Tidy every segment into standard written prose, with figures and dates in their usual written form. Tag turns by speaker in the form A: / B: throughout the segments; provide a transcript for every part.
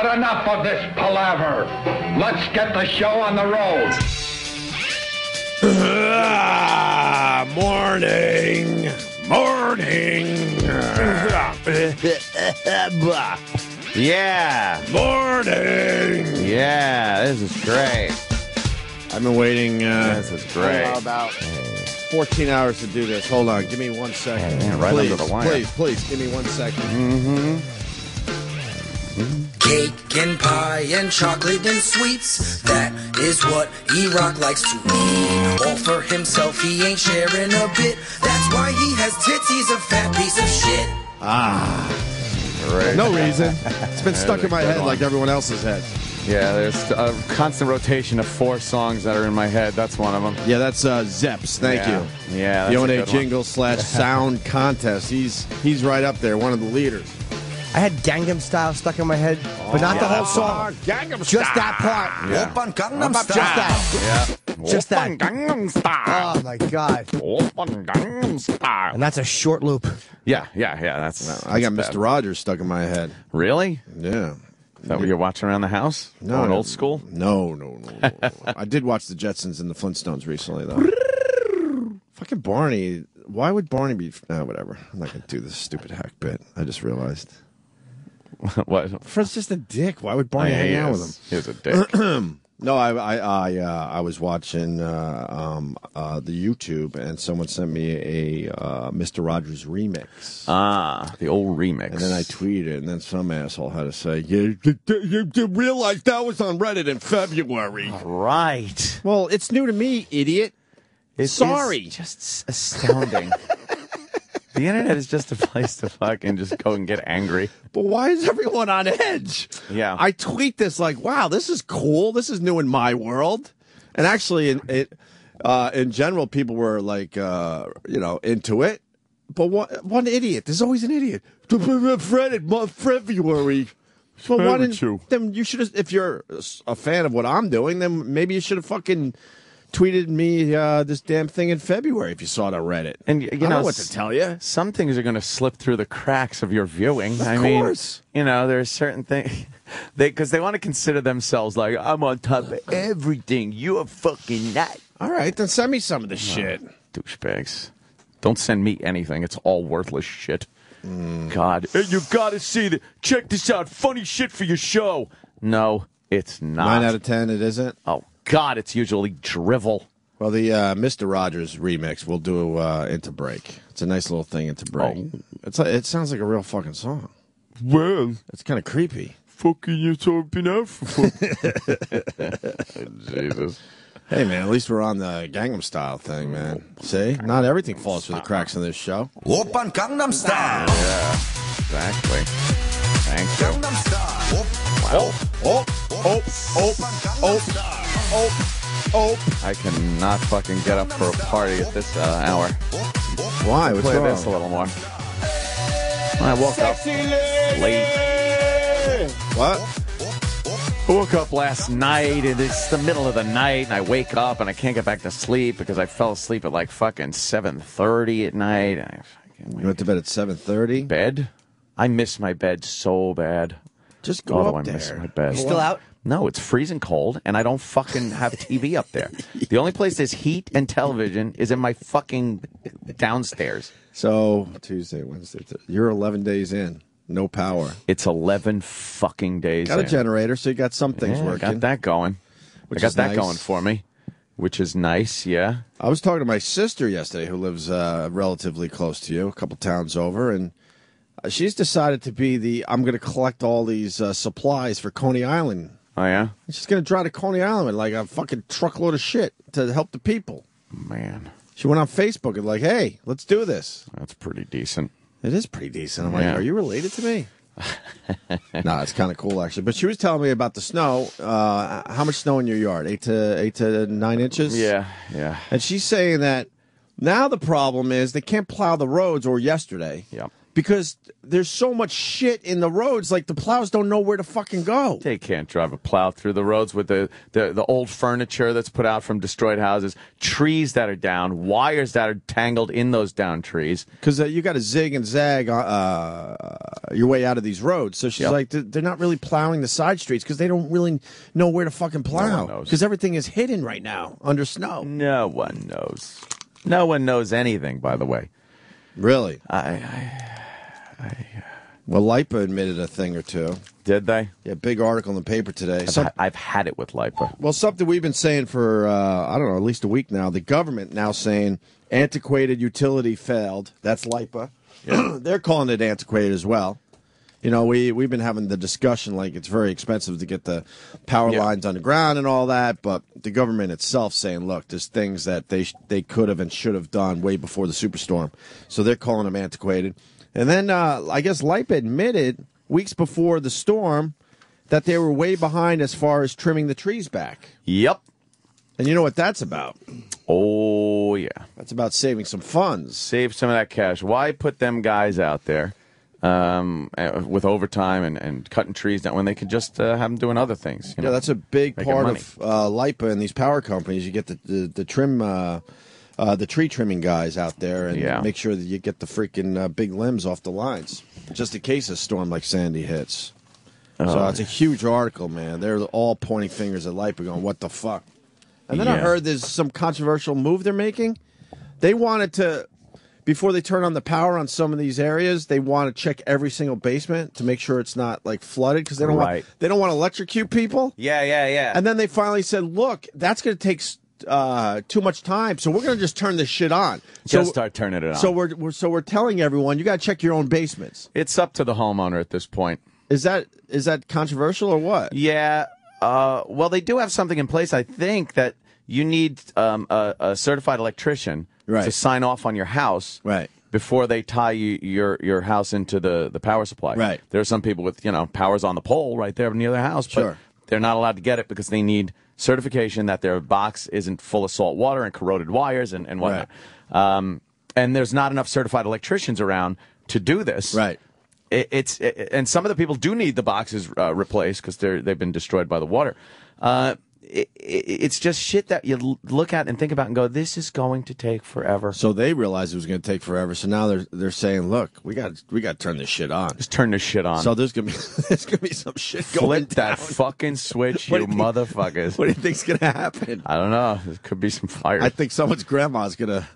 A: But enough of this palaver. Let's get the show on the road.
B: Morning.
C: Yeah.
B: Morning.
C: Yeah, this is great.
B: I've been waiting.
C: This is great.
B: About 14 hours to do this. Hold on. Give me 1 second.
C: Man, right
B: please,
C: under the wire.
B: Please, give me 1 second.
C: Mm-hmm.
D: Cake and pie and chocolate and sweets. That is what Erock likes to eat. All for himself, he ain't sharing a bit. That's why he has tits, he's a fat piece of shit.
C: Right.
B: No reason. It's been stuck in my head like everyone else's head.
C: Yeah, there's a constant rotation of 4 songs that are in my head. That's one of them.
B: Yeah, that's Zeps. Thank you.
C: Yeah,
B: the
C: that's
B: O&A
C: a good
B: jingle / sound contest. He's right up there, one of the leaders.
E: I had Gangnam Style stuck in my head, but not the whole song.
B: Gangnam
E: Just that part.
C: Yeah.
D: Open Gangnam
E: Just
D: Style.
E: that.
C: Yeah.
E: Just that.
C: Gangnam Style.
E: Oh, my God.
C: Open Gangnam Style.
E: And that's a short loop.
C: Yeah. That's
B: I got
C: bad.
B: Mr. Rogers stuck in my head.
C: Really?
B: Yeah.
C: Is that what you're watching around the house?
B: No,
C: Going old school?
B: No. I did watch the Jetsons and the Flintstones recently, though. Fucking Barney. Why would Barney be... whatever. I'm not going to do this stupid hack bit. I just realized.
C: What?
B: Fred's just a dick. Why would Barney hang out with him?
C: He's a dick.
B: No, I was watching the YouTube, and someone sent me a Mr. Rogers remix.
C: The old remix.
B: And then I tweeted, and then some asshole had to say, you realize that was on Reddit in February.
C: Right.
B: Well, it's new to me, idiot. Sorry.
C: It's just astounding. The internet is just a place to fucking just go and get angry.
B: But why is everyone on edge?
C: Yeah.
B: I tweet this like, wow, this is cool. This is new in my world. And actually, in general, people were like, into it. But one idiot. There's always an idiot. Reddit, February. So why didn't you? Then you should have, if you're a fan of what I'm doing, then maybe you should have fucking tweeted me this damn thing in February if you saw it on Reddit.
C: And you
B: I don't
C: know
B: know what to tell you.
C: Some things are going to slip through the cracks of your viewing.
B: Of
C: I
B: course.
C: mean, there's certain things because they want to consider themselves like, I'm on top of everything. You're fucking not.
B: All right, then send me some of the shit.
C: Douchebags. Don't send me anything. It's all worthless shit. God. Hey, you got to see that. Check this out. Funny shit for your show. No, it's not.
B: 9 out of 10, it isn't?
C: Oh, God, it's usually drivel.
B: Well, the Mr. Rogers remix we'll do into break. It's a nice little thing into break.
C: Oh.
B: It sounds like a real fucking song.
C: Well,
B: It's kind of creepy.
C: fucking you talking out for Jesus.
B: Hey, man, at least we're on the Gangnam Style thing, man. See? Not everything falls through the cracks in this show.
D: Open Gangnam Style.
C: Yeah, exactly. Thank you.
D: Gangnam Style.
C: I cannot fucking get up for a party at this hour.
B: Why? What's
C: Play
B: wrong?
C: this a little more. I woke up late.
B: What?
C: I woke up last night, and it's the middle of the night, and I wake up, and I can't get back to sleep because I fell asleep at like fucking 7:30 at night. And I fucking
B: You went to bed at 7:30?
C: bed? I miss my bed so bad.
B: Just go
C: Oh,
B: up
C: I miss
B: there.
C: my bed.
E: You still out?
C: No, it's freezing cold, and I don't fucking have TV up there. The only place there's heat and television is in my fucking downstairs.
B: So, Tuesday, Wednesday, you're 11 days in. No power.
C: It's 11 fucking days.
B: Got a
C: in.
B: generator, so you got some things
C: Yeah, I
B: working.
C: got that going.
B: Which
C: I got
B: is
C: that
B: nice.
C: going for me, which is nice, yeah.
B: I was talking to my sister yesterday, who lives relatively close to you, a couple towns over, and she's decided to be I'm going to collect all these supplies for Coney Island.
C: Oh, yeah?
B: She's going to drive to Coney Island with like a fucking truckload of shit to help the people.
C: Man,
B: She went on Facebook and like, hey, let's do this.
C: that's pretty decent.
B: It is pretty decent. I'm
C: Yeah.
B: like, are you related to me? No, it's kind of cool, actually. But she was telling me about the snow. How much snow in your yard? 8 to 9 inches?
C: Yeah.
B: And she's saying that now the problem is they can't plow the roads, or yesterday.
C: Yep.
B: because there's so much shit in the roads. Like the plows don't know where to fucking go.
C: They can't drive a plow through the roads with the old furniture that's put out from destroyed houses, trees that are down, wires that are tangled in those down trees.
B: Because you got to zig and zag your way out of these roads. So she's like, they're not really plowing the side streets because they don't really know where to fucking plow. Because everything is hidden right now under snow.
C: No one knows. No one knows anything, by the way.
B: Really? Well, LIPA admitted a thing or two.
C: Did they?
B: Yeah, big article in the paper today.
C: I've had it with LIPA.
B: Well, something we've been saying for, I don't know, at least a week now. The government now saying antiquated utility failed. That's LIPA. Yeah. They're calling it antiquated as well. You know, we've been having the discussion like it's very expensive to get the power lines underground and all that, but the government itself saying, look, there's things that they could have and should have done way before the superstorm. So they're calling them antiquated. And then I guess LIPA admitted weeks before the storm that they were way behind as far as trimming the trees back.
C: Yep.
B: And you know what that's about?
C: Oh, yeah.
B: That's about saving some funds.
C: Save some of that cash. Why put them guys out there with overtime and cutting trees down when they could just have them doing other things? You know,
B: that's a big part
C: money.
B: of LIPA and these power companies. You get the trim... the tree trimming guys out there and make sure that you get the freaking big limbs off the lines, just in case a storm like Sandy hits. So it's a huge article, man. They're all pointing fingers at LIPA going, what the fuck? And then I heard there's some controversial move they're making. They wanted to, before they turn on the power on some of these areas, they want to check every single basement to make sure it's not like flooded because they don't want to electrocute people.
C: Yeah.
B: And then they finally said, look, that's going to take too much time, so we're going to just turn this shit on.
C: Just start turning it on.
B: So we're telling everyone you got to check your own basements.
C: It's up to the homeowner at this point.
B: Is that controversial or what?
C: Yeah. Well, they do have something in place. I think that you need a certified electrician to sign off on your house before they tie your house into the power supply. Right. There are some people with powers on the pole right there near their house, but they're not allowed to get it because they need certification that their box isn't full of salt water and corroded wires and whatnot. Right. And there's not enough certified electricians around to do this. Right. And some of the people do need the boxes replaced because they've been destroyed by the water. It's just shit that you look at and think about and go, this is going to take forever.
B: So they realized it was going to take forever. So now they're saying, look, we got to turn this shit on.
C: Just turn this shit on.
B: So there's gonna be some shit going
C: Flip that fucking switch, you motherfuckers.
B: What do you think's going to happen?
C: I don't know. There could be some fire.
B: I think someone's grandma's going to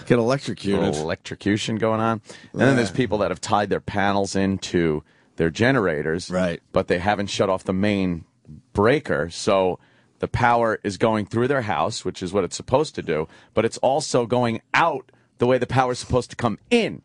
B: get electrocuted.
C: A little electrocution going on. And then there's people that have tied their panels into their generators, but they haven't shut off the main breaker, so the power is going through their house, which is what it's supposed to do, but it's also going out the way the power is supposed to come in.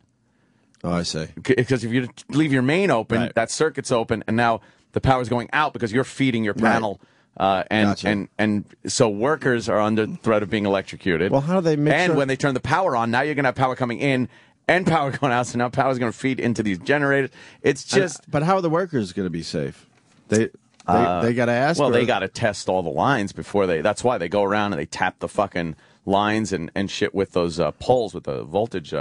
B: Oh, I see.
C: Because if you leave your main open, that circuit's open, and now the power is going out because you're feeding your panel. And so workers are under threat of being electrocuted.
B: Well, how do they make
C: And when they turn the power on, now you're going to have power coming in and power going out, so now power is going to feed into these generators. It's just...
B: But how are the workers going to be safe? They got to ask?
C: Well, they got to test all the lines before they... That's why they go around and they tap the fucking lines and shit with those poles, with the voltage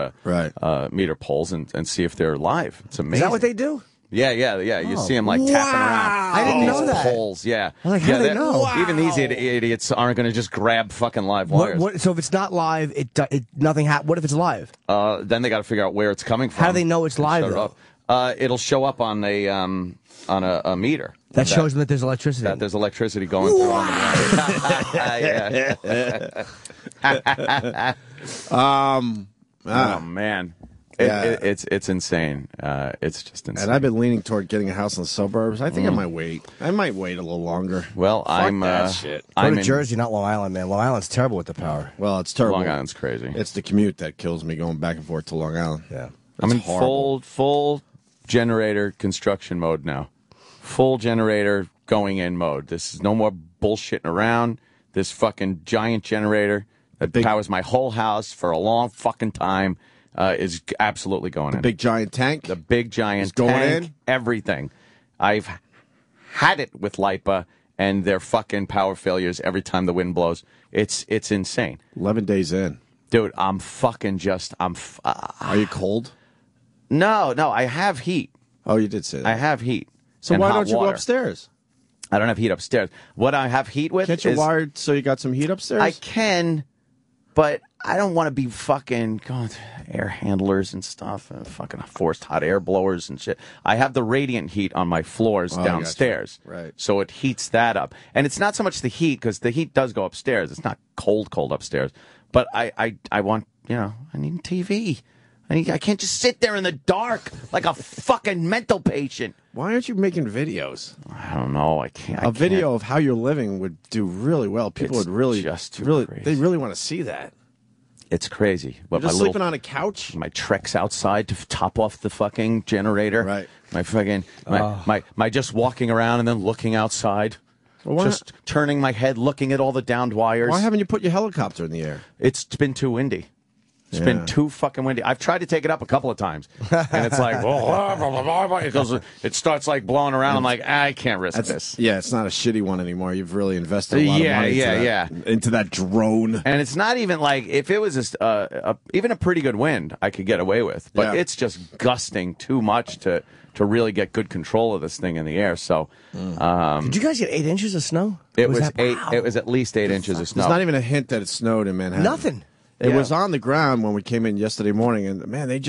C: meter poles and see if they're live. It's amazing.
E: Is that what they do?
C: Yeah. You see them like tapping around.
E: I didn't know that.
C: Poles, yeah.
E: I'm like, how do they know?
C: Even these idiots aren't going to just grab fucking live wires.
E: So if it's not live, nothing happens. What if it's live?
C: Then they got to figure out where it's coming from.
E: How do they know it's live, though?
C: It'll show up on a meter.
E: That shows them that there's electricity.
C: That there's electricity going through on the wire. Oh, man. It's insane. It's just insane.
B: And I've been leaning toward getting a house in the suburbs. I think I might wait. I might wait a little longer.
C: Well,
B: Fuck that shit.
E: Go to Jersey, not Long Island, man. Long Island's terrible with the power.
B: Well, it's terrible.
C: Long Island's crazy.
B: It's the commute that kills me going back and forth to Long Island.
E: Yeah.
C: I'm in full generator construction mode now. Full generator going in mode. This is no more bullshitting around. This fucking giant generator that powers my whole house for a long fucking time is absolutely going in.
B: Big giant tank?
C: The big giant
B: going
C: tank,
B: in?
C: everything. I've had it with LIPA and their fucking power failures every time the wind blows. It's insane.
B: 11 days in.
C: Dude, I'm fucking just...
B: Are you cold?
C: No, I have heat.
B: Oh, you did say that.
C: I have heat.
B: So
C: and
B: why
C: hot
B: don't you
C: water.
B: go upstairs?
C: I don't have heat upstairs. What I have heat with
B: Can't you wire so you got some heat upstairs?
C: I can, but I don't want to be fucking air handlers and stuff, fucking forced hot air blowers and shit. I have the radiant heat on my floors downstairs,
B: right?
C: So it heats that up, and it's not so much the heat because the heat does go upstairs. It's not cold upstairs, but I want I need TV. I can't just sit there in the dark like a fucking mental patient.
B: Why aren't you making videos?
C: I don't know. I can't.
B: A video of how you're living would do really well. People would really, they really want to see that.
C: It's crazy.
B: You're just sleeping on a couch?
C: My Trek's outside to top off the fucking generator.
B: Right.
C: My fucking, my just walking around and then looking outside.
B: Well,
C: just turning my head, looking at all the downed wires.
B: Why haven't you put your helicopter in the air?
C: It's been too windy. It's been too fucking windy. I've tried to take it up a couple of times, and it's like, it starts like blowing around. I'm like, I can't risk this.
B: Yeah, it's not a shitty one anymore. You've really invested a lot of money into that drone.
C: And it's not even like, if it was just even a pretty good wind, I could get away with. But it's just gusting too much to really get good control of this thing in the air. So,
E: did you guys get 8 inches of snow?
C: It was 8. Wow. It was at least 8 inches of snow.
B: There's not even a hint that it snowed in Manhattan.
E: Nothing.
B: It was on the ground when we came in yesterday morning, and man, they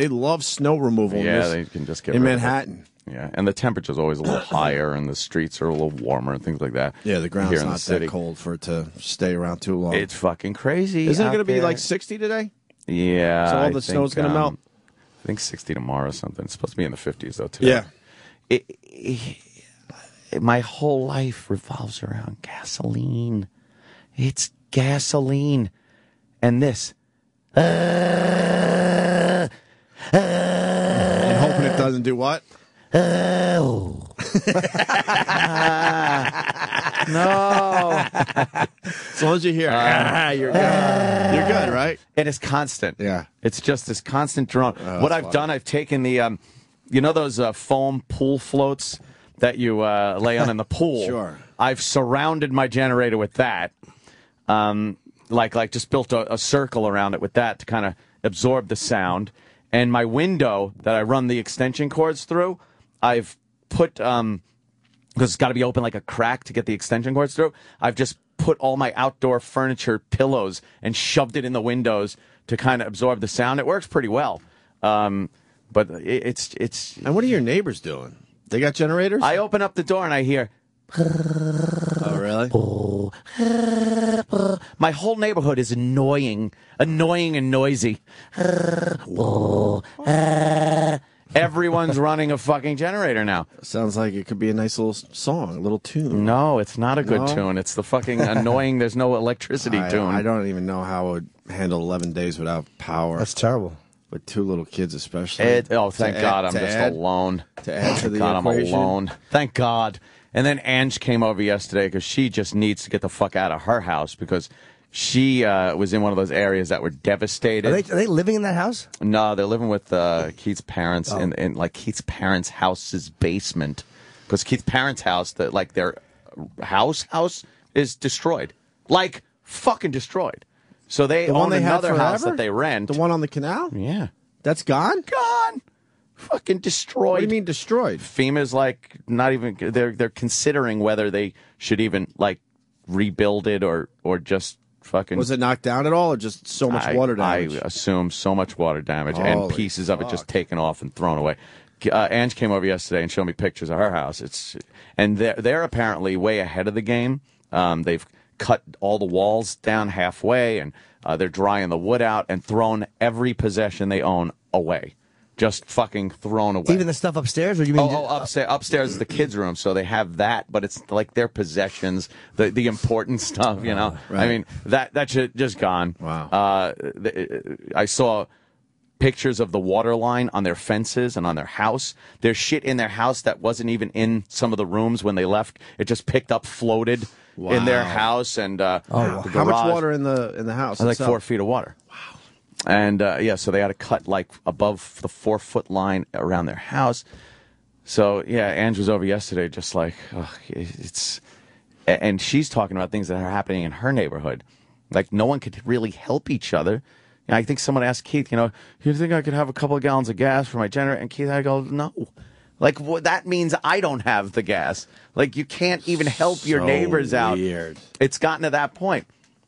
B: love snow removal.
C: Yeah, they can just get
B: in
C: rid
B: Manhattan.
C: Of it. Yeah, and the temperature's always a little higher, and the streets are a little warmer and things like that.
B: Yeah, the ground's not that cold for it to stay around too long.
C: It's fucking crazy.
B: Isn't it going to be like 60 today?
C: Yeah.
B: So all the snow's going to melt?
C: I think 60 tomorrow or something. It's supposed to be in the 50s, though, today.
B: Yeah.
C: My whole life revolves around gasoline. It's gasoline. And this.
B: And hoping it doesn't do what?
C: No.
B: As long as you hear, you're good. You're good, right?
C: And it's constant.
B: Yeah.
C: It's just this constant drone. What I've done, I've taken the, those foam pool floats that you lay on in the pool?
B: Sure.
C: I've surrounded my generator with that. Like just built a circle around it with that to kind of absorb the sound. And my window that I run the extension cords through, I've put, because it's got to be open like a crack to get the extension cords through, I've just put all my outdoor furniture pillows and shoved it in the windows to kind of absorb the sound. It works pretty well. But it's...
B: And what are your neighbors doing? They got generators?
C: I open up the door and I hear...
B: Oh, really?
C: My whole neighborhood is annoying and noisy. Everyone's running a fucking generator now.
B: Sounds like it could be a nice little song, a little tune.
C: No, it's not a good tune. It's the fucking annoying, there's no electricity tune.
B: I don't even know how it would handle 11 days without power.
E: That's terrible.
B: With 2 little kids especially.
C: Thank God I'm just alone.
B: To add to the
C: God,
B: equation.
C: I'm alone. Thank God. And then Ange came over yesterday because she just needs to get the fuck out of her house because she was in one of those areas that were devastated.
E: Are they living in that house?
C: No, they're living with Keith's parents in like Keith's parents' house's basement because Keith's parents' house, their house is destroyed, like fucking destroyed. So they own another house that they rent.
B: The one on the canal?
C: Yeah,
B: that's gone.
C: Gone. Fucking destroyed.
B: What do you mean destroyed?
C: FEMA's like not even. They're considering whether they should even like rebuild it or just fucking.
B: Was it knocked down at all, or just so much water damage?
C: I assume so much water damage and pieces of it just taken off and thrown away. Ange came over yesterday and showed me pictures of her house. And they're apparently way ahead of the game. They've cut all the walls down halfway and they're drying the wood out and thrown every possession they own away. Just fucking thrown away.
E: Even the stuff upstairs, or you mean?
C: Upstairs is the kids' room, so they have that, but it's like their possessions, the important stuff, you know.
B: Right.
C: I mean, that shit just gone.
B: Wow.
C: I saw pictures of the water line on their fences and on their house. There's shit in their house that wasn't even in some of the rooms when they left. It just picked up, floated in their house, and the garage.
B: How much water in the house?
C: Like 4 feet of water. Wow. And, so they had to cut, like, above the 4-foot line around their house. So, yeah, Ange was over yesterday just like, it's... And she's talking about things that are happening in her neighborhood. Like, no one could really help each other. I think someone asked Keith, you think I could have a couple of gallons of gas for my generator? And Keith, I go, no. Like, that means I don't have the gas. Like, you can't even help your neighbors out.
B: Weird.
C: It's gotten to that point.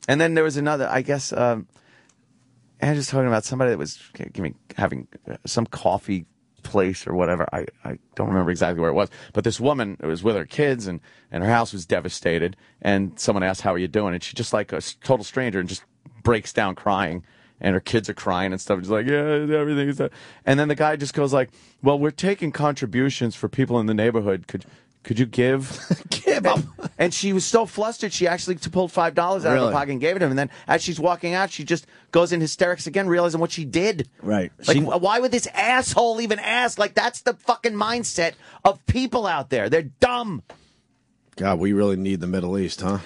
C: And then there was another, I guess, Andrew's talking about somebody that was having some coffee place or whatever. I don't remember exactly where it was. But this woman was with her kids, and her house was devastated. And someone asked, how are you doing? And she just like a total stranger and just breaks down crying. And her kids are crying and stuff. She's like, yeah, everything is that. And then the guy just goes like, well, we're taking contributions for people in the neighborhood. Could you give?
B: Give them.
C: And she was so flustered, she actually pulled $5 out of her pocket and gave it to him. And then as she's walking out, she just goes in hysterics again, realizing what she did.
B: Right.
C: Like, why would this asshole even ask? Like, that's the fucking mindset of people out there. They're dumb.
B: God, we really need the Middle East, huh?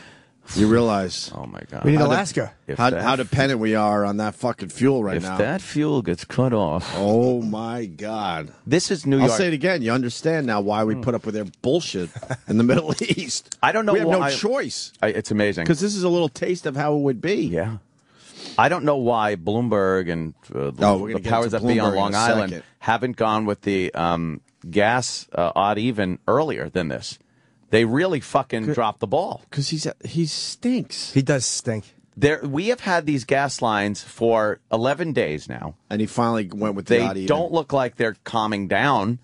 B: You realize?
C: Oh, my God.
E: We need Alaska.
B: How dependent we are on that fucking fuel right now.
C: If that fuel gets cut off.
B: Oh, my God.
C: This is New York.
B: I'll say it again. You understand now why we put up with their bullshit in the Middle East.
C: I don't know
B: why. We have
C: why.
B: no choice.
C: It's amazing.
B: Because this is a little taste of how it would be.
C: Yeah. I don't know why Bloomberg and the powers that be on Long Island haven't gone with the gas odd even earlier than this. They really fucking dropped the ball.
B: Because he stinks.
E: He does stink.
C: We have had these gas lines for 11 days now.
B: And he finally went with the odd even.
C: They don't look like they're calming down.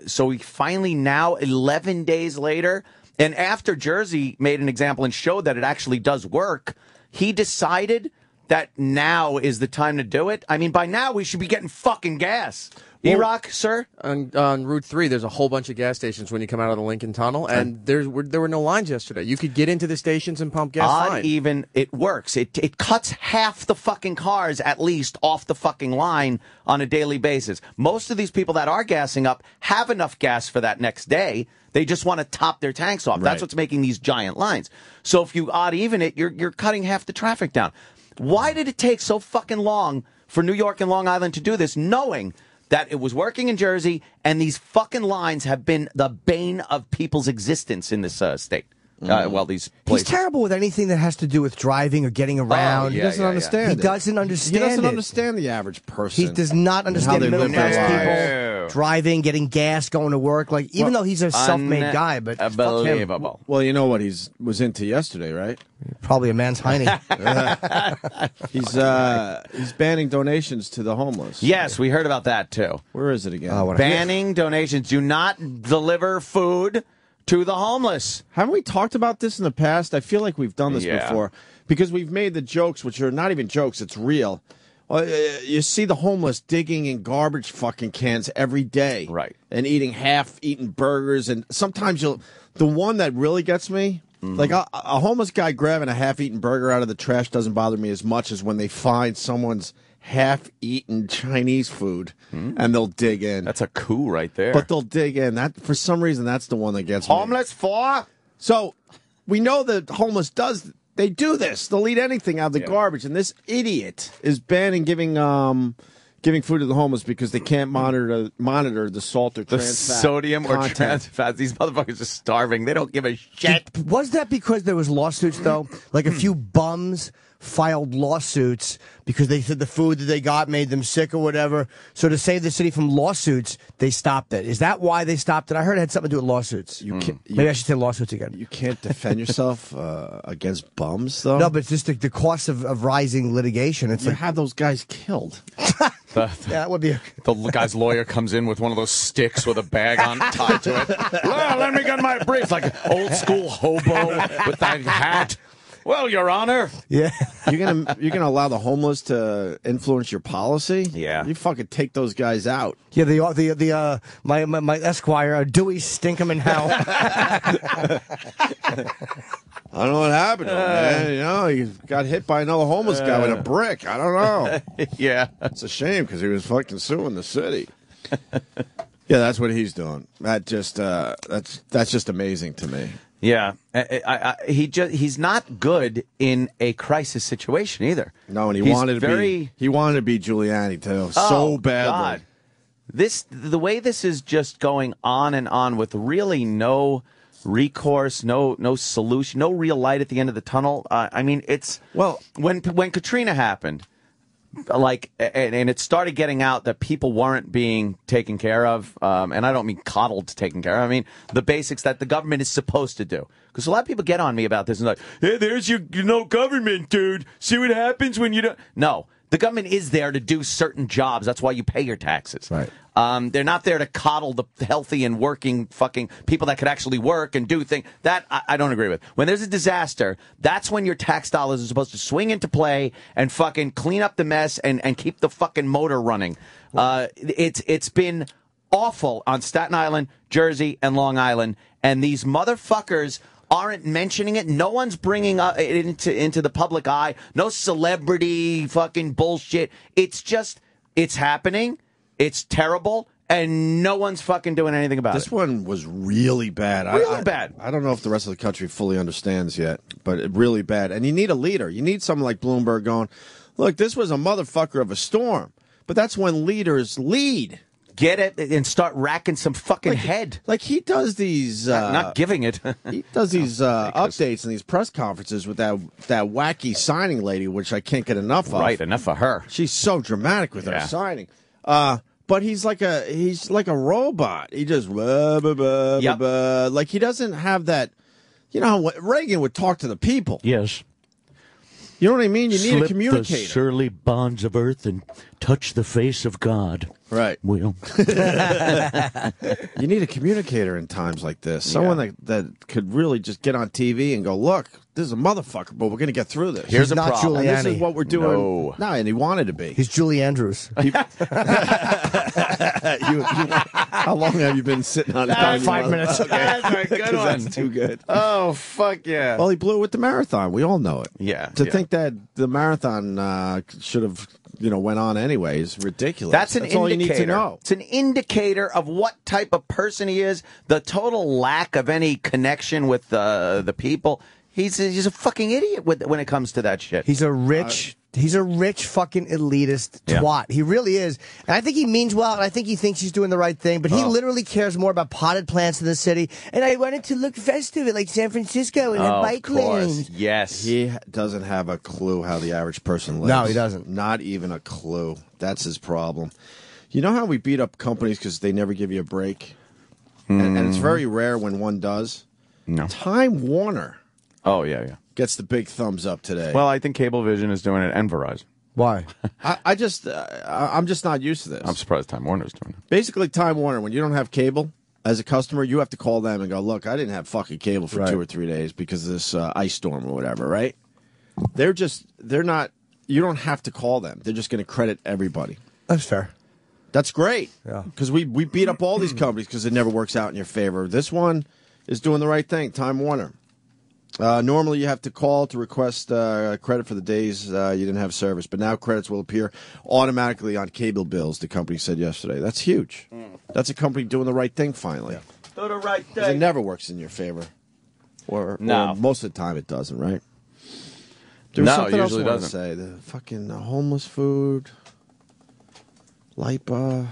C: So we finally now, 11 days later, and after Jersey made an example and showed that it actually does work, he decided that now is the time to do it. I mean, by now we should be getting fucking gas. Erock, sir?
F: On Route 3, there's a whole bunch of gas stations when you come out of the Lincoln Tunnel, and there were no lines yesterday. You could get into the stations and pump gas fine.
C: Even, it works. It cuts half the fucking cars, at least, off the fucking line on a daily basis. Most of these people that are gassing up have enough gas for that next day. They just want to top their tanks off. Right. That's what's making these giant lines. So if you odd even it, you're cutting half the traffic down. Why did it take so fucking long for New York and Long Island to do this, knowing that it was working in Jersey, and these fucking lines have been the bane of people's existence in this state? These places.
E: He's terrible with anything that has to do with driving or getting around.
B: He doesn't understand.
E: He doesn't understand.
B: He doesn't understand the average person.
E: He does not understand
B: the
E: middle class people driving, getting gas, going to work. Like, even though he's a self-made guy, but
C: unbelievable.
B: Well, you know what was into yesterday, right?
E: Probably a man's hiney.
B: He's banning donations to the homeless.
C: Yes, we heard about that too.
B: Where is it again?
C: Banning donations. Do not deliver food to the homeless.
B: Haven't we talked about this in the past? I feel like we've done this before. Because we've made the jokes, which are not even jokes, it's real. You see the homeless digging in garbage fucking cans every day.
C: Right.
B: And eating half-eaten burgers. And sometimes the one that really gets me, like a homeless guy grabbing a half-eaten burger out of the trash doesn't bother me as much as when they find someone's half-eaten Chinese food and they'll dig in.
C: That's a coup right there.
B: But they'll dig in. That for some reason that's the one that gets me.
C: Homeless for?
B: So we know that homeless they do this. They'll eat anything out of the garbage, and this idiot is banning giving food to the homeless because they can't monitor the salt or trans fat
C: sodium
B: content.
C: or trans fat. These motherfuckers are starving. They don't give a shit.
E: Was that because there was lawsuits though? Like a few bums filed lawsuits because they said the food that they got made them sick or whatever. So to save the city from lawsuits, they stopped it. Is that why they stopped it? I heard it had something to do with lawsuits. Maybe I should say lawsuits again.
B: You can't defend yourself against bums, though?
E: No, but it's just the cost of rising litigation. It's like,
B: have those guys killed.
E: That would be
C: the guy's lawyer comes in with one of those sticks with a bag on tied to it. Well, let me get my brief, like old school hobo with that hat. Well, Your Honor.
E: Yeah.
B: You're gonna allow the homeless to influence your policy?
C: Yeah.
B: You fucking take those guys out.
E: Yeah, my Esquire, Dewey Stinkum in hell.
B: I don't know what happened to him, man. You know, he got hit by another homeless guy with a brick. I don't know.
C: Yeah.
B: It's a shame because he was fucking suing the city. Yeah, that's what he's doing. That's just amazing to me.
C: Yeah, he's not good in a crisis situation either.
B: No, and he wanted to be Giuliani too, so badly.
C: God. The way this is just going on and on with really no recourse, no solution, no real light at the end of the tunnel. I mean, when Katrina happened, and it started getting out that people weren't being taken care of, and I don't mean coddled, taken care of. I mean the basics that the government is supposed to do. Because a lot of people get on me about this and like, hey, there's your government, dude. See what happens when you don't. No, the government is there to do certain jobs. That's why you pay your taxes.
E: Right.
C: They're not there to coddle the healthy and working fucking people that could actually work and do things. That I don't agree with. When there's a disaster, that's when your tax dollars are supposed to swing into play and fucking clean up the mess and keep the fucking motor running. It's been awful on Staten Island, Jersey, and Long Island, and these motherfuckers aren't mentioning it. No one's bringing it into the public eye. No celebrity fucking bullshit. It's just, it's happening. It's terrible, and no one's fucking doing anything about it.
B: This one was really bad.
C: Really bad.
B: I don't know if the rest of the country fully understands yet, but really bad. And you need a leader. You need someone like Bloomberg going, look, this was a motherfucker of a storm. But that's when leaders lead.
C: Get it and start racking some fucking head.
B: Like he does these...
C: not giving it.
B: He does these updates and these press conferences with that wacky signing lady, which I can't get enough of.
C: Right, enough of her.
B: She's so dramatic with her signing. But he's like a robot. He just like he doesn't have that. You know, Reagan would talk to the people.
C: Yes.
B: You know what I mean? You need a communicator.
G: The surly bonds of earth and touch the face of God.
B: Right.
G: Will.
B: You need a communicator in times like this. Someone that could really just get on TV and go, look, this is a motherfucker, but we're going to get through this.
C: Here's a
E: not
C: problem.
B: And this is what we're doing. No, and he wanted to be.
E: He's Julie Andrews.
B: How long have you been sitting on it?
E: 5 minutes.
C: Okay. That's a good one.
B: That's too good.
C: Oh, fuck yeah.
B: Well, he blew it with the marathon. We all know it.
C: Yeah.
B: To think that the marathon should have, went on anyway is ridiculous.
C: That's indicator.
B: All you need to know.
C: It's an indicator of what type of person he is, the total lack of any connection with the people. He's a fucking idiot when it comes to that shit.
E: He's a rich fucking elitist twat. He really is. And I think he means well, and I think he thinks he's doing the right thing, but he literally cares more about potted plants in the city. And I wanted to look festive like San Francisco and have bike lanes.
C: Yes.
B: He doesn't have a clue how the average person lives.
E: No, he doesn't.
B: Not even a clue. That's his problem. You know how we beat up companies because they never give you a break? And it's very rare when one does?
C: No.
B: Time Warner.
C: Oh, yeah.
B: Gets the big thumbs up today.
C: Well, I think Cablevision is doing it and Verizon.
E: Why?
B: I'm just not used to this.
C: I'm surprised Time Warner's doing it.
B: Basically, Time Warner, when you don't have cable, as a customer, you have to call them and go, look, I didn't have fucking cable for 2 or 3 days because of this ice storm or whatever, right? They're not, you don't have to call them. They're just going to credit everybody.
E: That's fair.
B: That's great.
E: Yeah.
B: Because we beat up all these companies because it never works out in your favor. This one is doing the right thing, Time Warner. Normally, you have to call to request credit for the days you didn't have service, but now credits will appear automatically on cable bills, the company said yesterday. That's huge. That's a company doing the right thing finally.
C: Do the right
B: 'Cause it never works in your favor. Or most of the time it doesn't, right? There was something else I wanted to say. The fucking homeless food, LIPA.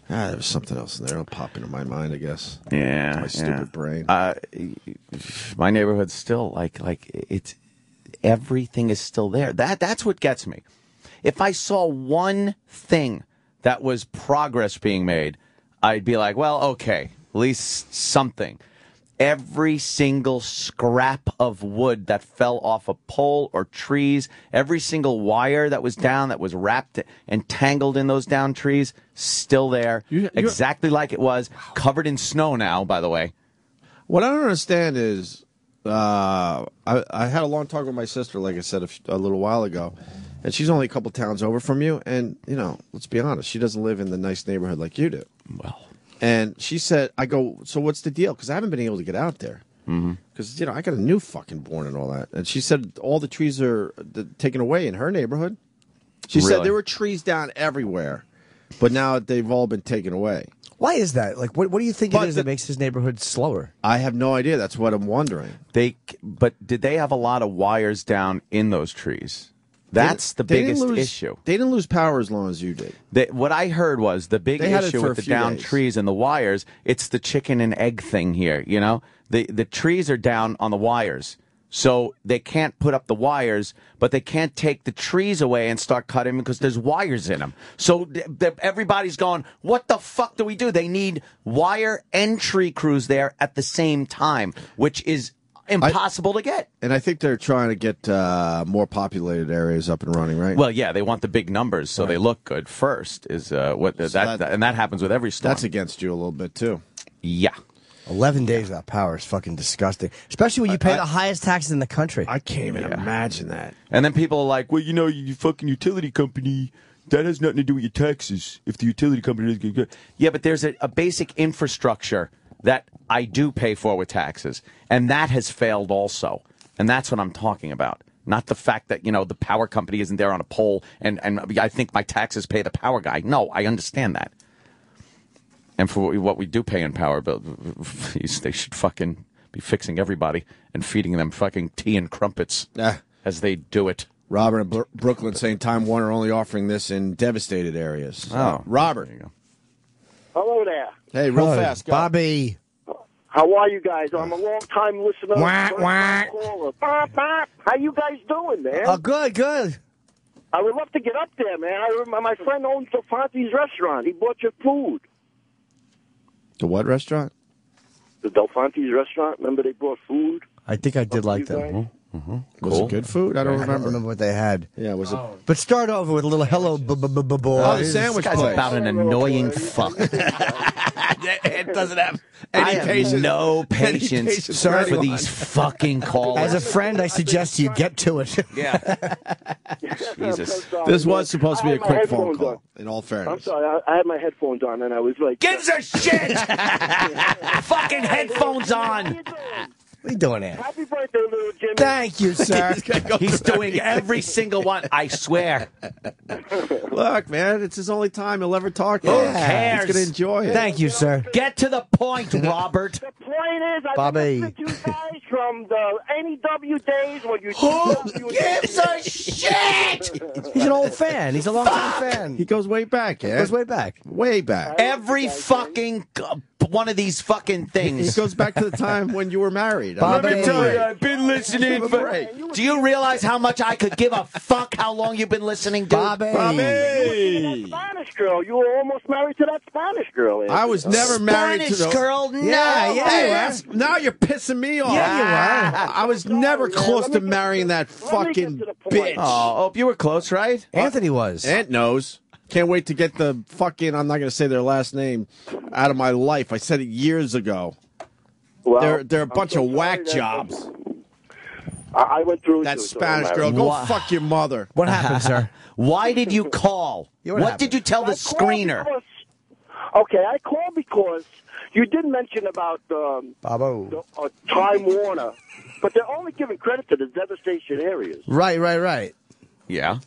B: There was something else in there. It'll pop into my mind, I guess.
C: Yeah,
B: my stupid brain.
C: My neighborhood's still like it's everything is still there. That's what gets me. If I saw one thing that was progress being made, I'd be like, well, okay, at least something. Every single scrap of wood that fell off a pole or trees, every single wire that was down, that was wrapped and tangled in those down trees, still there, exactly like it was, covered in snow now, by the way.
B: What I don't understand is, I had a long talk with my sister, like I said a little while ago, and she's only a couple towns over from you, and, let's be honest, she doesn't live in the nice neighborhood like you do.
C: Well.
B: And she said, I go, so what's the deal? Because I haven't been able to get out there. Because, I got a new fucking born and all that. And she said all the trees are taken away in her neighborhood. She said there were trees down everywhere, but now they've all been taken away.
E: Why is that? Like, what do you think it is that makes his neighborhood slower?
B: I have no idea. That's what I'm wondering.
C: But did they have a lot of wires down in those trees? That's the biggest issue.
B: They didn't lose power as long as you did.
C: What I heard was the big issue with the down trees and the wires, it's the chicken and egg thing here, The trees are down on the wires. So they can't put up the wires, but they can't take the trees away and start cutting because there's wires in them. So everybody's going, what the fuck do we do? They need wire and tree crews there at the same time, which is impossible to get.
B: And I think they're trying to get more populated areas up and running, right?
C: Well, yeah, they want the big numbers so they look good first. And that happens with every storm.
B: That's against you a little bit too.
C: Yeah.
E: 11 days without power is fucking disgusting. Especially when you pay the highest taxes in the country.
B: I can't even imagine that.
C: And then people are like, well, you know, you fucking utility company, that has nothing to do with your taxes if the utility company doesn't get good. Yeah, but there's a basic infrastructure that I do pay for with taxes. And that has failed also. And that's what I'm talking about. Not the fact that, you know, the power company isn't there on a pole and I think my taxes pay the power guy. No, I understand that. And for what we do pay in power bill, they should fucking be fixing everybody and feeding them fucking tea and crumpets as they do it.
B: Robert in Brooklyn saying Time Warner only offering this in devastated areas. Robert.
C: There you go.
H: Hello there.
B: Hey, real fast. Go.
E: Bobby.
H: How are you guys? I'm a long-time listener. Caller. How you guys doing, man?
E: Oh, good.
H: I would love to get up there, man. My friend owns the Fonte's restaurant. He bought your food.
B: The what restaurant?
H: The Del Fonte's restaurant. Remember they brought food?
E: I think I did like them.
B: Was it good food? I don't remember.
E: I don't remember what they had.
B: Yeah, was it?
E: But start over with a little hello, boy.
B: Oh, the sandwich
C: This guy's
B: place.
C: about an annoying fuck.
B: It doesn't have
C: I have no patience for these fucking callers.
E: As a friend, I suggest you get to it.
C: Yeah. Jesus.
B: This was supposed to be a quick phone call,
H: on.
B: in all
H: I'm
B: fairness.
H: sorry. I had my headphones on, and I was like...
C: Gives a shit! Fucking headphones on!
E: What are you doing there?
H: Happy birthday, little Jimmy.
E: Thank you, sir.
C: He's doing every single one, I swear.
B: Look, man, it's his only time he'll ever talk.
C: Who cares?
B: He's going to enjoy it.
E: Thank you, sir.
C: Get to the point, Robert.
H: The point is, I
E: Bobby.
H: listened to you guys from the NEW days when you...
C: Who gives a shit?
E: He's an old fan. He's a long-time fan.
B: He goes way back, yeah?
E: Goes way back.
B: Way back.
C: Every fucking one of these fucking
B: He
C: things.
B: goes back to the time when you were married.
E: Bobby.
C: Let me tell you, I've been listening for... Do you realize how much I could give a fuck how long you've been listening, dude?
E: Bobby.
B: Bobby!
H: Spanish girl. You were almost married to that Spanish girl. Anthony.
B: I was never married to
C: Spanish
B: the...
C: girl? No.
E: Yeah,
B: Now you're pissing me off.
E: Yeah, you were.
B: I was never close to marrying that
H: let me get
B: fucking
H: to the point.
B: bitch.
C: Oh, you were close, right?
E: Anthony was.
B: Aunt knows. Can't wait to get the fucking, I'm not going to say their last name, out of my life. I said it years ago.
H: Well,
B: They're a bunch of whack
H: sorry that-
B: jobs.
H: I went through
B: That
H: it, so
B: Spanish
H: I'm
B: girl.
H: married.
B: Go
C: Wha-
B: fuck your mother.
E: What happened, sir?
C: Why did you call?
E: Yeah,
C: What
E: what
C: did you tell the
H: I called
C: screener?
H: because- okay, I called because you did mention about
E: Babo.
H: Time Warner, but they're only giving credit to the devastation areas.
E: Right.
C: Yeah.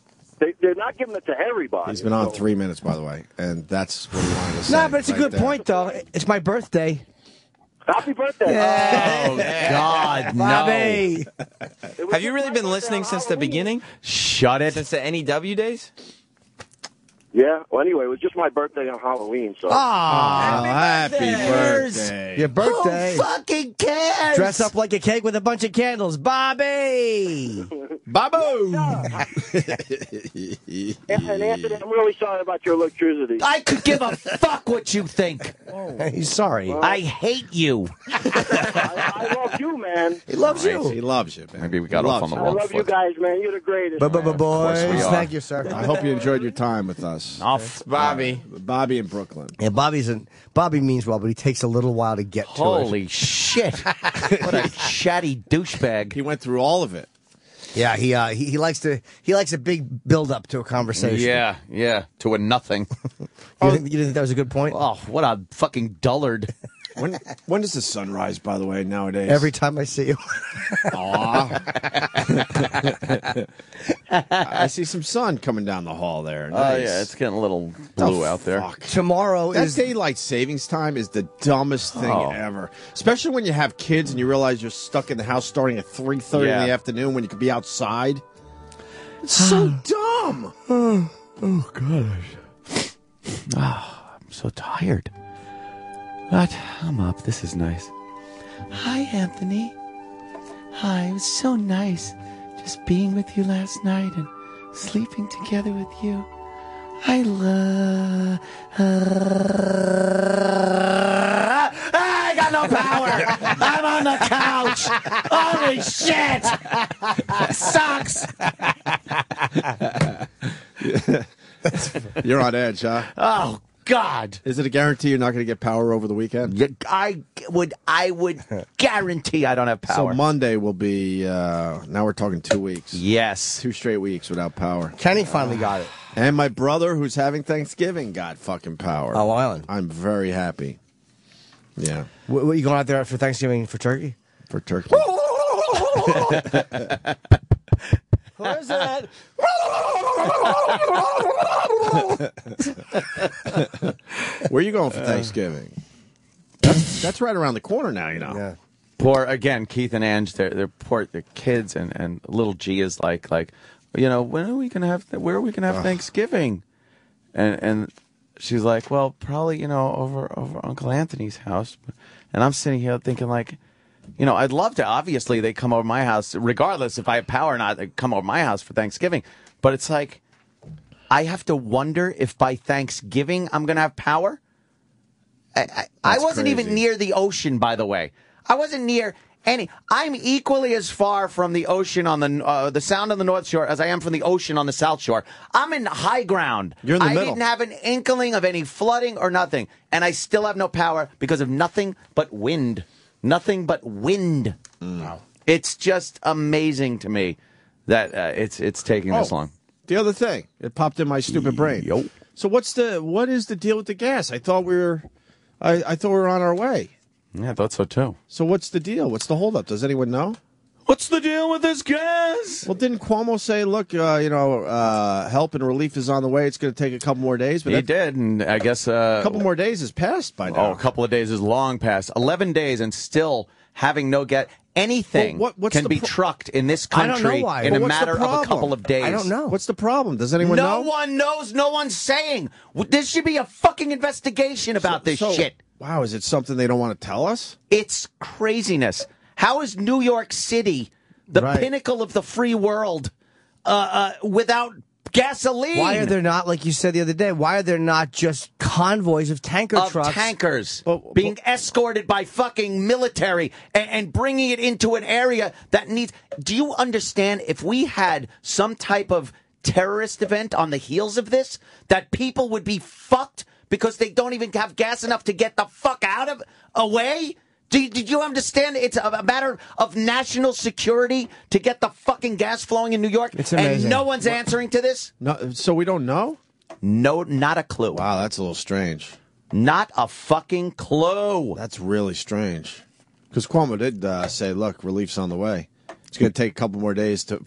H: They're not giving it to everybody.
B: He's been on
H: So-
B: 3 minutes, by the way, and that's what he wanted to say.
E: No, but it's a
B: right
E: good
B: there.
E: point, though. It's my birthday.
H: Happy birthday.
C: Oh, God, no.
E: Bobby.
F: Have you really been listening since the beginning?
C: Shut it.
F: Since the NEW days?
H: Yeah, well, anyway, it was just my birthday on Halloween, so...
B: Oh, happy birthday.
E: Your birthday.
C: Who fucking cares?
E: Dress up like a cake with a bunch of candles. Bobby.
B: Babu!
H: And Anthony, I'm really sorry about your electricity.
C: I could give a fuck what you think.
E: He's sorry.
C: I hate you.
H: I love you, man.
E: He loves you.
B: He loves you, man.
C: Maybe we got
B: He
C: off
B: loves
C: on the
B: you.
H: I
C: wrong
H: love you
C: foot.
H: guys, man. You're the greatest.
E: Boys.
C: we are.
E: Thank you, sir.
B: I hope you enjoyed your time with us.
F: Bobby.
B: Bobby in Brooklyn.
E: Yeah, Bobby means well, but he takes a little while to get to it.
C: Holy shit. What a chatty douchebag.
B: He went through all of it.
E: Yeah, he likes a big build up to a conversation.
C: Yeah, to a nothing.
E: You didn't think that was a good point?
C: Oh, what a fucking dullard.
B: When does the sun rise, by the way, nowadays?
E: Every time I see you.
B: Aw. I see some sun coming down the hall there. Nice.
C: Oh, yeah, it's getting a little blue out there.
B: Fuck.
E: Tomorrow
B: That
E: is
B: daylight savings time is the dumbest thing ever. Especially when you have kids and you realize you're stuck in the house starting at 3:30 in the afternoon when you could be outside. It's so dumb.
C: Oh, gosh. I'm so tired. But I'm up. This is nice. Hi, Anthony. Hi, it was so nice just being with you last night and sleeping together with you. I love... I got no power. I'm on the couch. Holy shit. Sucks.
B: You're on edge, huh?
C: Oh, God.
B: Is it a guarantee you're not going to get power over the weekend?
C: I would guarantee I don't have power.
B: So Monday will be, now we're talking 2 weeks.
C: Yes.
B: 2 straight weeks without power.
E: Kenny finally got it.
B: And my brother, who's having Thanksgiving, got fucking power.
E: Oh, Island.
B: I'm very happy. Yeah.
E: What, you going out there for Thanksgiving for turkey?
B: For turkey.
E: Who is that?
B: Where are you going for Thanksgiving? That's right around the corner now, you know.
E: Yeah.
C: Poor, again, Keith and Ange, they're kids, and little G is like, when are we going to have, where are we going to have Thanksgiving? And she's like, well, probably, over Uncle Anthony's house. And I'm sitting here thinking like, I'd love to, obviously they come over my house, regardless if I have power or not, they come over my house for Thanksgiving. But it's like, I have to wonder if by Thanksgiving I'm going to have power. I wasn't even near the ocean, by the way. I wasn't near any. I'm equally as far from the ocean on the Sound on the North Shore as I am from the ocean on the South Shore. I'm in high ground.
B: You're in the middle.
C: I didn't have an inkling of any flooding or nothing, and I still have no power because of nothing but wind. Nothing but wind. Wow. It's just amazing to me that it's taking this long.
B: The other thing, it popped in my stupid brain.
C: Yo.
B: So what is the deal with the gas? I thought we were on our way.
C: Yeah, I thought so too.
B: So what's the deal? What's the holdup? Does anyone know?
C: What's the deal with this gas?
B: Well, didn't Cuomo say, look, help and relief is on the way. It's going to take a couple more days. But
C: he did, and I guess...
B: a couple more days has passed by now.
C: Oh, a couple of days is long past. 11 days and still having no gas. Anything can be trucked in this country in a matter of a couple of days.
E: I don't know.
B: What's the problem? Does anyone know?
C: No one knows. No one's saying. There should be a fucking investigation about this shit.
B: Wow, is it something they don't want to tell us?
C: It's craziness. How is New York City, the pinnacle of the free world, without gasoline?
E: Why are there not, like you said the other day, why are there not just convoys of tanker trucks?
C: Tankers being escorted by fucking military and bringing it into an area that needs... Do you understand if we had some type of terrorist event on the heels of this, that people would be fucked because they don't even have gas enough to get the fuck away? Did you understand? It's a matter of national security to get the fucking gas flowing in New York.
E: It's amazing.
C: And no one's answering to this?
B: No, so we don't know?
C: No, not a clue.
B: Wow, that's a little strange.
C: Not a fucking clue.
B: That's really strange. Because Cuomo did say, look, relief's on the way. It's going to take a couple more days for it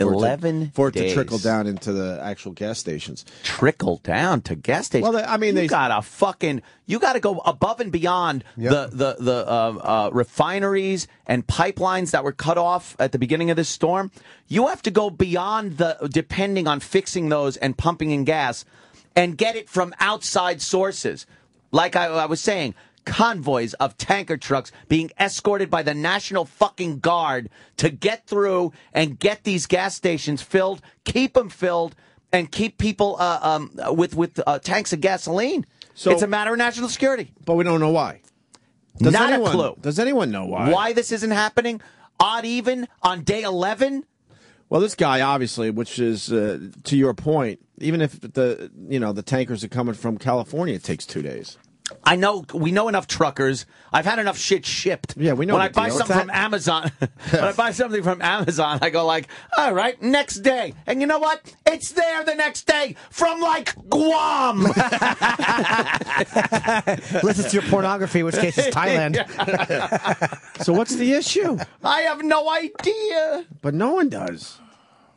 B: to trickle down into the actual gas stations.
C: Trickle down to gas stations?
B: Well,
C: you got to go above and beyond the refineries and pipelines that were cut off at the beginning of this storm. You have to go beyond depending on fixing those and pumping in gas and get it from outside sources. Like I was saying, convoys of tanker trucks being escorted by the National fucking Guard to get through and get these gas stations filled, keep them filled, and keep people with tanks of gasoline. So it's a matter of national security.
B: But we don't know why.
C: Not a clue.
B: Does anyone know why?
C: Why this isn't happening? Odd even on day 11?
B: Well, this guy, obviously, which is, to your point, even if the tankers are coming from California, it takes 2 days.
C: I know. We know enough truckers. I've had enough shit shipped.
B: Yeah, we know.
C: When I buy something from Amazon, I go like, all right, next day. And you know what? It's there the next day from like Guam.
E: Listen to your pornography, which case is Thailand.
B: So what's the issue?
C: I have no idea.
B: But no one does.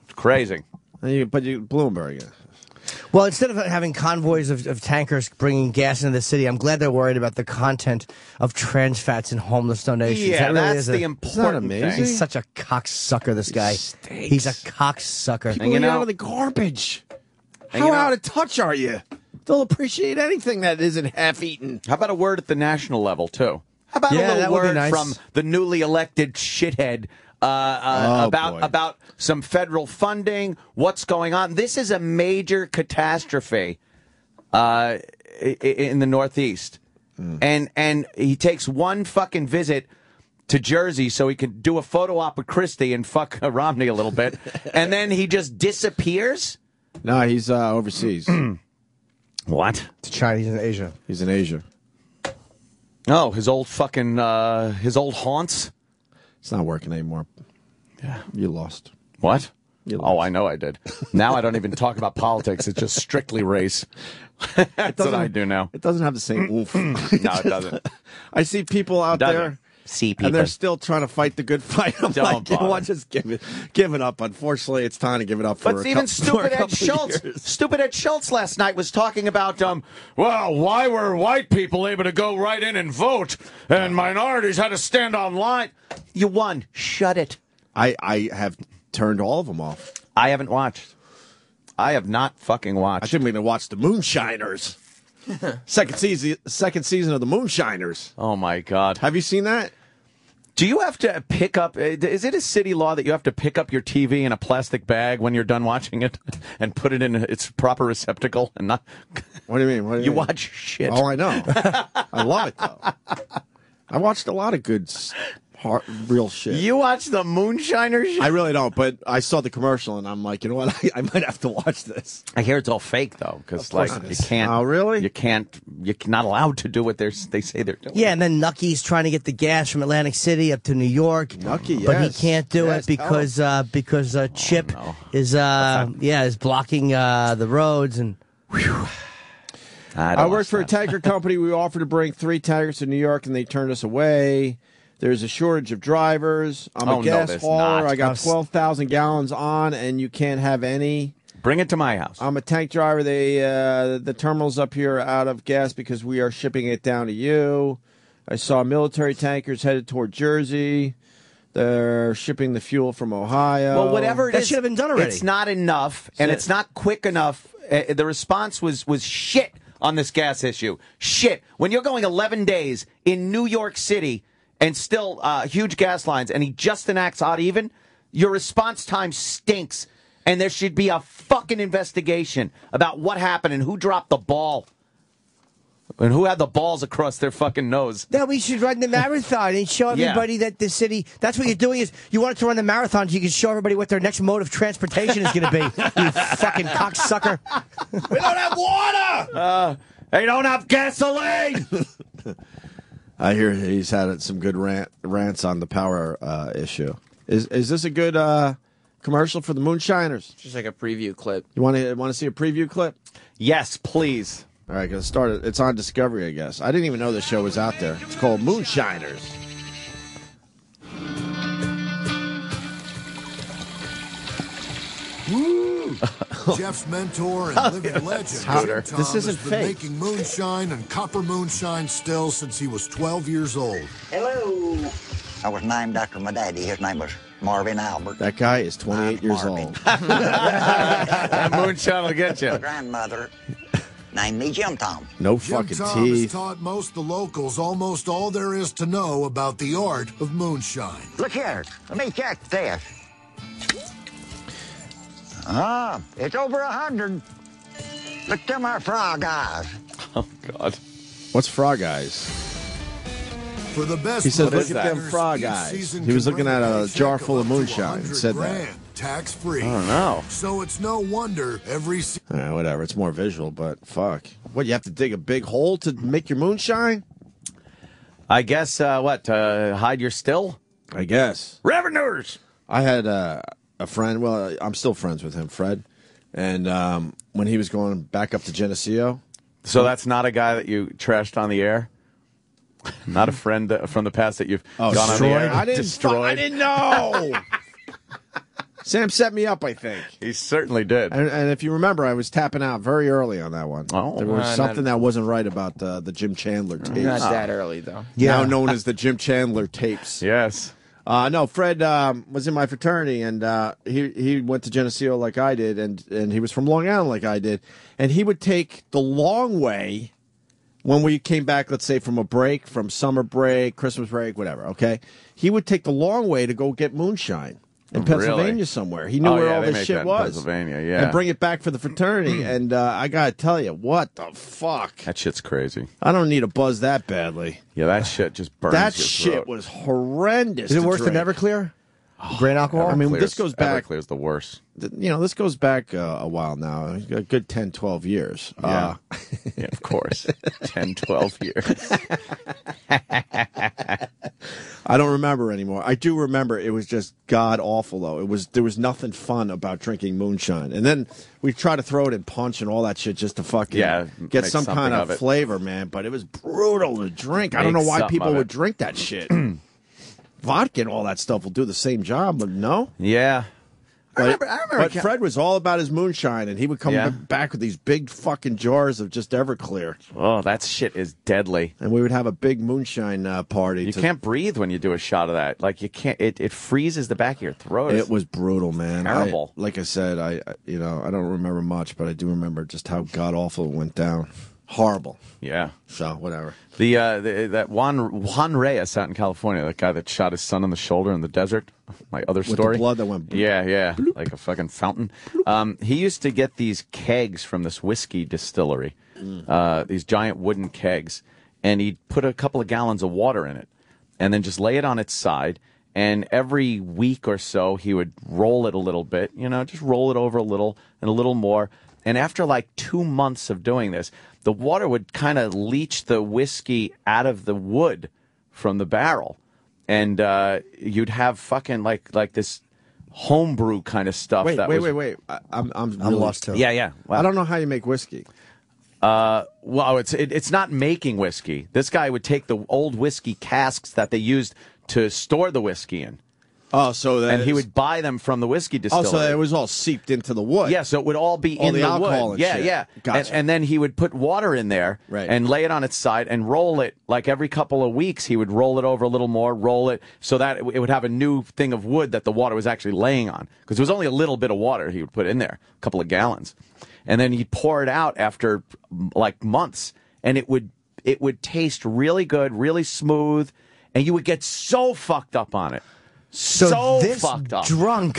C: It's crazy.
B: Bloomberg.
E: Well, instead of having convoys of tankers bringing gas into the city, I'm glad they're worried about the content of trans fats in homeless donations.
C: Yeah,
E: that's
C: the important thing.
E: He's such a cocksucker, this guy. He's a cocksucker.
B: People eat out of the garbage. How out of touch are you? They'll appreciate anything that isn't half-eaten.
C: How about a word at the national level, too? How about a little word from the newly elected shithead about some federal funding, what's going on. This is a major catastrophe in the Northeast. And he takes one fucking visit to Jersey so he can do a photo op with Christie and fuck Romney a little bit, and then he just disappears?
B: No, he's overseas.
C: What?
E: To China, he's in Asia.
B: He's in Asia.
C: Oh, his old fucking, his old haunts?
B: It's not working anymore.
C: Yeah.
B: You lost.
C: What?
B: You lost.
C: Oh, I know I did. Now I don't even talk about politics. It's just strictly race. That's what I do now.
B: It doesn't have the same oof.
C: No, it doesn't.
B: I see people out there.
C: See people.
B: And they're still trying to fight the good fight. I'm like, you know what, just give it up. Unfortunately, it's time to give it up for
C: But even stupid Ed Schultz, stupid Ed Schultz last night was talking about, well, why were white people able to go right in and vote, and minorities had to stand online? You won. Shut it.
B: I have turned all of them off.
C: I haven't watched. I have not fucking watched.
B: I think we're going to watch the Moonshiners. Second season of the Moonshiners.
C: Oh my God!
B: Have you seen that?
C: Do you have to pick up? Is it a city law that you have to pick up your TV in a plastic bag when you're done watching it and put it in its proper receptacle and not?
B: What do you mean? What do you mean?
C: watch shit?
B: Oh, I know. I love it though. I watched a lot of good, real shit.
C: You watch the Moonshiners?
B: I really don't, but I saw the commercial and I'm like, you know what? I might have to watch this.
C: I hear it's all fake though, because like you can't.
B: Oh, really?
C: You can't. You're not allowed to do what they say they're doing.
E: Yeah, and then Nucky's trying to get the gas from Atlantic City up to New York.
B: Nucky, yes.
E: But he can't do it because Chip is blocking the roads and. Whew.
B: I worked for a tanker company. We offered to bring 3 tankers to New York, and they turned us away. There's a shortage of drivers. I'm a gas hauler. I got 12,000 gallons on, and you can't have any.
C: Bring it to my house.
B: I'm a tank driver. The terminals up here are out of gas because we are shipping it down to you. I saw military tankers headed toward Jersey. They're shipping the fuel from Ohio.
C: Well, whatever it is,
E: that should have been done already.
C: It's not enough, and it's not quick enough. The response was shit on this gas issue. Shit. When you're going 11 days in New York City and still huge gas lines, and he just enacts odd even, your response time stinks. And there should be a fucking investigation about what happened and who dropped the ball. And who had the balls across their fucking nose.
E: That we should run the marathon and show everybody that the city, that's what you're doing is you want to run the marathon so you can show everybody what their next mode of transportation is going to be. You fucking cocksucker.
B: We don't have water!
C: They don't have gasoline!
B: I hear he's had some good rants on the power issue. Is this a good commercial for the Moonshiners?
F: Just like a preview clip.
B: You want to see a preview clip?
C: Yes, please.
B: All right, gonna start it. It's on Discovery, I guess. I didn't even know the show was out there. It's called Moonshiners.
I: Woo! Jeff's mentor and living legend, Jim Tom,
B: this isn't
I: has been
B: fake.
I: making moonshine and copper moonshine stills since he was 12 years old.
J: Hello. I was named after my daddy. His name was Marvin Albert.
B: That guy is 28 years old.
C: That moonshine will get you.
J: My grandmother named me Jim Tom.
B: No
I: Jim
B: fucking
I: Tom
B: teeth.
I: has taught most of the locals almost all there is to know about the art of moonshine.
J: Look here. Let me check this. It's over 100. Look at them frog eyes.
C: Oh, God.
B: What's frog eyes?
I: For the best
B: He said,
I: moonshine
B: look at them
I: winners,
B: frog
I: each
B: eyes.
I: season
B: He was
I: can
B: looking
I: bring
B: at a
I: a
B: jar
I: check
B: full of
I: up to
B: moonshine and said that.
I: $100,000, tax-free.
C: I don't know.
I: So it's no wonder every
B: Whatever. It's more visual, but fuck. What, you have to dig a big hole to make your moonshine?
C: I guess, hide your still?
B: I guess.
C: Revenues!
B: I had a friend, well, I'm still friends with him, Fred. And when he was going back up to Geneseo.
C: So that's not a guy that you trashed on the air? Not a friend from the past that you've gone on the air?
B: I didn't know! Sam set me up, I think.
C: He certainly did.
B: And if you remember, I was tapping out very early on that one.
C: Oh,
B: there was something that wasn't right about the Jim Chandler tapes.
F: Not that early, though.
B: Now known as the Jim Chandler tapes.
C: Yes.
B: No, Fred was in my fraternity, and he went to Geneseo like I did, and he was from Long Island like I did. And he would take the long way when we came back, let's say from a break, from summer break, Christmas break, whatever, okay, he would take the long way to go get moonshine in Pennsylvania somewhere. He knew where all this shit was.
C: Pennsylvania, yeah.
B: And bring it back for the fraternity. And I got to tell you, what the fuck?
C: That shit's crazy.
B: I don't need a buzz that badly.
C: Yeah, that shit just burns
B: That
C: your
B: shit
C: throat.
B: was horrendous.
E: Is it worse
B: drink.
E: than Everclear? Grain alcohol?
B: I mean, this goes back.
C: Everclear's the worst.
B: This goes back a while now, a good 10, 12 years.
C: Yeah, yeah, of course. 10, 12 years.
B: I don't remember anymore. I do remember it was just god awful though. There was nothing fun about drinking moonshine. And then we try to throw it in punch and all that shit just to fucking get some kind of flavor, man. But it was brutal to drink. I don't know why people would drink that shit. Vodka and all that stuff will do the same job, but no.
C: Yeah.
B: But Fred was all about his moonshine, and he would come back with these big fucking jars of just Everclear.
C: Oh, that shit is deadly.
B: And we would have a big moonshine party.
C: You can't breathe when you do a shot of that. Like, you can't. It freezes the back of your throat.
B: It was brutal, man.
C: Terrible.
B: Like I said, I don't remember much, but I do remember just how god awful it went down. Horrible.
C: Yeah.
B: So whatever.
C: That Juan Reyes out in California, that guy that shot his son in the shoulder in the desert. My other story.
B: With the blood that went. Bloop.
C: Yeah, like a fucking fountain. He used to get these kegs from this whiskey distillery, these giant wooden kegs, and he'd put a couple of gallons of water in it, and then just lay it on its side. And every week or so, he would roll it a little bit, just roll it over a little and a little more. And after like 2 months of doing this, the water would kind of leach the whiskey out of the wood from the barrel. And you'd have fucking like this homebrew kind of stuff.
B: Wait. I'm
E: lost too.
C: Yeah.
B: Wow. I don't know how you make whiskey.
C: Well, it's not making whiskey. This guy would take the old whiskey casks that they used to store the whiskey in.
B: Oh, and
C: he would buy them from the whiskey distillery.
B: Oh, so it was all seeped into the wood.
C: Yeah, so it would all be in
B: the alcohol
C: wood.
B: And shit.
C: Yeah.
B: Gotcha.
C: And then he would put water in there and lay it on its side and roll it. Like every couple of weeks, he would roll it over a little more, roll it so that it would have a new thing of wood that the water was actually laying on. Because it was only a little bit of water he would put in there, a couple of gallons. And then he'd pour it out after like months, and it would taste really good, really smooth, and you would get so fucked up on it.
E: So this
C: fucked up.
E: drunk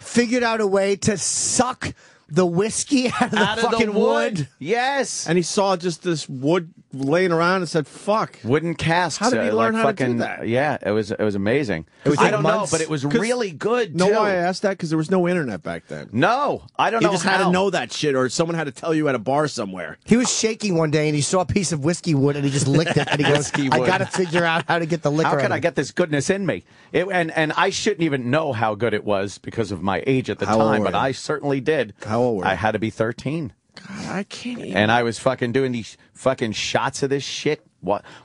E: figured out a way to suck the whiskey out of the fucking wood.
C: Yes.
B: And he saw just this wood laying around and said, fuck.
C: Wooden casks.
B: How did he learn how to do that?
C: Yeah, it was amazing.
E: I
C: don't know, but it was really good, too.
B: Know why I asked that? Because there was no internet back then.
C: No, I don't know
B: You just had to know that shit, or someone had to tell you at a bar somewhere.
E: He was shaking one day, and he saw a piece of whiskey wood, and he just licked it, and he goes, I got to figure out how to get the liquor
C: How could
E: out
C: I get this goodness in me? And I shouldn't even know how good it was because of my age at the time, but I certainly did.
B: How old were you?
C: I had to be 13.
B: God, I can't even.
C: And I was fucking doing these fucking shots of this shit,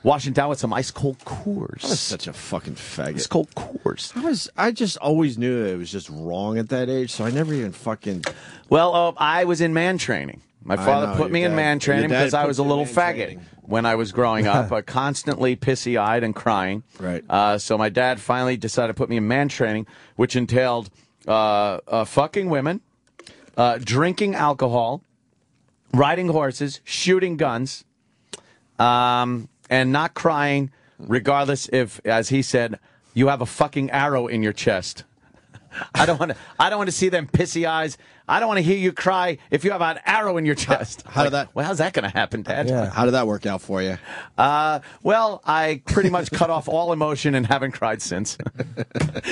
C: washing down with some ice cold Coors.
B: I was such a fucking faggot.
C: Ice cold Coors.
B: I just always knew it was just wrong at that age, so I never even fucking.
C: Well, I was in man training. My father put me in man training because I was a little faggot when I was growing up, constantly pissy-eyed and crying.
B: Right.
C: So my dad finally decided to put me in man training, which entailed fucking women, drinking alcohol, riding horses, shooting guns, and not crying, regardless if, as he said, you have a fucking arrow in your chest. I don't want to see them pissy eyes. I don't want to hear you cry if you have an arrow in your chest.
B: How did that?
C: Well, how's that going to happen, Dad?
B: Yeah. How did that work out for you?
C: Well, I pretty much cut off all emotion and haven't cried since.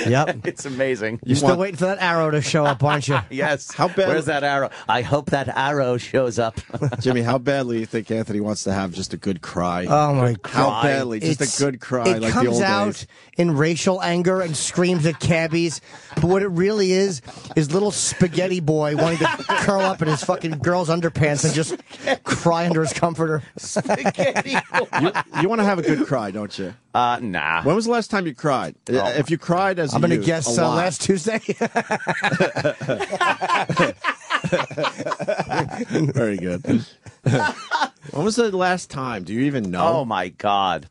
E: Yep.
C: It's amazing.
E: You're still waiting for that arrow to show up, aren't you?
C: Yes.
B: How bad?
C: Where's that arrow? I hope that arrow shows up.
B: Jimmy, how badly do you think Anthony wants to have just a good cry?
E: Oh, my God.
B: How badly? Just a good cry
E: It
B: like
E: comes
B: the old
E: out
B: days.
E: in racial anger and screams at cabbies, but what it really is little spaghetti boy wanting to curl up in his fucking girl's underpants and just cry under his comforter.
C: Spaghetti boy.
B: You want to have a good cry, don't you?
C: Nah.
B: When was the last time you cried? If you cried as
E: I'm
B: going
E: to guess last Tuesday.
B: Very good. When was the last time? Do you even know?
C: Oh, my God.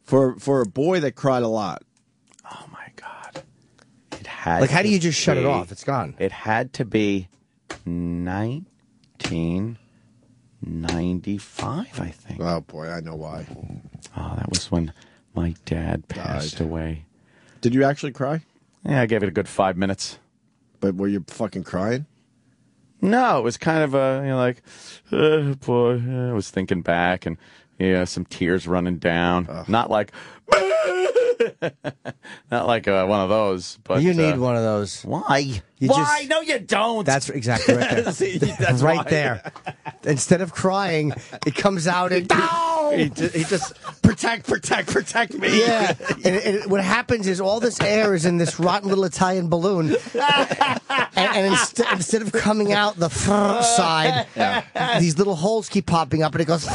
B: For a boy that cried a lot.
C: Oh, my God. It had
E: like, how do you just shut it
C: be-
E: off? It's gone.
C: It had to be 19 95, I think.
B: Oh, boy, I know why.
C: Oh, that was when my dad passed away.
B: Did you actually cry?
C: Yeah, I gave it a good 5 minutes.
B: But were you fucking crying?
C: No, it was kind of like, oh, boy. I was thinking back and, some tears running down. Not like, not like one of those. But
E: you need one of those.
C: Why?
E: Why?
C: No, you don't.
E: That's exactly right there.
C: See, that's
E: right
C: why.
E: there. Instead of crying, it comes out and
B: He just protect me.
E: Yeah. And what happens is all this air is in this rotten little Italian balloon. and instead of coming out the side, these little holes keep popping up and it goes.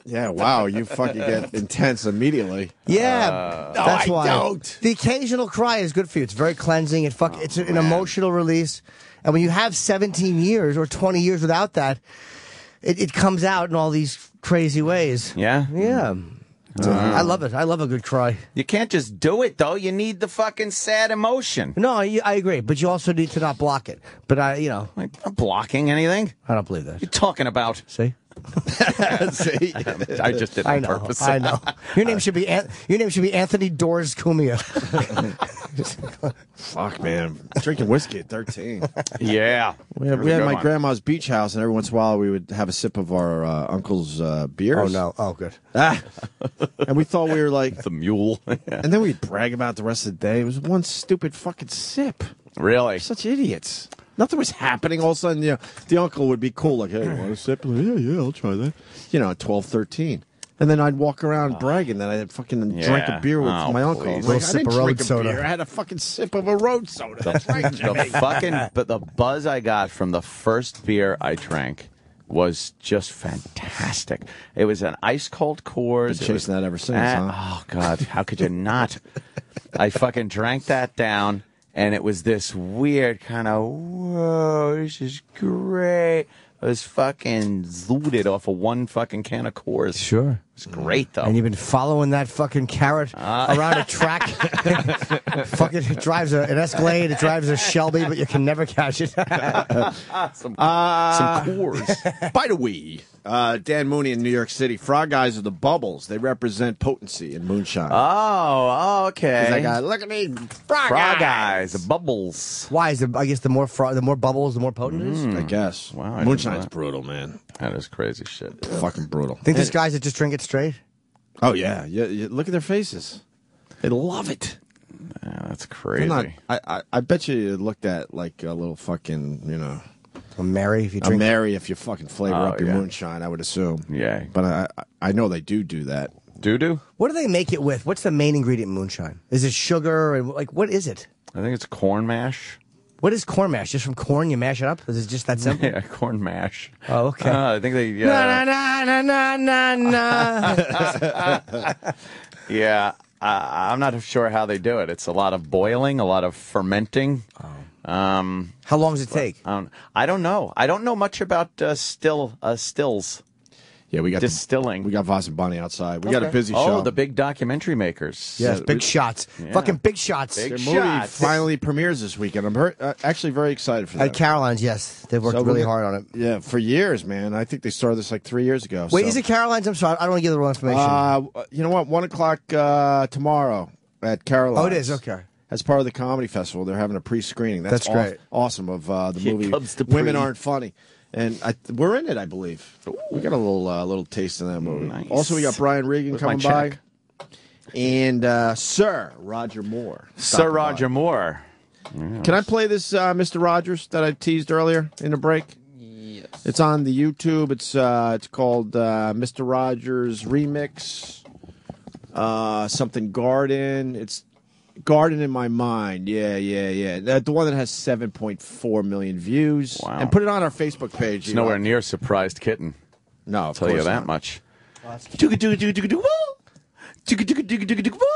B: Yeah, wow, you fucking get intense immediately.
E: Yeah, that's why.
B: Don't.
E: The occasional cry is good for you. It's very cleansing. It's an emotional release. And when you have 17 years or 20 years without that, it comes out in all these crazy ways.
C: Yeah?
E: Yeah. I love it. I love a good cry.
C: You can't just do it, though. You need the fucking sad emotion.
E: No, I agree. But you also need to not block it. But
C: I'm not blocking anything.
E: I don't believe that.
C: What are you talking about?
E: See?
B: See?
C: I just did it on purpose.
E: I know. Your name should be Anthony Doors Cumia.
B: Fuck, man. Drinking whiskey at 13.
C: Yeah.
B: We had my grandma's beach house, and every once in a while we would have a sip of our uncle's beers.
E: Oh, no. Oh, good.
B: And we thought we were like...
C: The mule.
B: And then we'd brag about it the rest of the day. It was one stupid fucking sip.
C: Really?
B: Such idiots. Nothing was happening. All of a sudden, the uncle would be cool. Like, hey, you want a sip? Like, yeah, I'll try that. 12, 13. And then I'd walk around bragging that I had fucking drank a beer with my uncle.
E: Please.
B: Like,
E: Little
B: I
E: sip
B: didn't
E: of road
B: drink a
E: soda.
B: beer. I had a fucking sip of a road soda. That's right, Jimmy.
C: But the buzz I got from the first beer I drank was just fantastic. It was an ice cold Coors.
B: Been chasing that ever since, huh?
C: Oh, God. How could you not? I fucking drank that down. And it was this weird kind of, whoa, this is great. I was fucking zooted off of one fucking can of Coors.
E: Sure.
C: It's great, though.
E: And you've been following that fucking carrot around a track. Fucking it drives an Escalade, it drives a Shelby, but you can never catch it.
C: Some Coors.
B: By the way, Dan Mooney in New York City. Frog Eyes are the bubbles. They represent potency in moonshine.
C: Oh, okay.
B: I got, look at me,
C: Frog eyes, the bubbles.
E: Why is I guess the more bubbles, the more potent it is?
B: I guess.
C: Wow,
B: Moonshine's brutal, man.
C: That is crazy shit.
B: Fucking brutal.
E: Think there's guys that just drink it straight?
B: Oh, yeah. Look at their faces. They love it.
C: Yeah, that's crazy.
B: I bet you looked at like a little fucking,
E: A Mary if you drink.
B: A Mary if you fucking flavor up your moonshine, I would assume.
C: Yeah.
B: But I know they do that.
C: Do?
E: What do they make it with? What's the main ingredient in moonshine? Is it sugar? And what is it?
C: I think it's corn mash.
E: What is corn mash? Just from corn, you mash it up? Is it just that simple?
C: Yeah, corn mash.
E: Oh, okay.
C: I think they...
E: Na, na, na, na, na, na.
C: Yeah, I'm not sure how they do it. It's a lot of boiling, a lot of fermenting.
E: Oh. How long does it take?
C: I don't know. I don't know much about stills.
B: Yeah, we got
C: distilling.
B: We got Vos and Bonnie outside. We got a busy show.
C: Oh, the big documentary makers.
E: Yes, big shots.
C: Yeah.
E: Fucking big shots.
B: Their movie finally premieres this weekend. I'm actually very excited for that.
E: At Caroline's, yes. They've worked really hard on it.
B: Yeah, for years, man. I think they started this like 3 years ago.
E: Wait, is it Caroline's? I'm sorry. I don't want to give the wrong information.
B: You know what? 1 o'clock tomorrow at Caroline's.
E: Oh, it is? Okay.
B: As part of the comedy festival, they're having a pre-screening. That's
E: great.
B: Awesome of the
C: Here
B: movie
C: comes the
B: Women
C: pre.
B: Aren't Funny. And we're in it, I believe. We got a little taste of that movie.
C: Nice.
B: Also, we got Brian Regan
C: Where's
B: coming
C: my
B: by.
C: check?
B: And Sir Roger Moore.
C: Sir Roger Moore.
B: Yes. Can I play this Mr. Rogers that I teased earlier in the break?
F: Yes.
B: It's on the YouTube. It's called Mr. Rogers Remix. Something Garden. It's Garden in My Mind. Yeah. The one that has 7.4 million views.
C: Wow.
B: And put it on our Facebook page.
C: It's nowhere near Surprised Kitten.
B: No,
C: I'll tell you that much.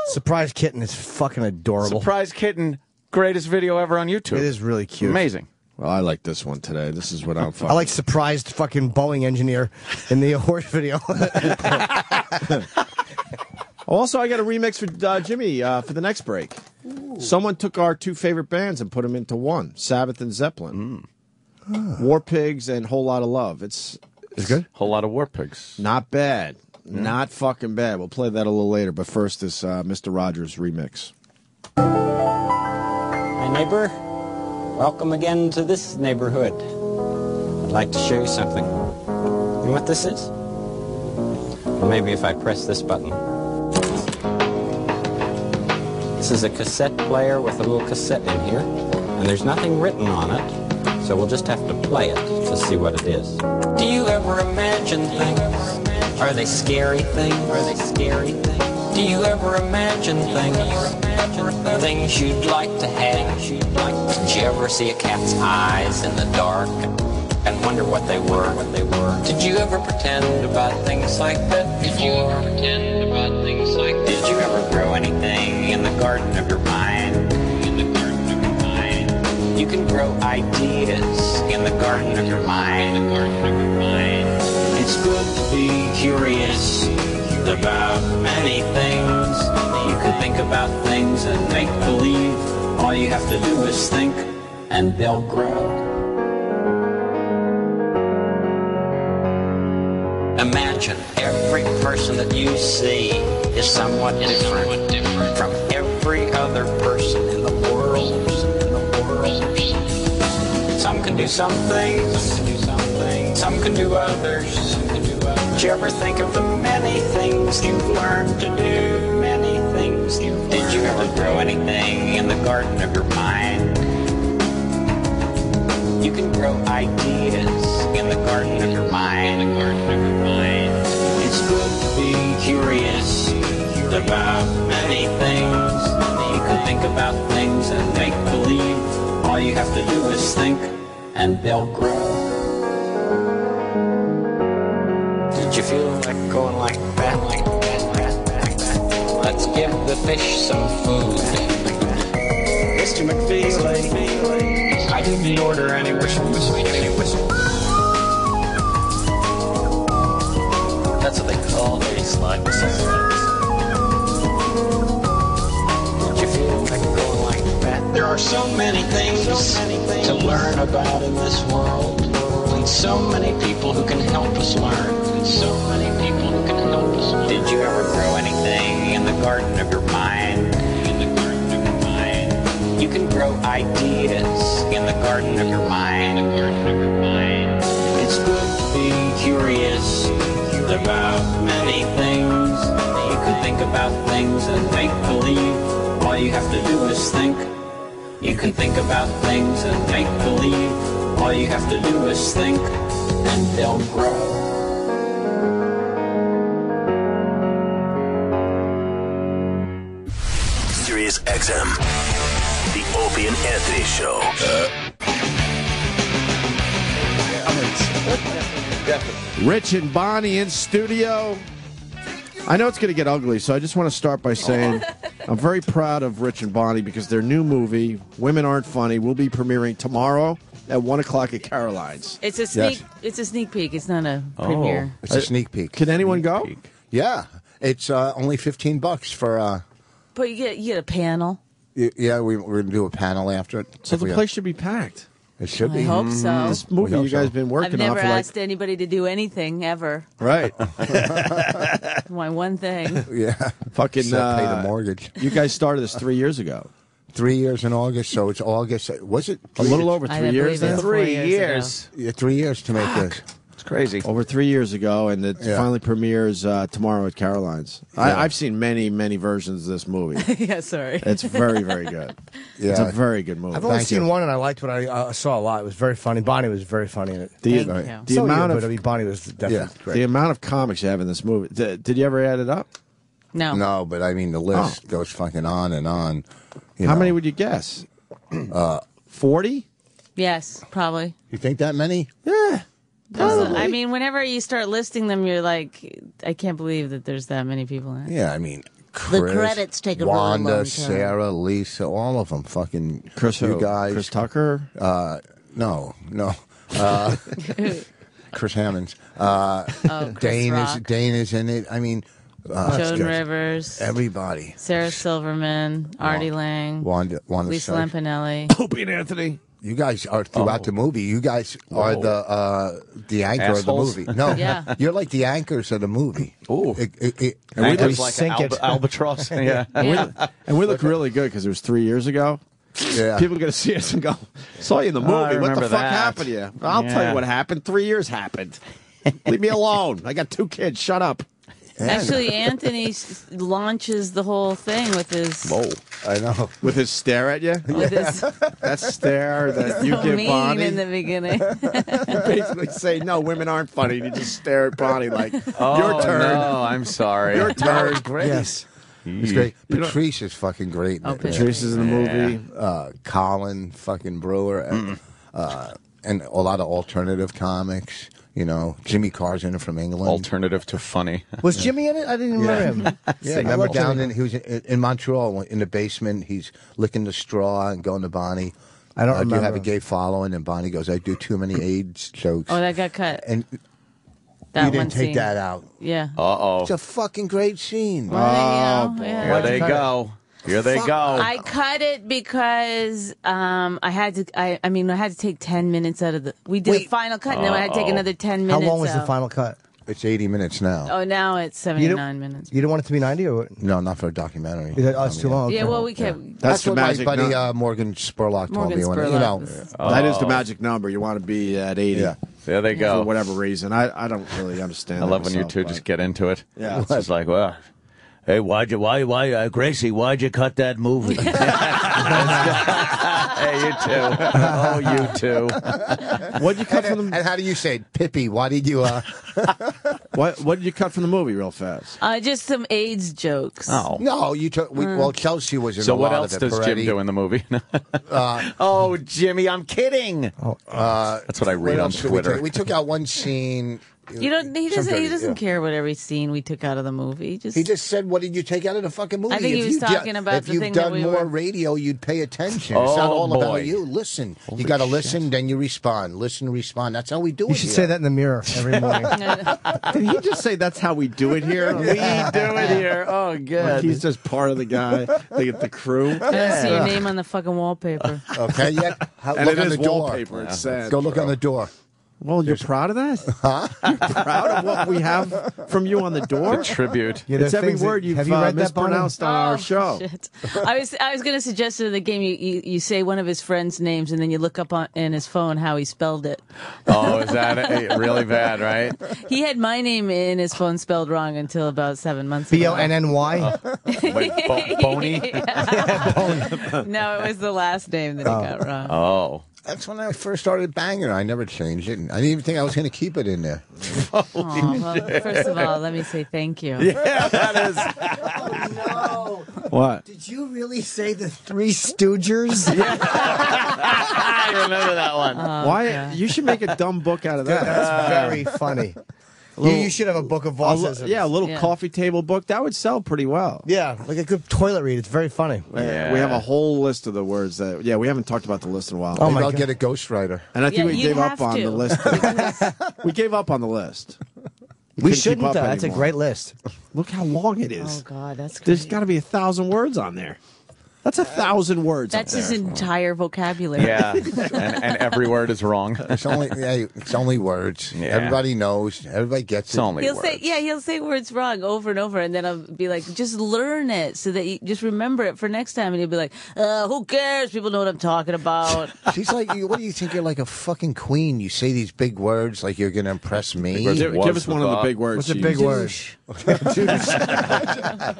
E: Surprise Kitten is fucking adorable.
C: Surprised Kitten, greatest video ever on YouTube.
E: It is really cute.
C: Amazing.
B: Well, I like this one today. This is what I'm fucking...
E: I like surprised fucking Boeing engineer in the horse video.
B: Also, I got a remix for Jimmy for the next break. Ooh. Someone took our two favorite bands and put them into one, Sabbath and Zeppelin. War Pigs and Whole Lot of Love. It's
E: good.
C: Whole lot of war pigs.
B: Not bad. Not fucking bad. We'll play that a little later, but first this Mr. Rogers remix.
K: Hi, neighbor. Welcome again to this neighborhood. I'd like to show you something. You know what this is? Well, maybe if I press this button. This is a cassette player with a little cassette in here, and there's nothing written on it, so we'll just have to play it to see what it is. Do you ever imagine things? Are they scary things? Are they scary things? Do you ever imagine things? Things you'd like to have? Did you ever see a cat's eyes in the dark and wonder what they were? Did you ever pretend about things like that before? Did you ever grow anything in the garden of your mind? You can grow ideas in the garden of your mind. It's good to be curious about many things. You can think about things and make believe. All you have to do is think, and they'll grow. Imagine every person that you see is somewhat different from every other person in the world. Some can do some things, some can do others. Did you ever think of the many things you've learned to do? Many things you've learned. Did you ever grow anything in the garden of your mind? You can grow ideas in the garden of your mind. It's good to be curious about many things. You can think about things and make believe. All you have to do is think, and they'll grow. Did you feel like going like that? Let's give the fish some food. Mr. McFeely, I didn't order any whistle. That's what they call a slide whistle. Did you feel like going like that? There are so many things to learn about in this world, and so many people who can help us learn. Did you ever grow anything in the garden of your mind? You can grow ideas in the garden of your mind. It's good to be curious about many things. You can think about things and make believe. All you have to do is think. You can think about things and make believe. All you have to do is think, and they'll grow.
L: Sirius XM, the Opie and Anthony Show.
B: Rich and Bonnie in studio. I know it's going to get ugly, so I just want to start by saying I'm very proud of Rich and Bonnie because their new movie, Women Aren't Funny, will be premiering tomorrow at 1 o'clock at Caroline's.
M: It's a sneak. Yes. It's a sneak peek. It's not a premiere.
N: It's a sneak peek.
B: Can anyone go?
N: Yeah, it's only $15 for.
M: But you get a panel.
N: Yeah, we're going to do a panel after it.
B: So the place should be packed.
N: It should be.
M: I hope so.
B: This movie you guys been working on.
M: I've never asked anybody to do anything ever.
B: Right.
M: My one thing.
N: Yeah.
B: Fucking
N: pay the mortgage.
B: You guys started this 3 years ago.
N: 3 years in August, so it's August. Was it
B: a little over 3 years?
M: Then?
C: 3 years.
N: Yeah, 3 years to make this.
C: It's crazy.
B: Over 3 years ago, and it finally premieres tomorrow at Caroline's. Yeah. I've seen many, many versions of this movie.
M: Yeah, sorry.
B: It's very, very good.
N: Yeah.
B: It's a very good movie.
E: I've only seen one, and I liked what I saw a lot. It was very funny. Bonnie was very funny in it.
B: The amount of
E: Bonnie was definitely great.
B: The amount of comics you have in this movie. Did you ever add it up?
M: No.
N: No, but I mean the list goes fucking on and on.
B: How many would you guess? 40?
M: Yes, probably.
N: You think that many?
B: Yeah.
M: Probably. I mean, whenever you start listing them, you're like, I can't believe that there's that many people in it.
N: Yeah, I mean, Chris,
O: the credits take a
N: Wanda,
O: really long time.
N: Sarah, Lisa, all of them. Fucking
B: Chris,
N: you guys.
B: Chris Tucker?
N: No. Chris Hammonds.
M: Chris
N: Dane is in it. I mean,
M: Joan Rivers.
N: Everybody.
M: Sarah Silverman, Artie Lang.
N: Wanda
M: Lisa
N: Sykes.
M: Lampanelli.
B: Opie and Anthony.
N: You guys are throughout the movie. You guys are the anchor
C: Assholes.
N: of the movie. No,
M: Yeah.
N: you're like the anchors of the movie.
C: Ooh.
N: And we
C: Anchors
N: just
C: like albatross. Yeah.
B: And we look really good because it was 3 years ago.
N: Yeah.
B: People are going to see us and go, saw you in the movie.
C: I
B: What the
C: remember
B: fuck
C: that.
B: happened to you? I'll tell you what happened. 3 years happened. Leave me alone. I got 2 kids. Shut up.
M: Actually, Anthony launches the whole thing with his.
N: Whoa, I know.
B: With his stare at you?
M: With his
B: That stare that you
M: so
B: give
M: mean
B: Bonnie.
M: in the beginning.
B: You basically say, no, women aren't funny. You just stare at Bonnie like,
C: Oh,
B: your turn.
C: no, I'm sorry.
B: Your turn.
N: Great. Yes. It's great. Patrice is fucking great. in it.
B: Patrice is in the movie.
N: Colin fucking Brewer. And a lot of alternative comics. You know, Jimmy Carr's in it from England.
C: Alternative to funny.
E: Was Jimmy in it? I didn't remember him.
N: Yeah, remember down in he was in Montreal in the basement. He's licking the straw and going to Bonnie.
E: I don't
N: Do you
E: remember.
N: have a gay following? And Bonnie goes, I do too many AIDS jokes.
M: Oh, that got cut.
N: And
M: That
N: you didn't
M: one
N: take
M: scene.
N: that out.
M: Yeah.
C: Uh-oh.
N: It's a fucking great scene.
M: Well, yeah.
C: Here they go. Here they go.
M: I cut it because I had to. I had to take 10 minutes out of the. We did a final cut, and then I had to take another 10
E: How
M: minutes.
E: long was the
M: out.
E: final cut?
N: It's 80 minutes now.
M: Oh, now it's 79 minutes.
E: You don't want it to be 90 or what?
N: No, not for a documentary.
E: It's too long.
M: Yeah, well, we can't.
N: That's
B: the
N: what my
B: magic
N: buddy
B: number.
N: Morgan Spurlock told
M: Morgan
N: me. When,
M: Spurlock
N: you know,
M: was-
B: That is the magic number. You want to be at 80.
N: Yeah.
C: There they go.
B: For whatever reason. I don't really understand
C: I
B: that
C: love when you
B: myself,
C: two
B: but-
C: just get into it.
B: Yeah.
G: It's just like, well, hey, Gracie, why'd you cut that movie?
C: Hey, you too. Oh, you too.
B: What'd you cut from the
N: And how do you say it? Pippi, why did you...
B: what did you cut from the movie real fast?
M: Just some AIDS jokes.
C: Oh.
N: No, you took... Well, Chelsea was in
C: So
N: a
C: what
N: lot
C: else
N: of it.
C: does Jim
N: Peretti.
C: do in the movie? Oh, Jimmy, I'm kidding. That's what I read on
N: else did we
C: Twitter.
N: take? We took out one scene...
M: You don't. He doesn't.
N: Sometimes,
M: He doesn't
N: yeah.
M: care what every scene we took out of the movie.
N: He just said, "What did you take out of the fucking movie?"
M: I think he
N: If
M: was
N: you
M: talking about
N: if
M: the
N: you've
M: thing that
N: done
M: we
N: more
M: were-
N: radio, you'd pay attention. It's not
C: Oh,
N: all
C: boy.
N: about you. Listen, you got to listen, then you respond. Listen, respond. That's how we do it.
E: You should say that in the mirror every morning.
B: Did he just say that's how we do it here?
C: We do it here. Oh,
B: Like
C: good.
B: he's just part of the guy. They get the crew.
M: I don't see your name on the fucking wallpaper.
N: Okay, yeah.
B: And
N: Look
B: it
N: on
B: is
N: the door.
B: wallpaper. It's sad.
N: Go look on the door.
B: Well, you're proud of that? Huh? You're proud of what we have from you on the door?
C: The tribute.
E: Yeah,
B: It's
E: there are
B: every
E: things that-
B: word you've
E: have you read that, Bonnie?
B: mispronounced on our show.
M: Shit. I was going to suggest in the game you say one of his friends' names and then you look up in his phone how he spelled it.
C: Oh, is that really bad, right?
M: He had my name in his phone spelled wrong until about 7 months ago.
E: B-O-N-N-Y?
C: Wait, Boney?
M: No, it was the last name that he got wrong.
C: Oh.
N: That's when I first started banging. I never changed it. I didn't even think I was going to keep it in there.
M: Oh, well, first of all, let me say thank you.
C: Yeah, that is.
E: Oh, no.
B: What?
E: Did you really say the Three Stoogers?
C: I remember that one.
B: Why?
M: God.
B: You should make a dumb book out of that.
E: That's very funny. You should have a book of Vossisms.
B: Yeah, a little coffee table book. That would sell pretty well.
E: Yeah, like a good toilet read. It's very funny.
B: Yeah. We have a whole list of the words that. Yeah, we haven't talked about the list in a while.
E: Oh,
N: Maybe
E: my
N: I'll
E: God.
N: get a ghostwriter.
B: And I think we
M: you'd
B: gave up
M: have
B: on
M: to.
B: the list. We gave up on the list.
E: We
B: couldn't
E: shouldn't,
B: keep up
E: though. That's a
B: anymore.
E: great list.
B: Look how long it is.
M: Oh, God, that's great.
B: There's got to be 1,000 words on there. That's 1,000 words.
M: That's
B: up
M: his
B: there.
M: entire vocabulary.
C: Yeah, and every word is wrong.
N: It's only words.
C: Yeah.
N: Everybody knows. Everybody gets
C: It's
N: it.
C: only
M: He'll
C: words.
M: he'll say words wrong over and over, and then I'll be like, just learn it so that you just remember it for next time. And he'll be like, who cares? People know what I'm talking about.
N: She's like, what do you think? You're like a fucking queen. You say these big words like you're going to impress me.
C: words.
B: Give us one of the big words.
E: What's a
B: you
E: big
B: use.
E: word?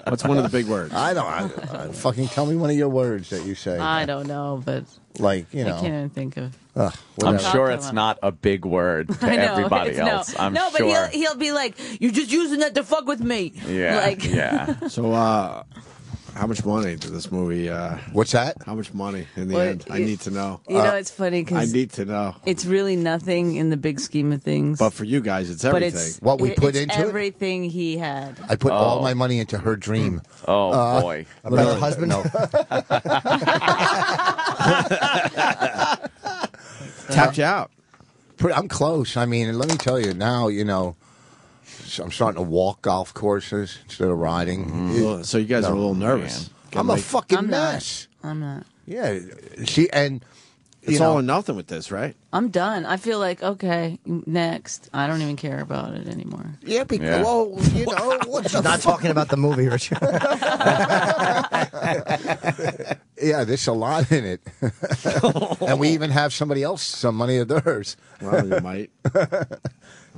B: What's one of the big words?
N: I don't. Fucking tell me one of your words that you say.
M: I don't know, but
N: Like, you
M: I
N: know.
M: can't even think of.
C: I'm
N: whatever.
C: sure
M: Talking
C: it's
M: about-
C: not a big word to
M: I know,
C: everybody
M: it's
C: else. I'm
M: no,
C: sure.
M: but he'll be like, "You're just using that to fuck with me."
C: Yeah,
M: like,
C: yeah.
B: So, how much money did this movie?
N: What's that?
B: How much money in the
M: Well,
B: end? I need to know.
M: You know, it's funny
B: I
M: because
B: need to know.
M: it's really nothing in the big scheme of things.
B: But for you guys, it's
M: But
B: everything.
M: it's
N: What we put
M: it's
N: into it?
M: everything he had.
N: I put all my money into her dream.
C: Oh boy.
E: About her husband?
N: No.
B: Tapped you out.
N: I'm close. I mean, let me tell you now, you know, I'm starting to walk golf courses instead of riding.
B: So you guys are a little nervous.
N: I'm a fucking
M: I'm
N: mess.
M: not. I'm not.
N: Yeah.
B: It's all or nothing with this, right?
M: I'm done. I feel like, okay, next. I don't even care about it anymore.
N: Yeah, because, well, you know, what's
E: Not talking about the movie, Richard.
N: Yeah, there's a lot in it. And we even have somebody else, some money of theirs.
B: Well, you might.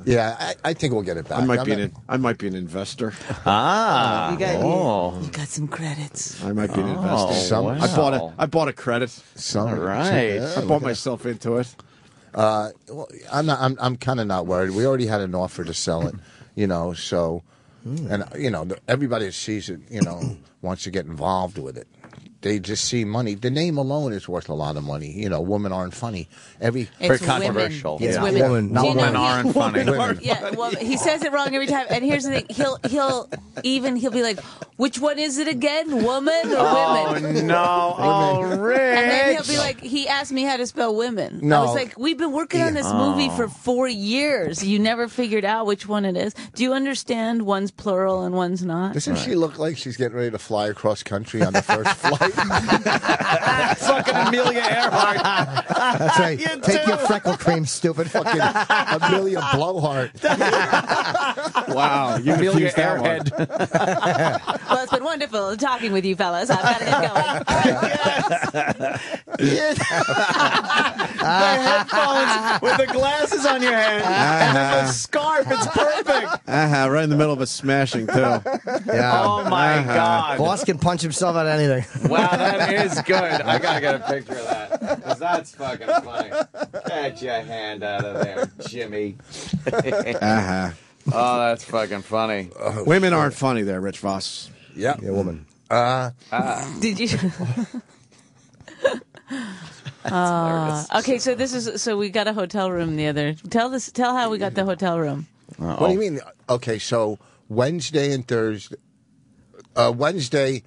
N: Yeah, I think we'll get it back.
B: I might be an investor.
M: You got some credits.
B: I might be an investor.
C: Wow.
B: I bought a credit.
C: All right.
B: I bought myself into it.
N: Well, I'm kind of not worried. We already had an offer to sell it, you know. So, and you know, everybody that sees it, you know, wants to get involved with it. They just see money. The name alone is worth a lot of money. You know, women aren't funny.
C: Very controversial.
M: It's
C: Yeah.
M: women.
C: Women aren't funny.
M: Yeah, well, he says it wrong every time. And here's the thing: he'll be like, "Which one is it again? Woman or women?"
C: No, oh, Rick.
M: And then he'll be like, "He asked me how to spell women."
N: No.
M: I was like, "We've been working on this movie for 4 years. You never figured out which one it is. Do you understand? One's plural and one's not."
N: Doesn't she look like she's getting ready to fly across country on the first flight?
C: Fucking Amelia Earhart.
E: That's right. Take your freckle cream, stupid.
N: Fucking Amelia Blowhart.
B: Wow, you
C: Amelia
B: confused that one.
C: Airhead.
M: Well, it's been wonderful talking with you, fellas. I've got to get going.
C: The headphones with the glasses on your head and then the scarf. It's perfect.
B: Right in the middle of a smashing too.
E: Yeah.
C: Oh my God.
E: Boss can punch himself out of anything.
C: Wow, that is good. I gotta get a picture of that because that's fucking funny. Get your hand out of there, Jimmy. Oh, that's fucking funny.
B: Women aren't funny there, Rich Voss.
N: Yeah,
E: woman.
M: Did you? Okay, so we got a hotel room the other. Tell how we got the hotel room.
N: What do you mean? Okay, so Wednesday and Thursday. Wednesday,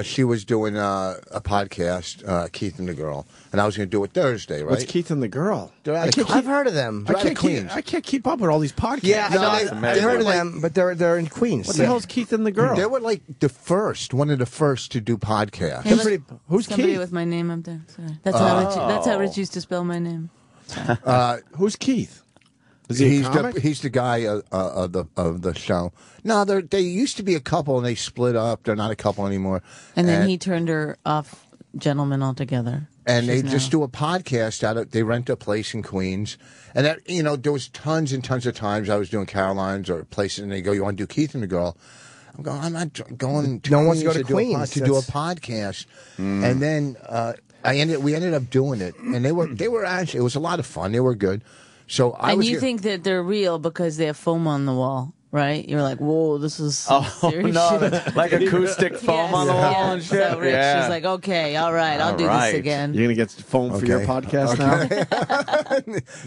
N: she was doing a podcast, Keith and the Girl, and I was going to do it Thursday, right?
B: What's Keith and the Girl?
E: I've heard of them.
B: I can't keep up with all these podcasts.
E: Yeah, I heard of them, but they're in Queens.
B: What the hell's Keith and the Girl?
N: They were like one of the first to do podcasts.
M: Hey,
B: who's
M: somebody
B: Keith?
M: with my name up there. Sorry. That's how Rich used to spell my name.
B: Who's Keith? Is he a comic?
N: He's the guy of the show. No, they used to be a couple and they split up. They're not a couple anymore.
M: And then he turned her off, gentlemen altogether.
N: And they just do a podcast out of. They rent a place in Queens, and that there was tons and tons of times I was doing Caroline's or places, and they go, "You want to do Keith and the Girl?" I'm going. I'm not going.
E: No one wants to go to Queens
N: to do a podcast, and then we ended up doing it, and they were actually it was a lot of fun. They were good. So you
M: think that they're real because they have foam on the wall, right? You're like, whoa, this is serious shit.
C: Like acoustic foam on the wall and shit.
M: So Rich is like, okay, all right, I'll do this again.
B: You're gonna get foam for your podcast now.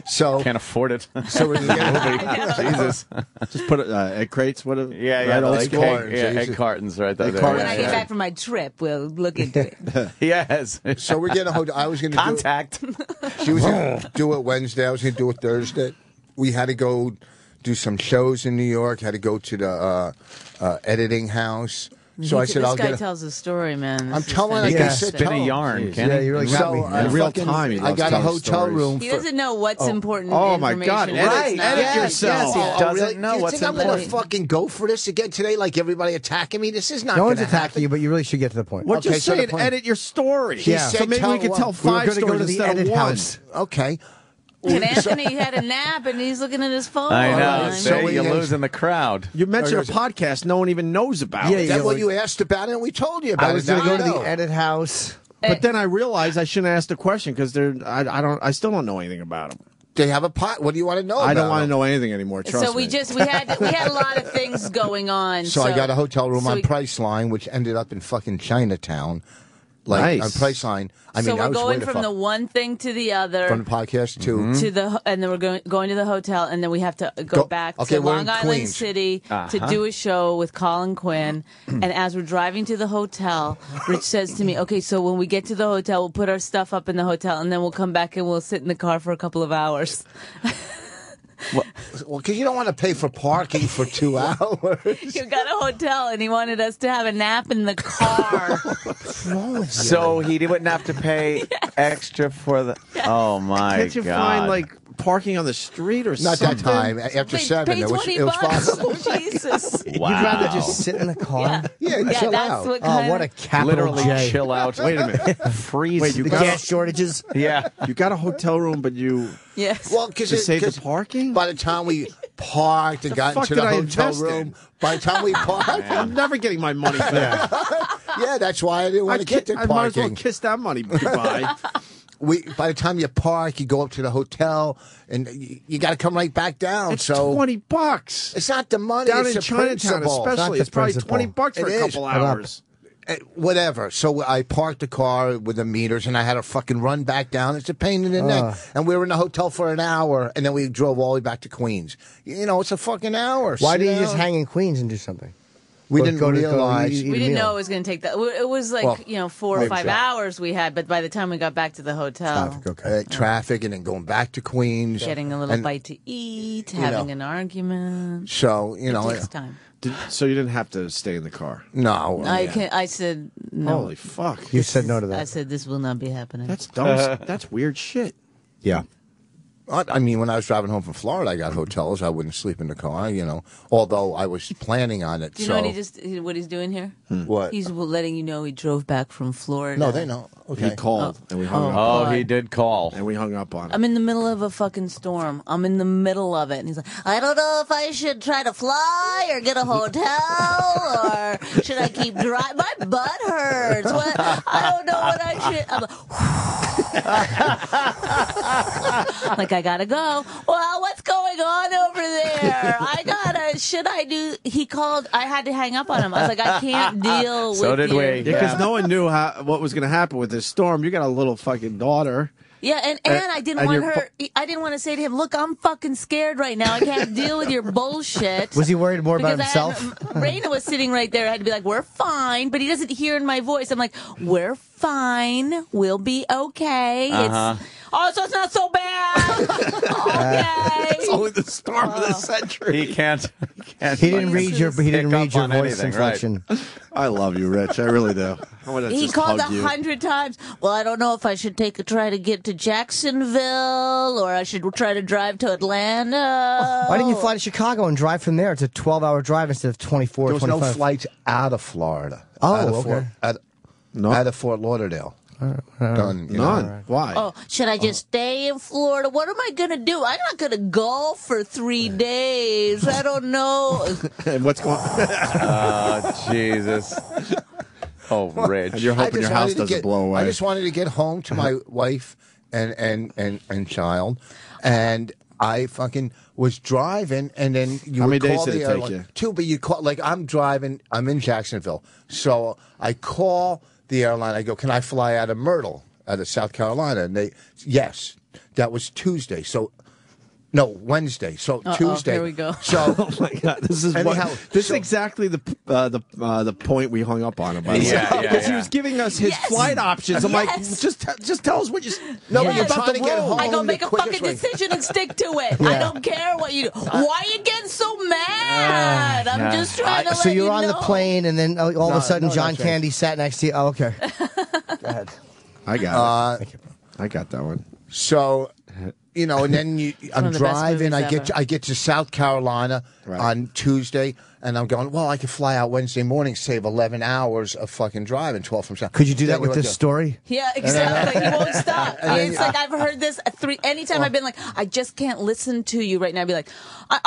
N: So
C: can't afford it.
N: So we're
B: Jesus, just put egg crates. What?
C: Egg cartons right there.
M: When I get back from my trip, we'll look into it.
C: Yes.
N: So we're getting a hotel. I was going to
C: contact.
N: She was going to do it Wednesday. I was going to do it Thursday. We had to go do some shows in New York. Had to go to the editing house. So I said,
M: "This guy tells a story, man."
N: I'm telling you,
C: he can spin a yarn.
E: Yeah, you really got me.
B: In real time,
N: I got a hotel room.
M: He doesn't know what's important.
B: Oh my God! Edit yourself.
C: He doesn't know what's
N: important. I'm going to fucking go for this again today? Like everybody attacking me? This is not.
E: No one's attacking you, but you really should get to the point.
B: Well, just say edit your story.
E: Yeah.
B: So maybe we could tell 5 stories instead of 1.
N: House. Okay.
M: And Anthony had a nap and he's looking at his phone.
C: I know.
M: All the time.
C: So you're losing the crowd.
B: You mentioned a podcast no one even knows about.
N: Yeah, that's what you asked about it, and we told you about it.
E: I was going to go to the edit house.
B: But then I realized I shouldn't ask the question because I still don't know anything about them.
N: They have a pot. What do you want to know?
B: I don't want to know anything anymore. Trust
M: me. So we had a lot of things going on.
N: So I got a hotel room on Priceline, which ended up in fucking Chinatown. Like on Priceline. I mean,
M: we're going from the one thing to the other.
N: From the podcast to
M: and then we're going to the hotel, and then we have to go back to Long Island City to do a show with Colin Quinn. And as we're driving to the hotel, Rich says to me, "Okay, so when we get to the hotel, we'll put our stuff up in the hotel, and then we'll come back and we'll sit in the car for a couple of hours."
N: Well, because you don't want to pay for parking for 2 hours.
M: You got a hotel, and he wanted us to have a nap in the car.
C: So he wouldn't have to pay extra for the. Oh my
B: Can't you
C: God!
B: find like parking on the street or
N: Not
B: something?
N: that time. After 7, it was fine.
M: Oh, Jesus.
E: Wow. You'd rather just sit in a car?
N: Yeah, chill
M: that's
N: out.
M: what
E: Oh, what a capital
C: Literally
E: J.
C: chill out. Wait a minute. Freeze.
B: Wait, you
E: The
B: got
E: gas shortages?
C: Yeah.
B: You got a hotel room, but you
M: Yes.
N: Well,
B: to save the parking.
N: By the time we parked and got
B: fuck
N: into the
B: did I
N: hotel
B: invest
N: room,
B: in?
N: by the time we parked,
B: I'm never getting my money back.
N: yeah, that's why I didn't want to get to
B: I might as well
N: parking.
B: kiss that money goodbye.
N: By the time you park, you go up to the hotel, and you got to come right back down.
B: It's
N: so
B: $20.
N: It's not the money.
B: Down
N: it's
B: in
N: the
B: Chinatown,
N: principle.
B: especially, it's probably $20 for
N: It
B: a
N: is.
B: couple hours.
N: Whatever. So I parked the car with the meters, and I had to fucking run back down. It's a pain in the neck. And we were in the hotel for an hour, and then we drove all the way back to Queens. You know, it's a fucking hour.
E: Why
N: sit
E: didn't you
N: down.
E: just hang in Queens and do something?
N: We didn't realize.
M: We didn't know it was going to take that. It was like, 4 or 5 hours we had, but by the time we got back to the hotel.
N: Traffic, and then going back to Queens.
M: Getting a little bite to eat, having an argument.
N: So,
M: It takes time.
B: So you didn't have to stay in the car?
N: No.
M: I said no.
B: Holy fuck.
E: You said no to that.
M: I said this will not be happening.
B: That's dumb. That's weird shit.
E: Yeah.
N: I mean, when I was driving home from Florida, I got hotels. I wouldn't sleep in the car, although I was planning on it.
M: Do you know what he's doing here?
N: What?
M: He's letting you know he drove back from Florida.
N: No, they know. Okay.
B: He called, and we hung up.
C: Oh,
B: on
C: he
B: him.
C: did call.
B: And we hung up on him.
M: I'm in the middle of a fucking storm. I'm in the middle of it. And he's like, I don't know if I should try to fly or get a hotel or should I keep driving? My butt hurts. What? I don't know what I should. I'm like, I gotta go. Well, what's going on over there? Should I do? He called. I had to hang up on him. I was like, I can't deal with
C: So did
M: you.
C: we.
B: Because no one knew what was going to happen with this storm. You got a little fucking daughter.
M: Yeah, and I didn't want her. I didn't want to say to him, "Look, I'm fucking scared right now. I can't deal with your bullshit."
E: Was he worried more about himself?
M: Raina was sitting right there. I had to be like, "We're fine," but he doesn't hear in my voice. I'm like, "We're fine. We'll be okay." So it's not so bad. Okay.
B: It's only the storm of the century.
C: He can't.
E: He didn't read your voice inflection.
B: Right. I love you, Rich. I really do. I want to
M: He
B: just
M: called
B: hug you.
M: 100 times. Well, I don't know if I should try to get to Jacksonville or I should try to drive to Atlanta.
E: Why didn't you fly to Chicago and drive from there? It's a 12-hour drive instead of 24,
N: There was
E: 25.
N: no flights out of Florida.
E: Oh,
N: out of
E: okay.
N: out of Fort Lauderdale. None.
B: None. Why?
M: Oh, should I just stay in Florida? What am I going to do? I'm not going to golf for 3 days. I don't know.
B: And what's going on?
C: Oh, Jesus. Oh, Rich.
B: And you're hoping your house doesn't blow away.
N: I just wanted to get home to my wife and child, and I fucking was driving, and then you
B: How
N: would
B: many
N: call
B: days did
N: the
B: it take
N: airline.
B: you?
N: 2, but you call, like, I'm driving, I'm in Jacksonville, so I call the airline. I go, can I fly out of Myrtle, out of South Carolina? And they, yes, that was Tuesday. So, no, Wednesday. So Tuesday.
M: Here we go.
N: So,
B: Oh my God! This is exactly the point we hung up on him. Because he was giving us his flight options. I'm like, just tell us what you.
N: No,
M: Yes.
N: but you're trying to get home.
M: I go
N: the
M: make a
N: quickest
M: fucking
N: way.
M: decision and stick to it. I don't care what you do. Why are you getting so mad? I'm just trying to let
E: So
M: you
E: you're on
M: know.
E: the plane, and then all of a sudden, John
N: that's right.
E: Candy sat next to you. Oh, okay. Go ahead.
B: I got it. I got that one.
N: So, and then I'm
M: of the best
N: driving.
M: movies
N: I get to South Carolina on Tuesday, and I'm going, well, I could fly out Wednesday morning, save 11 hours of fucking driving, 12 from South.
E: Could you do that
N: Then
E: with
N: you
E: this story?
M: Yeah, exactly. He won't stop.
N: And then-
M: It's like I've heard this anytime I've been like, I just can't listen to you right now. I'd be like,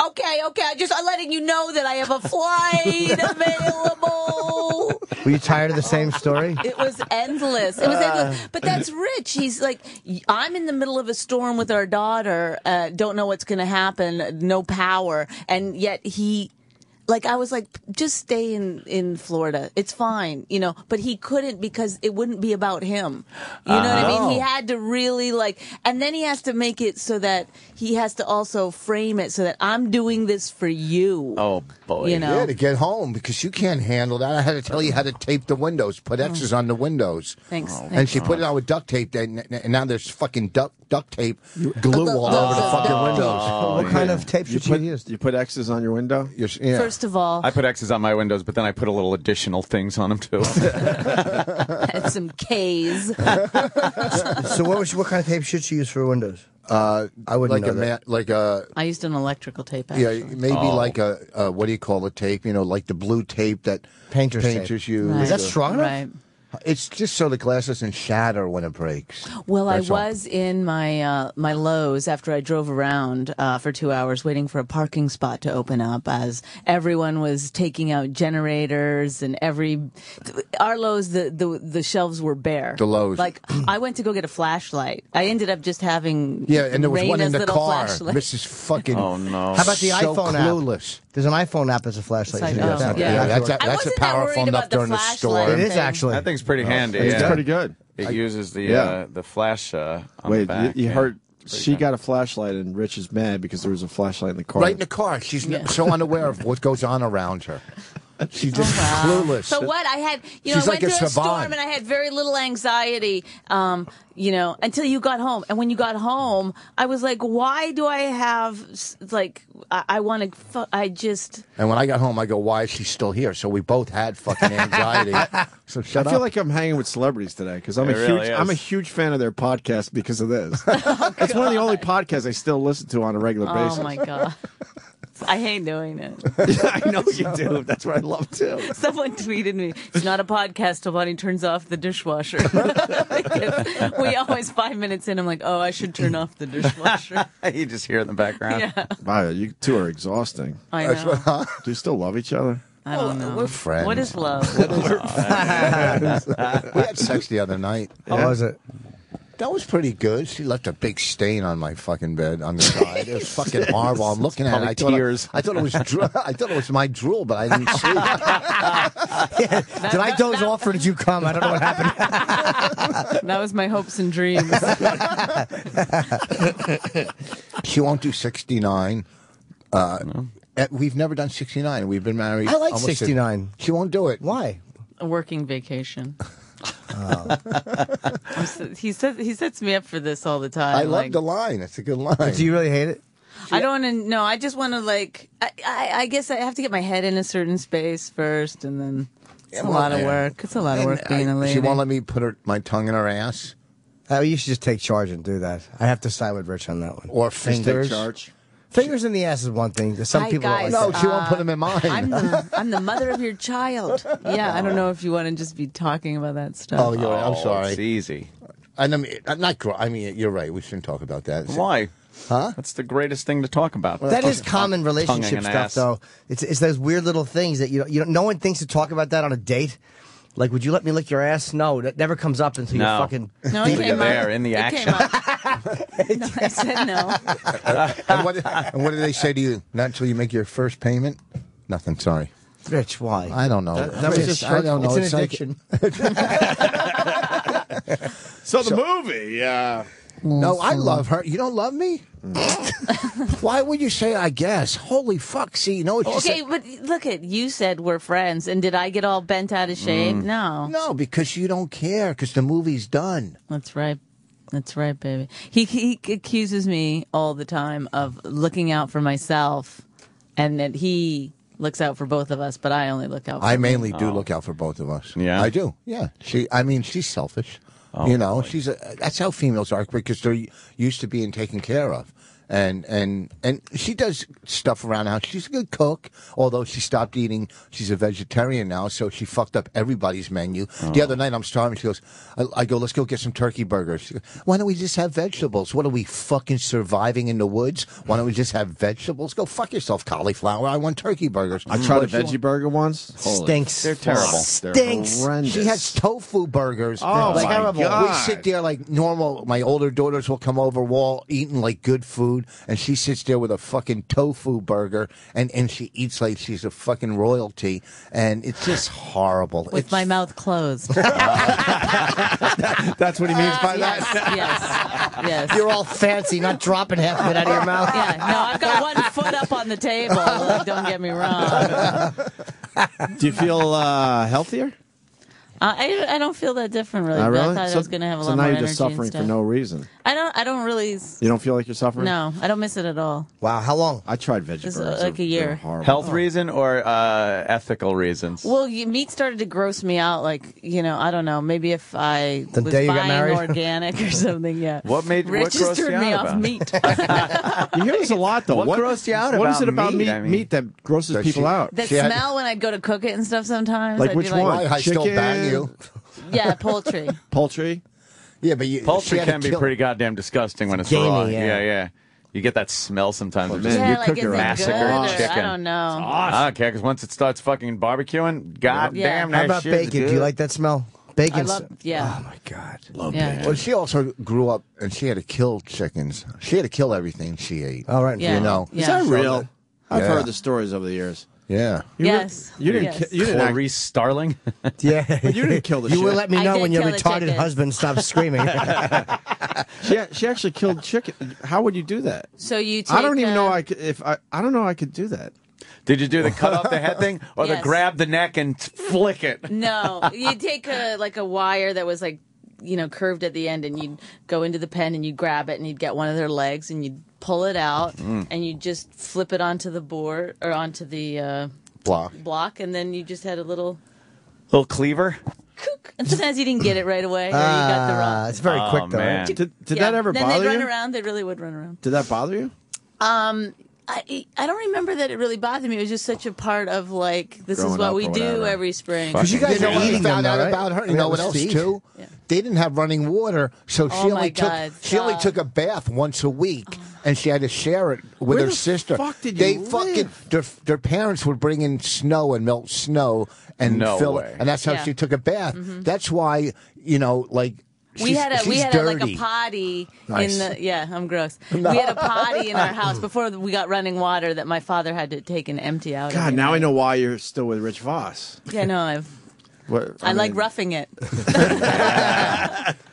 M: okay, I'm letting you know that I have a flight available.
E: Were you tired of the same story?
M: It was endless. But that's Rich. He's like, I'm in the middle of a storm with our daughter, don't know what's going to happen, no power. And yet I was like, just stay in Florida. It's fine, but he couldn't because it wouldn't be about him. You know what I mean? He had to really and then he has to make it so that he has to also frame it so that I'm doing this for you.
C: Oh, boy.
N: Yeah, to get home, because you can't handle that. I had to tell you how to tape the windows, put X's on the windows.
M: Thanks.
N: And she put it on with duct tape, and now there's fucking duct tape glue all over the fucking windows.
E: What kind of tape should you use?
B: You put X's on your window?
N: Yeah.
M: First of all,
C: I put X's on my windows, but then I put a little additional things on them, too.
M: it's some K's.
E: So what kind of tape should she use for windows? I wouldn't know that.
M: I used an electrical tape. Actually.
N: Yeah, maybe like a what do you call the tape? You know, like the blue tape that painters use.
E: Right. Is that strong enough?
M: Right.
N: It's just so the glass doesn't shatter when it breaks.
M: Well,
N: That's
M: I was in my my Lowe's after I drove around for 2 hours waiting for a parking spot to open up as everyone was taking out generators and our Lowe's, the shelves were bare.
N: The Lowe's.
M: Like, I went to go get a flashlight. I ended up just having
N: and there was one in the
M: little
N: car.
M: flashlight.
N: Mrs. fucking.
C: Oh no!
E: How about the
N: so
E: iPhone
N: clueless.
E: app? There's an iPhone app as a flashlight.
M: That's
N: a powerful enough during the store.
E: It is actually.
C: That thing's pretty handy.
B: It's pretty good.
C: It uses the flash on the back.
B: You heard she got a flashlight and Rich is mad because there was a flashlight in the car.
N: Right in the car. She's so unaware of what goes on around her. She's just clueless.
M: So what? I had, I went through a storm and I had very little anxiety, until you got home. And when you got home, I was like, why do I have, I want to,
N: And when I got home, I go, why is she still here? So we both had fucking anxiety. So shut up.
B: I feel like I'm hanging with celebrities today because I'm a huge fan of their podcast because of this. It's one of the only podcasts I still listen to on a regular basis.
M: Oh my God. I hate doing it.
B: I know you do. That's what I love too.
M: Someone tweeted me, it's not a podcast till Bonnie turns off the dishwasher. We always 5 minutes in, I'm like, oh, I should turn off the dishwasher.
C: You just hear it in the background.
M: Yeah.
B: Wow, you two are exhausting.
M: I know.
B: Do you still love each other?
M: I don't know.
N: We're friends.
M: What is love?
N: We had sex the other night.
E: How was it?
N: That was pretty good. She left a big stain on my fucking bed on the side. It was fucking horrible. I'm looking at it. I thought it was I thought it was my drool, but I didn't see it.
E: Did I doze off or did you come? I don't know what happened.
M: That was my hopes and dreams.
N: She won't do 69. We've never done 69. We've been married.
E: I like 69.
N: She won't do it.
E: Why?
M: A working vacation. He sets me up for this all the time.
N: I love the line. It's a good line.
E: Do you really hate it?
M: I don't want to. No, I just want to I guess I have to get my head in a certain space first, and then it's a lot of work. It's a lot of work being a lady.
N: She won't let me put my tongue in her ass.
E: You should just take charge and do that. I have to side with Rich on that one.
N: Or fingers.
B: Take charge.
E: Fingers in the ass is one thing. Some people
M: guys,
E: don't like
N: No, she won't put them in mine.
M: I'm the mother of your child. Yeah, I don't know if you want to just be talking about that stuff.
N: Oh, you're right. I'm sorry.
C: It's easy.
N: And I mean, you're right. We shouldn't talk about that.
C: Why?
N: Huh?
C: That's the greatest thing to talk about.
E: That is common relationship stuff, though. It's those weird little things that no one thinks to talk about that on a date. Like, would you let me lick your ass? No, that never comes up until you're fucking.
M: No,
C: you're there in the action.
M: No, I said no.
N: And what do they say to you? Not until you make your first payment? Nothing, sorry.
E: Rich, why?
N: I don't know.
E: That was just
N: I don't know.
E: It's an addiction.
B: So the movie,
N: No, I love her. You don't love me? Why would you say I guess? Holy fuck. See, you know what you said?
M: But look you said we're friends, and did I get all bent out of shape? No.
N: No, because you don't care, because the movie's done.
M: That's right. That's right, baby. He accuses me all the time of looking out for myself, and that he looks out for both of us, but I only look out for
N: I mainly do look out for both of us.
C: Yeah?
N: I do. Yeah. She's selfish.
C: Oh,
N: you know,
C: boy.
N: that's how females are, because they're used to being taken care of. And she does stuff around the house. She's a good cook, although she stopped eating. She's a vegetarian now, so she fucked up everybody's menu. The other night, I'm starving. She goes, I go, let's go get some turkey burgers. She goes, why don't we just have vegetables? What are we, fucking surviving in the woods? Why don't we just have vegetables? Go fuck yourself, cauliflower. I want turkey burgers.
B: I tried a veggie burger once.
E: Stinks.
C: They're terrible.
E: Stinks.
B: They're horrendous.
N: She has tofu burgers.
B: Oh,
N: like,
B: my God.
N: We sit there like normal. My older daughters will come over, we're all eating like good food, and she sits there with a fucking tofu burger, and she eats like she's a fucking royalty, and it's just horrible.
M: with my mouth closed.
B: That's what he means by
M: that? Yes.
E: You're all fancy, not dropping half of it out of your mouth.
M: Yeah, no, I've got 1 foot up on the table. Don't get me wrong.
B: Do you feel healthier?
M: I don't feel that different really.
B: Really?
M: I thought I was going to have a lot
B: so
M: more
B: now
M: energy
B: you're just suffering
M: and stuff.
B: for no reason.
M: I don't really.
B: You don't feel like you're suffering?
M: No, I don't miss it at all.
E: Wow, how long?
B: I tried veggie
M: It's
B: burgers.
M: like a year.
C: Health reason or ethical reasons?
M: Well, meat started to gross me out. Like, I don't know. Maybe if I
E: The
M: was
E: day you got
M: buying
E: married?
M: organic or something. Yeah.
C: What made
M: Rich
C: what
M: just
C: grossed
M: turned
C: you
M: me
C: out
M: off
C: about
M: meat.
B: You hear this a lot, though.
C: What grossed you out
B: What
C: about
B: is it about
C: meat?
B: meat,
C: I mean-
B: meat that grosses people out?
M: The smell when I'd go to cook it and stuff sometimes.
B: Like
M: I'd
B: which
M: be like,
B: one?
N: I still
B: Chicken?
N: bang you.
M: Yeah, poultry.
B: Poultry?
N: Yeah, but
C: Poultry
N: she had to
C: can be
N: kill-
C: pretty goddamn disgusting when it's
E: gamey,
C: raw.
E: yeah.
C: You get that smell sometimes. Of
B: man,
C: just
B: you
M: Yeah,
B: cook
M: like is
B: your
M: it
C: massacred
M: good or,
C: chicken.
M: I don't know.
C: I don't care because once it starts fucking barbecuing, goddamn,
M: Yeah.
C: that
E: How about
C: shit is
E: bacon? Do you
C: good.
E: like that smell?
M: I
E: Bacon.
M: love, yeah.
E: Oh my God.
B: Love
M: Yeah.
B: bacon.
N: Well, she also grew up and she had to kill chickens. She had to kill everything she ate.
E: All right.
M: Yeah.
N: You know.
M: Yeah.
B: Is that
N: So
B: real? I've
N: Yeah.
B: heard the stories over the years.
N: Yeah.
M: Yes.
B: You didn't.
M: Yes.
B: You didn't.
C: Clarice Starling.
E: Yeah.
B: But you didn't kill the
E: You
B: shit.
E: will let me
M: I
E: know
M: did
E: when your
M: kill the
E: retarded
M: chicken.
E: husband stops screaming.
B: She actually killed chicken. How would you do that?
M: So you take
B: I don't even know I could. I don't know I could do that.
C: Did you do the cut off the head thing or the
M: Yes.
C: grab the neck and flick it?
M: No, you take a wire that was like, curved at the end, and you'd go into the pen and you'd grab it and you'd get one of their legs and you'd pull it out and you just flip it onto the board or onto the block, and then you just had a little
C: cleaver.
M: kook. And sometimes you didn't get it right away, or you got the wrong.
E: It's very quick, though.
C: man.
E: Right?
B: Did
M: Yeah.
B: that ever
M: then
B: bother
M: they'd run
B: you?
M: around. They really would run around.
B: Did that bother you?
M: I don't remember that it really bothered me. It was just such a part of like this
B: Growing
M: is what
B: up
M: we
B: or
M: do
B: whatever.
M: every spring.
E: Because you guys
N: You
E: are
N: know what
E: eating
N: I found
E: them,
N: out
E: though, right?
N: about her? You know what else
E: Feed?
N: too?
M: Yeah.
N: They didn't have running water, so
M: Oh my God,
N: she only
M: stop.
N: took a bath once a week, and she had to share it with
B: Where
N: her
B: the
N: sister.
B: fuck did
N: they
B: you
N: fucking
B: live?
N: their parents would bring in snow and melt snow and
C: No
N: fill
C: way.
N: it, and that's how
M: Yeah.
N: she took a bath. That's why like.
M: We had
N: she's
M: a
N: dirty.
M: potty
N: Nice.
M: in the I'm gross. We had a potty in our house before we got running water that my father had to take and empty out.
B: God,
M: every
B: now
M: night.
B: I know why you're still with Rich Voss.
M: Yeah, no, I like roughing it.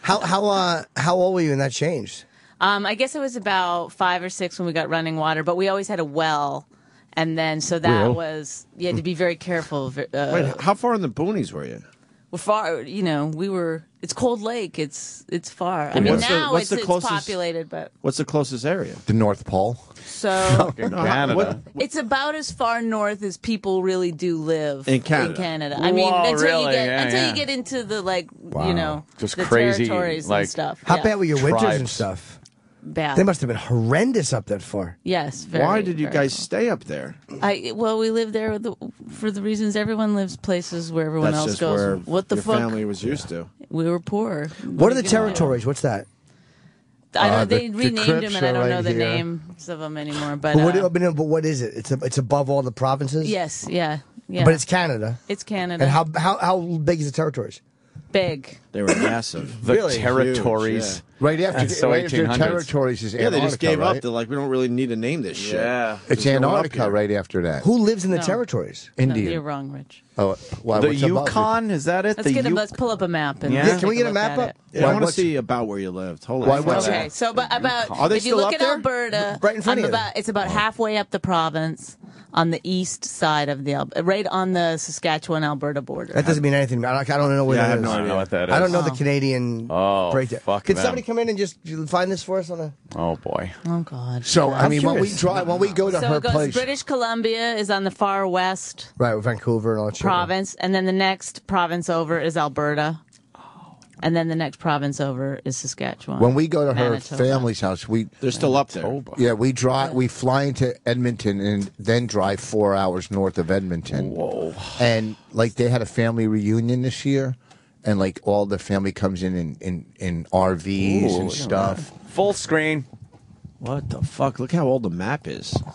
E: How old were you when that changed?
M: I guess it was about 5 or 6 when we got running water, but we always had a well, and then so that was you had to be very careful.
B: Wait, how far in the boonies were you?
M: We're far, we were. It's Cold Lake. It's far. I
B: But
M: mean,
B: what's the-
M: now
B: what's the
M: it's
B: closest-
M: populated, but
B: What's the closest area?
N: The North Pole.
M: so
C: Canada.
M: it's about as far north as people really do live
B: In Canada.
M: I mean,
C: Whoa,
M: until
C: really?
M: you get
C: Yeah,
M: until
C: yeah.
M: you get into the
C: Just
M: the
C: crazy,
M: territories
C: like-
M: and stuff.
E: How
M: Yeah.
E: bad were your winters and
C: Tribes.
E: stuff?
M: Bad.
E: They must have been horrendous up that far.
M: Yes. Very,
B: Why did you
M: very
B: guys
M: cold.
B: stay up there?
M: Well, we lived there for the reasons everyone lives places where everyone
B: That's
M: else
B: just
M: goes.
B: where
M: What the
B: your
M: fuck?
B: family was used to.
M: We were poor.
E: What are the territories? What's that?
M: I don't, they
N: the
M: renamed
N: Crips
M: them, and I
N: are
M: don't know
N: right
M: the
N: here.
M: names of them anymore. But
E: But what is it? It's above all the provinces.
M: yes, yeah.
E: But it's Canada.
M: It's Canada.
E: And how big is the territories?
M: big?
B: They were massive.
C: The
B: Really
C: territories.
B: huge,
N: Right after,
C: That's so
N: right after
C: 1800s.
N: territories is
B: yeah.
N: Antarctica.
B: They just gave
N: right?
B: up. They're like, we don't really need to name this shit.
C: Yeah.
N: It's
B: Just go up
N: Antarctica
B: here.
N: right after that.
E: Who lives in the
M: No.
E: territories?
M: No,
N: Indian.
M: you're wrong, Rich.
N: Oh, why,
C: The
N: what's above it?
C: Yukon, is that it?
M: Let's pull up a map. And
C: Yeah.
E: Yeah, can we
M: take
E: get a
M: look
E: map
M: at
E: up?
M: it.
B: Yeah, I want to
N: what's-
B: see about where you lived. Hold
N: Why-
B: on.
N: what's-
M: Okay, so about
B: Are they
M: if you
B: still
M: look
B: up
M: at
B: there?
M: Alberta,
E: Right in front of you.
M: it's about halfway up the province on the east side of right on the Saskatchewan-Alberta border.
E: That doesn't mean anything. I don't know what
B: Yeah, I
E: that
B: have
E: is.
B: no
C: I don't know what that is.
E: I don't know the Canadian breakdown.
C: fuck
E: Could
C: them.
E: somebody come in and just find this for us on a?
C: Oh, boy.
M: Oh God.
N: So, I
E: I'm
N: mean, when we
E: curious.
N: drive, when we go to
M: So
N: her
M: it goes.
N: place,
M: British Columbia is on the far west
E: Right, with Vancouver and all that shit.
M: province, and then the next province over is Alberta, and then the next province over is Saskatchewan.
N: when we go to her
M: Manitoba.
N: family's house,
B: They're still up there.
N: yeah, we drive, we fly into Edmonton and then drive 4 hours north of Edmonton.
C: Whoa.
N: And like they had a family reunion this year, and like all the family comes in RVs
C: Ooh,
N: and stuff.
C: Full screen.
B: What the fuck? Look how old the map is. Wow.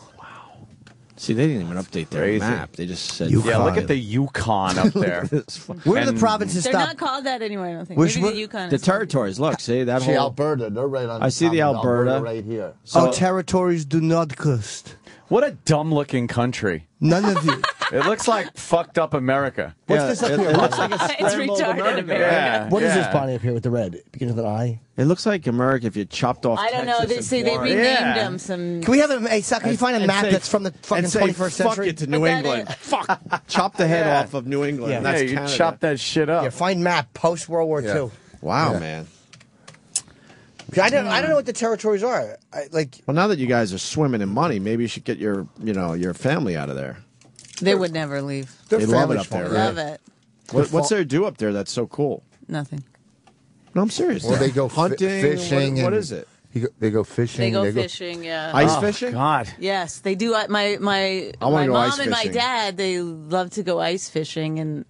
B: See, they didn't even update their
C: Crazy.
B: map. They just said,
C: Yeah, look at the Yukon up there.
E: Where do the
C: And-
E: provinces
M: They're
E: stop?
M: not called that anymore. I don't think.
E: Which
M: Maybe
E: one-
M: the Yukon.
B: The
M: is-
B: territories. Look, see that
N: See
B: whole.
N: Alberta, they're right on.
B: I see the
N: top of
B: Alberta.
N: right here.
E: Our territories do not coast.
C: What a dumb-looking country.
E: None of you.
C: It looks like fucked up America.
E: What's this up here? It looks like a
M: It's retarded America.
C: Yeah,
E: What is this Bonnie up here with the red? Beginning of an eye?
B: It looks like America if you chopped off.
M: I don't know.
B: Texas
M: They
B: and
M: renamed
B: Florida.
M: them some.
E: Can we have can you find a map that's from the fucking 21st century?
B: Fuck it to New England. Fuck. Chop the head off of New England.
E: Yeah.
B: That's
C: you
B: Canada.
C: chop that shit up.
E: Yeah, find map post World War II.
B: Wow, man.
E: I don't know what the territories are.
B: Well, now that you guys are swimming in money, maybe you should get your family out of there.
M: They would never leave.
B: They love it up there.
M: Love
B: right?
M: it.
B: What's there to do up there that's so cool?
M: Nothing.
B: No, I'm serious.
N: Well, they go
B: hunting,
N: fishing.
B: What is it?
N: They go fishing.
M: They go fishing, yeah.
B: Ice fishing?
C: God.
M: Yes, they do. My
B: go
M: mom
B: ice
M: and my
B: fishing.
M: dad, they love to go ice fishing, and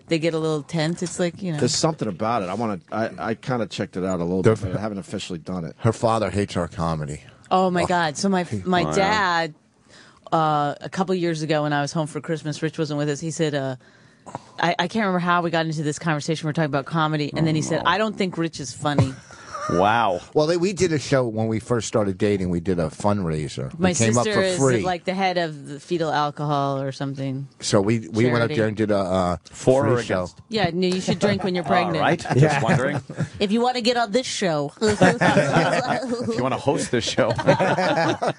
M: they get a little tent. It's like,
B: There's something about it. I kind of checked it out a little bit, but I haven't officially done it.
N: Her father hates our comedy.
M: Oh my God! So my dad, a couple years ago when I was home for Christmas, Rich wasn't with us. He said, I can't remember how we got into this conversation. We were talking about comedy, and then he said, "I don't think Rich is funny."
C: Wow.
N: Well, we did a show when we first started dating. We did a fundraiser.
M: My
N: we came up
M: sister
N: for
M: is
N: free.
M: like the head of the fetal alcohol or something.
N: So we went up there and did a
C: For or
N: free show.
C: against?
M: Yeah, no, you should drink when you're pregnant.
C: Right? Just wondering.
M: If you want to get on this show.
C: If you want to host this show.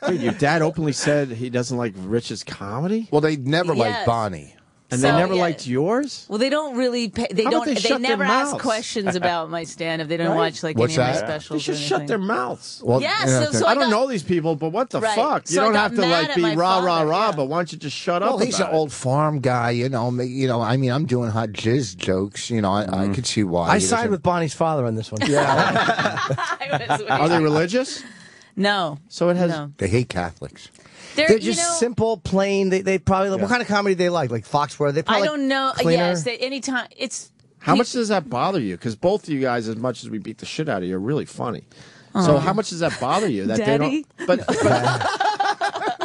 B: Dude, your dad openly said he doesn't like Rich's comedy?
N: Well, they never liked
M: Yes.
N: Bonnie.
B: And
M: So,
B: they never
M: yeah.
B: liked yours?
M: Well, they don't really. They
B: How about
M: don't.
B: they shut their
M: never ask
B: mouths?
M: questions about my stand-up. They don't
B: Right?
M: watch like
N: What's
M: any of my
N: that?
M: specials.
B: They
M: or
B: should shut
M: anything.
B: their mouths.
N: Well,
M: Yeah,
N: you know,
M: so
B: I
M: I
B: don't
M: got-
B: know these people, but what the
M: Right.
B: fuck?
M: So
B: You
M: I
B: don't
M: got
B: have to
M: mad
B: like
M: at
B: be
M: my
B: rah, rah,
M: father,
B: rah,
M: yeah.
B: but why don't you just shut up
N: well, he's an
B: about it?
N: old farm guy, you know. I mean, I'm doing hot jizz jokes. You know, I could see why.
E: I
N: he
E: side
N: doesn't-
E: with Bonnie's father on this one.
B: Are they religious?
M: No.
B: So it has.
M: No.
N: They hate Catholics.
E: They're just simple, plain. They probably what kind of comedy they like Foxworth. They probably
M: I don't know.
E: Cleaner.
M: Yes, anytime it's.
B: How much does that bother you? Because both of you guys, as much as we beat the shit out of you, are really funny. So how much does that bother you that
M: Daddy?
B: they don't?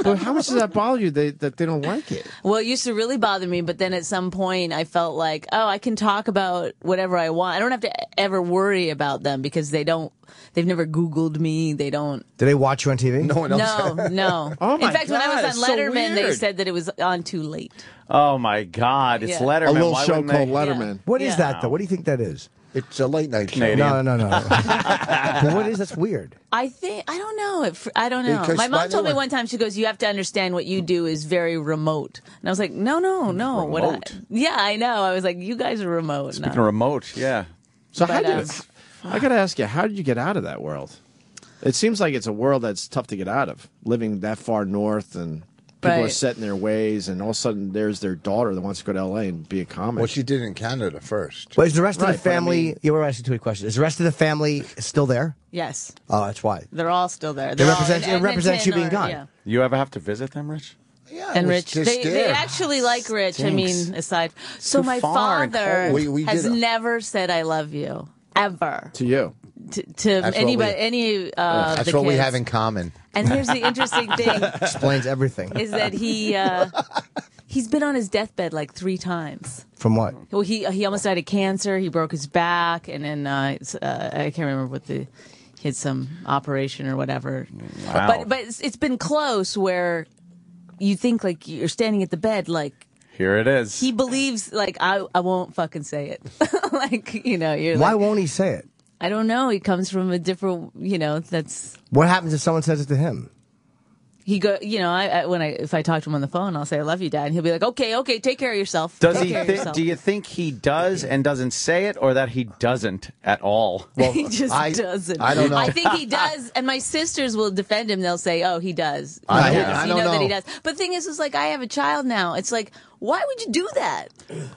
B: But how much does that bother you that they don't like it?
M: Well, it used to really bother me, but then at some point I felt like, oh, I can talk about whatever I want. I don't have to ever worry about them because they don't. They've never Googled me. They don't.
E: Do they watch you on TV?
N: No one else.
M: No, no.
B: Oh my
M: In fact, when I
B: God,
M: was
B: it's
M: on
B: so
M: Letterman, they
B: weird.
M: said that it was on too late.
C: Oh, my God. It's
M: Yeah.
C: Letterman.
B: A little
C: Why
B: show
C: wouldn't
B: called
C: they-
B: Letterman.
E: What is
M: Yeah.
E: that though? What do you think that is?
N: It's a late night show.
C: Canadian.
E: No. Well, what is that's weird?
M: I don't know. I don't know.
N: Because
M: My
N: by
M: mom
N: the
M: told me
N: way-
M: one time, she goes, you have to understand what you do is very remote. And I was like, no.
C: Remote?
M: Yeah, I know. I was like, you guys are remote.
C: Speaking of remote, yeah.
B: So
M: But,
B: I got to ask you, how did you get out of that world? It seems like it's a world that's tough to get out of, living that far north, and people are
M: Right.
B: set in their ways, and all of a sudden there's their daughter that wants to go to L.A. and be a comic.
N: Well, she did in Canada first.
E: But is the rest of
B: Right,
E: the
B: but I
E: family?
B: mean-
E: You were asking two questions. Is the rest of the family still there?
M: Yes.
E: Oh, that's why.
M: They're all still there.
E: It
M: They're all
E: represents-
M: in
E: it represents you being
M: Edmonton
E: gone.
M: yeah.
C: You ever have to visit them, Rich?
N: Yeah,
M: And
N: it was
M: Rich,
N: just
M: they
N: there.
M: actually like Rich. I
C: Stinks.
M: mean, aside. So
C: Too
M: my
C: far and
M: father
C: cold.
N: We
M: has
N: did a-
M: never said "I love you" ever
B: to you?
M: to
N: That's
M: anybody.
N: what we-
M: Any
N: That's
M: the
N: what we
M: kids.
N: have in common.
M: And here's the interesting thing:
E: Explains everything.
M: is that he's been on his deathbed like 3 times.
E: From what?
M: Well, he almost died of cancer. He broke his back, and then I can't remember what he had some operation or whatever.
C: Wow.
M: But it's been close where you think like you're standing at the bed like.
C: Here it is.
M: He believes, like, I won't fucking say it. Like, you're
E: Why
M: like,
E: won't he say it?
M: I don't know. He comes from a different, that's,
E: What happens if someone says it to him?
M: he go, if I talk to him on the phone, I'll say, I love you, Dad. And he'll be like, okay, take care of yourself.
C: Does
M: Take
C: he
M: care of
C: think?
M: yourself."
C: Do you think he does and doesn't say it, or that he doesn't at all?
N: Well,
M: He just doesn't.
N: I don't know.
M: I think he does, and my sisters will defend him. They'll say, "Oh, he does."
N: I
M: Because
N: don't
M: that he
N: know.
M: does. But the thing is like I have a child now. It's like, why would you do that?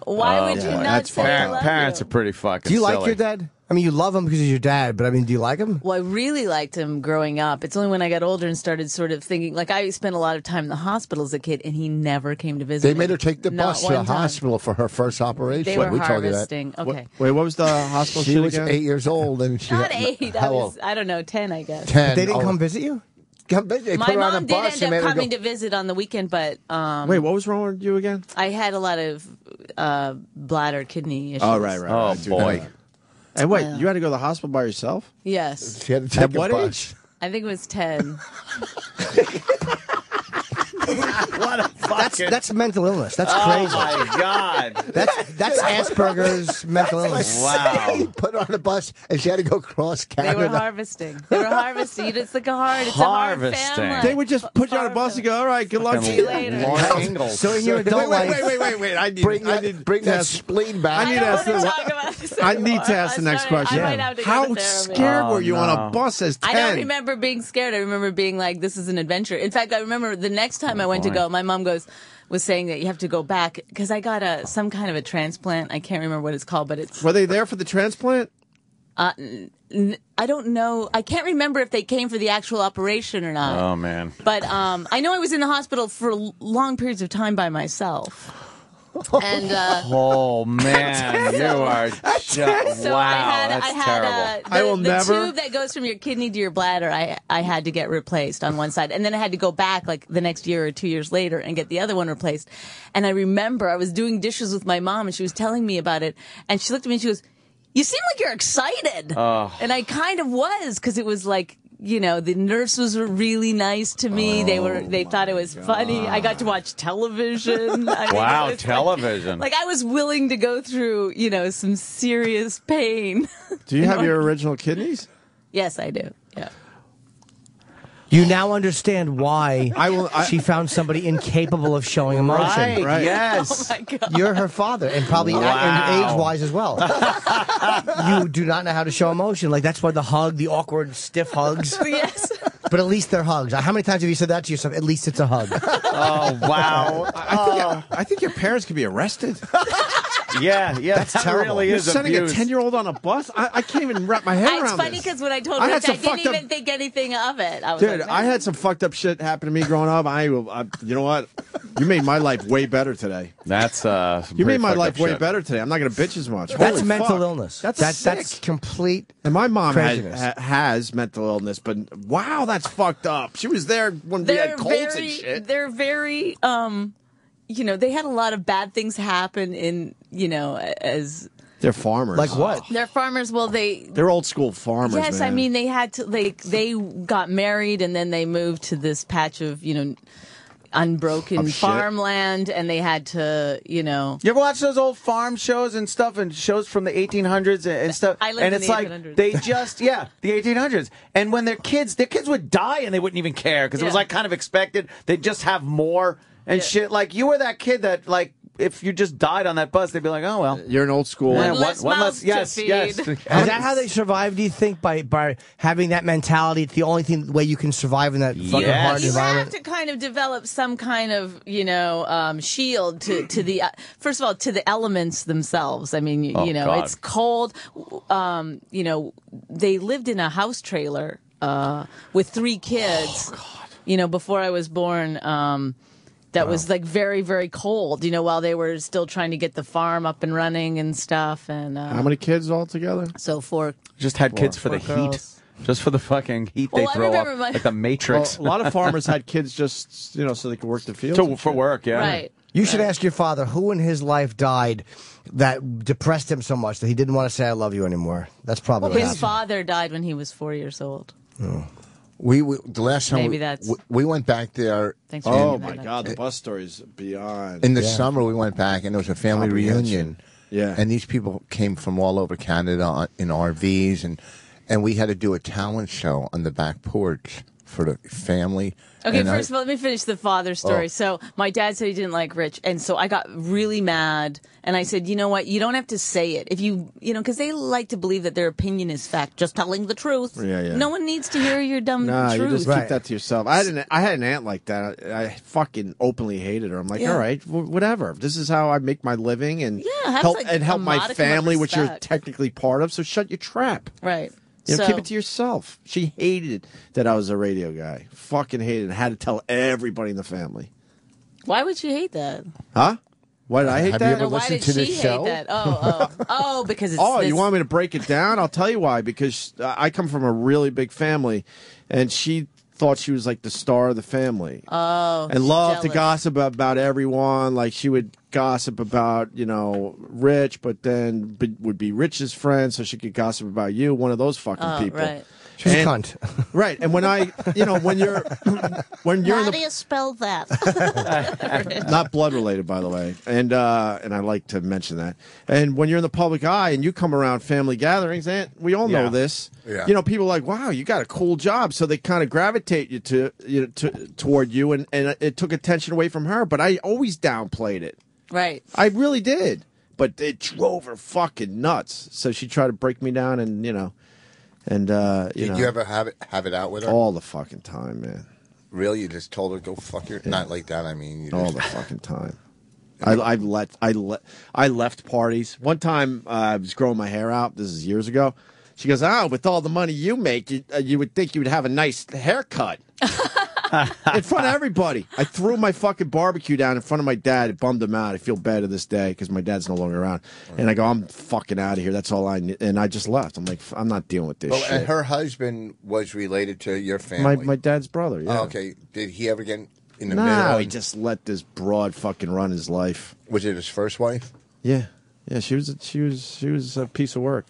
M: Why would you not
B: that's
M: say I love
C: Parents
M: you?
C: are pretty fucking.
E: Do you like
C: silly.
E: your dad? I mean, you love him because he's your dad, but I mean, do you like him?
M: Well, I really liked him growing up. It's only when I got older and started sort of thinking, like I spent a lot of time in the hospital as a kid, and he never came to visit.
N: They
M: me.
N: made her take the
M: Not
N: bus to
M: one
N: the
M: time.
N: hospital for her first operation.
M: They were
N: we told you that.
M: harvesting. Okay.
B: Wait, what was the hospital
N: She
B: shit
N: was
B: again?
N: 8 years old, and she
M: Not
N: had,
M: 8. I
N: How
M: was,
N: old?
M: I don't know, 10, I guess.
N: 10.
E: They didn't
N: Oh.
E: come visit you?
N: They
M: My
N: put her on a
M: mom did
N: bus and
M: end
N: made
M: up
N: her
M: coming
N: go.
M: to visit on the weekend, but
B: Wait, what was wrong with you again?
M: I had a lot of bladder kidney issues.
B: Oh, right.
C: Oh
B: I do
C: boy.
B: know that. And wait, you had to go to the hospital by yourself?
M: Yes.
N: She had to take
B: At
N: a
B: what
N: bus.
B: age?
M: I think it was 10.
C: What a fucking...
E: That's mental illness. That's
C: Oh,
E: crazy.
C: my God.
E: That's Asperger's mental illness.
C: Wow.
N: He put her on a bus, and she had to go cross
M: They
N: Canada.
M: were harvesting. It's like a hard. It's a hard
C: Harvesting.
M: family.
B: They would just put you on a bus and go, all right, good luck.
M: See you later.
C: Long angles.
E: So in your adult life,
B: Wait. I need
N: Bring
B: to
N: that
B: ask-
N: spleen back.
B: I need to ask
M: want to
B: the-
M: talk about this
B: I need
M: anymore.
B: to ask the next question.
M: I might have to go
B: How
M: to therapy.
B: scared were you
C: Oh,
B: on
C: no.
B: a bus as 10?
M: I don't remember being scared. I remember being like, this is an adventure. In fact, I remember the next time I went to go, my mom was saying that you have to go back because I got some kind of a transplant. I can't remember what it's called, but it's...
B: Were they there for the transplant?
M: I don't know. I can't remember if they came for the actual operation or not.
C: Oh, man.
M: But I know I was in the hospital for long periods of time by myself. And
C: oh, man. You are just...
M: so
C: wow, that's
M: I
C: terrible.
B: I will
M: the
B: never-
M: tube that goes from your kidney to your bladder, I had to get replaced on one side. And then I had to go back like the next year or 2 years later and get the other one replaced. And I remember I was doing dishes with my mom and she was telling me about it. And she looked at me and she goes, "You seem like you're excited." And I kind of was, because it was like, you know, the nurses were really nice to me. They thought it was funny. I got to watch television. I mean,
C: Wow,
M: it was
C: television.
M: Like I was willing to go through, you know, some serious pain.
B: Do you have your original kidneys?
M: Yes, I do. Yeah.
E: you now understand why she found somebody incapable of showing emotion.
C: Right. Yes.
M: Oh my God.
E: You're her father, and probably
C: Wow.
E: age-wise as well. You do not know how to show emotion. Like, that's why the awkward, stiff hugs.
M: Yes.
E: But at least they're hugs. How many times have you said that to yourself? At least it's a hug.
C: Oh, wow.
B: I think your parents could be arrested.
C: Yeah,
E: That's
C: that
E: terrible.
C: really
B: You're
C: is
B: sending
C: abuse.
B: a 10-year-old on a bus? I can't even wrap my head
M: It's
B: around
M: funny
B: this.
M: because when I told
B: I
M: Rich,
B: had some
M: I didn't
B: fucked up-
M: even think anything of it. I was
B: Dude,
M: like,
B: I had some fucked up shit happen to me growing up. You know what? You made my life way better today.
C: That's
B: You made my life way better today. I'm not going to bitch as much.
E: That's
B: Holy
E: mental
B: fuck.
E: illness.
B: That's
E: That's complete.
B: And my mom
E: craziness.
B: has mental illness, but wow, that's fucked up. She was there when we had colds and shit.
M: They're very, you know, they had a lot of bad things happen in, you know, as...
B: They're farmers.
E: Like what?
M: They're farmers. Well,
B: They're old school farmers.
M: Yes,
B: man.
M: I mean they had to. They got married and then they moved to this patch of, you know, unbroken
B: shit.
M: farmland, and they had to, you know.
C: You ever watch those old farm shows and stuff, and shows from the 1800s and stuff?
M: I lived
C: and
M: in
C: it's
M: the
C: like
M: 1800s.
C: they just the 1800s. And when their kids would die and they wouldn't even care because it was
M: Yeah.
C: like kind of expected. They'd just have more and shit. Like you were that kid that like. If you just died on that bus, they'd be like, "Oh well."
B: You're an old school.
C: Yeah,
M: One less mouths to
C: yes,
M: feed.
C: yes.
E: Is that how they survive, do you think, by having that mentality? It's the only way you can survive in that fucking
C: Yes.
E: hard
M: You have
E: environment?
M: to kind of develop some kind of, you know, shield to the first of all, to the elements themselves. I mean, you know,
C: God.
M: it's cold. You know, they lived in a house trailer with 3 kids. Oh, God. You know, before I was born. That was like very, very cold, you know, while they were still trying to get the farm up and running and stuff. And
B: How many kids altogether?
M: So 4.
C: Just had kids for the
M: Four
C: heat.
M: girls.
C: Just for the fucking heat
M: Well,
C: they
M: I
C: throw up,
M: remember
C: like the Matrix.
B: Well, a lot of farmers had kids just, you know, so they could work the fields. and
C: For
B: shit.
C: work, yeah.
M: Right.
E: You should ask your father who in his life died that depressed him so much that he didn't want to say "I love you" anymore. That's probably what
M: His
E: happened.
M: father died when he was 4 years old.
N: We the last time
M: Maybe that's-
N: we went back there.
M: Thanks for
B: Oh
M: bringing
B: my
M: that up.
B: God, the bus story's beyond.
N: In the summer, we went back, and it was a family reunion.
B: Yeah.
N: And these people came from all over Canada in RVs, and we had to do a talent show on the back porch for the family.
M: Okay,
N: And
M: first of all, let me finish the father story.
N: Oh.
M: So my dad said he didn't like Rich, and so I got really mad, and I said, you know what, you don't have to say it. If you know, because they like to believe that their opinion is fact, just telling the truth.
B: Yeah.
M: No one needs to hear your dumb
B: Nah,
M: truth.
B: you just keep that to yourself. I had an aunt like that. I fucking openly hated her. I'm like,
M: Yeah.
B: all right, whatever. This is how I make my living and
M: have,
B: help
M: like,
B: and
M: a
B: help my
M: modicum of
B: family, which you're
M: respect.
B: technically part of. So shut your trap.
M: Right.
B: You know,
M: So-
B: keep it to yourself. She hated that I was a radio guy. Fucking hated it. Had to tell everybody in the family.
M: Why would she hate that?
B: Huh? Why did I hate
N: Have
B: that?
N: you ever
M: No, why
N: listened
M: did
N: to
M: she
N: this
M: hate
N: show?
M: that? Oh, because it's.
B: Oh,
M: this-
B: you want me to break it down? I'll tell you why. Because I come from a really big family, and she thought she was like the star of the family.
M: Oh,
B: And loved to
M: jealous.
B: gossip about everyone. Like she would gossip about, you know, Rich, but then would be Rich's friend, so she could gossip about you. One of those fucking
M: Oh,
B: people.
M: right.
E: She's a cunt.
B: Right. And when when you're
M: How do you spell that?
B: not blood related, by the way. And I like to mention that. And when you're in the public eye and you come around family gatherings, and we all know this.
N: Yeah.
B: People are like, wow, you got a cool job. So they kind of gravitate you toward you, and it took attention away from her. But I always downplayed it.
M: Right.
B: I really did. But it drove her fucking nuts. So she tried to break me down, and Did
N: you ever have it out with her?
B: All the fucking time, man.
N: Really? You just told her go fuck your? Not like that. I mean,
B: all the fucking time. I left parties. One time I was growing my hair out. This is years ago. She goes, with all the money you make, you would think you would have a nice haircut. In front of everybody. I threw my fucking barbecue down in front of my dad. It bummed him out. I feel bad to this day because my dad's no longer around. And I go, I'm fucking out of here. That's all I need. And I just left. I'm like, I'm not dealing with this shit.
N: And her husband was related to your family?
B: My dad's brother, yeah.
N: Oh, okay. Did he ever get in the middle?
B: No, he just let this broad fucking run his life.
N: Was it his first wife?
B: Yeah. Yeah, she was a piece of work.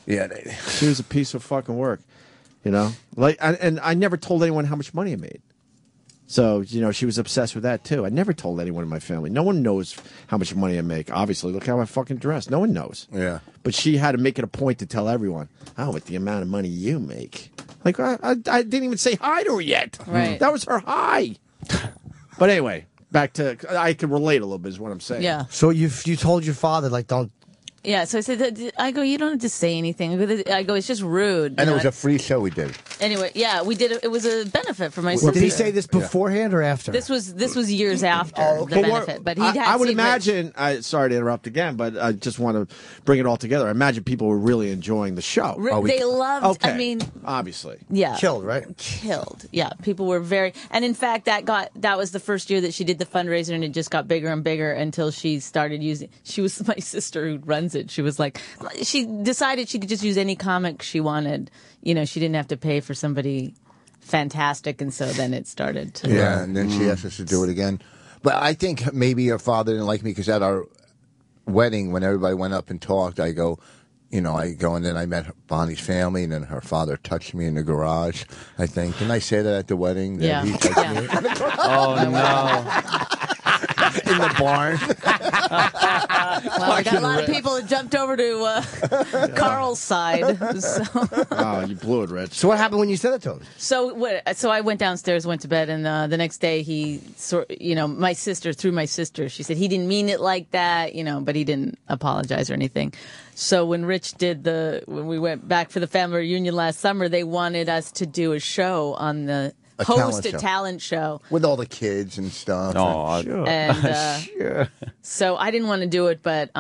N: Yeah.
B: She was a piece of fucking work. And I never told anyone how much money I made. So, she was obsessed with that too. I never told anyone in my family. No one knows how much money I make. Obviously, look how I fucking dress. No one knows.
N: Yeah.
B: But she had to make it a point to tell everyone, with the amount of money you make. Like, I didn't even say hi to her yet.
M: Right.
B: That was her hi. But anyway, back to, I can relate a little bit is what I'm saying.
M: Yeah.
E: So you told your father, like, don't.
M: Yeah, so I said, you don't have to say anything. I go, it's just rude.
N: And it was a free show we did.
M: Anyway, yeah, we did. It was a benefit for my
E: Well,
M: sister.
E: did he say this beforehand or after?
M: This was years after the benefit. But
B: I would imagine. Sorry to interrupt again, but I just want to bring it all together. I imagine people were really enjoying the show.
M: They loved.
B: Okay.
M: I mean,
B: obviously,
M: yeah,
E: killed, right?
M: Killed. Yeah, people were very. And in fact, that was the first year that she did the fundraiser, and it just got bigger and bigger until she started using. She was my sister who runs it. She was like. She decided she could just use any comic she wanted. She didn't have to pay for somebody fantastic, and so then it started to...
N: Yeah, and then she asked us to do it again. But I think maybe her father didn't like me because at our wedding, when everybody went up and talked, I go, and then I met Bonnie's family, and then her father touched me in the garage, I think. Didn't I say that at the wedding? That
M: Yeah.
N: He touched me?
C: Oh, no.
N: In the barn.
M: Well, I got a lot of people that jumped over to Carl's side. So.
B: Oh, you blew it, Rich.
E: So what happened when you said it to him?
M: So I went downstairs, went to bed, and the next day my sister, she said he didn't mean it like that, but he didn't apologize or anything. So when Rich when we went back for the family reunion last summer, they wanted us to do a show on the talent show
N: with all the kids and stuff.
C: Oh,
N: sure.
M: And
N: sure.
M: So I didn't want to do it, but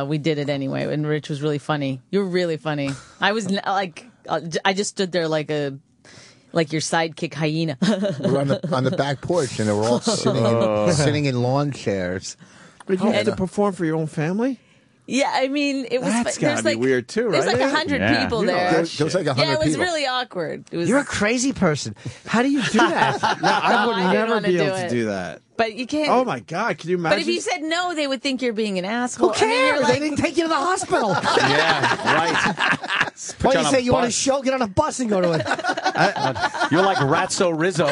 M: we did it anyway. And Rich was really funny. You were really funny. I was I just stood there like your sidekick hyena.
N: We're on the back porch, and they were all sitting in lawn chairs.
B: But you had to perform for your own family?
M: Yeah, I mean, it was.
B: That's gotta be weird too, right?
M: There's like 100 people there.
N: There was like 100 people.
M: Yeah, it was really awkward.
E: You're a crazy person. How do you do that?
B: I would
M: I didn't
B: never
M: wanna
B: be
M: do
B: able to
M: it.
B: do that.
M: But you can't.
B: Oh my God! Can you imagine?
M: But if you said no, they would think you're being an asshole.
E: Who cares?
M: I mean,
E: They didn't take you to the hospital.
C: Yeah, right.
E: Why do you say you want a show? Get on a bus and go to it.
C: You're like Ratso Rizzo.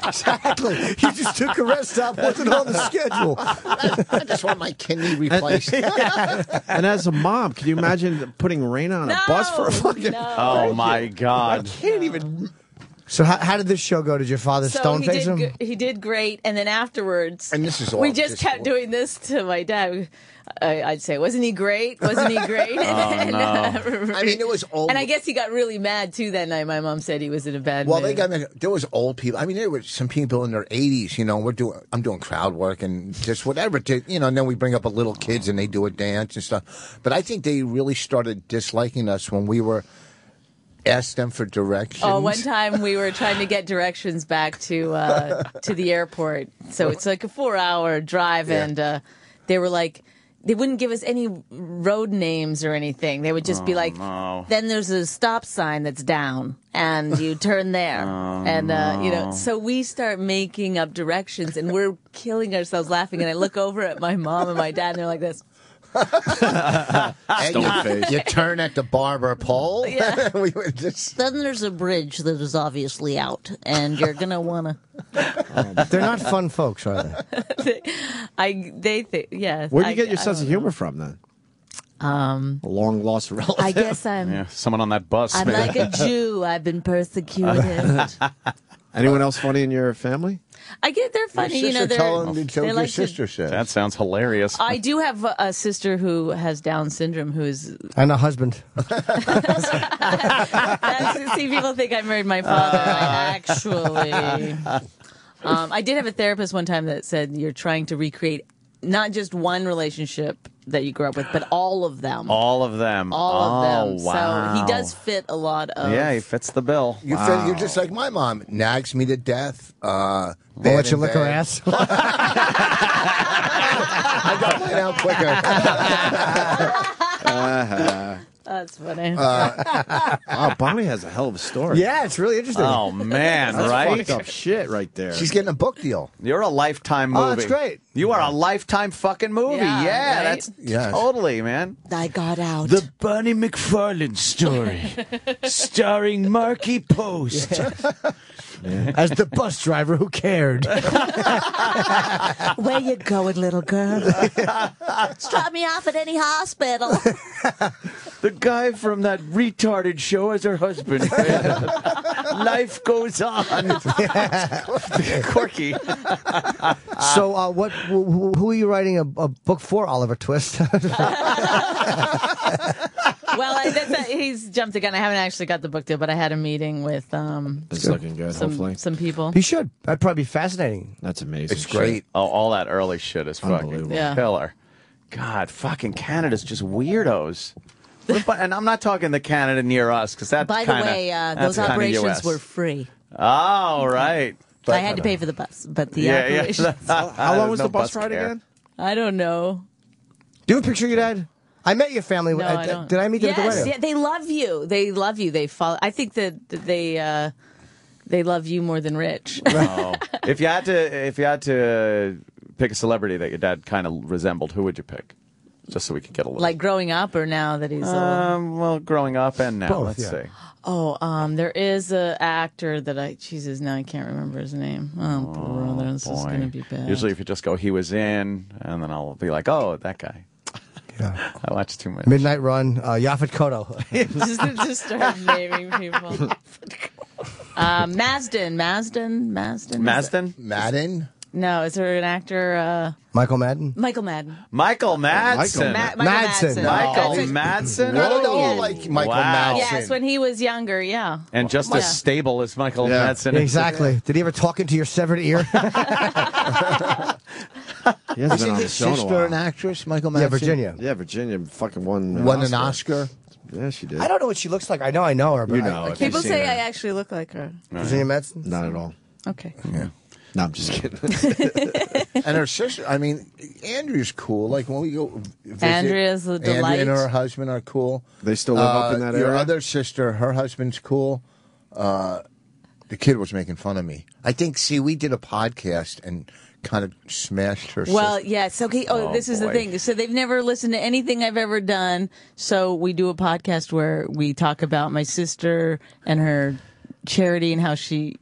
E: Exactly. You just took a rest stop. Wasn't on the schedule.
N: I just want my kidney replaced.
B: And as a mom, can you imagine putting Raina on a bus for a fucking?
M: No.
C: Oh my God!
B: I can't even.
E: So how did this show go? Did your father stone face him?
M: He did great, and then afterwards,
N: and this is all
M: we just kept doing this to my dad. I'd say, wasn't he great? Wasn't he great?
N: Oh, no. I mean, it was old.
M: And I guess he got really mad too that night. My mom said he was in a bad mood.
N: There was old people. I mean, there were some people in their 80s. I'm doing crowd work and just whatever. And then we bring up a little kids and they do a dance and stuff. But I think they really started disliking us when we were. Asked them for directions.
M: Oh, one time we were trying to get directions back to the airport. So it's like a 4-hour drive, and they were like, they wouldn't give us any road names or anything. They would just be like, then there's a stop sign that's down, and you turn there. So we start making up directions, and we're killing ourselves laughing. And I look over at my mom and my dad, and they're like this.
N: And you turn at the barber pole.
O: Yeah.
N: We would just...
O: Then there's a bridge that is obviously out, and you're going to want to...
E: They're not fun folks, are they?
M: They think, yeah.
B: Where do you get your sense of humor from, then? A long lost relative.
M: I guess I'm
C: someone on that bus.
M: I'm like a Jew. I've been persecuted.
B: Anyone else funny in your family?
M: They're funny.
N: Your sister told
M: they
N: your
M: like
N: sister said.
C: That sounds hilarious.
M: I do have a sister who has Down syndrome, who is.
E: And a husband.
M: See, people think I married my father. I actually. I did have a therapist one time that said you're trying to recreate not just one relationship that you grew up with, but all of them.
C: All of them.
M: All of them.
C: Wow.
M: So he does fit a lot of.
C: Yeah, he fits the bill.
N: You're just like my mom. Nags me to death.
E: I'll let you lick her ass.
N: I got mine out quicker.
M: That's funny.
B: Wow, Bonnie has a hell of a story.
E: Yeah, it's really interesting.
C: Oh, man,
B: That's
C: right?
B: fucked up shit right there.
N: She's getting a book deal.
C: You're a Lifetime movie.
E: Oh, that's great.
C: You are a Lifetime fucking movie.
M: Yeah,
C: That's
N: Yes.
C: totally, man.
O: I got out.
G: The Bonnie McFarlane story, starring Marky Post.
E: As the bus driver who cared.
O: Where you going, little girl? Just drop me off at any hospital.
G: The guy from that retarded show as her husband. Life goes on.
C: Quirky.
E: So, who are you writing a book for, Oliver Twist?
M: Well, he's jumped the gun. I haven't actually got the book deal, but I had a meeting with
B: It's looking good, hopefully.
M: some people.
E: You should. That'd probably be fascinating.
B: That's amazing.
N: It's great.
C: Oh, all that early shit is fucking
B: Unbelievable.
M: Yeah.
C: killer. God, fucking Canada's just weirdos. And I'm not talking the Canada near us, because that's
O: By the way, those operations were free.
C: Oh, right.
O: I had to pay for the bus, but the operations.
B: How long was the bus ride again?
M: I don't know.
E: Do you have a picture of your dad? I met your family.
M: No, I don't.
E: Did I meet them at the wedding?
M: Yeah, they love you. They love you. They follow. I think that they love you more than Rich.
C: Oh. If you had to pick a celebrity that your dad kind of resembled, who would you pick? Just so we could get a little.
M: Like growing up, or now that he's
C: well, growing up and now.
E: Both,
C: let's
E: yeah.
C: see.
M: Oh, there is a actor that Jesus, now I can't remember his name. Oh, brother, this is going to be bad.
C: Usually, if you just go, he was in, and then I'll be like, oh, that guy.
E: Yeah.
C: I watch too much.
E: Midnight Run, Yaphet Kotto.
M: just start naming people. Madden.
N: Madden?
M: No, is there an actor?
E: Michael Madden?
M: Michael Madden.
C: Michael Madsen.
M: Michael Madsen.
C: Michael Madsen.
N: No, like Michael Madsen.
M: Yes, when he was younger, yeah.
C: And just as stable as Michael Madsen.
E: Exactly. Did he ever talk into your severed ear?
B: He hasn't been on the
N: his
B: show in a
N: sister
B: while.
N: an actress, Michael Madsen?
E: Yeah, Virginia.
B: Yeah, Virginia fucking won
N: Won an Oscar?
B: Yeah, she did.
E: I don't know what she looks like. I know her, but
B: You know it.
M: People
B: You've
M: say
B: seen her.
M: I actually look like her.
E: Virginia Madsen?
B: Not at all.
M: Okay.
B: Yeah. No, I'm just kidding.
N: And her sister, I mean, Andrea's cool. Like when we go visit,
M: Andrea's a delight.
N: Andrea and her husband are cool.
B: They still live up in that
N: Your
B: area?
N: other sister, her husband's cool. The kid was making fun of me. I think, we did a podcast and kind of smashed her
M: Well,
N: sister.
M: yes. Okay. Oh, this is the
N: boy.
M: thing. So they've never listened to anything I've ever done. So we do a podcast where we talk about my sister and her charity and how she,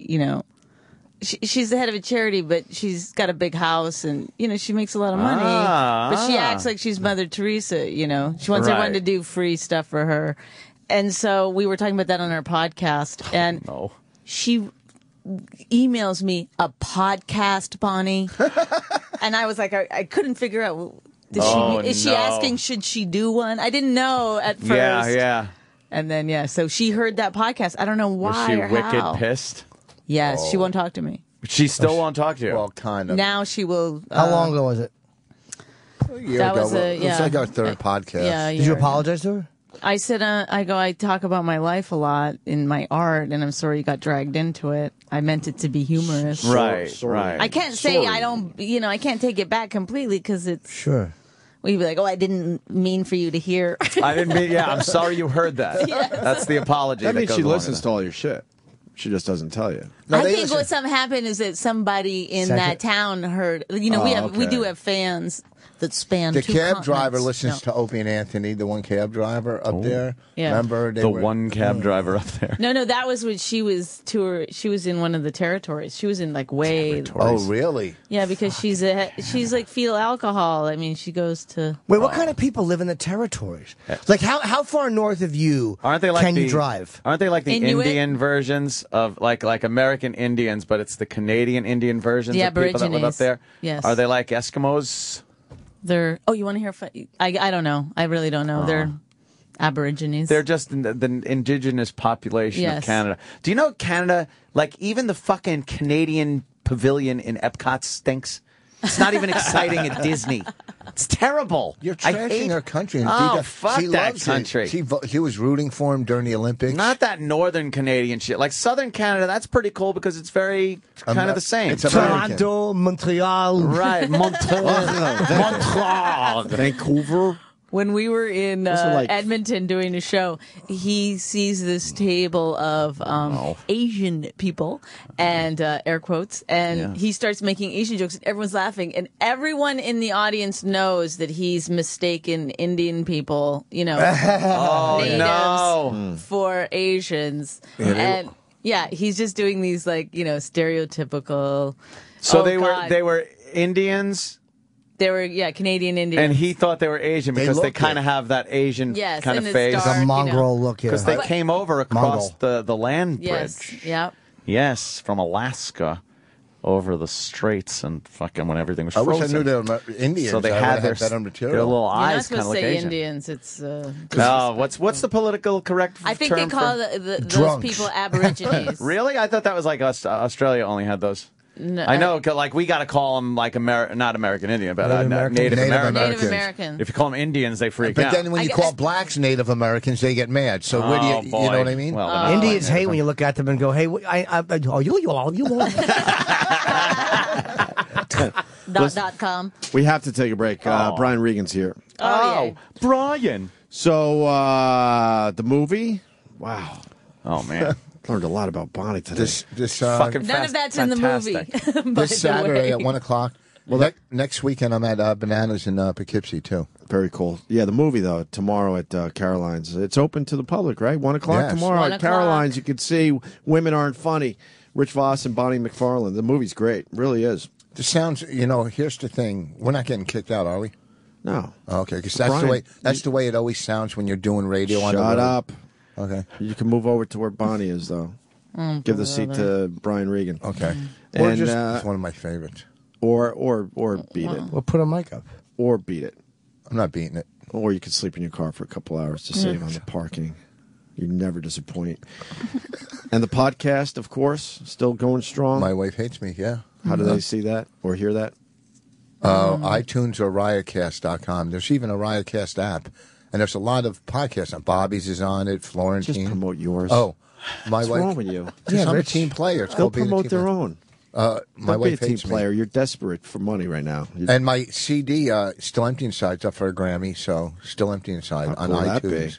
M: she's the head of a charity, but she's got a big house and, she makes a lot of money. But she acts like she's Mother Teresa, She wants everyone to do free stuff for her. And so we were talking about that on our podcast. And she emails me a podcast, Bonnie. And I was like, I couldn't figure out. Is she asking, should she do one? I didn't know at first.
C: Yeah.
M: And then, so she heard that podcast. I don't know why
C: Was she
M: or
C: wicked
M: how.
C: pissed?
M: Yes, she won't talk to me.
C: She still won't talk to you?
N: Well, kind of.
M: Now she will.
E: How long ago was it?
N: A year
M: that
N: ago.
M: was a-
N: It's
M: yeah.
N: like our third podcast.
M: Yeah.
E: Did you apologize to her?
M: I said, I talk about my life a lot in my art, and I'm sorry you got dragged into it. I meant it to be humorous.
C: Right.
M: I can't say I don't, I can't take it back completely because it's.
E: Sure.
M: We'd be like, I didn't mean for you to hear.
C: I didn't mean, I'm sorry you heard that.
M: Yes.
C: That's the apology.
B: That means
C: goes
B: she
C: along
B: listens
C: with
B: to all your shit. She just doesn't tell you.
M: I think what's happened is that somebody in that town heard. We do have fans
O: that span
N: The
O: two
N: cab
O: continents.
N: driver listens
O: No.
N: to Opie and Anthony, the one cab driver up there.
M: Yeah.
N: Remember?
C: The one cab driver up there.
M: No, that was when she was She was in one of the territories. She was in like way.
N: Oh, really?
M: Yeah, because she's like fetal alcohol. I mean, she goes to.
E: Wait, what kind of people live in the territories? Like, how far north of you
C: Aren't they like
E: can
C: the,
E: you drive?
C: Aren't they like the
M: Inuit?
C: Indian versions of like American Indians, but it's the Canadian Indian versions
M: The
C: of people that live up
M: Aborigines.
C: there?
M: Yes.
C: Are they like Eskimos?
M: They're. Oh, you want to hear? I don't know. I really don't know. They're Aborigines.
C: They're just the indigenous population of
M: Yes.
C: Canada. Do you know Canada? Like even the fucking Canadian pavilion in Epcot stinks. It's not even exciting at Disney. It's terrible.
N: You're
C: I
N: trashing
C: hate
N: her country. And
C: fuck
N: she
C: that
N: loves
C: country.
N: It. She was rooting for him during the Olympics.
C: Not that northern Canadian shit. Like southern Canada, that's pretty cool because it's very kind of the same.
N: It's American.
E: Toronto, Montreal.
C: Right, Montreal.
B: Vancouver.
M: When we were in
B: like-
M: Edmonton doing a show, he sees this table of Asian people and air quotes, and he starts making Asian jokes, and everyone's laughing, and everyone in the audience knows that he's mistaken Indian people, natives for Asians, and he's just doing these stereotypical.
C: So they were Indians.
M: They were, Canadian Indians.
C: And he thought they were Asian because they
N: look
C: kind of have that Asian
M: Yes,
C: kind
M: and
C: of
M: it's
C: face.
M: dark,
E: A mongrel look here.
C: Because they came over across the land
M: Yes,
C: bridge.
M: yep.
C: Yes, from Alaska over the straits and fucking when everything was
N: I
C: frozen.
N: wish I knew they were Indians.
C: So they
N: I
C: had
N: would have better material.
C: their little
M: You're not
C: eyes kind
M: supposed
C: of
M: to
C: like
M: say
C: Asian.
M: Indians. It's
C: No, what's the political correct
M: I think
C: term
M: they call
C: for-
M: those
N: Drunks.
M: people Aborigines.
C: Really? I thought that was like Australia only had those.
M: No,
C: I know, like we got to call them like not American Indian, but
E: Native American?
C: Native American.
M: Native American.
C: If you call them Indians, they freak
N: But
C: out.
N: then when you call blacks Native Americans, they get mad. So where do you
C: boy.
N: know what I mean?
C: Well, they're not
E: Indians
C: like
E: hate when you look at them and go, "Hey, you
O: .com.
B: We have to take a break. Brian Regan's here.
C: Oh, Brian.
B: So the movie. Wow.
C: Oh man.
B: Learned a lot about Bonnie today.
N: This
C: Fucking
M: None of that's in the movie. by
N: this
M: the
N: Saturday
M: way.
N: at 1:00. Well, next weekend I'm at Bananas in Poughkeepsie too.
B: Very cool. Yeah, the movie though tomorrow at Caroline's. It's open to the public, right? 1:00
N: Yes.
B: tomorrow
M: 1
B: at
M: o'clock.
B: Caroline's. You can see Women Aren't Funny. Rich Vos and Bonnie McFarlane. The movie's great. It really is.
N: The sounds, here's the thing: we're not getting kicked out, are we?
B: No.
N: Okay, because that's
B: Brian,
N: the way it always sounds when you're doing radio on the
B: Shut
N: road.
B: up.
N: Okay.
B: You can move over to where Bonnie is though. Give the seat to Brian Regan.
N: Okay.
B: And
N: it's one of my favorites.
B: or beat it.
E: Well, put a mic up.
B: Or beat it.
N: I'm not beating it.
B: Or you could sleep in your car for a couple hours to save on the parking. You never disappoint. And the podcast, of course, still going strong.
N: My wife hates me, yeah.
B: How do they see that or hear that?
N: iTunes or riotcast.com. There's even a Riotcast app. And there's a lot of podcasts. Bobby's is on it, Florentine.
B: Just promote yours.
N: Oh, my
B: What's
N: wife.
B: wrong with you?
N: Because I'm a team player. It's
B: They'll
N: called being a
B: promote
N: team
B: their
N: player.
B: own.
N: My
B: Don't
N: wife
B: be a team
N: hates me.
B: player. You're desperate for money right now.
N: And my CD, Still Empty Inside's up for a Grammy, so Still Empty Inside
B: How
N: on
B: cool would that
N: iTunes.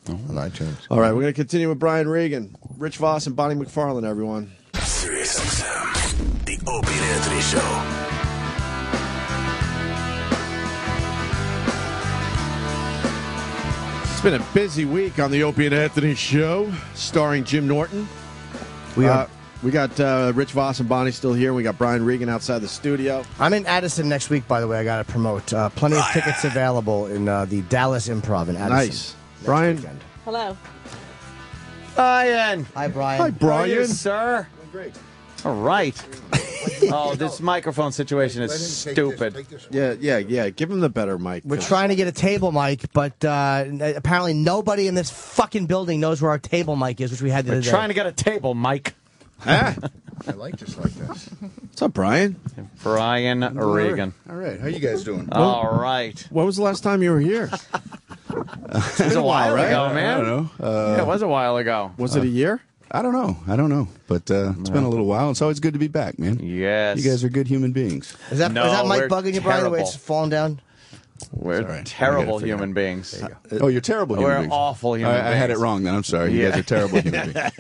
N: On iTunes.
B: All right, we're going to continue with Brian Regan, Rich Vos, and Bonnie McFarlane, everyone.
L: Sirius XM, the Opie and Anthony Show.
B: It's been a busy week on the Opie and Anthony Show, starring Jim Norton. We got Rich Vos and Bonnie still here. We got Brian Regan outside the studio.
E: I'm in Addison next week, by the way. I got to promote. Plenty of tickets available in the Dallas Improv in Addison.
B: Nice. Brian.
E: Weekend.
M: Hello.
C: Brian.
E: Hi, Brian.
B: Hi, Brian.
C: How are you, sir?
B: Great.
C: All right. Oh, this microphone situation is stupid.
B: Yeah. Give him the better mic.
E: We're trying to get a table mic, but apparently nobody in this fucking building knows where our table mic is, which we had the
C: We're
E: other day.
C: trying to get a table, Mike.
B: Ah.
N: I like this like this.
B: What's up, Brian?
C: Brian Regan.
P: All right. How you guys doing?
C: All right.
B: When was the last time you were here?
C: It was a while
B: right?
C: ago, man.
P: I don't know.
C: Yeah, it was a while ago.
B: Was it a year?
P: I don't know. But it's been a little while. It's always good to be back, man.
C: Yes.
P: You guys are good human beings.
E: Is that
C: No,
E: mic
C: we're
E: bugging you, Brian, the way it's
C: terrible.
E: falling down?
C: We're terrible human beings.
P: Oh, you're terrible human beings.
C: We're awful human beings.
P: I had it wrong then. I'm sorry. You guys are terrible human beings.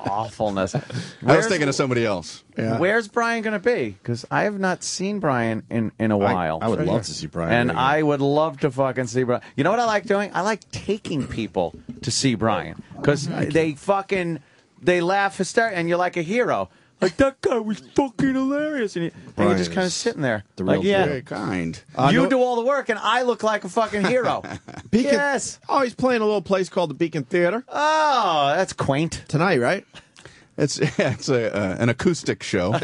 C: Awfulness.
P: I was thinking of somebody else.
C: Yeah. Where's Brian going to be? Because I have not seen Brian in a while.
B: I would love to see Brian.
C: And
B: Regan.
C: I would love to fucking see Brian. You know what I like doing? I like taking people to see Brian. Because they laugh hysterically, and you're like a hero. Like, that guy was fucking hilarious. And you're just kind of sitting there.
B: The real
P: very kind.
C: You do all the work, and I look like a fucking hero.
B: Beacon,
C: yes.
B: Oh, he's playing a little place called the Beacon Theater.
C: Oh, that's quaint.
B: Tonight, right?
P: It's an acoustic show.
B: You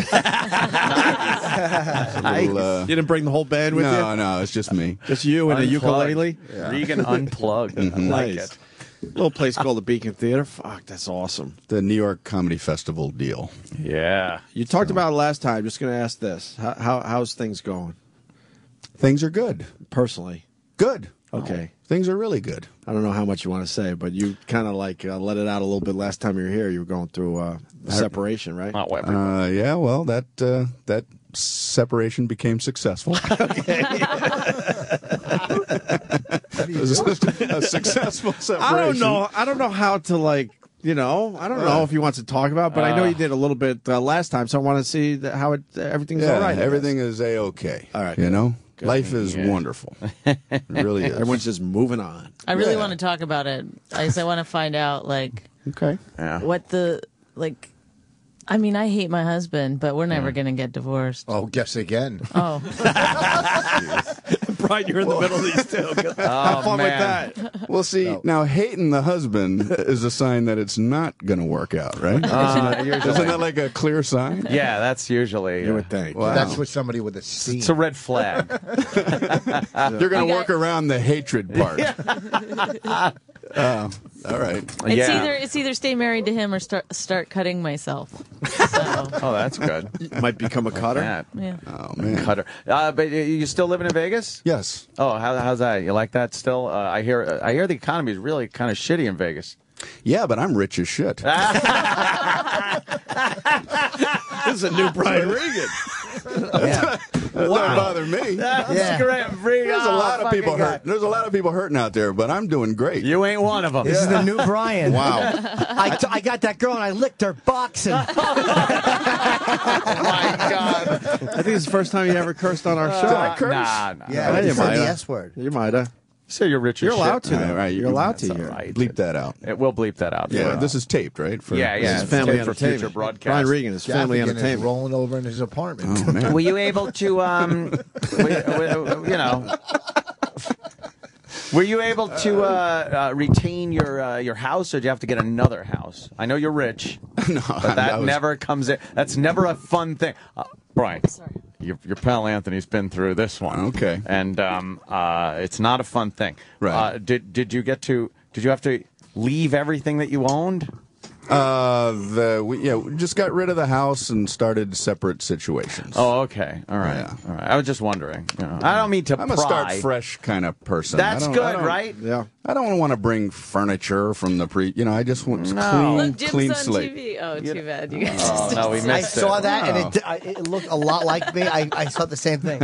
B: didn't bring the whole band with you?
P: No, it's just me.
B: Just you and a ukulele?
C: Yeah. Regan Unplugged. I like it.
B: Little place called the Beacon Theater. Fuck, that's awesome.
P: The New York Comedy Festival deal.
C: Yeah.
B: You talked about it last time. Just going to ask this. How's things going?
P: Things are good.
B: Personally?
P: Good.
B: Okay.
P: Things are really good.
B: I don't know how much you want to say, but you kind of like let it out a little bit last time you were here. You were going through separation, right?
P: Yeah, well, that separation became successful.
B: Okay.
P: It was a successful separation.
B: I don't know how to I don't know if he wants to talk about it, but I know you did a little bit last time, so I want to see how everything's all right.
P: Everything is A-okay.
B: All right.
P: You know?
B: Good.
P: Life is wonderful. It really is.
B: Everyone's just moving on.
M: I really want to talk about it. I want to find out,
P: okay,
M: what I mean, I hate my husband, but we're never going to get divorced.
N: Oh, guess again.
M: Oh.
B: Brian, you're in the middle of these two. Have fun with that.
P: Well, see, now hating the husband is a sign that it's not going to work out, right? Isn't that like a clear sign?
C: Yeah, that's usually.
B: You would think.
N: Wow. That's with somebody with a steam.
C: It's a red flag.
P: You're going to work around the hatred part. All right.
M: It's either stay married to him or start cutting myself. So.
C: Oh, that's good.
B: Might become a cutter.
M: Yeah.
P: Oh man,
C: cutter. But you still living in Vegas?
P: Yes.
C: Oh, how's that? You like that still? I hear the economy is really kind of shitty in Vegas.
P: Yeah, but I'm rich as shit.
B: This is a new Brian Regan.
P: That doesn't bother me.
C: That's great.
P: There's a lot of people hurt. There's a lot of people hurting out there, but I'm doing great.
C: You ain't one of them.
E: This is the new Brian.
P: Wow.
E: I got that girl and I licked her boxing.
C: Oh my God.
B: I think it's the first time you ever cursed on our show.
P: Did I curse?
C: Nah.
E: Yeah,
B: you
E: you said
B: might
E: the
B: have.
E: S word.
B: You might have.
C: So you're rich as
B: You're
C: shit.
B: allowed to.
P: All right,
B: You're allowed to.
C: That's
B: Here.
C: all right.
P: Bleep that out.
C: We'll bleep that out.
P: Yeah, this is taped, right?
C: Yeah.
B: This is
C: it's
B: family
C: taped for
B: entertainment.
C: future broadcast.
B: Brian Regan is family
N: Gaffigan is
B: entertainment.
N: rolling over in his apartment.
P: Oh, man.
C: Were you able to, were you able to retain your house, or did you have to get another house? I know you're rich,
P: No,
C: but that never comes in. That's never a fun thing. Brian,
M: Sorry.
C: your pal Anthony's been through this one.
P: Okay.
C: And it's not a fun thing.
P: Right.
C: Did you have to leave everything that you owned?
P: We just got rid of the house and started separate situations.
C: Oh, okay. All right.
P: Yeah.
C: All right. I was just wondering. I don't mean to
P: I'm a start fresh kind of person.
C: That's good, right?
B: Yeah.
P: I don't want to bring furniture from the I just want
M: Look, Jim's
P: clean
M: on
P: slate.
M: TV. Oh, too bad. You guys
C: Oh, no, we
E: I
C: missed it.
E: saw that and it looked a lot like me. I saw the same thing.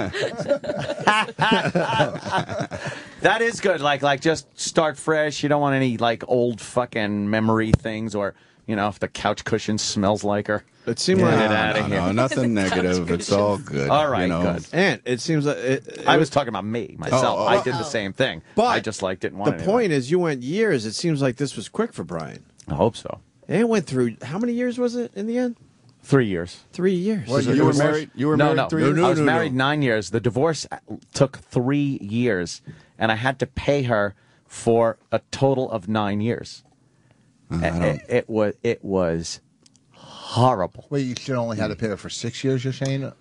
C: That is good. Like just start fresh. You don't want any old fucking memory things, or if the couch cushion smells like her.
B: It seemed like
C: Get it out of here.
P: No, nothing negative. It's all good.
C: All right, good.
B: And it seems like
C: I was talking about me myself.
P: Oh.
C: I did the same thing.
B: But
C: I just didn't want
B: the point is, you went years. It seems like this was quick for Brian.
C: I hope so.
B: And it went through how many years was it in the end?
C: 3 years.
B: 3 years.
P: Well, you were married. You were married 3 years.
C: I was married 9 years. The divorce took 3 years, and I had to pay her for a total of 9 years. It was horrible.
N: Wait, you should only had to pay her for 6 years, you're saying?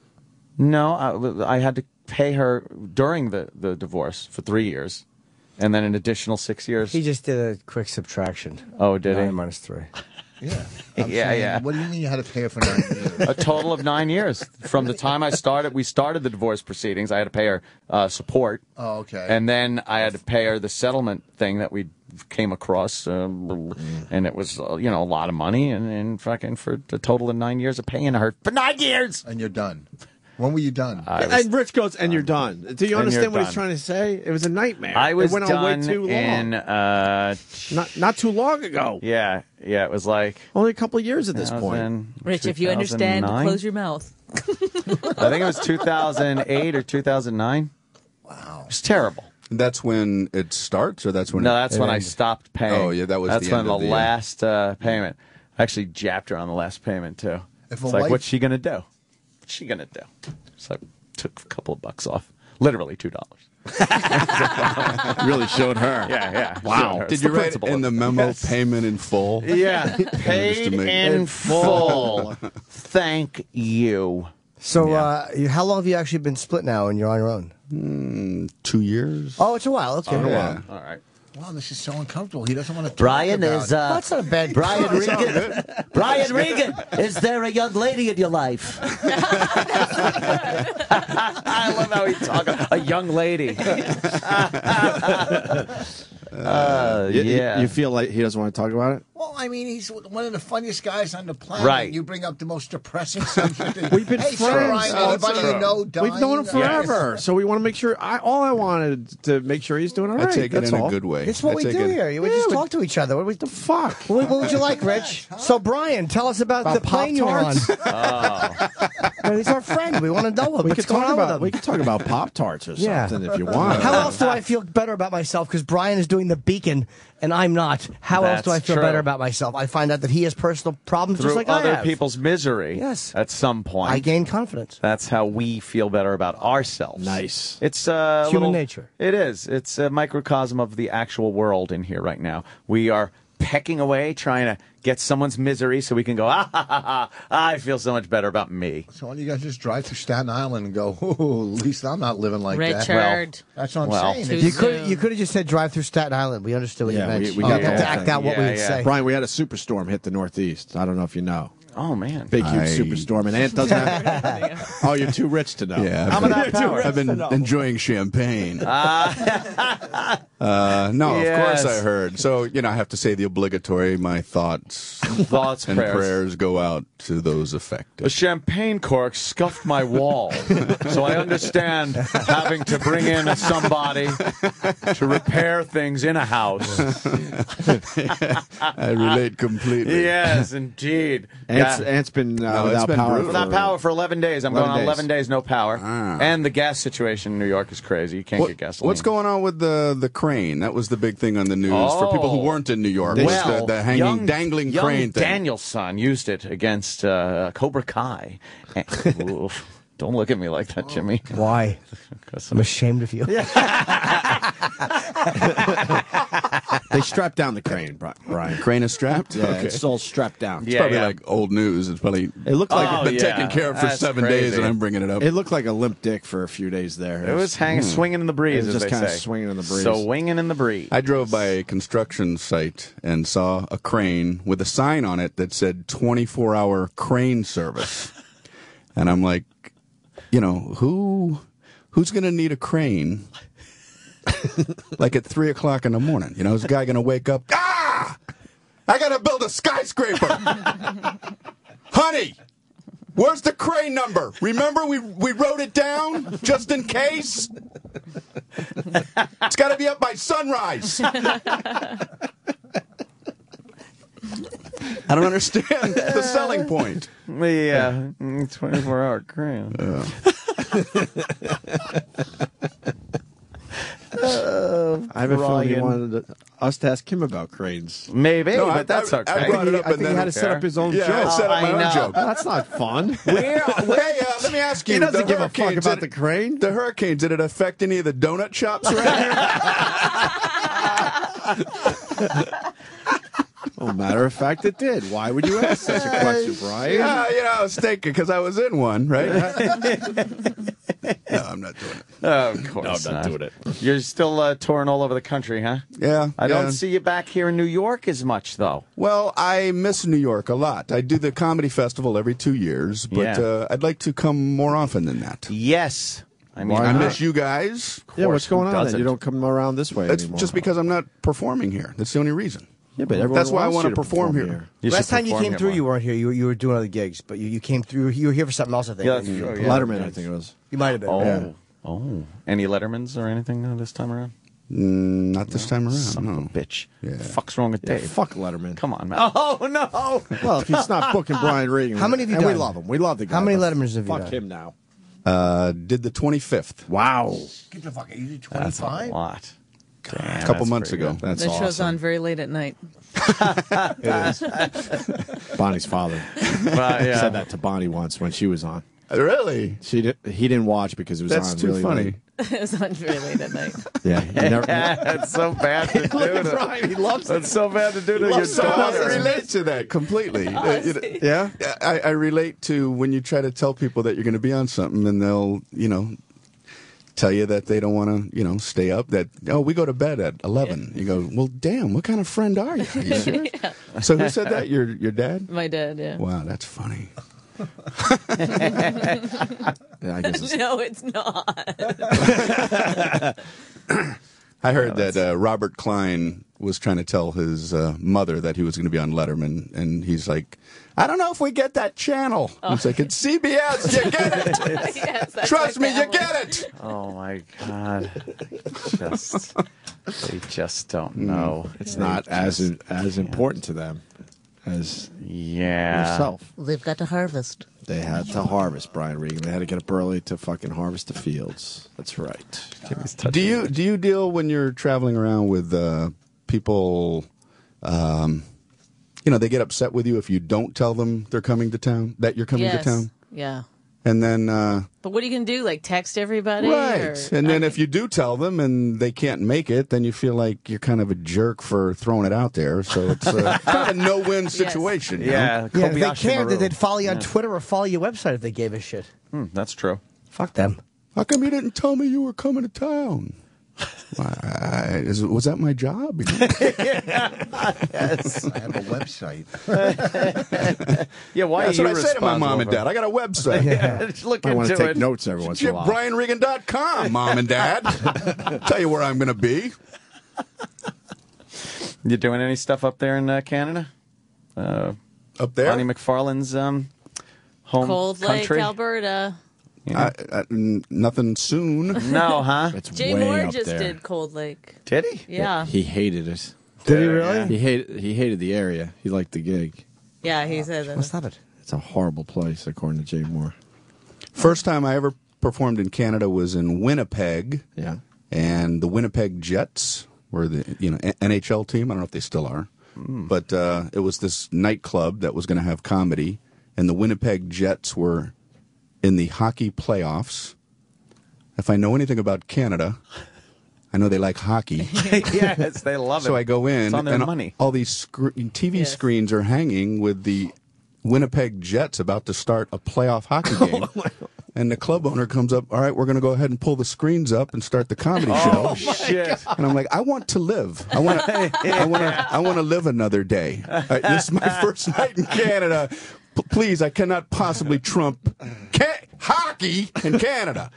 C: No, I had to pay her during the divorce for 3 years, and then an additional 6 years.
E: He just did a quick subtraction.
C: Oh, did he?
E: 9 minus 3.
N: Yeah.
C: Yeah.
N: What do you mean you had to pay her for 9 years?
C: A total of 9 years. From the time we started the divorce proceedings, I had to pay her support.
N: Oh, okay.
C: And then I had to pay her the settlement thing that we came across, and it was a lot of money, and fucking for a total of 9 years of paying her for 9 years.
N: And you're done. When were you done?
B: And Rich goes, and you're done. Do you understand what he's trying to say? It was a nightmare.
C: I was
B: it went on way too long. Not too long ago.
C: Yeah, it was like
B: only a couple of years at this point.
M: Rich, if you understand, close your mouth.
C: I think it was 2008 or 2009. Wow, it's terrible.
P: That's when it starts, or that's when?
C: No, that's when I stopped paying.
P: Oh, yeah, that was.
C: That's
P: the
C: when
P: end of
C: the last payment. I actually japped her on the last payment too. It's like, what's she gonna do? What's she gonna do? So I took a couple of bucks off. Literally $2.
B: Really showed her.
C: Yeah.
P: Wow. Did you write in the memo payment in full?
C: Yeah, paid in full. Thank you.
E: So, how long have you actually been split now and you're on your own?
P: 2 years.
E: Oh, it's a while. Okay.
P: Yeah.
C: All right.
N: Wow, this is so uncomfortable. He doesn't want to talk
O: Brian
N: about
O: is.
E: That's not a bad.
O: Brian Regan. Brian Regan, is there a young lady in your life?
C: I love how he talks. A young lady.
B: You feel like he doesn't want to talk about it?
N: Well, I mean, he's one of the funniest guys on the planet.
C: Right.
N: You bring up the most depressing subject.
B: We've been
N: hey,
B: friends.
N: Brian, anybody you know dying?
B: We've known him forever, so we want to make sure. All I wanted to make sure he's doing all right.
P: I take it in a good way.
E: It's what we do here. We just talk to each other. What the fuck? What would you like, Rich? So, Brian, tell us about the plane you were on. Well, he's our friend. We want to know what.
B: We could talk about Pop-Tarts or something if you want.
E: How else do I feel better about myself? Because Brian is doing the Beacon and I'm not. How else do I feel better about myself? I find out that he has personal problems
C: Through
E: just like
C: other
E: I have.
C: people's misery.
E: Yes.
C: At some point.
E: I gain confidence.
C: That's how we feel better about ourselves.
B: Nice.
C: It's
E: human nature.
C: It is. It's a microcosm of the actual world in here right now. We are pecking away, trying to get someone's misery so we can go, I feel so much better about me.
N: So why don't you guys just drive through Staten Island and go, at least I'm not living like that.
M: Richard.
N: That's what I'm saying.
E: You could have just said drive through Staten Island. We understood what you meant.
B: We got
E: to act out what we would say.
B: Brian, we had a superstorm hit the Northeast. I don't know if you know.
C: Oh, man.
B: Big, huge superstorm. And Ant doesn't have... Oh, you're too rich to know.
P: Yeah, I've been enjoying champagne. No, of course I heard. So, I have to say the obligatory, my thoughts and prayers go out to those affected.
C: A champagne cork scuffed my wall, so I understand having to bring in somebody to repair things in a house.
P: I relate completely.
C: Yes, indeed.
B: Ant's been without power.
C: Without power for 11 days. I'm going on 11 days, no power. And the gas situation in New York is crazy. You can't get gasoline.
P: What's going on with the crane? That was the big thing on the news for people who weren't in New York.
C: Well,
P: the hanging, dangling crane thing.
C: Daniel's son used it against Cobra Kai. Oof. Don't look at me like that, Jimmy.
E: Why? I'm ashamed of you.
B: They strapped down the crane, Brian.
P: Crane is strapped?
B: Yeah, it's all strapped down.
P: It's probably like old news. It looked like it's been taken care of for 7 days, and I'm bringing it up.
B: It looked like a limp dick for a few days there.
C: It was swinging in the breeze,
B: it was
C: as
B: just
C: they
B: kind
C: say.
B: of swinging in the breeze.
C: So winging in the breeze.
P: I drove by a construction site and saw a crane with a sign on it that said 24-hour crane service. And I'm like, who's going to need a crane like at 3 o'clock in the morning? Is a guy going to wake up? I got to build a skyscraper. Honey, where's the crane number? Remember we wrote it down just in case? It's got to be up by sunrise. I don't understand the selling point.
C: Yeah, 24-hour crane.
B: I have a feeling he wanted us to ask him about cranes.
C: Maybe, but that's okay.
B: I think he had to set up his own joke.
P: I set up my own joke.
B: That's not fun.
P: Hey, let me ask you.
B: He doesn't give a fuck about the crane.
P: The hurricane, did it affect any of the donut shops around here?
B: Well, matter of fact, it did. Why would you ask such a question, Brian?
P: Yeah, I was thinking because I was in one, right? No, I'm not doing it.
C: Oh, of course
B: I'm not doing it.
C: You're still touring all over the country, huh?
P: Yeah.
C: I don't see you back here in New York as much, though.
P: Well, I miss New York a lot. I do the comedy festival every 2 years, but I'd like to come more often than that.
C: Yes.
P: I miss you guys.
B: Yeah, what's going on then? You don't come around this way
P: It's
B: anymore.
P: just because I'm not performing here. That's the only reason.
B: Yeah, but everyone
P: that's why I
B: wants
P: want
B: you
P: to perform here.
E: Last time you came through, you weren't here. You were doing other gigs, but you came through. You were here for something else, I think.
C: Yeah, that's true, yeah.
B: Letterman, I think it was.
E: You might have been.
C: Oh, oh. Any Lettermans or anything this time around?
P: Not this time around.
C: Son of a bitch. Yeah. The fuck's wrong with Dave?
B: Fuck Letterman.
C: Come on, man. Oh, no.
B: Well, if he's not booking Brian Regan.
E: How many have you
B: and
E: done?
B: we love him. We love the guy.
E: How many
B: but
E: Lettermans have you
B: fuck
E: done?
B: him now.
P: Did the 25th.
B: Wow.
N: Get the fuck. You did
C: That's a
N: 25?
C: lot.
P: A couple months ago.
B: That's
M: The
B: awesome.
M: show's on very late at night.
B: It is. Bonnie's father said that to Bonnie once when she was on.
P: Really?
B: He didn't watch because it was
P: That's
B: on
P: too
B: really
P: funny.
B: late.
M: It was on very late at night.
B: Yeah,
C: It's so bad to do
B: Look at
C: to
B: Brian, he loves it.
C: It's so bad to do to your
P: I
C: daughter.
P: relate to that completely.
B: Yeah?
P: I relate to when you try to tell people that you're going to be on something and they'll, tell you that they don't want to, stay up. That, we go to bed at 11. You go, well, damn, what kind of friend are you? Are you serious?
M: Yeah.
P: So who said that? Your dad?
M: My dad, yeah.
P: Wow, that's funny.
B: Yeah, I guess
M: No, it's not.
P: I heard that Robert Klein was trying to tell his mother that he was going to be on Letterman, and he's like, I don't know if we get that channel. It's like, it's CBS, you get it.
M: Yes, that's
P: Trust
M: my
P: me, you
M: family.
P: get it.
C: Oh, my God. They just don't know.
B: It's not as important to them as yourself.
O: They've got to harvest.
B: They had to harvest, Brian Regan. They had to get up early to fucking harvest the fields. That's right.
P: Do you deal when you're traveling around with people? They get upset with you if you don't tell them they're coming to town, that you're coming to town,
M: Yeah.
P: and then
M: But what are you going to do? Like text everybody?
P: right,
M: Or,
P: and then if you do tell them and they can't make it, then you feel like you're kind of a jerk for throwing it out there. So it's kind of a no-win situation. you know?
E: If they cared, they'd follow you on Twitter or follow your website if they gave a shit.
C: That's true.
E: Fuck them.
P: How come you didn't tell me you were coming to town? Was that my job?
N: Yes. I have a website.
C: Yeah, why
P: That's
C: are you
P: what I say to my mom and
C: responsible
P: dad. I got a website.
C: Just look
B: I want to
C: into
B: take
C: it.
B: notes every once in a while.
P: JimBrianRegan.com, Mom and Dad. Tell you where I'm going to be.
C: You doing any stuff up there in Canada?
P: Up there?
C: Bonnie McFarlane's home
M: Cold Lake,
C: country?
M: Alberta.
P: Nothing soon.
C: No, huh?
B: It's
M: Jay
B: way
M: Moore
B: up
M: just
B: there.
M: did Cold Lake.
C: Did he?
M: Yeah.
B: He hated it.
E: Did he really?
B: He hated the area. He liked the gig.
M: Yeah, he said that.
E: What's that?
B: It's a horrible place, according to Jay Moore.
P: First time I ever performed in Canada was in Winnipeg.
B: Yeah.
P: And the Winnipeg Jets were the NHL team. I don't know if they still are. But it was this nightclub that was going to have comedy. And the Winnipeg Jets were in the hockey playoffs. If I know anything about Canada, I know they like hockey.
C: Yes, they love it.
P: So I go in,
C: It's on their
P: and
C: money.
P: all these TV screens are hanging with the Winnipeg Jets about to start a playoff hockey game. And the club owner comes up, all right, we're going to go ahead and pull the screens up and start the comedy show.
C: Shit.
P: And I'm like, I want to live. I want to live another day. This is my first night in Canada. Please, I cannot possibly trump hockey in Canada.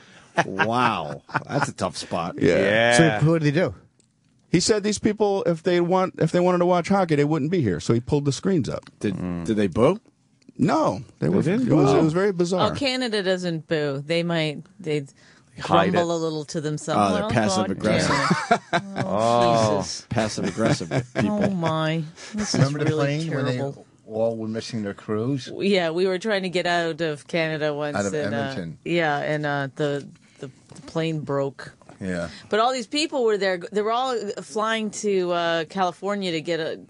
B: Wow. That's a tough spot.
P: Yeah.
E: So what did he do?
P: He said these people, if they wanted to watch hockey, they wouldn't be here. So he pulled the screens up.
B: Did they boo?
P: No, it was very bizarre.
M: Oh, Canada doesn't boo. They'd
C: hide
M: grumble
C: it.
M: a little to themselves.
B: Oh, they're passive aggressive.
M: Jesus.
B: Passive aggressive people.
M: Oh my. This
N: Remember
M: is
N: the
M: really
N: plane when
M: terrible.
N: they all were missing their crews?
M: Yeah, we were trying to get out of Canada once.
N: Out of
M: and,
N: Edmonton.
M: and the plane broke.
N: Yeah.
M: But all these people were there. They were all flying to California to get a.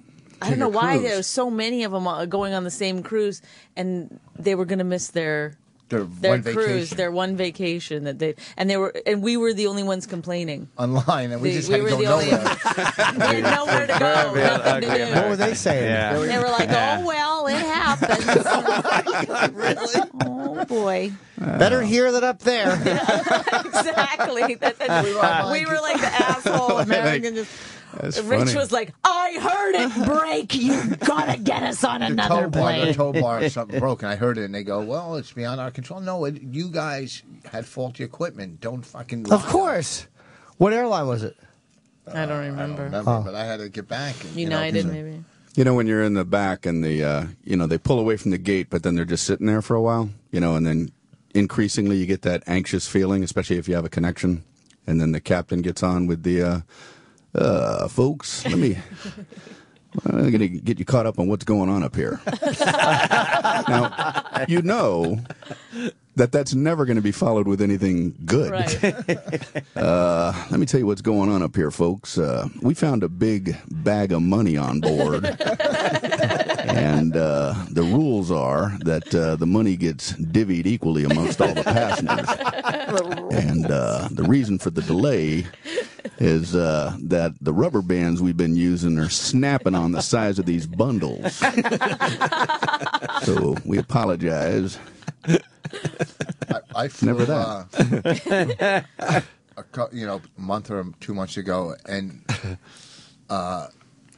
M: I don't know why there were so many of them going on the same cruise, and they were going to miss their
N: one
M: cruise,
N: vacation.
M: their one vacation that and we were the only ones complaining.
N: Online, and we just had to
M: were
N: go
M: the only
N: nowhere.
M: We had nowhere to go. Nothing to do.
E: What were they saying?
C: Yeah.
M: They were like, "Oh well, it happens."
E: Really?
M: Oh boy.
E: Better here than up there.
M: Exactly. We were like the asshole American. Just
P: That's
M: Rich
P: funny.
M: was like, "I heard it break. You gotta get us on another
N: The
M: plane."
N: tow bar or something broke, and I heard it, and they go, "Well, it's beyond our control." No, you guys had faulty equipment. Don't fucking lie.
E: Of course. What airline was it?
M: I don't remember.
N: But I had to get back. And,
M: United, maybe.
P: You know, when you're in the back and they pull away from the gate, but then they're just sitting there for a while, and then increasingly you get that anxious feeling, especially if you have a connection, and then the captain gets on with the, folks, I'm going to get you caught up on what's going on up here. Now, you know that's never going to be followed with anything good.
M: Right.
P: Let me tell you what's going on up here, folks. We found a big bag of money on board. And the rules are that the money gets divvied equally amongst all the passengers. And the reason for the delay is that the rubber bands we've been using are snapping on the size of these bundles. So we apologize.
N: I flew,
P: Never that.
N: a month or 2 months ago, and
G: I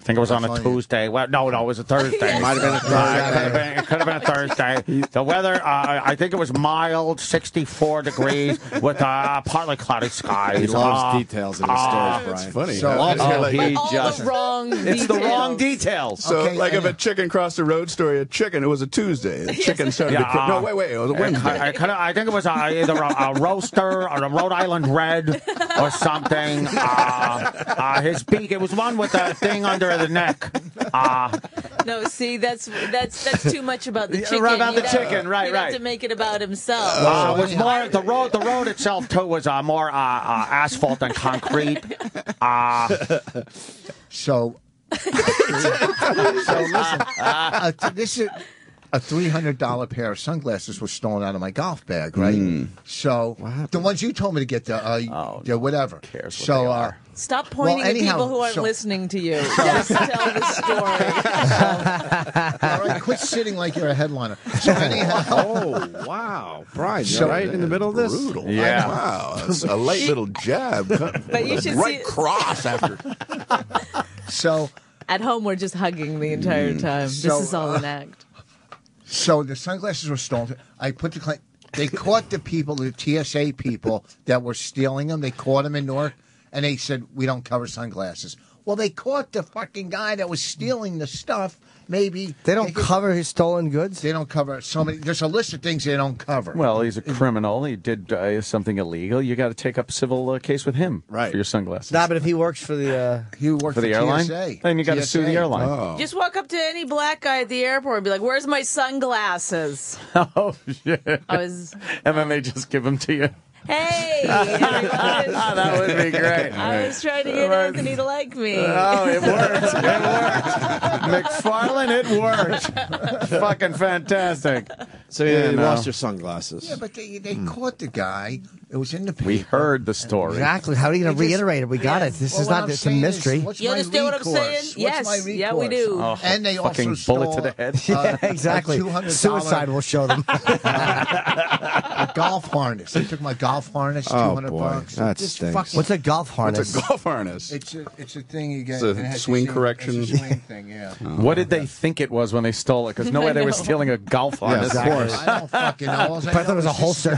G: think it was on a Tuesday. Well, no, it was a Thursday.
E: It might have been a Thursday.
G: It could have been a Thursday. The weather, I think it was mild, 64 degrees with partly cloudy skies.
B: He loves details in his stories, Brian.
P: It's funny.
N: So,
M: All the wrong
C: It's the wrong details.
P: So, if a chicken crossed the road story, a chicken, it was a Tuesday. The chicken started to cook. No, wait, it was a Wednesday.
G: I think it was either a roaster or a Rhode Island Red or something. His beak, it was one with a thing under the neck.
M: No, see, that's too much about the chicken.
G: About the chicken, right.
M: You have to make it about himself.
G: It was more the road itself too was more asphalt and concrete.
N: So listen, this is a $300 pair of sunglasses was stolen out of my golf bag, right? So the ones you told me to get, the whatever.
C: Cares what
N: so
C: they are.
M: Stop pointing at people who aren't listening to you. Just tell the story.
N: All right, quit sitting like you're a headliner. So anyhow,
B: oh wow, Brian, you're right in the middle of this.
P: Brutal.
C: Yeah.
P: Wow, that's a light little jab.
M: But you should
P: right
M: see
P: cross after.
N: So
M: at home we're just hugging the entire time. This is all an act.
N: So the sunglasses were stolen. I put the claim. They caught the people, the TSA people that were stealing them. They caught them in Newark, and they said, we don't cover sunglasses. Well, they caught the fucking guy that was stealing the stuff. Maybe
E: they don't cover his stolen goods.
N: They don't cover so many. There's a list of things they don't cover.
C: Well, he's a criminal. He did something illegal. You got to take up a civil case with him for your sunglasses.
E: Nah, but if he works for the
C: for the airline,
N: TSA.
C: then you got to sue the airline.
P: Oh.
M: Just walk up to any black guy at the airport and be like, "Where's my sunglasses?"
C: Oh shit!
M: And
C: then they just give them to you.
M: Hey,
C: that would be great.
M: I was trying to get Anthony to like me.
C: Oh, it worked. McFarlane, it worked. Fucking fantastic.
B: So you lost your sunglasses.
N: Yeah, but they caught the guy. It was in the paper.
C: We heard the story.
E: Exactly. How are you going to reiterate it? We got it. This is not. It's a mystery.
M: You understand what I'm saying? Yes. Yeah, we do.
C: Oh,
N: and they
C: fucking
N: also
C: bullet to the head.
E: Yeah, exactly. Suicide will show them.
N: A golf harness. They took my golf harness. $200.
B: That stinks.
E: What's a golf harness?
P: What's a golf harness?
N: It's a thing you get.
P: It's a swing correction.
N: It's a swing thing. Yeah.
C: What did they think it was when they stole it? Because no way they were stealing a golf harness.
B: Yeah, of course.
N: I don't fucking know.
E: I thought it was a holster.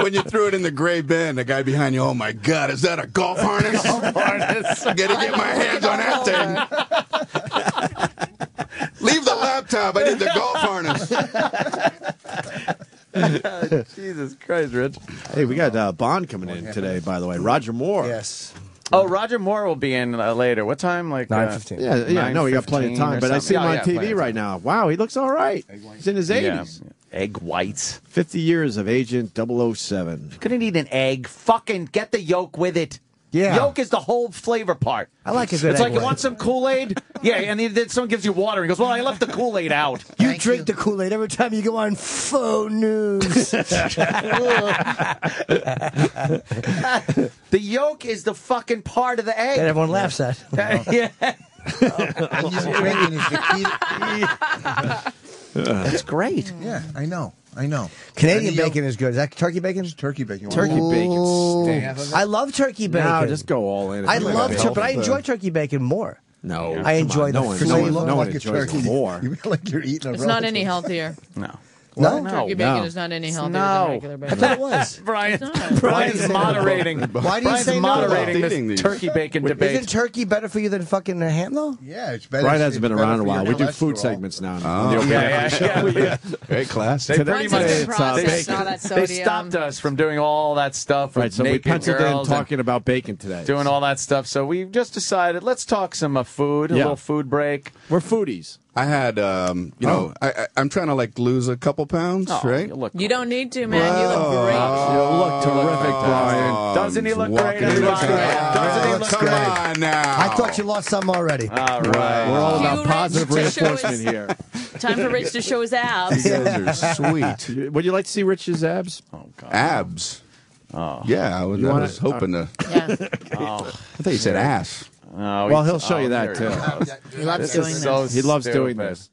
P: When you threw it in the gray bin, the guy behind you, oh my God, is that a golf harness?
C: Golf harness.
P: I gotta get my hands on that thing. Leave the laptop. I need the golf harness.
C: Jesus Christ, Rich.
B: Hey, we got Bond coming in today, by the way. Roger Moore.
E: Yes.
C: Oh, Roger Moore will be in later. What time? Like
E: 9:15.
B: Yeah, no, we got plenty of time. But I see him on TV right
C: now.
B: Wow, he looks all right. He's in his 80s.
C: Yeah. Egg whites.
B: 50 years of Agent 007.
G: Couldn't eat an egg. Fucking get the yolk with it.
E: Yeah.
G: Yolk is the whole flavor part.
E: I like a good
G: It's
E: egg
G: like, you
E: white.
G: want some Kool-Aid? Yeah, and then someone gives you water. He goes, well, I left the Kool-Aid out.
E: You drink the Kool-Aid every time you go on faux news.
G: The yolk is the fucking part of the egg.
E: That everyone laughs at.
G: Yeah.
N: And you drinking is the key.
G: That's great.
N: Yeah, I know.
E: Canadian bacon is good. Is that turkey bacon?
N: It's turkey bacon.
B: Turkey bacon stinks.
E: I love turkey bacon.
B: No, just go all in.
E: I love turkey, but I enjoy turkey bacon more.
B: No,
E: I enjoy the
B: no one
E: flavor.
B: enjoys it more.
N: You feel like you're eating a
M: It's not any healthier.
C: No.
E: No?
M: Turkey bacon is not any healthier than regular bacon.
E: I thought it was.
C: Brian's moderating.
E: Why do you say no?
C: Moderating this turkey bacon debate.
E: Isn't turkey better for you than fucking ham, though?
N: Yeah, it's better.
B: Brian hasn't been around in a while. We do
N: cholesterol.
B: food segments now.
C: Oh, yeah.
P: Very classy.
C: They pretty much
M: They
C: stopped us from doing all that stuff with
B: Right, so we
C: naked
B: penciled in
C: girls and
B: talking about bacon today.
C: doing all that stuff. So we just decided, let's talk some food, a little food break.
B: We're foodies.
P: I had, you know, I'm trying to like lose a couple pounds, right?
M: You don't need to, man. You look great.
B: You look terrific, Brian.
C: Doesn't he look great?
P: He looks great.
C: Doesn't he look
P: Come
C: great?
P: on now.
E: I thought you lost some already.
C: All right.
B: We're all
M: Cue
B: about positive
M: Rich to show
B: reinforcement
M: his-
B: here.
M: Time for Rich to show his abs.
P: You guys are sweet.
B: Would you like to see Rich's abs?
C: Oh, God.
P: Abs.
C: Oh.
P: Yeah, I was hoping to.
M: Yeah.
C: Oh.
P: I thought you said ass.
C: Oh,
B: Well, he'll show you that,
C: here
B: too.
C: he goes.
M: He loves
C: This
M: doing
C: is so
M: this.
B: He loves
C: stupid.
B: doing this.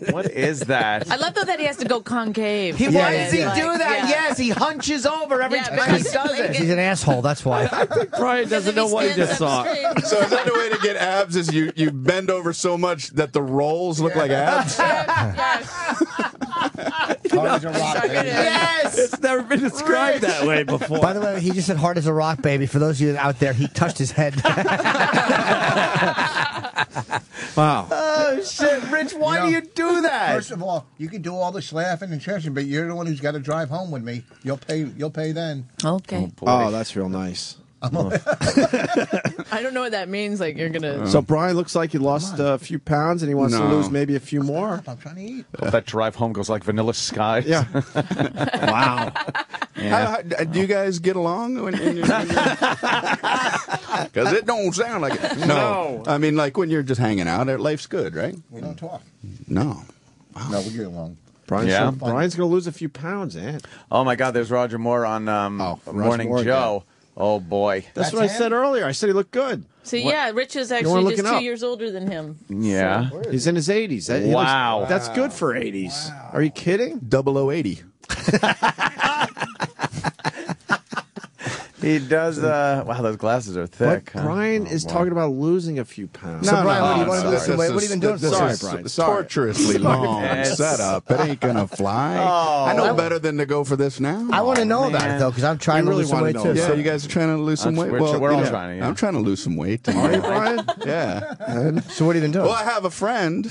C: What is that?
M: I love though that he has to go concave.
C: Why does he
M: Like,
C: do that?
M: yeah.
C: Yes, he hunches over every
M: Yeah,
C: time
M: because
C: he does it.
E: He's an asshole, that's why.
B: Brian doesn't know what he just saw.
P: So another way to get abs is you bend over so much that the rolls look like abs.
N: Hard as a rock, baby.
B: Yes! It's never been described that way before.
E: By the way, he just said hard as a rock, baby. For those of you out there, he touched his head.
B: Wow.
C: Oh shit, Rich! Why do you do that?
N: First of all, you can do all this laughing and stretching, but you're the one who's got to drive home with me. You'll pay then.
M: Okay.
B: Oh, that's real nice.
M: I don't know what that means. Like you're gonna.
B: So Brian looks like he lost a few pounds and he wants to
P: No.
B: lose maybe a few more.
N: I'm trying to eat.
C: Hope that drive home goes like Vanilla Sky.
B: Yeah. Wow.
P: Do you guys get along? Because it don't sound like it. No. I mean, like when you're just hanging out, life's good, right?
N: We don't talk.
P: No.
N: No, we get along.
B: Brian's
C: Yeah?
B: Brian's going to lose a few pounds, Aunt.
C: Oh my God, there's Roger Moore on Morning
B: Moore
C: Joe. Oh boy.
B: That's what I said earlier. I said he looked good.
M: See, yeah, Rich is
B: wanna
M: actually
B: look
M: just
B: it
M: 2
B: up?
M: years older than him.
C: Yeah.
B: He's in his 80s.
C: Wow.
B: That's good for 80s. Are you kidding?
P: 0080.
C: He does. Wow, those glasses are thick.
B: But Brian is talking about losing a few pounds.
E: So, Brian, what do you want to lose some weight? What have you been doing?
B: Sorry, Brian. Sorry.
P: Torturously long setup. It ain't gonna fly. I know better than to go for this now.
E: I want to know about it, though, because I'm trying to lose some weight, too.
P: Yeah, you guys are trying to lose some weight.
C: We're all trying to. Yeah.
P: I'm trying to lose some weight.
B: Are you, Brian?
P: Yeah.
E: So what have you been doing?
P: Well, I have a friend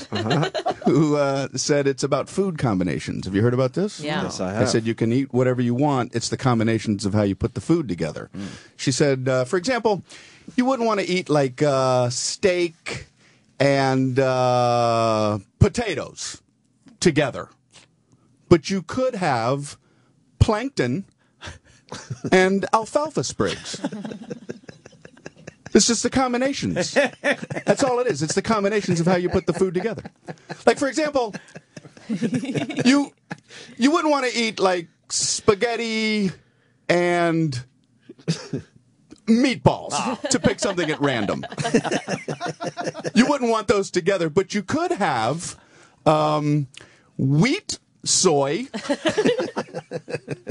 P: who said it's about food combinations. Have you heard about this?
M: Yeah.
B: Yes, I
P: I
B: have.
P: said you can eat whatever you want. It's the combinations of how you put the food together. She said, for example, you wouldn't want to eat like steak and potatoes together, but you could have plankton and alfalfa sprigs. It's just the combinations. That's all it is. It's the combinations of how you put the food together. Like, for example, you wouldn't want to eat like spaghetti and meatballs, to pick something at random. You wouldn't want those together, but you could have wheat, soy,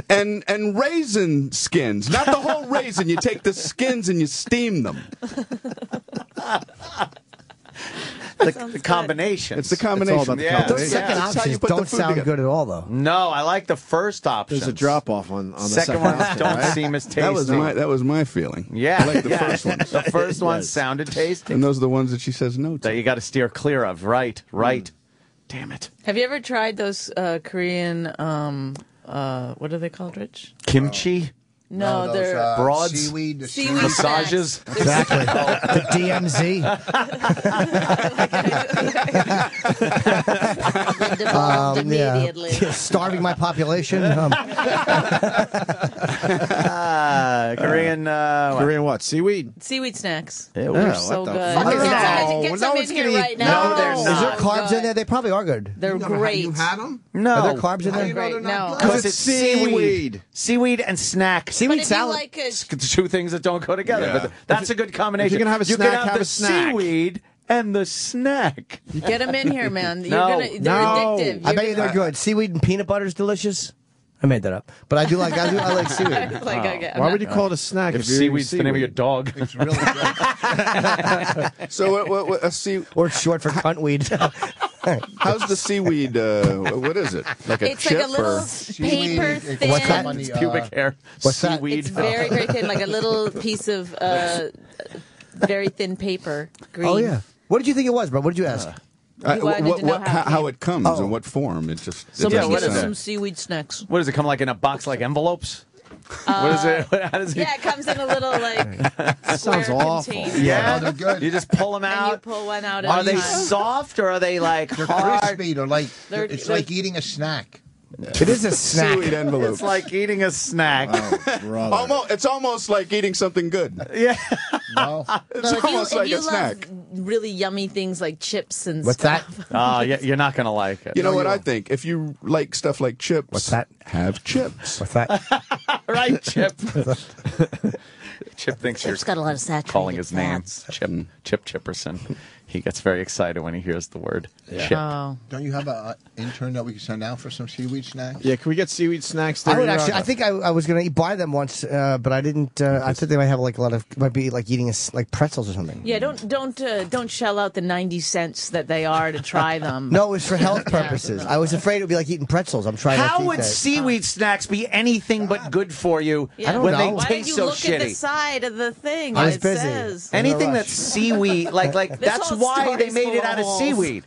P: and raisin skins. Not the whole raisin. You take the skins and you steam them.
C: The combination.
P: It's the combination.
B: It's all about the
P: Yeah.
E: Those second options don't sound good at all, though.
C: No, I like the first option.
B: There's a drop off on the
C: second ones
B: option,
C: don't
B: right?
C: seem as tasty.
P: That was my feeling.
C: Yeah,
P: I like the first ones.
C: The first ones sounded tasty.
P: And those are the ones that she says no to.
C: That you got to steer clear of. Right. Damn it.
M: Have you ever tried those Korean? What are they called, Rich?
C: Kimchi.
M: No, they're
C: broads,
N: seaweed,
C: massages.
E: Exactly. The DMZ.
O: Devolved immediately.
E: Yeah. Starving my population.
C: Korean.
B: Korean what? Seaweed?
M: Seaweed snacks.
C: Ew.
M: They're
B: Yeah,
M: so
B: what the
M: good.
B: fuck
M: Get
B: is
M: some-
B: that?
M: Get
B: No
M: some in
B: one's
M: here
B: gonna
M: right
B: eat-
M: now.
C: No, they're
E: Is there
C: not.
E: carbs in there? They probably are good.
M: They're great.
N: You had them?
C: No.
E: Are there carbs in
N: How do
E: there?
N: you know they're
M: No.
N: not
C: Because
N: good?
C: it's seaweed. Seaweed and snack.
E: Seaweed
M: But if you
E: salad.
M: like it,
C: It's two things that don't go together.
P: Yeah.
C: But that's a good combination.
B: if you're gonna have a
C: you
B: snack,
C: can have
B: have
C: the
B: a snack.
C: seaweed and the snack.
M: get them in here, man. You're
C: No.
M: they're
B: No.
M: addictive.
E: I bet you they're good. Seaweed and peanut butter is delicious. I made that up, but I like seaweed.
M: Like, okay, I'm
B: Why
M: not-
B: would you call it a snack
C: If
B: if you're eating
C: seaweed's the name of your
B: seaweed?
C: dog.
N: It's really good.
P: So what a sea.
E: Or it's short for cuntweed.
P: How's the seaweed? What is it? Like a
M: It's
P: chip
M: like a little
P: or
M: paper thin.
E: What's that?
C: It's pubic hair.
E: What's that?
C: Seaweed.
M: It's very, very thin, like a little piece of very thin paper. Green.
E: Oh yeah. What did you think it was, bro? What did you ask?
M: You wanted to know how it
P: how
M: came.
P: it comes in what form? It just
M: Somebody
C: what
M: get
C: is
M: us
C: it?
M: some seaweed snacks.
C: What does it come like in a box like envelopes? What is it? How does it?
M: Yeah, it comes in a little like
B: Sounds
M: square
B: awful.
M: container.
C: Yeah,
N: they're good.
C: You just pull them
M: And you
C: out.
M: pull one out
C: Are
M: at a
C: they
M: time.
C: soft or are they like
N: They're
C: hard?
N: crispy. They're like
M: They're-
N: like eating a snack.
E: It is a snack.
P: seaweed envelope.
C: It's like eating a snack.
P: It's almost like eating something good.
C: Yeah.
N: No.
P: It's
M: No,
P: almost
M: if
P: like
M: you
P: a snack.
M: love really yummy things like chips and
E: What's that?
M: stuff.
C: Oh, yeah, you're not gonna like it.
P: You know what I think? If you like stuff like chips,
E: What's that?
P: Have chips.
E: What's that?
C: Right, Chip? Chip thinks you're
O: Chip's got a lot of saturated
C: calling his name.
O: fats.
C: Chip Chipperson. He gets very excited when he hears the word chip.
M: Oh.
N: Don't you have an intern that we can send out for some seaweed snacks?
B: Yeah, can we get seaweed snacks?
E: I
B: there?
E: would actually. I think I was going to buy them once, but I didn't. I thought they might have like a lot of. Might be like eating like pretzels or something.
M: Yeah, don't shell out the 90 cents that they are to try them.
E: No, it was for health purposes. I was afraid it would be like eating pretzels. I'm trying. not
C: How
E: to eat
C: would
E: that.
C: seaweed snacks be anything but good for you
M: Yeah.
E: don't
C: when
E: know.
C: they
M: Why
C: taste
M: did you
C: so
M: look at the
C: shitty?
M: side of the thing?
E: I was
M: It
E: busy.
M: says.
C: Anything
E: rush.
C: that's seaweed, like
M: This
C: that's
M: whole
C: why they
M: story's
C: made
M: full
C: it
M: of
C: out of
M: holes.
C: seaweed,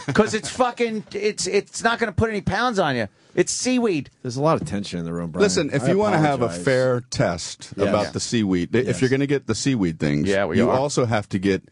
C: because it's fucking it's not going to put any pounds on you. It's seaweed.
B: There's a lot of tension in the room, Brian.
P: Listen, if
B: I
P: you want to have a
B: apologize.
P: fair test
B: Yes.
P: about the seaweed, if you're going to get the seaweed things,
C: Yeah,
P: you
C: are.
P: also have to get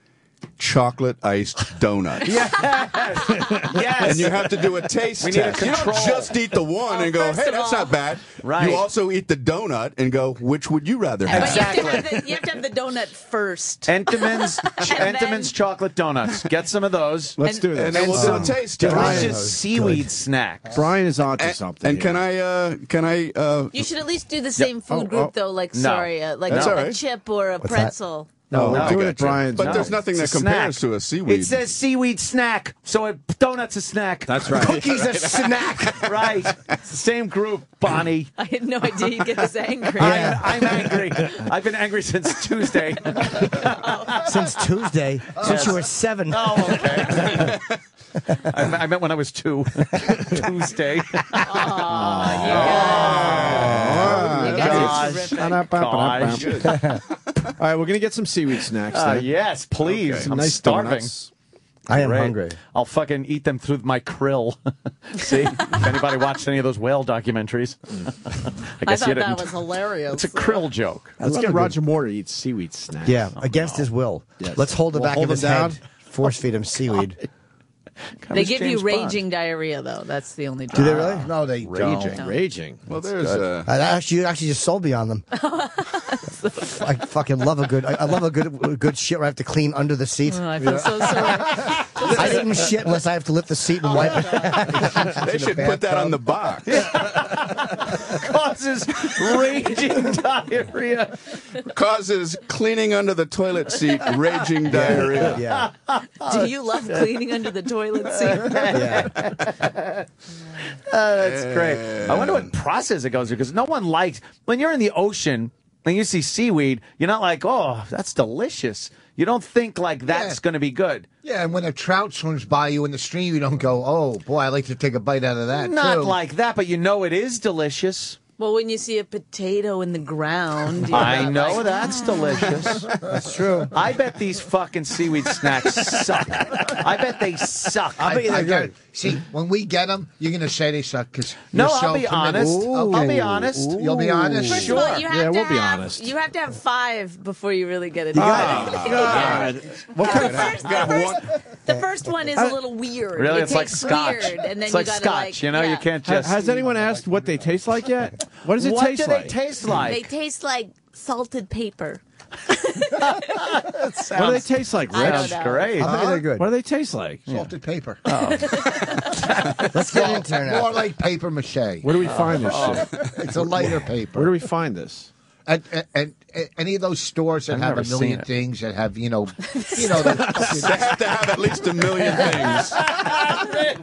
P: chocolate iced donuts.
C: Yes.
P: And you have to do a taste
C: We need a
P: test. You
C: control.
P: don't just eat the one and go,
M: first
P: hey,
M: of
P: that's
M: all-
P: not bad.
C: Right.
P: You also eat the donut and go, which would you rather have?
M: But
C: Exactly.
M: you have to have the donut first.
C: Entenmann's
M: then-
C: Entenmann's chocolate donuts. Get some of those.
B: Let's do this.
P: And then we'll do a taste test.
C: Delicious seaweed snacks.
B: Brian is onto something.
P: And
B: here.
P: can I
M: You should at least do the same food group, though, like,
C: No.
M: like
P: That's
M: a,
P: all
M: a
P: right.
M: chip or a pretzel.
B: No, we're
P: I
B: doing
P: got
B: it
P: you.
B: Brian's
P: But
B: way.
P: there's nothing that
C: It's a
P: compares
C: snack.
P: to a seaweed.
C: It says seaweed snack, so a donut's a snack.
B: That's right.
E: Cookies a snack.
C: Right. It's the same group, Bonnie.
M: I had no idea you'd get this angry.
C: I'm angry. I've been angry since Tuesday.
E: Since Tuesday, since you were 7.
C: Oh, okay. I meant when I was 2. Tuesday.
M: You guys are terrific.
B: All right, we're gonna get some seaweed snacks. then.
C: Yes, please.
B: Some
C: I'm
B: nice
C: starving.
B: donuts.
E: I am
C: Great.
E: hungry.
C: I'll fucking eat them through my krill. See? If anybody watched any of those whale documentaries. I guess
M: thought
C: you
M: that
C: didn't.
M: was hilarious.
C: It's a krill joke.
B: Let's get Roger Moore to eat seaweed snacks.
E: Yeah, against his will.
B: Yes.
E: Let's hold the
B: We'll
E: back
B: hold
E: of his
B: him down.
E: head. Force feed him seaweed.
M: They give you raging diarrhea, though. That's the only drug.
E: Do they really?
N: No, they
B: Raging.
N: don't.
B: Raging.
P: Well, there's
E: You actually just sold me on them. I fucking love a good. I love a good shit where I have to clean under the seat.
M: Oh, I feel so sorry.
E: I didn't shit unless I have to lift the seat and wipe it.
P: they should put that on the box.
C: Causes raging diarrhea.
P: Causes cleaning under the toilet seat, raging diarrhea.
E: Yeah.
M: Do you love cleaning under the toilet seat?
E: Yeah.
C: That's great. I wonder what process it goes through, because no one likes, when you're in the ocean and you see seaweed, you're not like, oh, that's delicious. You don't think like that's going to be good.
N: Yeah, and when a trout swims by you in the stream, you don't go, oh, boy, I'd like to take a bite out of that,
C: Not
N: too.
C: like that, but you know it is delicious.
M: Well, when you see a potato in the ground, you're
C: I
M: not
C: know
M: like,
C: that's delicious.
E: That's true.
C: I bet these fucking seaweed snacks suck. I bet they suck.
N: I bet they're good. See, when we get them, you're going to say they suck. Cause
C: No,
N: you're
C: I'll
N: so
C: be
N: committed.
C: honest.
N: Okay.
C: I'll be honest.
N: You'll be honest?
M: First of all, you have to
B: we'll be
M: have,
B: honest.
M: You have to have 5 before you really get it.
B: God. What kind
M: The first one is a little weird.
C: Really,
M: It
C: it's like
M: tastes
C: scotch.
M: weird, and then
C: It's
M: you
C: like
M: gotta,
C: scotch, you know? You can't just...
B: Has anyone asked what they taste like yet? What does it
C: What
B: taste
C: do
B: like?
C: they taste like?
M: They taste like salted paper.
B: What do they taste like,
M: I
B: Rich?
M: don't know.
C: Great.
E: I bet they're good.
B: What do they taste like?
N: Salted paper.
E: Let's get into it now.
N: More like paper mache.
B: Where do we find this shit?
N: It's a lighter paper.
B: Where do we find this?
N: And any of those stores that
C: I've
N: have
C: never
N: a million
C: seen it.
N: things that have,
P: They have to have at least a million things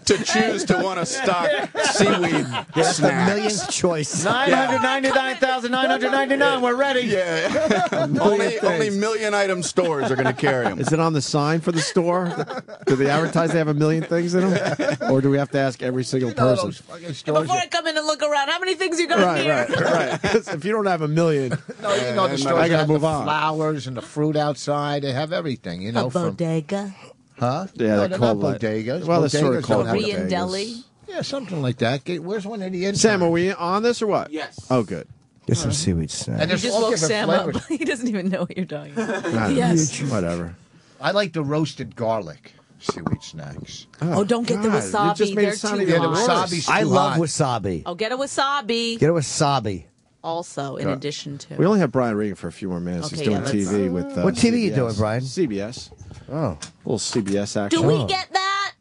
P: to choose to want to stock seaweed
E: That's the
P: snacks.
E: millionth choice.
G: 999,999. We're ready.
P: Yeah. only million item stores are going to carry them.
B: Is it on the sign for the store? Do they advertise they have a million things in them? Or do we have to ask every single person?
M: Before I come in and look around, how many things you got here?
B: Right. 'Cause if you don't have a million,
N: the stores
B: I
N: that
B: gotta
N: have
B: move
N: the
B: on.
N: flowers and the fruit outside. They have everything, you know.
O: A bodega.
N: Huh?
B: Yeah,
N: no,
B: they're
N: they're
B: called
N: not bodegas.
B: well, they're sort of
N: Bodegas
B: called
N: don't have
M: Korean
N: bodegas.
M: deli.
N: Yeah, something like that. Where's one in the inside?
B: Sam, are we on this or what?
F: Yes.
B: Oh, good.
E: Get some seaweed snacks.
N: And
M: You
N: there's
M: just
N: all
M: woke
N: different
M: Sam
N: flavors.
M: up. He doesn't even know what you're talking about.
B: Nah,
M: Yes.
B: Whatever.
N: I like the roasted garlic seaweed snacks.
M: Oh, don't get the
B: God,
M: wasabi.
B: you just made it
M: They're
B: sound
M: too
B: even
N: Yeah, the
B: worse.
M: hot.
N: wasabi's
E: I
N: too
E: love
N: hot.
E: wasabi.
M: Oh, get a wasabi.
E: Get a wasabi.
M: Also, in addition to.
B: We only have Brian Regan for a few more minutes.
M: Okay,
B: He's doing
M: yeah,
B: TV with.
E: What TV you
B: CBS.
E: doing, Brian?
B: CBS.
E: Oh.
B: A little CBS action.
M: Do we get that?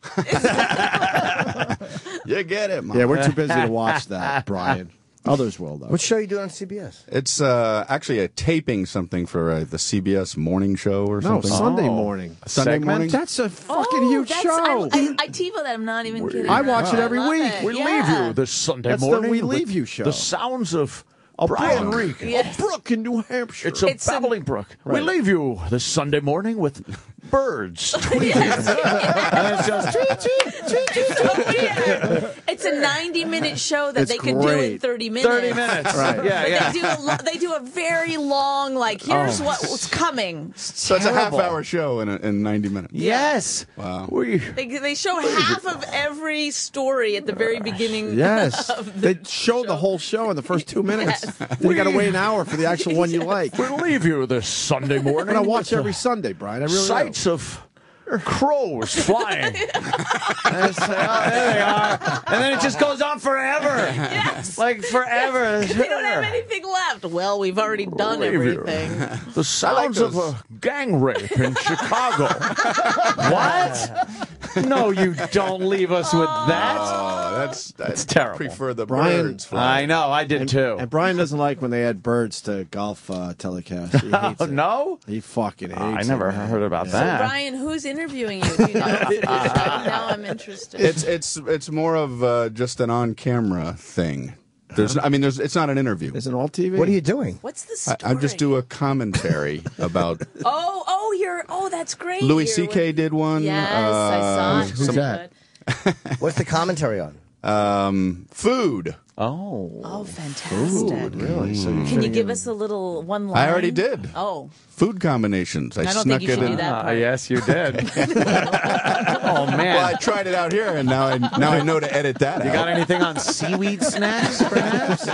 P: You get it, man.
B: Yeah, we're too busy to watch that, Brian. Others will, though.
E: What show you doing on CBS?
P: It's actually a taping something for the CBS morning show or
B: No,
P: something.
B: Sunday morning.
P: Sunday
C: segment?
P: morning?
B: That's a fucking huge
M: that's-
B: show.
M: I TiVo that. I'm not even kidding.
B: I watch it every
M: love
B: week.
M: it.
G: We
M: Yeah.
G: leave you this Sunday
B: That's the
G: morning.
B: We Leave
G: with
B: You show.
G: The sounds of
B: A
G: Brian
B: brook.
G: Regan.
M: Yes.
B: A brook in New Hampshire.
G: It's a
M: It's
G: babbling brook. We
B: Right.
G: leave you this Sunday morning with birds tweeting. And it's just tweet, tweet, tweet, tweet.
M: So weird. It's a 90-minute show that
B: It's
M: they can do
B: great.
M: in 30 minutes.
G: 30 minutes.
B: Right.
G: Yeah,
M: But
G: yeah.
M: they do a very long, like, here's what's coming.
P: So it's a half-hour show in 90 minutes.
G: Yes.
P: Wow.
M: They show half of every story at the very beginning.
B: Yes.
M: of the
B: They show the whole show in the first 2 minutes.
M: Yes.
B: Then you got to wait an hour for the actual one you like.
G: We'll leave you this Sunday morning.
B: But I watch
G: with
B: every Sunday, Brian. I really
G: sights of crows flying. And it's like, oh, there they are. And then it just goes on forever.
M: Yes.
G: Like forever.
M: They don't have anything left. Well, we've already done everything.
G: The sounds of a gang rape in Chicago. What? No, you don't leave us with that.
P: Oh, that's
G: terrible.
P: Prefer the
B: Brian-
P: birds flying.
G: I know, I did too.
B: And Brian doesn't like when they add birds to golf telecast. He hates it.
G: No?
B: He fucking hates
G: I
B: it.
G: never
B: man.
G: heard about
M: So,
G: that.
M: Brian, who's interviewing you? Do you know? Now I'm interested.
P: It's more of just an on-camera thing. It's not an interview.
B: It's an all TV.
E: What are you doing?
M: What's the story?
P: I just do a commentary about.
M: That's great.
P: Louis
M: You're
P: C.K.
M: with-
P: did one.
M: Yes, I saw it.
E: Who's that? What's the commentary on?
P: Food.
M: Oh, fantastic.
B: Really? So
M: Can you give us a little one line?
P: I already did.
M: Oh.
P: Food combinations.
M: I don't
P: snuck
M: think you should
P: it
M: do
P: in.
M: that part.
G: Yes, you did. Oh, man.
P: Well, I tried it out here, and now I know to edit that
G: You
P: out.
G: got anything on seaweed snacks, perhaps?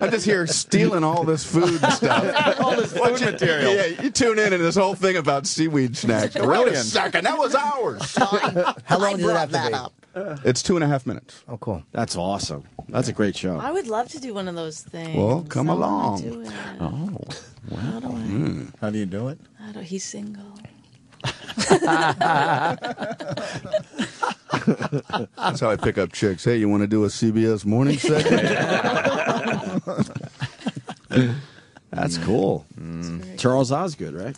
P: I'm just here stealing all this food stuff.
G: All this food material.
P: Yeah, you tune in and this whole thing about seaweed snacks. Wait a
G: Brilliant.
P: second, that was ours.
E: How long did it have to be?
P: It's 2.5 minutes.
E: Oh, cool.
B: That's awesome. That's a great show.
M: I would love to do one of those things.
P: Well, come
M: I wanna
P: along.
M: do it.
G: Oh,
M: How do I?
N: How do you do it?
M: He's single.
P: That's how I pick up chicks. Hey, you want to do a CBS morning segment?
B: That's cool. Charles Osgood, right?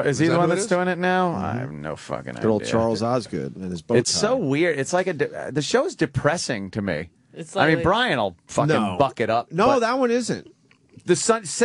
C: Is he
P: that
C: the one
P: who it
C: that's
P: is?
C: doing it now? I have no fucking idea.
B: Good old Charles Osgood and his bow
C: It's
B: tie.
C: so weird. It's like the show's depressing to me.
M: It's
C: I mean,
M: like-
C: Brian will fucking buck it up.
B: No,
C: but
B: that one isn't.
C: the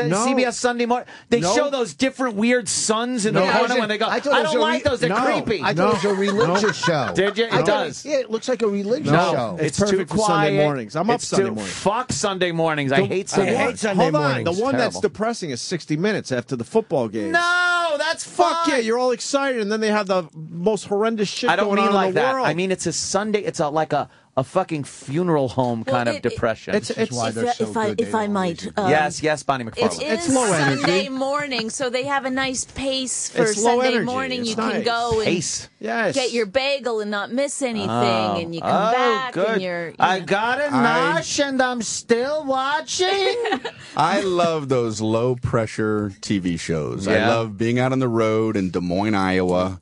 B: No.
C: CBS Sunday morning, they
B: No.
C: show those different weird suns in the
B: No.
C: corner when they go. I don't like those. They're creepy.
N: I thought it was a religious show.
C: Did you? It
N: I thought
C: does.
N: Yeah, it looks like a religious
C: No,
N: show.
C: it's
B: perfect
C: too
B: for Sunday
C: quiet.
B: mornings. I'm up
C: It's
B: Sunday
C: too-
B: morning.
C: Fuck Sunday mornings. I hate Sunday mornings.
B: Hold on. The
C: It's
B: one that's
C: terrible.
B: depressing is 60 Minutes after the football game.
C: No, that's
B: Fuck
C: fine.
B: yeah, you're all excited, and then they have the most horrendous shit
C: I don't
B: going
C: mean
B: on
C: like
B: in the
C: that.
B: world.
C: I mean, it's a Sunday. It's like a fucking funeral home kind of depression.
O: If I might.
C: Yes, Bonnie McFarlane.
M: It is
B: low
M: Sunday
B: energy.
M: morning, so they have a nice pace for
B: It's low
M: Sunday
B: energy.
M: morning.
B: It's
M: You can
B: nice.
M: go and
C: Pace.
B: Yes.
M: get your bagel and not miss anything, and you come
C: Oh,
M: back
C: good.
M: and you're.
C: I got a nosh and I'm still watching.
P: I love those low pressure TV shows. I
C: Yeah.
P: love being out on the road in Des Moines, Iowa.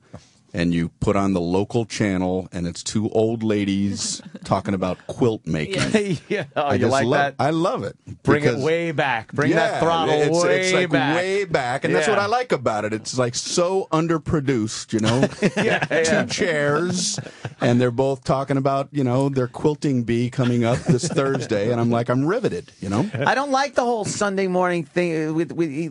P: and you put on the local channel, and it's two old ladies talking about quilt making.
C: Yeah. Oh, you like that?
P: I love it.
C: Bring it way back. Bring that throttle
P: it's like
C: back.
P: way back, and that's what I like about it. It's like so underproduced, you know. Two chairs, and they're both talking about, you know, their quilting bee coming up this Thursday, and I'm like, I'm riveted, you know.
C: I don't like the whole Sunday morning thing.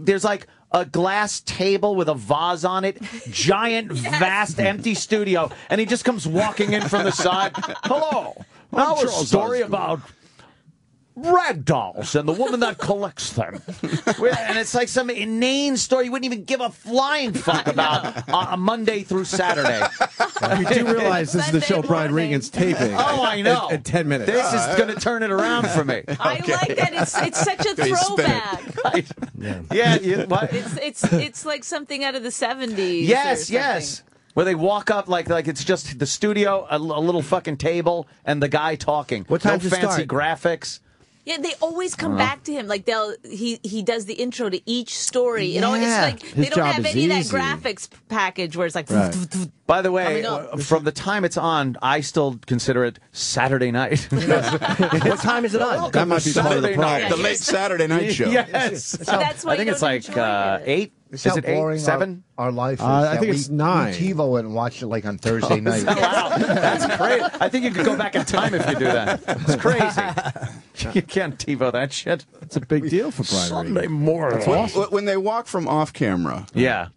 C: There's like a glass table with a vase on it, giant, vast, empty studio, and he just comes walking in from the side. Hello. Now a story about rag dolls and the woman that collects them. And it's like some inane story you wouldn't even give a flying fuck about on a Monday through Saturday.
B: You do realize this is the show Brian Regan's taping.
C: Oh, I know.
B: In 10 minutes.
C: This is going to turn it around for me.
M: I like that. It's such a throwback. It's like something out of the 70s.
C: Yes. Where they walk up like it's just the studio, a little fucking table, and the guy talking.
E: What time
C: no fancy graphics.
M: Yeah, they always come back to him. Like he does the intro to each story. You know, it's like
B: His
M: they don't
B: job
M: have
B: is
M: any of that
B: easy.
M: graphics package where it's like.
C: By the way, from the time it's on, I still consider it Saturday night.
E: What time is it on?
B: That might be part of the problem.
P: The late Saturday night show.
C: Yes.
M: That's why
C: I think it's like 8.
N: Is
C: it 8, 7?
N: Our life is.
B: I think it's 9.
N: We TiVo it and watch it like on Thursday night.
C: Wow, that's great. I think you could go back in time if you do that. It's crazy. You can't TiVo that shit.
B: It's a big deal for Brian
C: Sunday
B: Regan.
C: morning.
P: When they walk from off camera,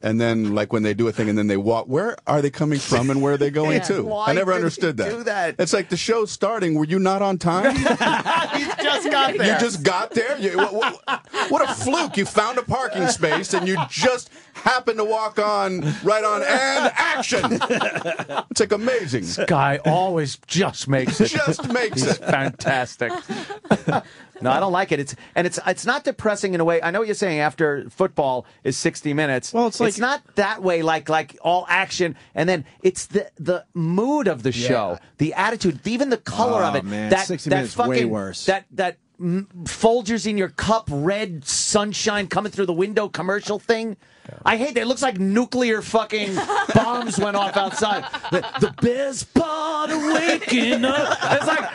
P: and then like when they do a thing, and then they walk, where are they coming from and where are they going to?
C: Why
P: I never
C: did
P: understood
C: he
P: that.
C: do that?
P: It's like the show's starting. Were you not on time?
C: You just got there.
P: You just got there? What a fluke. You found a parking space and you just happened to walk on right on and action. It's like amazing.
C: This guy always just makes it.
P: Just makes
C: He's
P: it.
C: fantastic. No, I don't like it. It's not depressing in a way. I know what you're saying after football is 60 minutes.
B: Well, it's
C: not that way like all action, and then it's the mood of the show, the attitude, even the color of it.
B: Man,
C: that
B: 60
C: that
B: minutes
C: fucking
B: way worse.
C: that Folgers in your cup, red sunshine coming through the window commercial thing. I hate that. It looks like nuclear fucking bombs went off outside. The best part of waking up. It's like,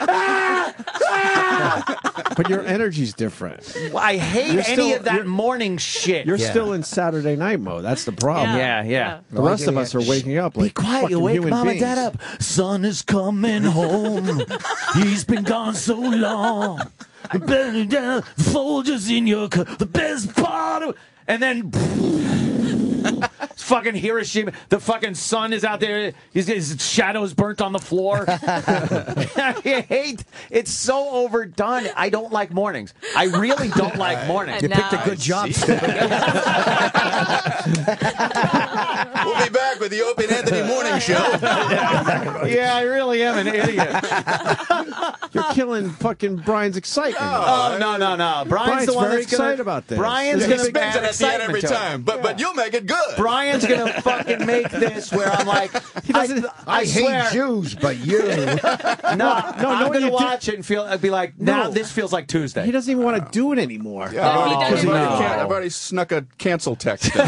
B: But your energy's different.
C: I hate any of that morning shit.
B: You're still in Saturday night mode. That's the problem.
C: Yeah.
B: The rest of us are waking up like
C: Be quiet. You
B: fucking
C: wake
B: human
C: mom and
B: beings.
C: dad up. Son is coming home. He's been gone so long. Folgers in your cup. The best part of... And then... fucking Hiroshima. The fucking sun is out there. His shadow is burnt on the floor. I hate. It's so overdone. I don't like mornings. I really don't like mornings.
E: You picked a good job.
P: We'll be back with the Opie and Anthony Morning Show.
C: Yeah, I really am an idiot.
B: You're killing fucking Brian's excitement.
C: Oh, no. Brian's the one
B: very
C: that's gonna,
B: excited about this.
C: Brian's
P: He
C: going to
P: spins it at the end every time, but you'll make it good.
C: Brian's going to fucking make this where I'm like, I swear.
N: hate Jews, but you.
C: I'm going to watch it and I'd be like, this feels like Tuesday.
B: He doesn't even want to do it anymore.
P: Yeah,
M: No.
P: I've already snuck a cancel text in.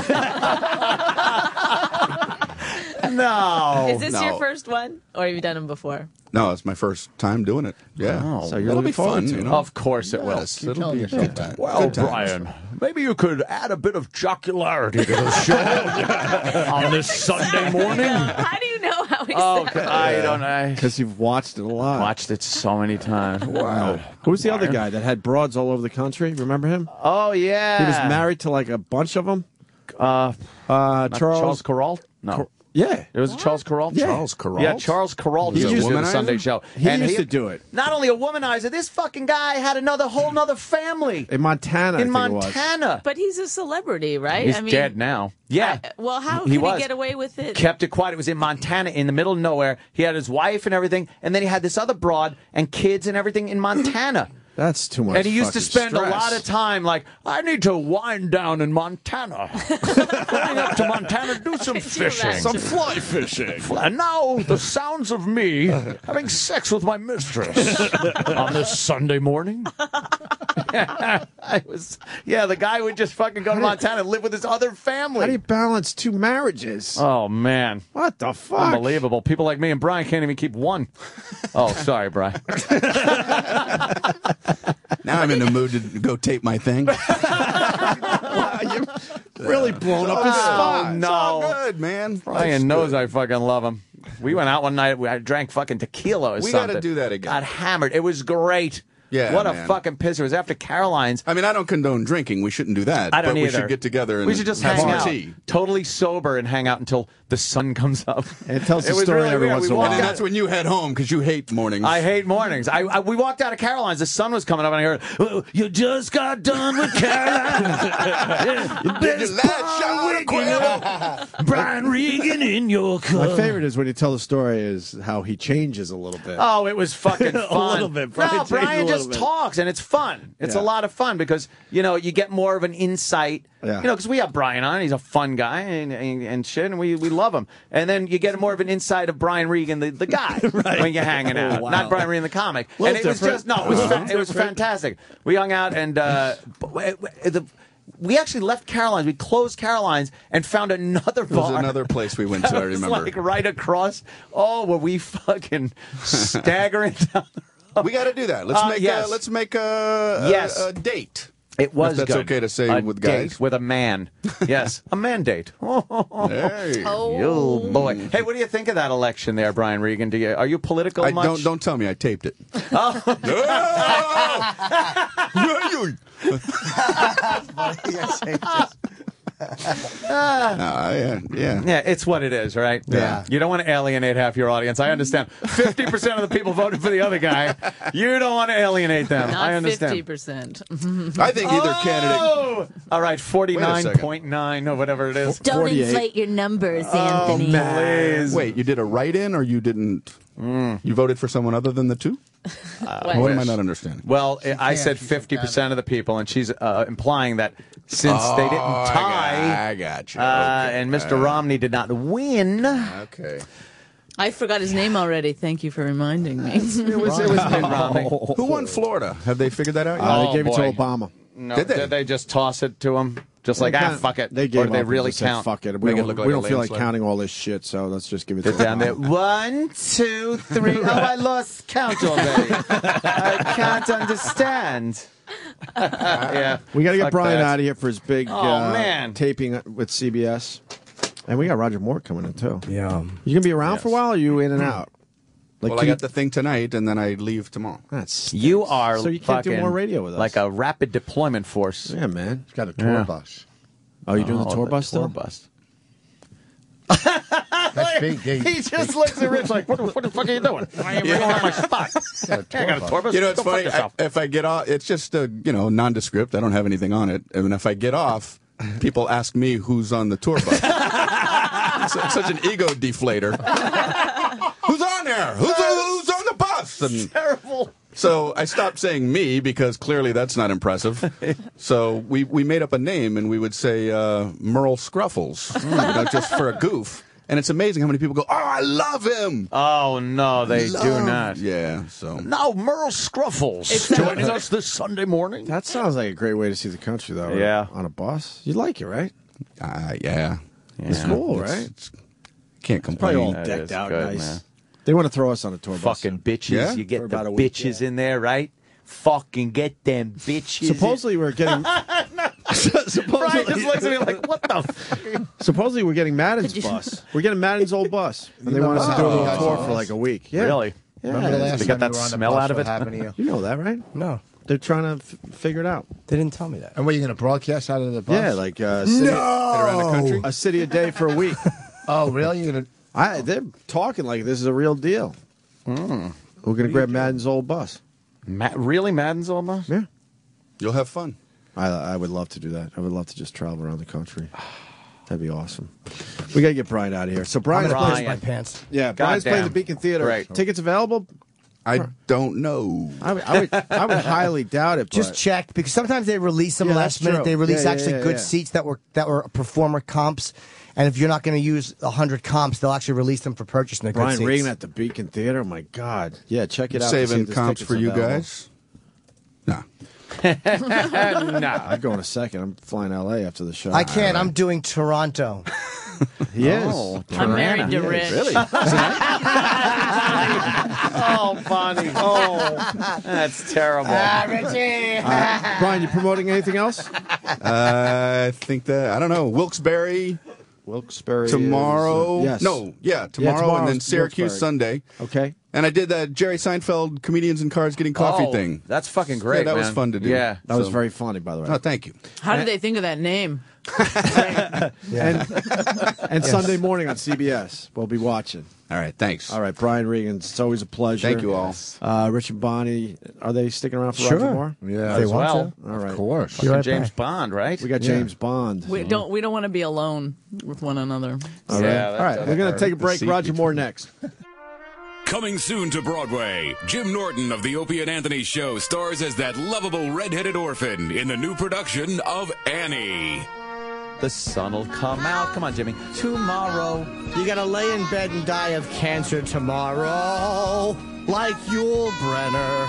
C: No.
M: Is this your first one, or have you done them before?
P: No, it's my first time doing it. Yeah.
C: Oh,
B: so you're
P: It'll be
B: looking forward
P: fun,
B: to it.
P: you know?
C: Of course it will.
P: Yes, it'll be
N: yourself
P: good.
C: Well, Brian, maybe you could add a bit of jocularity to the show on this Sunday morning.
M: How do you know how he sounds?
C: I don't know.
B: Because you've watched it a lot.
C: Watched it so many times. Wow.
B: Who's the other guy that had broads all over the country? Remember him?
C: Oh, yeah.
B: He was married to like a bunch of them.
C: Charles Corral? No.
B: Yeah.
C: It was Charles Corral?
B: Yeah.
P: Charles Corral?
C: Yeah, Charles Corral
P: He
C: used
P: used
C: to do
P: to
C: the Sunday show.
B: He used to do it.
C: Not only a womanizer, this fucking guy had whole nother family.
B: In Montana, I
C: In
B: think it was.
C: Montana.
M: But he's a celebrity, right?
C: He's dead now. Yeah.
M: Well, how
C: He
M: could
C: was.
M: he get away with it?
C: Kept it quiet. It was in Montana, in the middle of nowhere. He had his wife and everything, and then he had this other broad and kids and everything in Montana.
B: That's too much.
C: And he used to
B: fucking
C: spend a lot
B: stress.
C: of time like, I need to wind down in Montana. Going up to Montana to do some fishing.
B: Some fly fishing.
C: And now the sounds of me having sex with my mistress on this Sunday morning. The guy would just fucking go to Montana and live with his other family.
B: How do you balance 2 marriages?
C: Oh, man.
B: What the fuck?
C: Unbelievable. People like me and Brian can't even keep one. Oh, sorry, Brian.
P: Now I'm in the mood to go tape my thing.
B: You're really blown up his spot.
P: It's all good, man.
C: Brian knows I fucking love him. We went out one night. I drank fucking tequila or something.
P: We got to do that again.
C: Got hammered. It was great.
P: Yeah,
C: what a
P: man.
C: fucking piss. It was after Caroline's.
P: I mean, I don't condone drinking. We shouldn't do that.
C: I don't
P: but
C: either.
P: We should get together and
C: we should just
P: have
C: hang
P: some
C: out,
P: tea.
C: totally sober, and hang out until the sun comes up.
B: And it tells the
C: was
B: story
C: really
B: every
C: weird.
B: once in a
C: We
B: while.
C: walked
P: And
C: out-
P: that's when you head home because you hate mornings.
C: I hate mornings. We walked out of Caroline's. The sun was coming up, and I heard, "Oh, you just got done with Caroline's. The best part of Brian Regan in your cup."
B: My favorite is when you tell the story is how he changes a little bit.
C: Oh, it was fucking fun.
B: A little bit.
C: No, Brian just talks, and it's fun. It's a lot of fun because, you get more of an insight.
B: Yeah.
C: Because we have Brian on. He's a fun guy and shit, and we love him. And then you get more of an insight of Brian Regan, the guy, when you're hanging out.
B: Wow.
C: Not Brian Regan, the comic.
B: Little
C: And it was
B: different.
C: just, it was fantastic. We hung out, and we actually left Caroline's. We closed Caroline's and found another bar.
P: There was another place we went to, I
C: It was
P: remember.
C: like right across. Oh, were we fucking staggering down the road?
P: We got to do that. Let's make a date.
C: It was
P: If that's
C: good.
P: okay to say
C: A
P: with guys.
C: date with a man. Yes, a mandate.
P: Hey.
C: Oh boy. Hey, what do you think of that election there, Brian Regan? Are you political much?
P: Don't tell me. I taped it.
C: Yeah, it's what it is, right?
P: Yeah.
C: You don't want to alienate half your audience. I understand. 50% of the people voted for the other guy. You don't want to alienate them.
M: Not
C: I understand.
M: 50%.
P: I think either candidate.
C: All right, 49.9 or whatever it is.
O: Don't
B: 48.
O: inflate your numbers, Anthony.
C: Please.
P: Wait, you did a write-in or you didn't? You voted for someone other than the two? What am I not understanding?
C: Well, I said 50% of the people, and she's implying that since they didn't tie,
P: I got you. Okay.
C: and Mr. Romney did not win.
P: Okay.
M: I forgot his name already. Thank you for reminding me.
C: It was Mitt Romney.
P: Who won Florida? Have they figured that out yet?
B: They gave it to Obama.
C: No,
P: Did they?
C: Did they just toss it to him? Just like, fuck it.
B: They gave
C: or did they
B: up and
C: really
B: just said,
C: count?
B: fuck it. We
P: Make it
B: don't,
P: look like
B: we
P: a
B: don't feel like
P: landslide.
B: counting all this shit, so let's just give it to
C: Get down there.
B: Obama.
C: 1, 2, 3. Oh, I lost count already. I can't understand. Yeah.
B: We got to get
C: Fuck
B: Brian
C: that.
B: out of here for his big
C: man.
B: taping with CBS. And we got Roger Moore coming in, too.
E: Yeah.
B: You going to be around for a while, or are you in and out? Like,
P: Well, I got the thing tonight, and then I leave tomorrow.
B: That's
C: You are
B: So you can't do
C: fucking
B: more radio with us.
C: like a rapid deployment force.
B: Yeah, man.
N: He's got a tour
C: Yeah.
N: bus.
B: Oh, you doing the tour bus
C: Tour
B: still?
C: bus.
N: That's big.
C: He just looks at Rich like, what the fuck are you doing? I am going on my spot. I got a tour bus.
P: You know, it's
C: Go fuck
P: funny.
C: yourself.
P: If I get off, it's just a nondescript. I don't have anything on it. And if I get off, people ask me who's on the tour bus. It's such an ego deflator. Who's on there? Who's on the bus? And
C: Terrible.
P: so I stopped saying me because clearly that's not impressive. So we made up a name and we would say Merle Scruffles, just for a goof. And it's amazing how many people go, "Oh, I love him."
C: Oh, no, they do not.
P: Yeah, so.
C: Now, Merle Scruffles joining us this Sunday morning.
B: That sounds like a great way to see the country, though.
C: Yeah.
B: On a bus. You like it, right?
P: Yeah.
B: It's cool, right?
P: Can't
B: Probably all
P: complain.
C: That
B: decked
C: is
B: out
C: good,
B: nice.
C: man.
B: They want to throw us on a tour bus.
C: Fucking bitches.
P: Yeah?
C: You get
B: For
C: the
B: about a week,
C: bitches in there, right? Fucking get them bitches.
B: Supposedly we're getting.
C: Brian just looks at me like, what the fuck?
B: Supposedly we're getting Madden's bus. We're getting Madden's old bus, and they want us to do a little tour for like a week. Yeah.
C: Really?
N: Remember the
B: Yeah.
N: last
C: They got
N: time
C: that
N: you were on the
C: smell
N: bus,
C: out of
N: what
C: it?
N: happened to you?
B: You know that, right?
E: No,
B: They're trying to figure it out.
E: they didn't tell me that.
N: And what, you going to broadcast out of the bus?
B: Yeah, like city,
N: around the country?
B: a city a day for a week.
N: Oh, really? You're going to...
B: They're talking like this is a real deal. We're gonna grab Madden's old bus.
C: Really, Madden's almost?
B: Yeah.
P: You'll have fun.
B: I would love to do that. I would love to just travel around the country. That'd be awesome. We gotta get Brian out of here. So Brian's
C: Brian.
B: playing
E: my pants.
B: Yeah, Brian's
C: Goddamn.
B: playing the Beacon Theater.
C: Right.
B: Tickets available?
P: I don't know.
B: I would highly doubt it.
E: Just
B: but-
E: check because sometimes they release them
B: Yeah,
E: last
B: that's
E: minute.
B: true.
E: They release
B: Yeah,
E: actually
B: yeah,
E: good
B: yeah.
E: seats that were performer comps, and if you're not going to use 100 comps, they'll actually release them for purchase. And they're good
B: Brian
E: seats.
B: Regan at the Beacon Theater. My God. Yeah, check it out.
P: Saving
B: to see if this
P: comps
B: ticket's
P: for you
B: available.
P: guys? Nah.
C: No.
B: I'd go in a second. I'm flying L.A. after the show.
E: I can't. I'm doing Toronto.
B: He is.
C: Oh,
M: I'm married to
B: He is.
M: Rich.
B: Really?
C: Oh, Bonnie. Oh, that's terrible.
E: Richie.
B: Brian, you promoting anything else?
P: I think that, I don't know, Wilkes-Barre tomorrow.
B: Yes.
P: No, yeah, tomorrow and then Syracuse Sunday.
B: Okay.
P: And I did that Jerry Seinfeld Comedians in Cars Getting Coffee thing.
C: That's fucking great,
P: Yeah, that was
C: man.
P: fun to do.
C: Yeah.
B: That was very funny, by the way.
P: Oh, thank you.
M: How did they think of that name?
B: And Sunday morning on CBS, we'll be watching.
P: All right, thanks.
B: All right, Brian Regan, it's always a pleasure.
P: Thank you all.
B: Rich and Bonnie, are they sticking around for
E: Sure.
B: Roger Moore?
N: Yeah,
E: They
N: as
E: want
N: well.
E: to.
B: All right.
N: Of course.
E: Be right
C: James
E: back.
C: Bond, right?
B: We got James Bond.
M: We don't want to be alone with one another.
B: All right.
C: Yeah,
B: All right. We're going to take a break. Roger Moore next.
Q: Coming soon to Broadway, Jim Norton of the Opie and Anthony Show stars as that lovable red-headed orphan in the new production of Annie.
C: The sun will come out. Come on, Jimmy. Tomorrow.
E: You gotta lay in bed and die of cancer tomorrow, like Yul Brenner.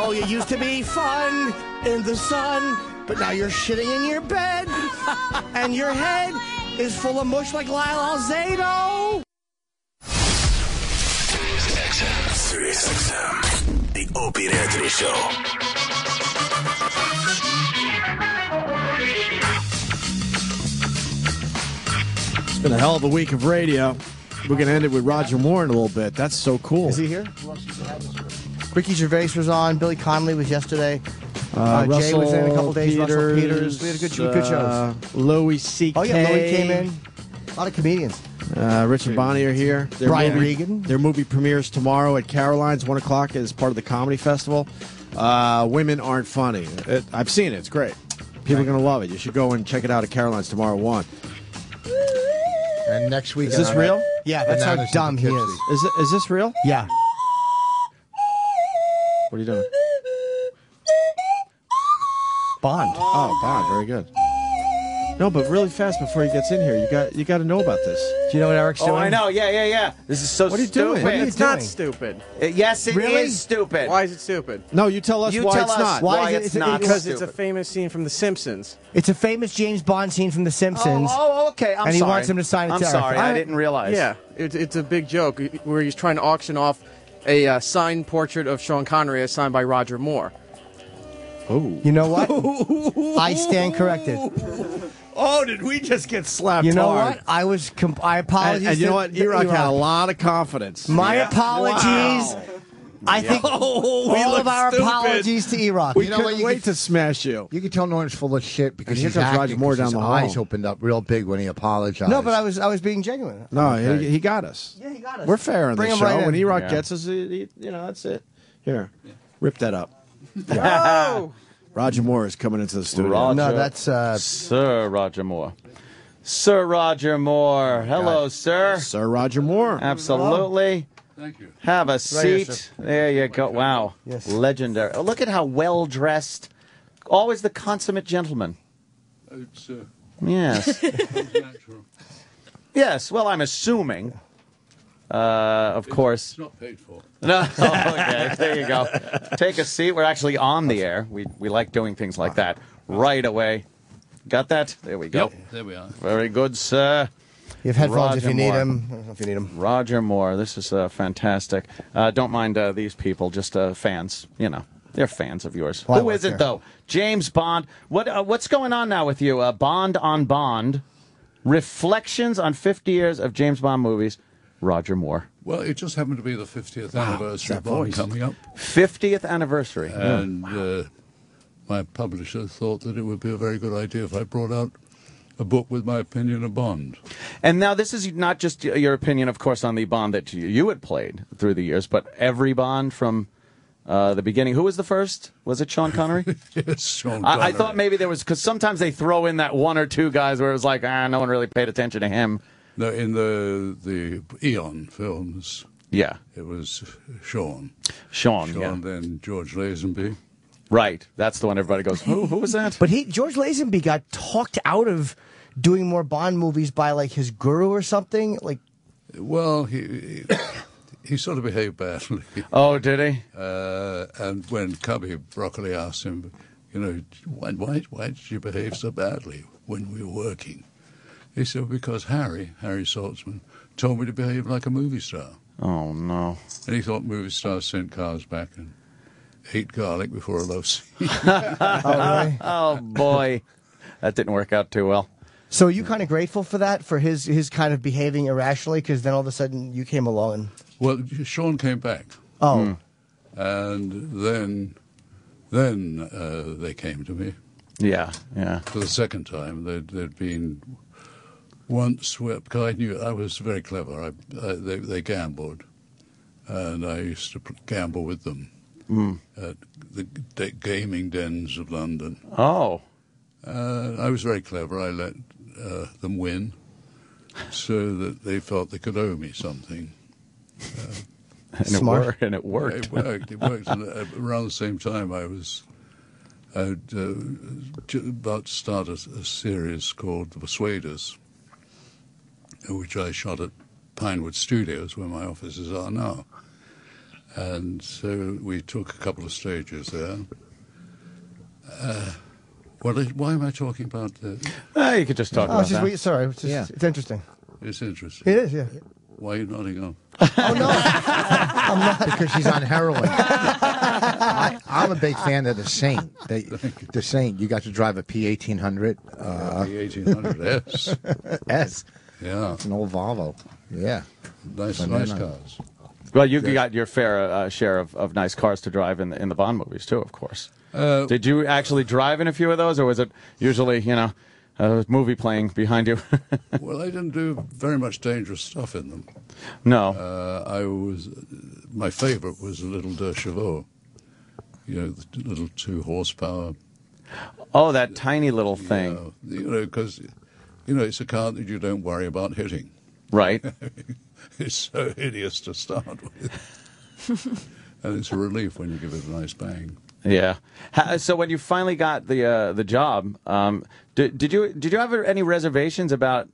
E: Oh, you used to be fun in the sun, but now you're shitting in your bed, and your head is full of mush like Lyle Alzado.
L: Sirius XM, the Opie and Anthony Show.
B: It's been a hell of a week of radio. We're going to end it with Roger Moore in a little bit. That's so cool.
E: Is he here? Ricky Gervais was on. Billy Connolly was yesterday. Jay was in a couple days. Russell Peters. We had a good shows.
B: Louis C.K.
E: Oh, yeah, Louis came in. A lot of comedians.
B: Rich and Bonnie are here.
E: Brian Regan.
B: Their movie premieres tomorrow at Caroline's, 1 o'clock, as part of the Comedy Festival. Women Aren't Funny. I've seen it. It's great. People are going to love it. You should go and check it out at Caroline's tomorrow at 1.
N: And next week,
B: Is this real?
E: Yeah, that's how
N: Bananas
E: dumb
N: in
E: he
N: Poughkeepsie.
E: is.
B: Is this real?
E: Yeah.
B: What are you doing?
E: Bond.
B: Oh, Bond. Very good. No, but really fast before he gets in here, you got to know about this.
E: Do you know what Eric's doing?
C: Oh, I know. Yeah. This is so
B: What are you
C: stupid.
B: doing? What are you
F: It's not stupid.
C: Yes, it is
E: Really?
C: stupid.
F: Why is it stupid?
B: No, you tell us
C: You
B: why
C: tell
B: it's
C: us
B: not.
C: why
E: is
C: it's
E: it-
C: not
F: Because
C: stupid.
F: it's a famous scene from The Simpsons.
E: It's a famous James Bond scene from The Simpsons.
C: Oh, okay. I'm
E: and he
C: sorry.
E: wants him to sign it
C: I'm
E: to Eric.
C: sorry.
E: All
C: I
E: right.
C: didn't realize.
F: Yeah, it's a big joke where he's trying to auction off a signed portrait of Sean Connery as signed by Roger Moore.
E: You know what? I stand corrected.
B: Oh, did we just get slapped
E: You know
B: hard?
E: what? I apologize.
B: And you know what?
E: to
B: Erock had a
E: Erock.
B: lot of confidence.
E: My apologies.
B: Wow.
E: I think
B: Oh, we
E: all
B: look
E: of our
B: stupid.
E: apologies to Erock.
B: We
N: You know
B: couldn't
N: what, you
B: wait
N: could-
B: to smash you.
N: You can tell Norton's full of shit because
B: And here
N: he's
B: comes Roger
N: acting,
B: Moore
N: 'cause
B: down
N: his
B: the hall.
N: eyes opened up real big when he apologized.
E: No, but I was being genuine.
B: No,
N: Okay.
B: he got us.
E: Yeah, he got us.
B: We're fair on
E: Bring
B: this
E: him
B: show.
E: right
B: When
E: in.
B: Erock
C: Yeah.
B: gets us, that's it. Here, rip that up.
F: Oh!
B: Roger Moore is coming into the studio.
C: Roger.
E: No, that's
C: Sir Roger Moore. Sir Roger Moore. Hello, sir.
B: Sir Roger Moore.
C: Absolutely.
R: Thank you.
C: Have a
E: here,
C: seat.
E: sir.
C: There you go. Wow.
E: Yes.
C: Legendary. Oh, look at how well dressed. Always the consummate gentleman.
R: It's
C: Yes.
R: natural.
C: Yes. Well, I'm assuming. Of course.
R: It's not paid for.
C: No. Okay. There you go. Take a seat. We're actually on the air. We like doing things like that right away. Got that? There we go.
R: Yep, there we are.
C: Very good, sir.
E: you have headphones if
C: Roger
E: you need
C: Moore.
E: them. I don't know if you need them.
C: Roger Moore. This is fantastic. Don't mind these people, just fans. You know, they're fans of yours.
E: Well, I
C: Who
E: work
C: is it,
E: here.
C: though? James Bond. What's going on now with you? Bond on Bond. Reflections on 50 years of James Bond movies. Roger Moore.
R: Well, it just happened to be the 50th anniversary of Bond coming up.
C: 50th anniversary.
R: And my publisher thought that it would be a very good idea if I brought out a book with my opinion of Bond.
C: And now this is not just your opinion, of course, on the Bond that you had played through the years, but every Bond from the beginning. Who was the first? Was it Sean Connery?
R: Yes, Sean
C: I
R: Connery.
C: thought maybe there was, because sometimes they throw in that one or two guys where it was like, no one really paid attention to him.
R: No, in the Eon films,
C: Yeah.
R: it was Sean.
C: Sean, yeah.
R: Then George Lazenby.
C: Right. That's the one everybody goes, who was that?
E: But George Lazenby got talked out of doing more Bond movies by like his guru or something. Like,
R: Well, he sort of behaved badly.
C: Oh, did he?
R: And when Cubby Broccoli asked him, why did you behave so badly when we were working? He said, because Harry Saltzman, told me to behave like a movie star.
C: Oh, no.
R: And he thought movie stars sent cars back and ate garlic before a love scene.
C: Oh, boy. That didn't work out too well.
E: So are you kind of grateful for that, for his kind of behaving irrationally? Because then all of a sudden you came along and...
R: Well, Sean came back.
E: Oh.
R: And then they came to me.
C: Yeah.
R: For the second time. They'd been once where, because I knew I was very clever. They gambled. And I used to gamble with them at the gaming dens of London.
C: Oh.
R: I was very clever. I let them win so that they felt they could owe me something.
C: Smart. And it worked.
R: It worked. And around the same time, I'd about to start a series called The Persuaders, which I shot at Pinewood Studios, where my offices are now. And so we took a couple of stages there. Why am I talking about this?
C: You could just talk about that.
E: Sorry, it's interesting.
R: It's interesting.
E: It is, yeah.
R: Why are you nodding off?
N: Oh, no. I'm not, because she's on heroin. I'm a big fan of the Saint. The Saint, you got to drive a P1800.
R: P1800 S. Yeah.
N: It's an old Volvo. Yeah.
R: Nice cars.
C: Well, you got your fair share of nice cars to drive in the Bond movies, too, of course. Did you actually drive in a few of those, or was it usually, a movie playing behind you?
R: Well, I didn't do very much dangerous stuff in them.
C: No.
R: My favorite was a little De Chevaux, the little 2 horsepower.
C: Oh, that tiny little thing.
R: Because, it's a car that you don't worry about hitting.
C: Right.
R: It's so hideous to start with. And it's a relief when you give it a nice bang.
C: Yeah. So when you finally got the job, did you have any reservations about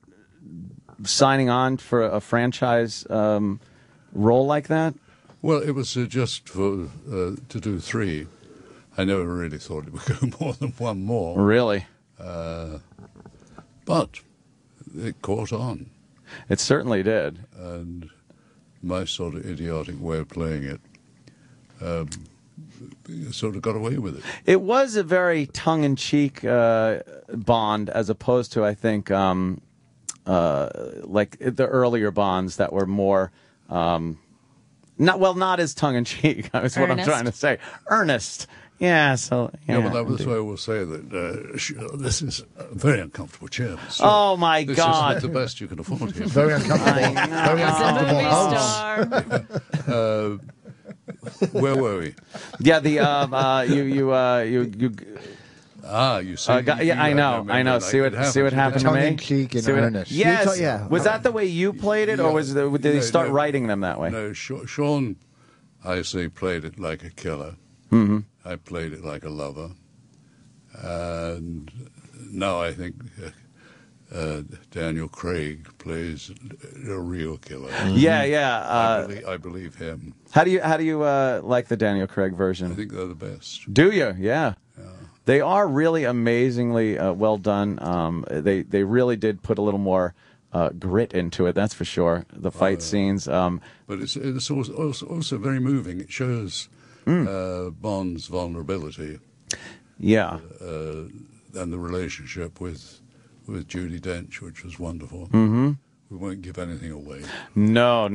C: signing on for a franchise role like that?
R: Well, it was just for to do 3. I never really thought it would go more than one more.
C: Really?
R: But it caught on.
C: It certainly did.
R: And my sort of idiotic way of playing it sort of got away with it.
C: It was a very tongue-in-cheek Bond, as opposed to, I think, like the earlier Bonds that were more, not as tongue-in-cheek. That's what I'm trying to say. Earnest. Yeah, so...
R: Yeah, but that's why I will say that this is a very uncomfortable chair. So
C: oh, my God.
R: This is not the best you can afford here.
N: Very uncomfortable. Very uncomfortable.
R: Where were we?
C: Yeah, you
R: see.
C: I know. See what happened to me.
N: Tongue-in-cheek and earnest.
C: Yes.
E: Yeah.
C: Was that the way you played it, or did they start writing them that way?
R: No, Sean, I say, played it like a killer.
C: Mm-hmm.
R: I played it like a lover, and now I think Daniel Craig plays a real killer.
C: Yeah.
R: I believe him.
C: How do you like the Daniel Craig version?
R: I think they're the best.
C: Do you? Yeah. They are really amazingly well done. They really did put a little more grit into it. That's for sure. The fight scenes.
R: But it's also very moving. It shows Bond's vulnerability.
C: Yeah.
R: And the relationship with Judi Dench, which was wonderful.
C: Mm-hmm.
R: We won't give anything away.
C: No.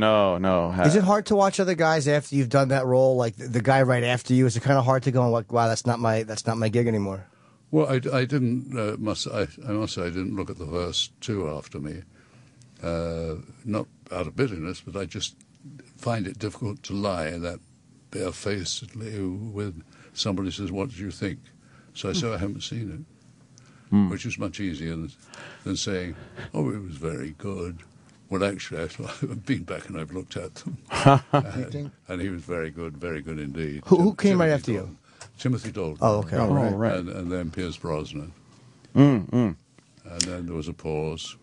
E: Is it hard to watch other guys after you've done that role? Like the guy right after you, is it kind of hard to go and like, wow, that's not my gig anymore?
R: Well, I didn't. I must say I didn't look at the first 2 after me. Not out of bitterness, but I just find it difficult to lie that barefacedly with somebody says, "What did you think?" So I say I haven't seen it. Which is much easier than saying, "Oh, it was very good." Well, actually, I've been back and I've looked at them, and he was very good indeed.
E: Who came right after you?
R: Timothy Dalton.
E: Oh, okay.
C: Right.
R: And then Pierce Brosnan.
C: And
R: then there was a pause,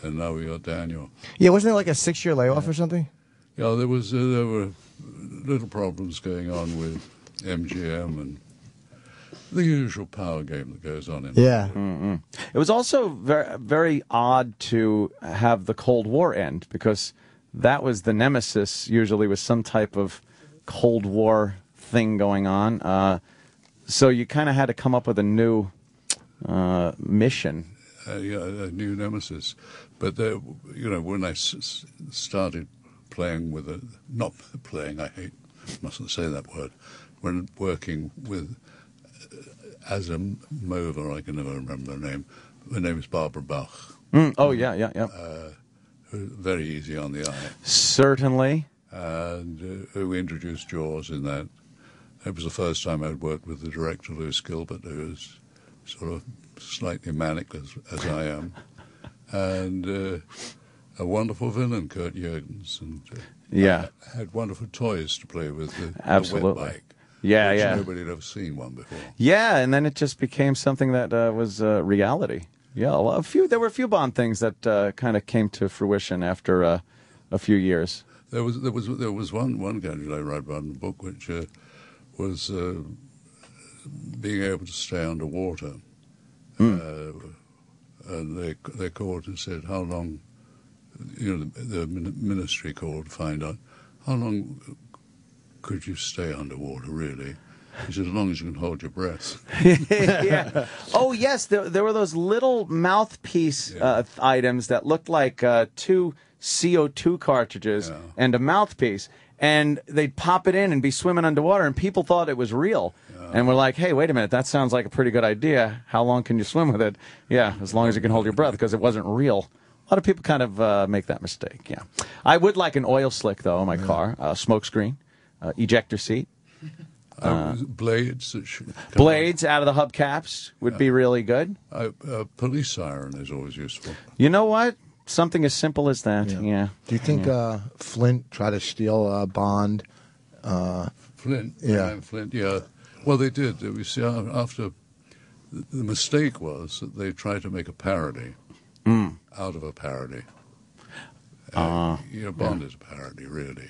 R: and now we got Daniel.
E: Yeah, wasn't there like a 6-year layoff or something?
R: Yeah, there were little problems going on with MGM, and the usual power game that goes on in
E: Yeah.
C: Mm-mm. It was also very, very odd to have the Cold War end, because that was the nemesis, usually with some type of Cold War thing going on. So you kind of had to come up with a new mission.
R: Yeah, a new nemesis. But, when I started playing with not playing, mustn't say that word, when working with, as a mover, I can never remember her name. Her name is Barbara Bach.
C: Oh, yeah.
R: Very easy on the eye.
C: Certainly.
R: And we introduced Jaws in that. It was the first time I'd worked with the director, Louis Gilbert, who was sort of slightly manic as I am. And a wonderful villain, Kurt Jürgens. And had wonderful toys to play with. The wet bike.
C: Yeah.
R: Nobody had ever seen one before.
C: Yeah, and then it just became something that was reality. Yeah, there were a few Bond things that kind of came to fruition after a few years.
R: There was one gadget I wrote about in the book, which was being able to stay underwater. And they called and said, how long, the ministry called to find out, how long could you stay underwater, really? He said, as long as you can hold your breath.
C: Yeah. Oh, yes, there were those little mouthpiece items that looked like 2 CO2 cartridges and a mouthpiece. And they'd pop it in and be swimming underwater, and people thought it was real. And we're like, hey, wait a minute, that sounds like a pretty good idea. How long can you swim with it? Yeah, as long as you can hold your breath, because it wasn't real. A lot of people kind of make that mistake, yeah. I would like an oil slick, though, in my car, smoke screen, ejector seat.
R: Blades.
C: Blades out of the hubcaps would be really good.
R: A police siren is always useful.
C: You know what? Something as simple as that, yeah.
N: Do you think Flint tried to steal Bond?
R: Flint?
N: Yeah.
R: Flint, yeah. Well, they did. After the mistake was that they tried to make a parody out of a parody. Bond is a parody, really.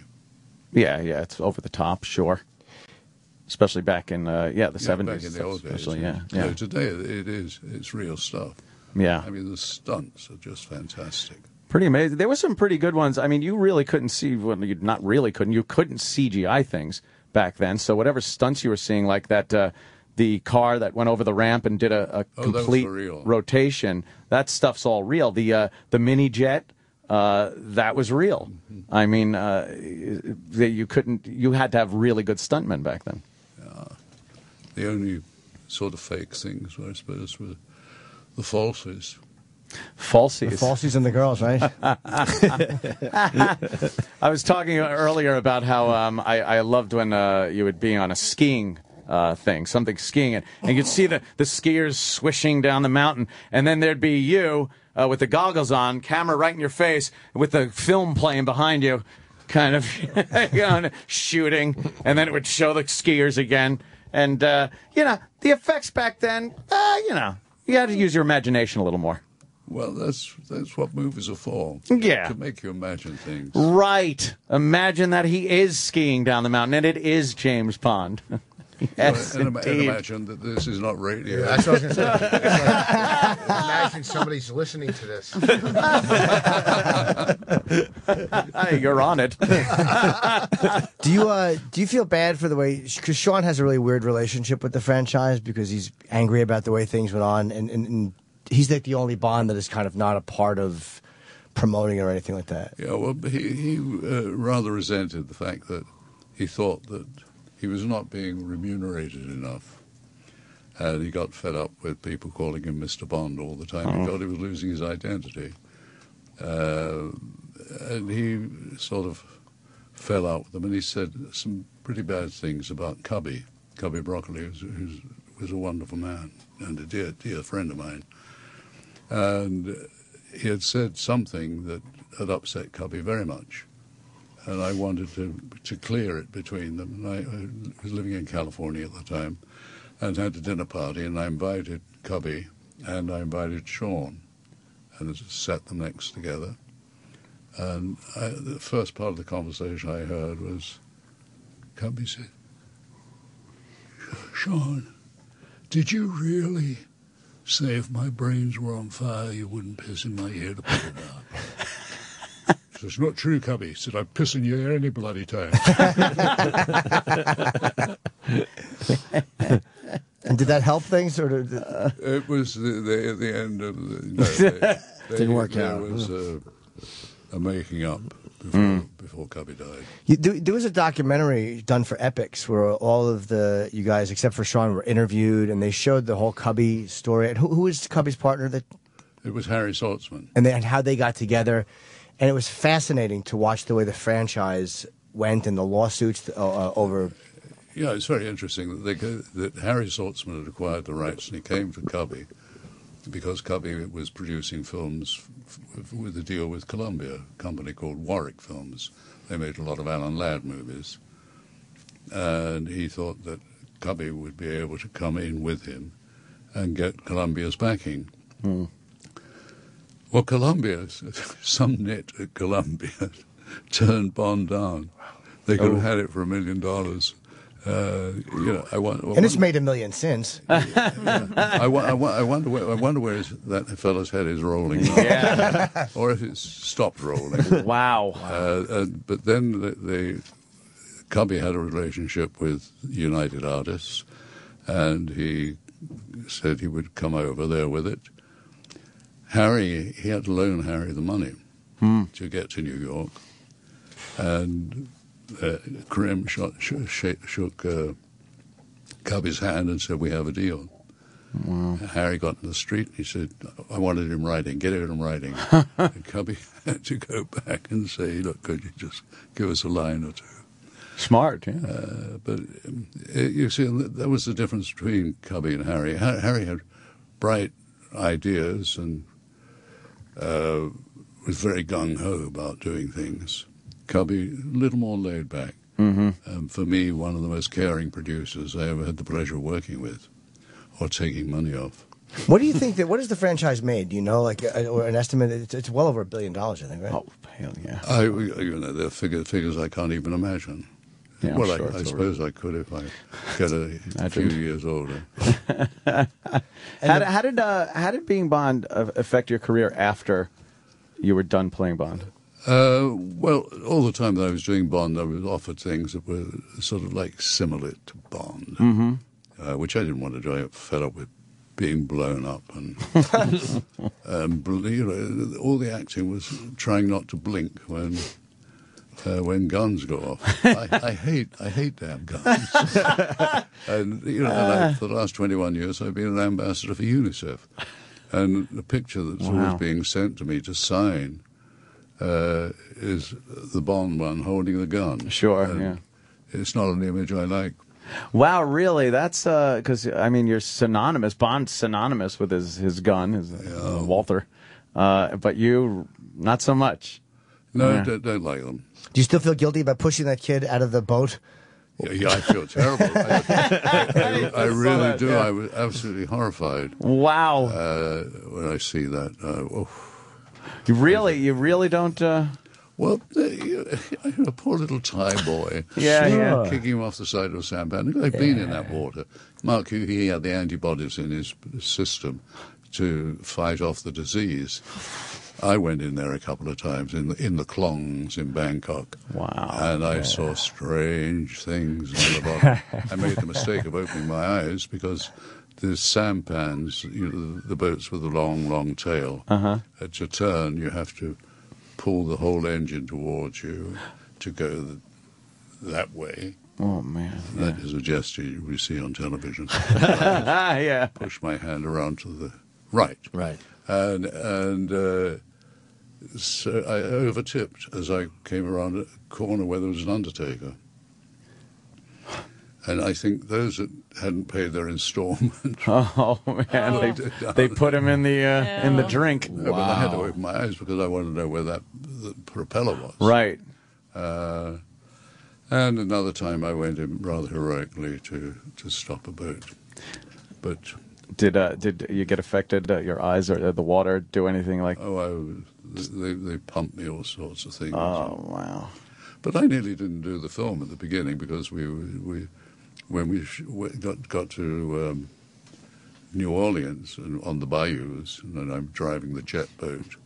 C: Yeah, it's over the top, sure. Especially back in the 70s.
R: Back in the old days.
C: Yeah.
R: No, today it's real stuff.
C: Yeah.
R: I mean, the stunts are just fantastic.
C: Pretty amazing. There were some pretty good ones. I mean, you really couldn't see, well, you not really couldn't, you couldn't CGI things back then. So whatever stunts you were seeing, like that, the car that went over the ramp and did a complete rotation, that stuff's all real. The mini jet, that was real. Mm-hmm. I mean, you had to have really good stuntmen back then.
R: The only sort of fake things, I suppose, were the falsies.
C: Falsies.
E: The falsies and the girls, right?
C: I was talking earlier about how I loved when you would be on a skiing thing, something skiing, and you'd see the skiers swishing down the mountain, and then there'd be you with the goggles on, camera right in your face, with the film playing behind you, kind of shooting, and then it would show the skiers again. And, the effects back then, you had to use your imagination a little more.
R: Well, that's what movies are for.
C: Yeah.
R: To make you imagine things.
C: Right. Imagine that he is skiing down the mountain, and it is James Bond. Yes,
R: and imagine that this is not radio.
N: Yeah, that's what I was going to say. Imagine somebody's listening to this.
C: You're on it.
E: Do you feel bad for the way, because Sean has a really weird relationship with the franchise because he's angry about the way things went on, and he's like the only Bond that is kind of not a part of promoting it or anything like that.
R: Yeah, well, he rather resented the fact that he thought that he was not being remunerated enough. And he got fed up with people calling him Mr. Bond all the time. He thought he was losing his identity. And he sort of fell out with them, and he said some pretty bad things about Cubby Broccoli, who was a wonderful man and a dear friend of mine. And he had said something that had upset Cubby very much. And I wanted to clear it between them. And I was living in California at the time and had a dinner party, and I invited Cubby and I invited Sean and sat them next together. And the first part of the conversation I heard was, Cubby said, Sean, Did you really say if my brains were on fire, you wouldn't piss in my ear to put it out? So it's not true, Cubby. He said, I'd piss in your ear any bloody time.
E: And did that help things, or
R: it was the end of the... No,
E: didn't work out.
R: There was a making up before Cubby died.
E: There was a documentary done for Epics where all of you guys, except for Sean, were interviewed, and they showed the whole Cubby story. And who was Cubby's partner?
R: It was Harry Saltzman.
E: And how they got together. And it was fascinating to watch the way the franchise went and the lawsuits over...
R: Yeah, it's very interesting that Harry Saltzman had acquired the rights, and he came to Cubby because Cubby was producing films with a deal with Columbia, a company called Warwick Films. They made a lot of Alan Ladd movies. And he thought that Cubby would be able to come in with him and get Columbia's backing. Well, Columbia, some nit at Columbia turned Bond down. They could have had it for $1 million.
E: And it's made $1 million since.
R: I wonder where that fellow's head is rolling now.
C: Yeah.
R: Or if it's stopped rolling.
C: Wow.
R: But then Cubby had a relationship with United Artists, and he said he would come over there with it. Harry, he had to loan Harry the money to get to New York, and Krim shook Cubby's hand and said, "We have a deal."
C: Wow.
R: Harry got in the street and he said, "I wanted him writing, get it in writing." And Cubby had to go back and say, "Look, could you just give us a line or two?"
C: Smart, yeah.
R: But you see, that was the difference between Cubby and Harry. Harry had bright ideas and was very gung-ho about doing things. Cubby, a little more laid back. For me, one of the most caring producers I ever had the pleasure of working with or taking money off.
E: What do you think what has the franchise made? Do you know, like an estimate? It's well over $1 billion, I think, right?
C: Oh, hell yeah!
R: They're figures I can't even imagine.
C: Yeah,
R: well,
C: sure
R: I suppose I could if I got a few years older.
C: How did being Bond affect your career after you were done playing Bond?
R: Well, all the time that I was doing Bond, I was offered things that were sort of like similar to Bond, which I didn't want to do. I got fed up with being blown up, and all the acting was trying not to blink when guns go off. I hate damn guns. And for the last 21 years, I've been an ambassador for UNICEF, and the picture that's always being sent to me to sign is the Bond one holding the gun.
C: Sure,
R: and it's not an image I like.
C: Wow, really? That's because you're synonymous. Bond's synonymous with his gun, his Walther, but you not so much.
R: No, don't like them.
E: Do you still feel guilty about pushing that kid out of the boat?
R: Yeah, I feel terrible. I really do. I was absolutely horrified.
C: Wow.
R: When I see that.
C: You really don't...
R: Well, a poor little Thai boy.
C: Yeah.
R: Kicking him off the side of a sampan. They've been in that water. Mark, he had the antibodies in his system to fight off the disease. I went in there a couple of times in the Klongs in Bangkok.
C: Wow.
R: And I saw strange things on the bottom. I made the mistake of opening my eyes because the sampans, the boats with the long, long tail, to turn, you have to pull the whole engine towards you to go that way.
C: Oh, man.
R: That is a gesture you see on television.
C: Yeah.
R: Push my hand around to the right.
E: Right.
R: And so I overtipped as I came around a corner where there was an undertaker. And I think those that hadn't paid their installment.
C: Oh man, they put him in the drink.
R: No, but I had to open my eyes because I wanted to know where the propeller was.
C: Right.
R: And another time I went in rather heroically to stop a boat, but.
C: Did you get affected? Your eyes or the water do anything like?
R: Oh, they pumped me all sorts of things.
C: Oh wow!
R: But I nearly didn't do the film at the beginning because when we got to New Orleans and on the bayous, and then I'm driving the jet boat.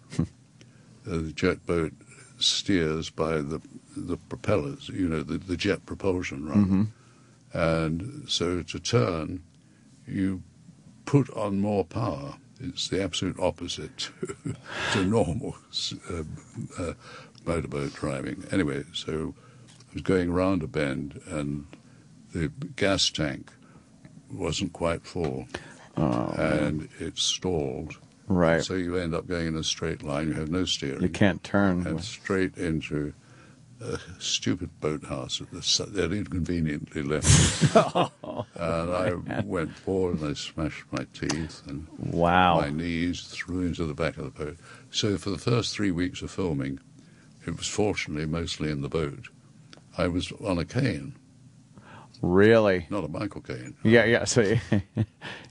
R: The jet boat steers by the propellers, the jet propulsion, right?
C: Mm-hmm.
R: And so to turn, you put on more power. It's the absolute opposite to normal motorboat driving. Anyway, so I was going round a bend, and the gas tank wasn't quite full, and it stalled.
C: Right.
R: So you end up going in a straight line. You have no steering.
C: You can't turn.
R: And straight into a stupid boathouse that inconveniently left me. And I went forward and I smashed my teeth and my knees through into the back of the boat. So for the first 3 weeks of filming, it was fortunately mostly in the boat. I was on a cane.
C: Really?
R: Not a Michael cane.
C: Yeah. So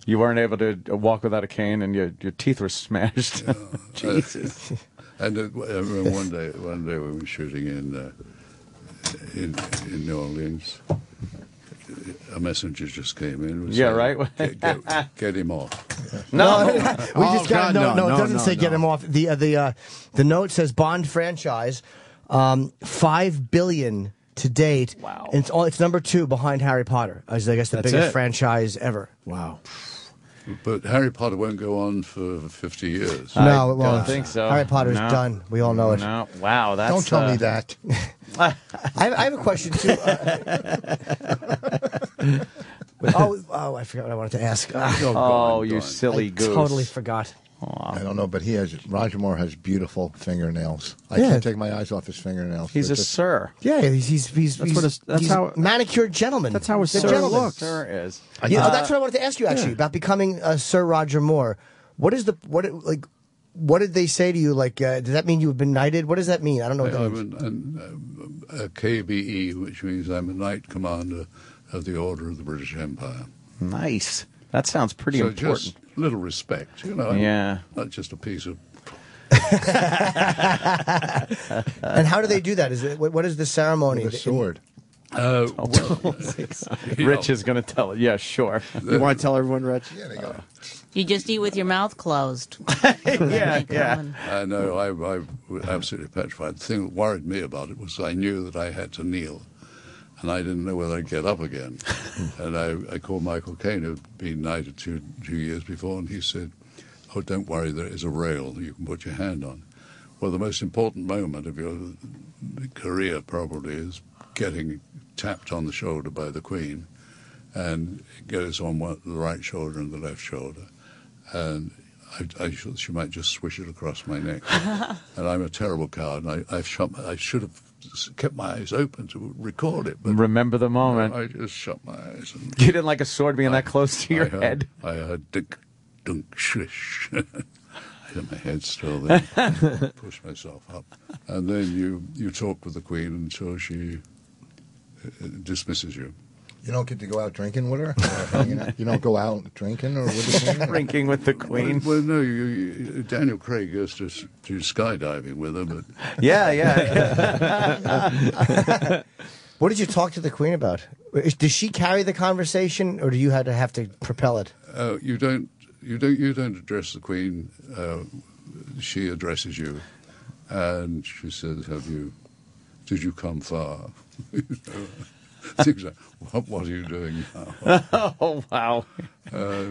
C: you weren't able to walk without a cane, and your teeth were smashed.
R: Yeah.
C: Jesus.
R: And I remember one day we were shooting in New Orleans. A messenger just came in. And
C: Yeah,
R: said,
C: right.
R: Get him off.
E: No, we just got no. It doesn't say get him off. The note says Bond franchise, $5 billion to date.
C: Wow.
E: And it's number 2 behind Harry Potter. As I guess the biggest franchise ever.
B: Wow.
R: But Harry Potter won't go on for 50 years.
E: No, it won't.
C: I don't think so.
E: Harry Potter's done. We all know it.
C: No. Wow. That's
N: Don't tell me that.
E: I have a question too. I forgot what I wanted to ask.
C: You silly
E: I
C: goose.
E: totally forgot.
N: I don't know, but Roger Moore has beautiful fingernails. I
E: Yeah.
N: can't take my eyes off his fingernails.
C: He's
N: They're
C: a sir.
E: Yeah, he's
B: how
E: manicured gentleman.
B: That's how a
E: They're
B: sir
E: gentlemen.
B: looks.
C: Sir is.
E: That's what I wanted to ask you actually about becoming Sir Roger Moore. What did they say to you? Like, does that mean you've been knighted? What does that mean? I don't know what that means.
R: I'm a KBE, which means I'm a Knight Commander of the Order of the British Empire.
C: Nice. That sounds pretty
R: so
C: important.
R: Just little respect,
C: Yeah.
R: Not just a piece of.
E: And how do they do that? What is the ceremony?
N: With a sword.
C: Rich is going to tell it. Yeah, sure.
B: You want to tell everyone, Rich?
N: Yeah, they go.
M: You just eat with your mouth closed.
C: Yeah.
R: I know. I was absolutely petrified. The thing that worried me about it was I knew that I had to kneel, and I didn't know whether I'd get up again. And I called Michael Caine, who'd been knighted two years before, and he said, "Oh, don't worry, there is a rail you can put your hand on." Well, the most important moment of your career probably is getting tapped on the shoulder by the Queen, and it goes on the right shoulder and the left shoulder. And she might just swish it across my neck. And I'm a terrible coward. And I should have kept my eyes open to record it. But
C: remember the moment.
R: I just shut my eyes. And
C: you didn't like a sword being that close to your head?
R: I heard dunk, dunk, swish. I had my head still there. Pushed myself up. And then you talk with the Queen until she dismisses you.
N: You don't get to go out drinking with her? You don't go out drinking or with the Queen?
C: Drinking with the Queen?
R: Well, no, Daniel Craig goes to skydiving with her, but...
C: Yeah.
E: What did you talk to the Queen about? Does she carry the conversation, or do you have to propel it?
R: You don't address the Queen. She addresses you, and she says, did you come far? Things like, what are you doing now?
C: Oh, wow.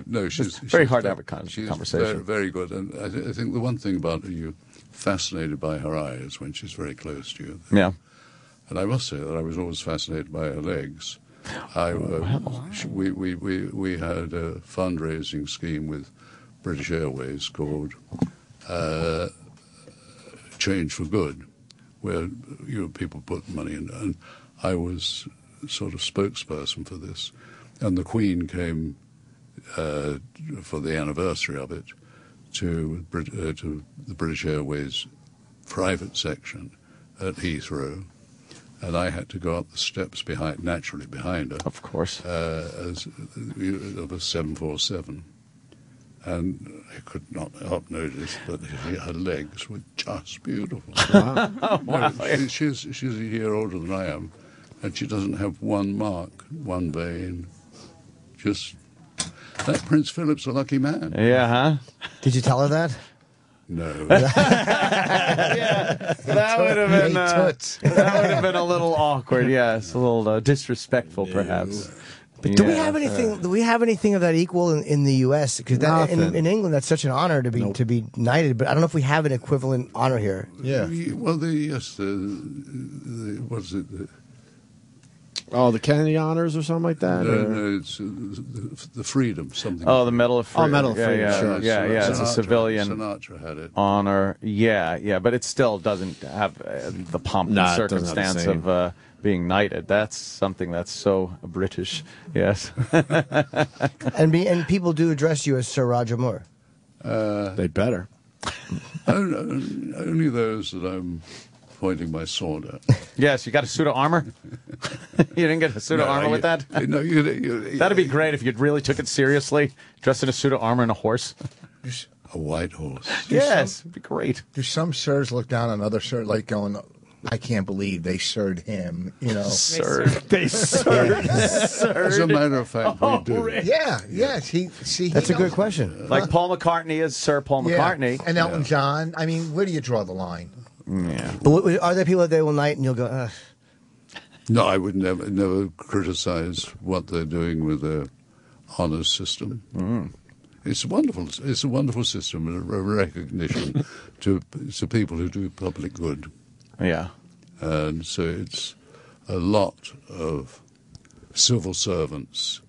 R: No, she's
C: very hard to have a conversation.
R: Very, very good. And I think the one thing about her, you're fascinated by her eyes when she's very close to you.
C: Yeah.
R: And I must say that I was always fascinated by her legs. We had a fundraising scheme with British Airways called Change for Good, where people put money in, and I was sort of spokesperson for this, and the Queen came for the anniversary of it to the British Airways private section at Heathrow, and I had to go up the steps naturally behind her,
C: of course,
R: of a 747, and I could not help notice that her legs were just beautiful.
C: Wow. Wow.
R: She's a year older than I am, and she doesn't have one mark, one vein, just That Prince Philip's a lucky man.
C: Yeah, huh?
E: Did you tell her that?
R: No.
C: That would have been a little awkward. Yes, a little disrespectful, perhaps.
E: But do we have anything? Do we have anything of that equal in the U.S.? Because in England, that's such an honor to be knighted. But I don't know if we have an equivalent honor here.
R: Yeah. Well, what's it?
B: The Kennedy Honors or something like that?
R: No, it's the freedom something.
C: Oh, the Medal of Freedom.
B: Oh, Medal of Freedom.
C: Yeah,
R: Sinatra,
C: it's a civilian
R: Sinatra had it.
C: honor. Yeah, but it still doesn't have the pomp and circumstance of being knighted. That's something that's so British. Yes.
E: and people do address you as Sir Roger Moore.
B: They better.
R: Only those that I'm pointing my sword at.
C: Yes, you got a suit of armor? You didn't get a suit of armor with that?
R: No,
C: that'd be great if you really took it seriously, dressed in a suit of armor and a horse.
R: A white horse.
C: Yes, it'd be great.
N: Do some sirs look down on other sirs, like going, I can't believe they sirred him, you know?
C: They sirred.
R: As a matter of fact, we do.
N: Yeah.
E: That's a good question.
C: Like Paul McCartney is Sir Paul McCartney.
N: And Elton John. I mean, where do you draw the line?
C: Yeah.
E: But are there people that they will knight and you'll go, ugh?
R: No, I would never criticize what they're doing with their honors system. It's a wonderful system, a recognition to people who do public good.
C: Yeah.
R: And so it's a lot of civil servants,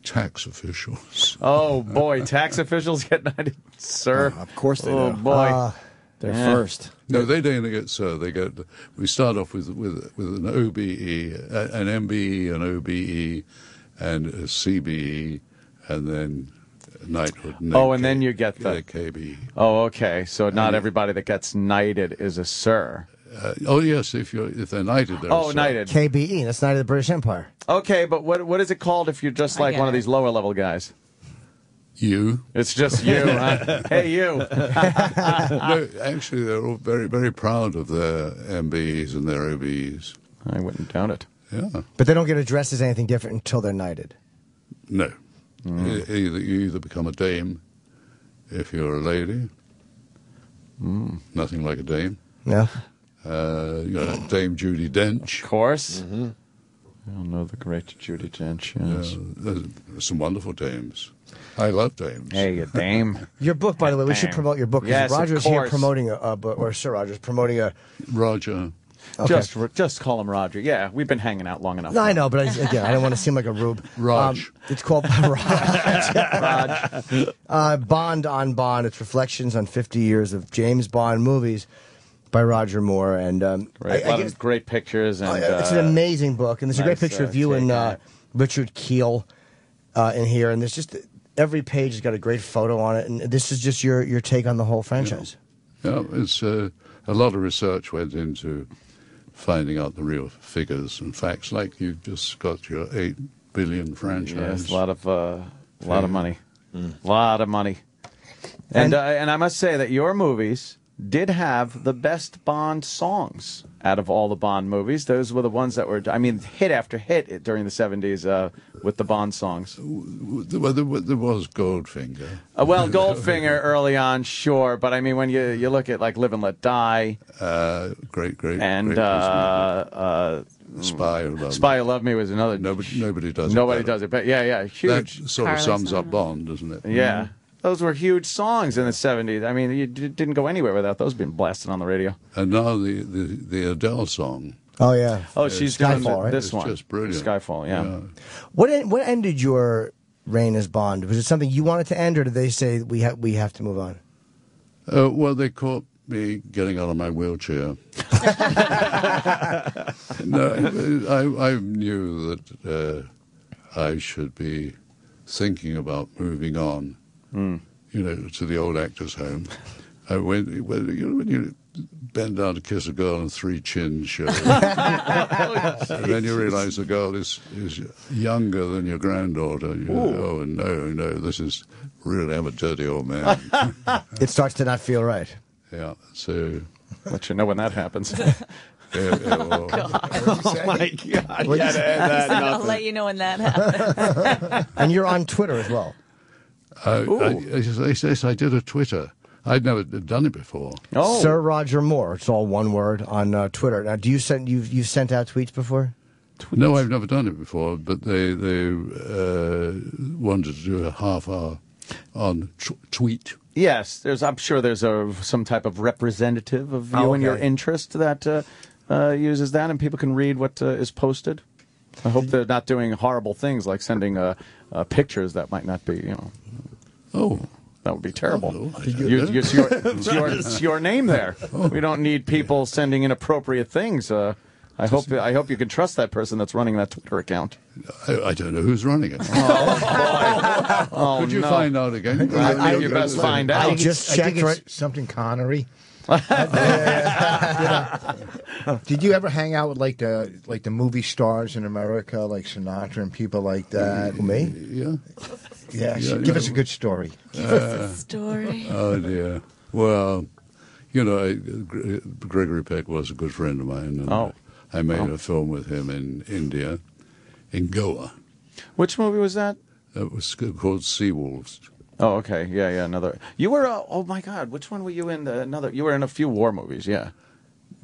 R: tax officials.
C: Oh, boy, tax officials get knighted, sir.
B: Of course they do.
C: Oh, boy.
B: They're first.
R: No, they don't get sir. They get. We start off with an OBE, an MBE, an OBE, and a CBE, and then knighthood.
C: And then you get the
R: KBE.
C: Oh, okay. So not everybody that gets knighted is a sir.
R: Yes, if they're knighted, they're a sir.
C: Knighted.
E: KBE. That's Knight of the British Empire.
C: Okay, but what is it called if you're just like one of these lower level guys?
R: You.
C: It's just you, huh? Hey, you.
R: No, actually, they're all very, very proud of their MBEs and their OBEs.
C: I wouldn't doubt it.
R: Yeah.
E: But they don't get addressed as anything different until they're knighted.
R: No. You either become a dame if you're a lady. Nothing like a dame.
E: No.
R: Dame Judi Dench.
C: Of course. I don't know the great Judi Dench. Yes.
R: There's some wonderful dames. I love dames.
C: Hey, a dame.
E: Your book, by the way, we should promote your book.
C: Yes,
E: Roger's
C: of course.
E: here promoting a book, or Sir Roger's promoting a...
R: Roger.
E: Okay.
C: Just call him Roger. Yeah, we've been hanging out long enough.
E: No, I know, but again, I don't want to seem like a rube.
R: Raj.
E: It's called Bond on Bond. It's reflections on 50 years of James Bond movies by Roger Moore. And
C: a lot of great pictures. And
E: it's an amazing book. And there's a great picture of you and Richard Keel in here. And there's just... Every page has got a great photo on it, and this is just your take on the whole franchise.
R: Yeah, it's a lot of research went into finding out the real figures and facts. Like you just got your 8 billion franchise.
C: Yes, a lot of money, a lot of money. And I must say that your movies did have the best Bond songs out of all the Bond movies. Those were the ones that were, hit after hit during the 70s with the Bond songs.
R: Well, there was Goldfinger.
C: Goldfinger early on, sure. But, when you look at, like, Live and Let Die.
R: Great.
C: And
R: Spy Who Loved Me.
C: Spy Who Loved Me was another.
R: Nobody does it.
C: Nobody does it. But, yeah, huge.
R: That sort of sums up Bond, doesn't it?
C: Yeah. Those were huge songs in the 70s. You didn't go anywhere without those being blasted on the radio.
R: And now the Adele song.
E: Oh, yeah.
C: Oh, she's
E: Skyfall,
C: doing
E: right?
R: It's
C: this one.
R: just brilliant.
C: Skyfall, yeah.
E: What ended your reign as Bond? Was it something you wanted to end, or did they say we have to move on?
R: Well, they caught me getting out of my wheelchair. No, I knew that I should be thinking about moving on, to the old actors' home. When you bend down to kiss a girl and 3 chins show, and then you realize the girl is younger than your granddaughter. Oh, no, this is really, I'm a dirty old man.
E: It starts to not feel right.
R: Yeah, so...
C: Let you know when that happens.
E: Oh
B: my God!
E: What you say?
M: I'll let you know when that happens.
E: And you're on Twitter as well.
R: Yes, I did a Twitter. I'd never done it before.
E: Oh. Sir Roger Moore. It's all one word on Twitter. Now, do you send you've sent out tweets before?
R: No, I've never done it before. But they wanted to do a half hour on tweet.
C: Yes, I'm sure there's some type of representative of you and your interest that uses that, and people can read what is posted. I hope they're not doing horrible things like sending pictures that might not be,
R: Oh.
C: That would be terrible. It's your name there. We don't need people sending inappropriate things. I hope you can trust that person that's running that Twitter account.
R: I don't know who's running it.
C: Oh,
R: Could you find out again?
C: You best find out.
N: I just checked something Connery. Did you ever hang out with like the movie stars in America, like Sinatra and people like that?
E: Me?
R: Yeah.
N: Yes. Give us a good story.
M: Give us a story.
R: Oh dear. Well, Gregory Peck was a good friend of mine, and I made a film with him in India, in Goa.
C: Which movie was that?
R: It was called Seawolves.
C: Oh, okay. Yeah, another. You were, oh my God, which one were you in? You were in a few war movies, yeah.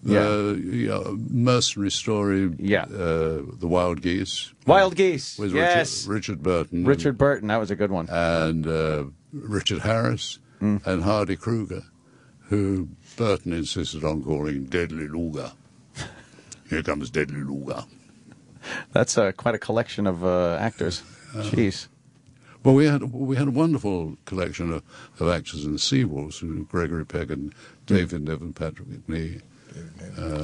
R: Mercenary Story.
C: Yeah.
R: The Wild Geese.
C: Wild Geese,
R: with
C: yes.
R: Richard Burton.
C: Richard Burton, that was a good one.
R: And Richard Harris and Hardy Kruger, who Burton insisted on calling Deadly Luger. Here comes Deadly Luger.
C: That's quite a collection of actors. Jeez.
R: Well, we had a wonderful collection of actors in the Seawolves, Gregory Peck and David Niven, Patrick McNee.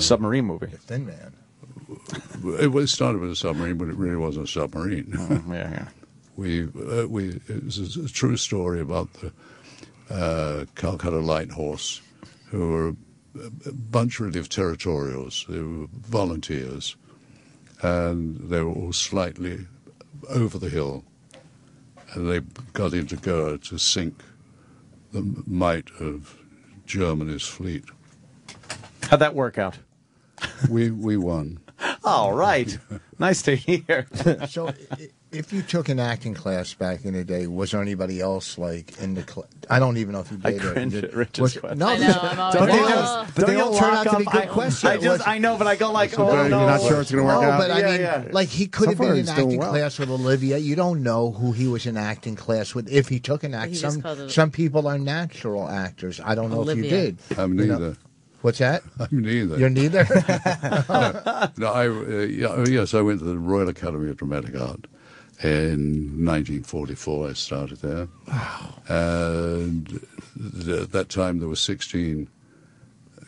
C: Submarine movie.
N: The Thin Man.
R: It started with a submarine, but it really wasn't a submarine.
C: Yeah.
R: It was a true story about the Calcutta Light Horse, who were a bunch really of territorials. They were volunteers, and they were all slightly over the hill. And they got into Goa to sink the might of Germany's fleet.
C: How'd that work out?
R: We won.
C: All right. Nice to hear.
N: So, if you took an acting class back in the day, was there anybody else like in the class? I don't even know if you did.
C: I cringe at Rich's question.
N: No,
M: I know,
N: but they all turn out to be good questions.
C: I know, but I go like,
B: You're not sure it's going to work out?
N: But I mean, like he could have been in acting class with Olivia. You don't know who he was in acting class with if he took an act. Some people are natural actors. I don't know if you did.
R: I'm neither.
N: What's that?
R: I'm neither.
N: You're neither?
R: Yes, I went to the Royal Academy of Dramatic Art. In 1944, I started there.
B: Wow.
R: And at that time, there were 16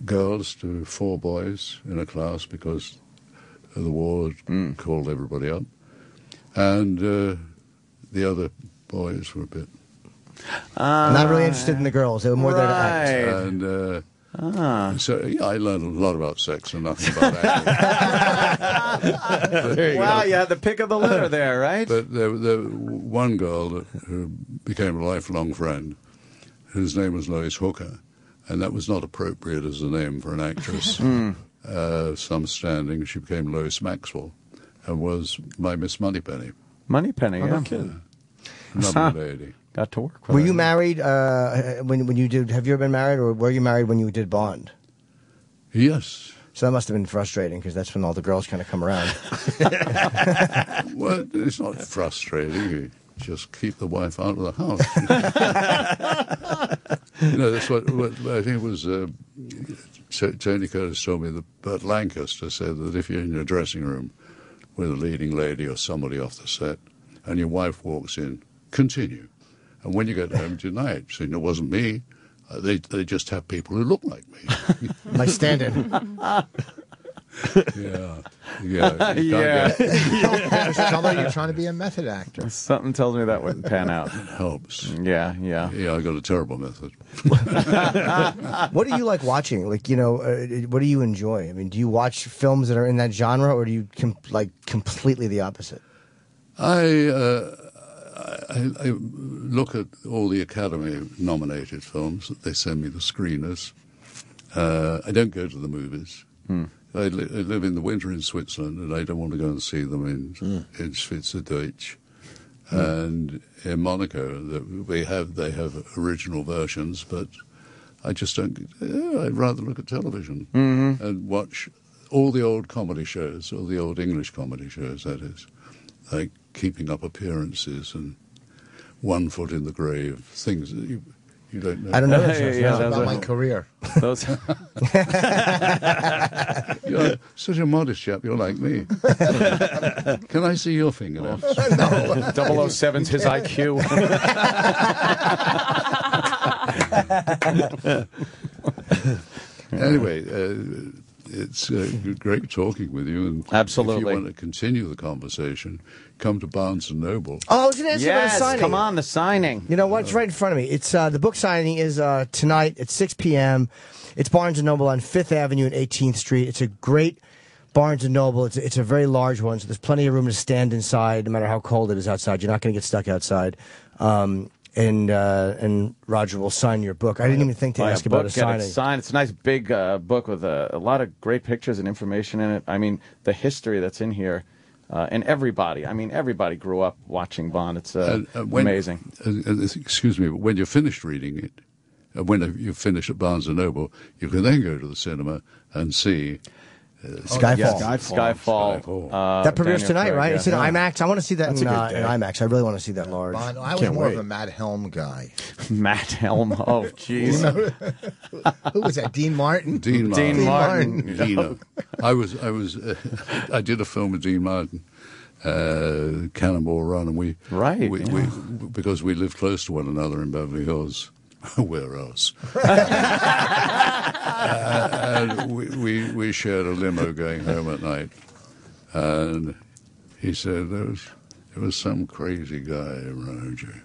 R: girls to 4 boys in a class because the war had called everybody up. And the other boys were a bit...
E: Not really interested in the girls. They were more there to act.
R: And... So I learned a lot about sex and nothing about acting.
C: Wow, you had the pick of the litter there, right?
R: But there one girl who became a lifelong friend, whose name was Lois Hooker, and that was not appropriate as a name for an actress. Some standing, she became Lois Maxwell, and was my Miss Moneypenny.
C: Moneypenny, yeah.
R: Lovely lady.
C: Got to work with
E: Were
C: her.
E: you married when you did? Have you ever been married, or were you married when you did Bond?
R: Yes.
E: So that must have been frustrating because that's when all the girls kind of come around.
R: Well, it's not frustrating. You just keep the wife out of the house. That's what I think it was. Tony Curtis told me that Burt Lancaster said that if you're in your dressing room with a leading lady or somebody off the set, and your wife walks in, continue. And when you get home, deny it. Saying, it wasn't me. They just have people who look like me.
E: My stand-in.
R: Yeah.
N: Tell her you're trying to be a method actor.
C: Something tells me that wouldn't pan out.
R: It helps.
C: Yeah.
R: Yeah, I got a terrible method.
E: What do you like watching? Like, what do you enjoy? I mean, do you watch films that are in that genre, or do you completely the opposite?
R: I look at all the Academy-nominated films. They send me the screeners. I don't go to the movies I live in the winter in Switzerland, and I don't want to go and see them in Schweizerdeutsch. And in Monaco, they have original versions, but I just don't. I'd rather look at television and watch all the old comedy shows, all the old English comedy shows. That is, like Keeping Up Appearances and One Foot in the Grave, things that you don't know.
E: I don't know that shows.
N: That's about my career.
C: Those.
R: You're such a modest chap. You're like me. Can I see your fingernails?
C: No. 007's his IQ.
R: Anyway, it's great talking with you. And
C: absolutely.
R: If you want to continue the conversation, come to Barnes & Noble.
E: Oh, I was going to ask you about the signing.
C: Come on, the signing.
E: You know what? It's right in front of me. It's the book signing is tonight at 6 p.m. It's Barnes & Noble on 5th Avenue and 18th Street. It's a great Barnes & Noble. It's a very large one, so there's plenty of room to stand inside, no matter how cold it is outside. You're not going to get stuck outside. And Roger will sign your book. I didn't even think to ask about a signing.
C: It's a nice big book with a lot of great pictures and information in it. I mean, the history that's in here, and everybody. I mean, everybody grew up watching Bond. It's amazing.
R: Excuse me, but when you're finished reading it, when you finish at Barnes & Noble, you can then go to the cinema and see
E: Skyfall. That premieres tonight, right? Yeah. It's in IMAX. I want to see that in IMAX. I really want to see that large.
N: I was more of a Matt Helm guy.
C: Matt Helm. Oh, jeez.
N: Who was that? Dean Martin.
R: Dean Martin. I did a film with Dean Martin, Cannonball Run, and we because we lived close to one another in Beverly Hills. Where else? And we shared a limo going home at night, and he said there was some crazy guy, Roger.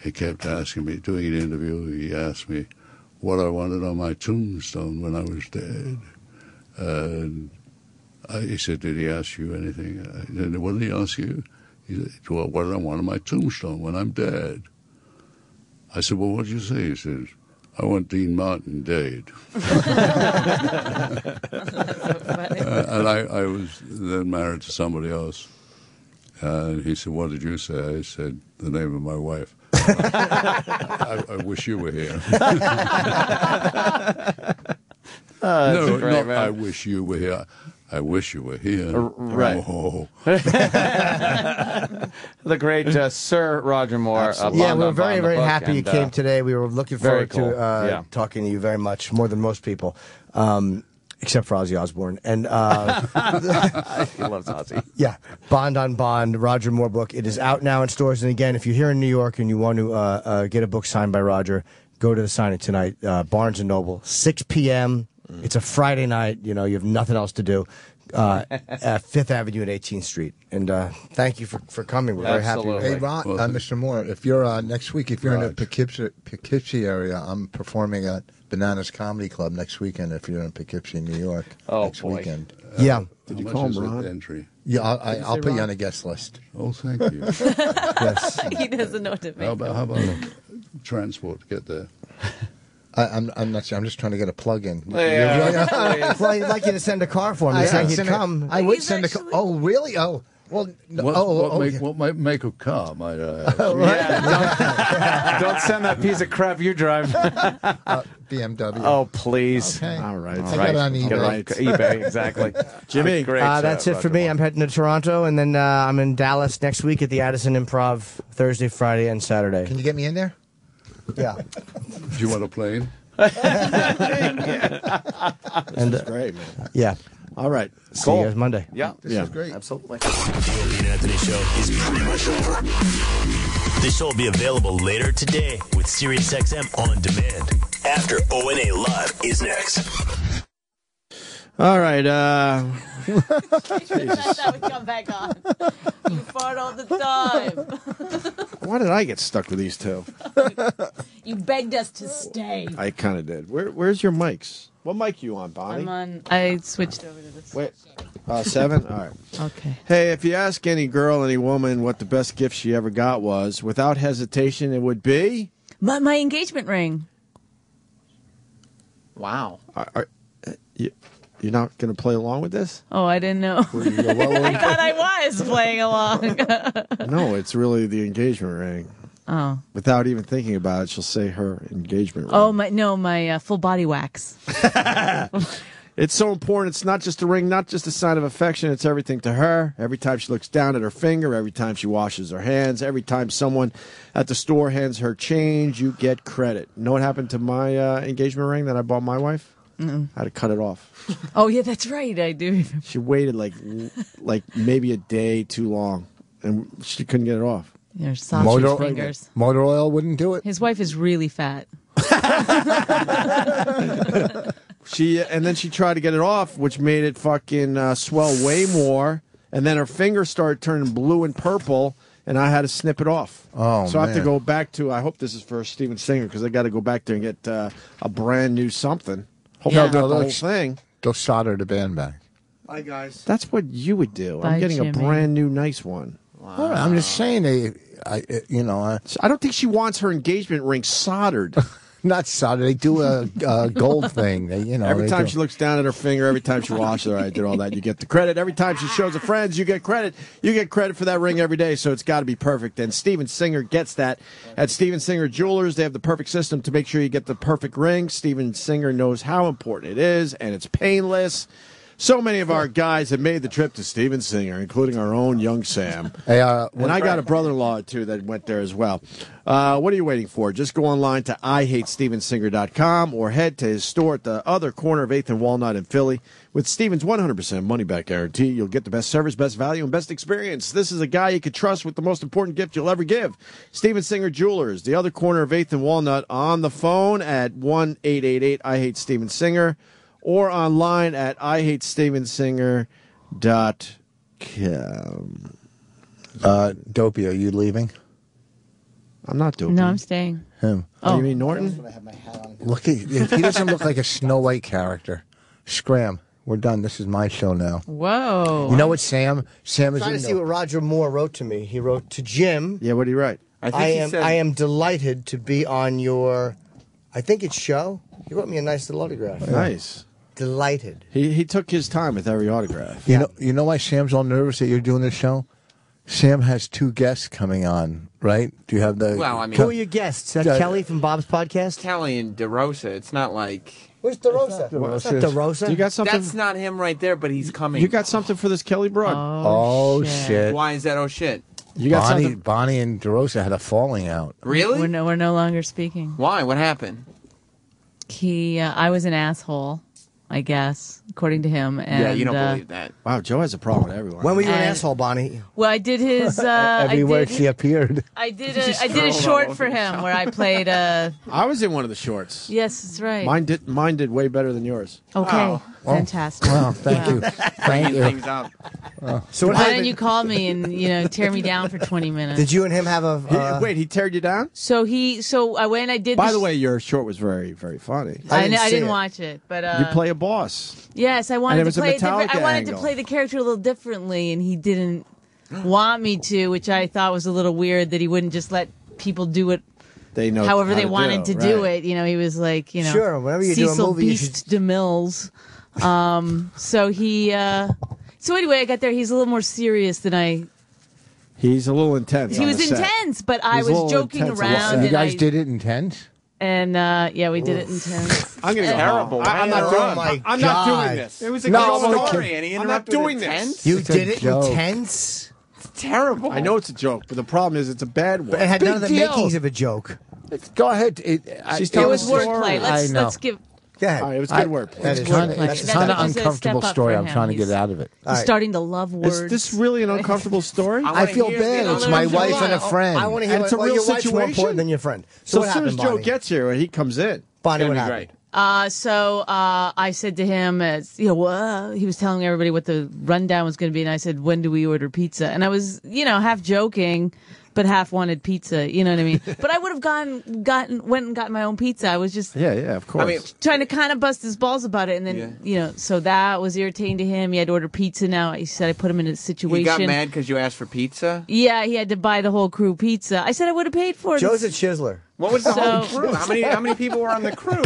R: He kept asking me, doing an interview, he asked me what I wanted on my tombstone when I was dead. And he said, did he ask you anything? And what did he ask you? He said, well, what did I want on my tombstone when I'm dead? I said, well, what did you say? He says, I want Dean Martin dead. And I was then married to somebody else. And he said, what did you say? I said, the name of my wife. I wish you were here. No, not I wish you were here. I wish you were here.
C: Right.
R: Oh.
C: The great Sir Roger Moore.
E: Yeah, we were very, very happy you came today. We were looking forward to talking to you very much, more than most people, except for Ozzy Osbourne. And
C: he loves Ozzy.
E: Yeah, Bond on Bond, Roger Moore book. It is out now in stores. And again, if you're here in New York and you want to get a book signed by Roger, go to the signing tonight, Barnes & Noble, 6 p.m., It's a Friday night. You have nothing else to do. At 5th Avenue and 18th Street. And thank you for coming. We're very happy.
N: Hey, Ron, Mr. Moore, if you're next week, if you're in the Poughkeepsie area, I'm performing at Bananas Comedy Club next weekend. If you're in Poughkeepsie, New York, next weekend.
R: Did you call him Ron? Entry?
N: Yeah, I'll put you on a guest list.
R: Oh, thank you.
N: Yes.
M: He doesn't know what to make.
R: How about transport to get there?
N: I'm not sure. I'm just trying to get a plug in.
E: Well, I'd like you to send a car for me.
N: I would send a car. Oh, really? Oh, well.
R: What make a car? Might I ask?
C: Don't send that piece of crap you drive.
N: BMW.
C: Oh, please.
N: Okay.
C: All right.
N: I got it on eBay.
C: eBay, exactly.
B: Jimmy.
C: Great.
E: That's it for me. I'm heading to Toronto, and then I'm in Dallas next week at the Addison Improv Thursday, Friday, and Saturday.
N: Can you get me in there?
E: Yeah.
R: Do you want a plane?
B: This is great, man.
E: Yeah.
B: All right.
E: See you guys Monday.
C: Yeah.
N: This is great.
C: Absolutely.
L: The Opie and Anthony Show is pretty much over. This show will be available later today with SiriusXM on demand. After ONA Live is next.
B: All right.
M: That would come back on. You fart all the time.
B: Why did I get stuck with these two?
M: You begged us to stay.
B: I kind of did. Where's your mics? What mic you on, Bonnie?
M: I switched over to this.
B: Wait. 7? All right.
M: Okay.
B: Hey, if you ask any girl, any woman what the best gift she ever got was, without hesitation, it would be?
M: My engagement ring.
B: Wow. You're not going to play along with this?
M: Oh, I didn't know. I thought I was playing along.
B: No, it's really the engagement ring.
M: Oh.
B: Without even thinking about it, she'll say her engagement ring.
M: Oh, my full body wax.
B: It's so important. It's not just a ring, not just a sign of affection. It's everything to her. Every time she looks down at her finger, every time she washes her hands, every time someone at the store hands her change, you get credit. You know what happened to my engagement ring that I bought my wife?
M: Mm-mm.
B: I had to cut it off.
M: Oh, yeah, that's right. I do remember.
B: She waited like maybe a day too long, and she couldn't get it off.
M: Your sausage fingers.
N: Motor oil wouldn't do it.
M: His wife is really fat.
B: And then she tried to get it off, which made it fucking swell way more. And then her fingers started turning blue and purple, and I had to snip it off.
N: Oh,
B: so I have to
N: man.
B: go back to. I hope this is for Steven Singer because I got to go back there and get a brand new something. Hopefully, I'll get the whole thing.
N: They'll solder the band back.
E: Hi guys.
B: That's what you would do.
M: Bye,
B: I'm getting
M: Jimmy.
B: a brand new nice one.
N: All right, I'm just saying, I
B: don't think she wants her engagement ring soldered.
N: Not soldered. They do a gold thing.
B: Every time she looks down at her finger, every time she washes her, I did all that. You get the credit. Every time she shows her friends, you get credit. You get credit for that ring every day, so it's got to be perfect. And Steven Singer gets that at Steven Singer Jewelers. They have the perfect system to make sure you get the perfect ring. Steven Singer knows how important it is, and it's painless. So many of our guys have made the trip to Steven Singer, including our own young Sam.
N: Hey,
B: and I got a brother-in-law, too, that went there as well. What are you waiting for? Just go online to IHateStevenSinger.com or head to his store at the other corner of 8th and Walnut in Philly. With Steven's 100% money-back guarantee, you'll get the best service, best value, and best experience. This is a guy you can trust with the most important gift you'll ever give. Steven Singer Jewelers, the other corner of 8th and Walnut, on the phone at 1-888-I-HATE-STEVENSInger. Or online at IHateStevenSinger.com.
N: Dopey, are you leaving?
B: I'm not Dopey.
M: No, I'm staying.
N: Him.
B: Oh, you mean Norton?
N: Look at he doesn't look like a Snow White character. Scram. We're done. This is my show now.
M: Whoa.
N: You know what, Sam? Sam is
E: trying to see what Roger Moore wrote to me. He wrote to Jim.
B: Yeah, what did he write?
E: I am delighted to be on your, I think it's show. He wrote me a nice little autograph.
B: Nice.
E: Delighted.
B: He took his time with every autograph.
N: You know why Sam's all nervous that you're doing this show? Sam has 2 guests coming on, right? Do you have the?
F: Well, I mean,
E: who are your guests? That Kelly from Bob's podcast?
F: Kelly and DeRosa. It's not like.
E: Where's DeRosa? It's not DeRosa.
B: You got something?
F: That's not him right there, but he's coming.
B: You got something for this Kelly broad?
N: Oh shit!
F: Why is that? Oh shit!
B: You got something?
N: Bonnie and DeRosa had a falling out.
F: Really?
M: We're no longer speaking.
F: Why? What happened?
M: I was an asshole, I guess, according to him. And,
F: yeah, you don't believe that.
B: Wow, Joe has a problem with everyone.
E: When were you an asshole, Bonnie?
M: Well, I did his.
N: Everywhere she appeared.
M: I did a short for him where I played.
B: I was in one of the shorts.
M: Yes, that's right.
B: Mine did way better than yours.
M: Okay,
B: Wow.
M: fantastic.
N: Wow, thank you. Thank you.
F: Things out.
E: So
M: Why didn't you call me and tear me down for 20 minutes?
E: Did you and him have a?
B: Wait, he teared you down?
M: So I went. I did.
B: By the way, your short was very, very funny.
M: I didn't watch it, but
B: you play a boss.
M: Yes, I wanted to play.
B: I
M: wanted to play the character a little differently, and he didn't want me to, which I thought was a little weird. That he wouldn't just let people do it.
B: They know
M: however
B: how
M: they wanted to do it. He was like,
E: sure, whenever you
M: Cecil
E: do a movie,
M: Beast DeMills. So he. So anyway, I got there. He's a little more serious than I.
B: He's a little intense.
M: He was intense, but I was joking around.
N: You guys did it intense.
M: And yeah, we did it intense.
B: I'm gonna go
F: terrible.
B: I'm not doing. I'm not doing this.
F: It was a good story, and he
B: I'm not doing this.
E: You did it intense.
F: It's terrible.
B: I know it's a joke, but the problem is it's a bad one.
E: But it had none of the makings of a joke.
N: Go ahead.
M: It was wordplay. Let's give.
E: Go ahead.
B: All right, it was good wordplay.
N: It's kind of uncomfortable story. I'm trying to get out of it.
M: He's starting to love words.
B: Is this really an uncomfortable story?
N: I feel bad. It's my wife and a friend.
E: I want to hear.
B: It's a real
E: your wife's more
B: situation.
E: important than your friend.
B: So
E: what
B: as soon as
E: happened,
B: Joe
E: Bonnie?
B: gets here, he comes in.
E: Bonnie, what happened?
M: So I said to him, he was telling everybody what the rundown was going to be, and I said, "When do we order pizza?" And I was, half joking, but half wanted pizza. You know what I mean? But I would have went and gotten my own pizza. I was just
B: yeah, of course.
F: I mean,
M: trying to kind of bust his balls about it, and then so that was irritating to him. He had to order pizza now. He said I put him in a situation.
F: You got mad because you asked for pizza?
M: Yeah, he had to buy the whole crew pizza. I said I would have paid for it.
E: Joe's a chiseler.
F: What was the whole crew? How many people were on the crew?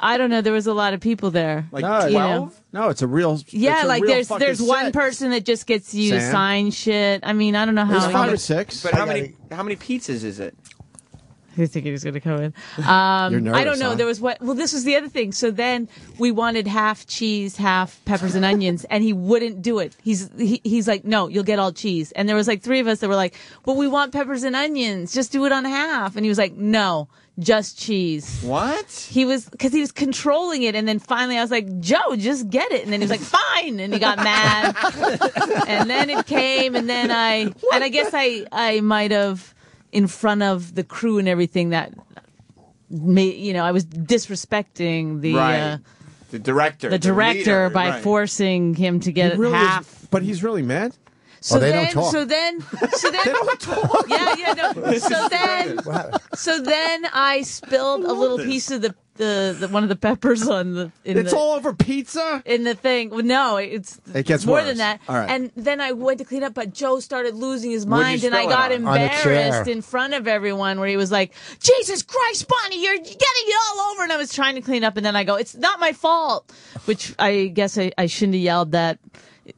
M: I don't know. There was a lot of people there.
B: Like
M: you
B: 12?
M: know?
B: No, it's a real.
M: Yeah,
B: it's a
M: like
B: real
M: there's one
B: set.
M: person that just gets you to
B: Sam?
M: sign shit. I mean, I don't know how.
B: There's 5 or 6.
S: But how many pizzas is it?
M: Who's thinking he's going to come in?
B: You're nervous,
M: I don't know.
B: huh?
M: There was what? Well, this was the other thing. So then we wanted half cheese, half peppers and onions, and he wouldn't do it. He's like, no, you'll get all cheese. And there was like 3 of us that were like, but we want peppers and onions. Just do it on half. And he was like, no, just cheese.
S: What?
M: Because he was controlling it, and then finally I was like, Joe, just get it. And then he was like, fine, and he got mad. And then it came, and then I guess I might have, in front of the crew and everything, that I was disrespecting
S: the director.
M: The director
S: leader,
M: by
S: right.
M: forcing him to get
B: He really
M: half.
B: is, but he's really mad.
M: So
N: they
M: then,
N: don't talk.
M: So then, they don't talk. Yeah, no. So then I spilled a little piece of the one of the peppers on
B: It's all over pizza
M: in the thing. Well, no, it gets more
B: worse.
M: than that.
B: All right.
M: And then I went to clean up, but Joe started losing his
S: What'd
M: mind,
S: you
M: and I
S: spill it
M: got
S: on?
N: On a
M: embarrassed
N: chair.
M: in front of everyone, where he was like, "Jesus Christ, Bonnie, you're getting it all over!" And I was trying to clean up, and then I go, "It's not my fault," which I guess I shouldn't have yelled that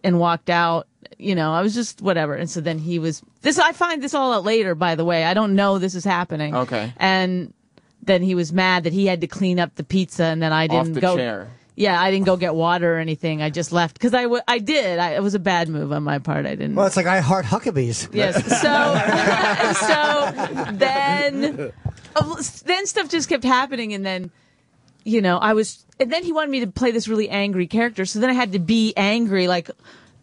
M: and walked out. I was just whatever. And so then he was this. I find this all out later, by the way. I don't know this is happening.
S: Okay.
M: And then he was mad that he had to clean up the pizza, and then I didn't
S: Off the
M: go.
S: chair.
M: Yeah, I didn't go get water or anything. I just left because I did. It was a bad move on my part. I didn't.
E: Well, it's like I heart Huckabees.
M: Yes. So then stuff just kept happening, and then and then he wanted me to play this really angry character. So then I had to be angry, like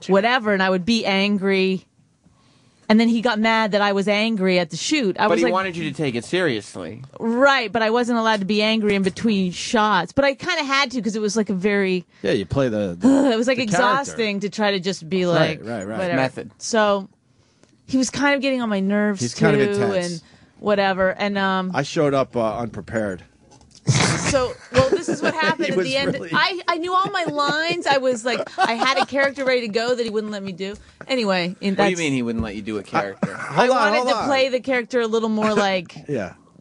M: whatever, and I would be angry. And then he got mad that I was angry at the shoot.
S: But he wanted you to take it seriously.
M: Right, but I wasn't allowed to be angry in between shots. But I kind of had to because it was like a very...
B: Yeah, you play the
M: it was like
B: the
M: exhausting to try to just be like...
B: Right.
M: Whatever.
S: Method.
M: So he was kind of getting on my nerves,
B: He's
M: too.
B: kind of intense.
M: And whatever. And
B: I showed up unprepared.
M: So, this is what happened at the end.
B: Really...
M: I knew all my lines. I was like, I had a character ready to go that he wouldn't let me do. Anyway,
S: What do you mean he wouldn't let you do a character?
M: I wanted to play the character a little more like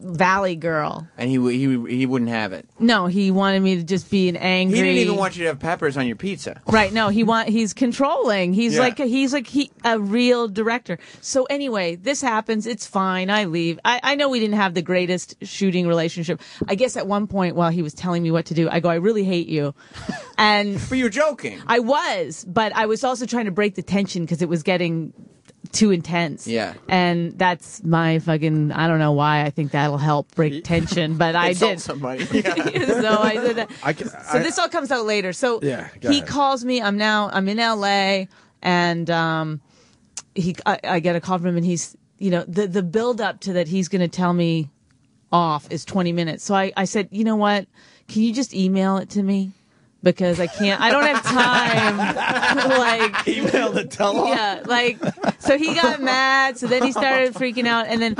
M: Valley Girl.
S: And he wouldn't have it.
M: No, he wanted me to just be an angry.
S: He didn't even want you to have peppers on your pizza.
M: Right? No, he's controlling. He's like a real director. So anyway, this happens. It's fine. I leave. I know we didn't have the greatest shooting relationship. I guess at one point while he was telling me what to do, I go, "I really hate you," and
S: but you were joking.
M: I was, but I was also trying to break the tension because it was getting too intense.
S: Yeah.
M: And that's my fucking, I don't know why I think that'll help break tension, but I
S: Insult
M: did.
S: somebody.
M: So I did that. So this all comes out later. So he calls me. I'm in LA, and I get a call from him, and he's, the build up to that he's going to tell me off is 20 minutes. So I said, you know what? Can you just email it to me? Because I don't have time.
B: Email the tell-off.
M: Yeah, so he got mad. So then he started freaking out, and then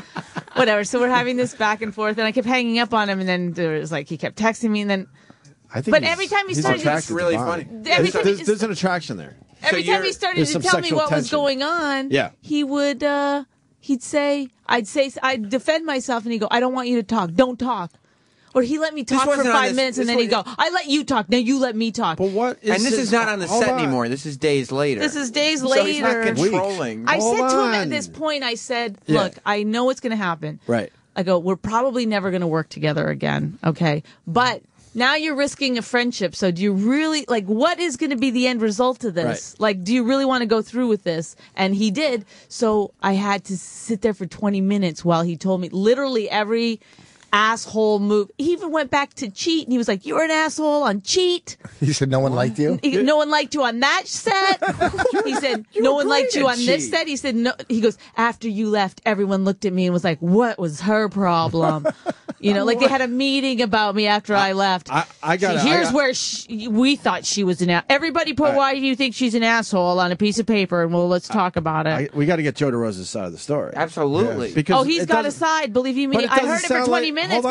M: whatever. So we're having this back and forth, and I kept hanging up on him, and then there was he kept texting me, and then. But every time he started,
S: it's really funny.
B: There's an attraction there.
M: Every time he started to tell me what was going on, he would he'd say, I'd defend myself, and he'd go, "I don't want you to talk. Don't talk." Or he let me talk for 5 minutes, and then he'd go, "I let you talk. Now you let me talk."
B: But what is
S: and this is not on the set anymore. This is days later.
M: This is days
S: so he's not controlling.
M: I said to him at this point, I said, "Look, I know what's going to happen."
B: Right.
M: I go, "We're probably never going to work together again, okay? But now you're risking a friendship, so do you really, what is going to be the end result of this?
B: Right.
M: Do you really want to go through with this?" And he did, so I had to sit there for 20 minutes while he told me literally every asshole move. He even went back to Cheat, and he was like, "You're an asshole on Cheat."
N: He said no one liked you?
M: No one liked you on that set. He said, "No one liked you on this set." He said, "No." He goes, "After you left, everyone looked at me and was like, what was her problem?" They had a meeting about me after I left. Here's where we thought she was an asshole. Everybody put why do you think she's an asshole on a piece of paper, and let's talk about it.
B: We got to get Joe DeRosa's side of the story.
S: Absolutely.
B: Yes. Because
M: he's got a side, believe you me. I heard it for 20 minutes.
B: Hold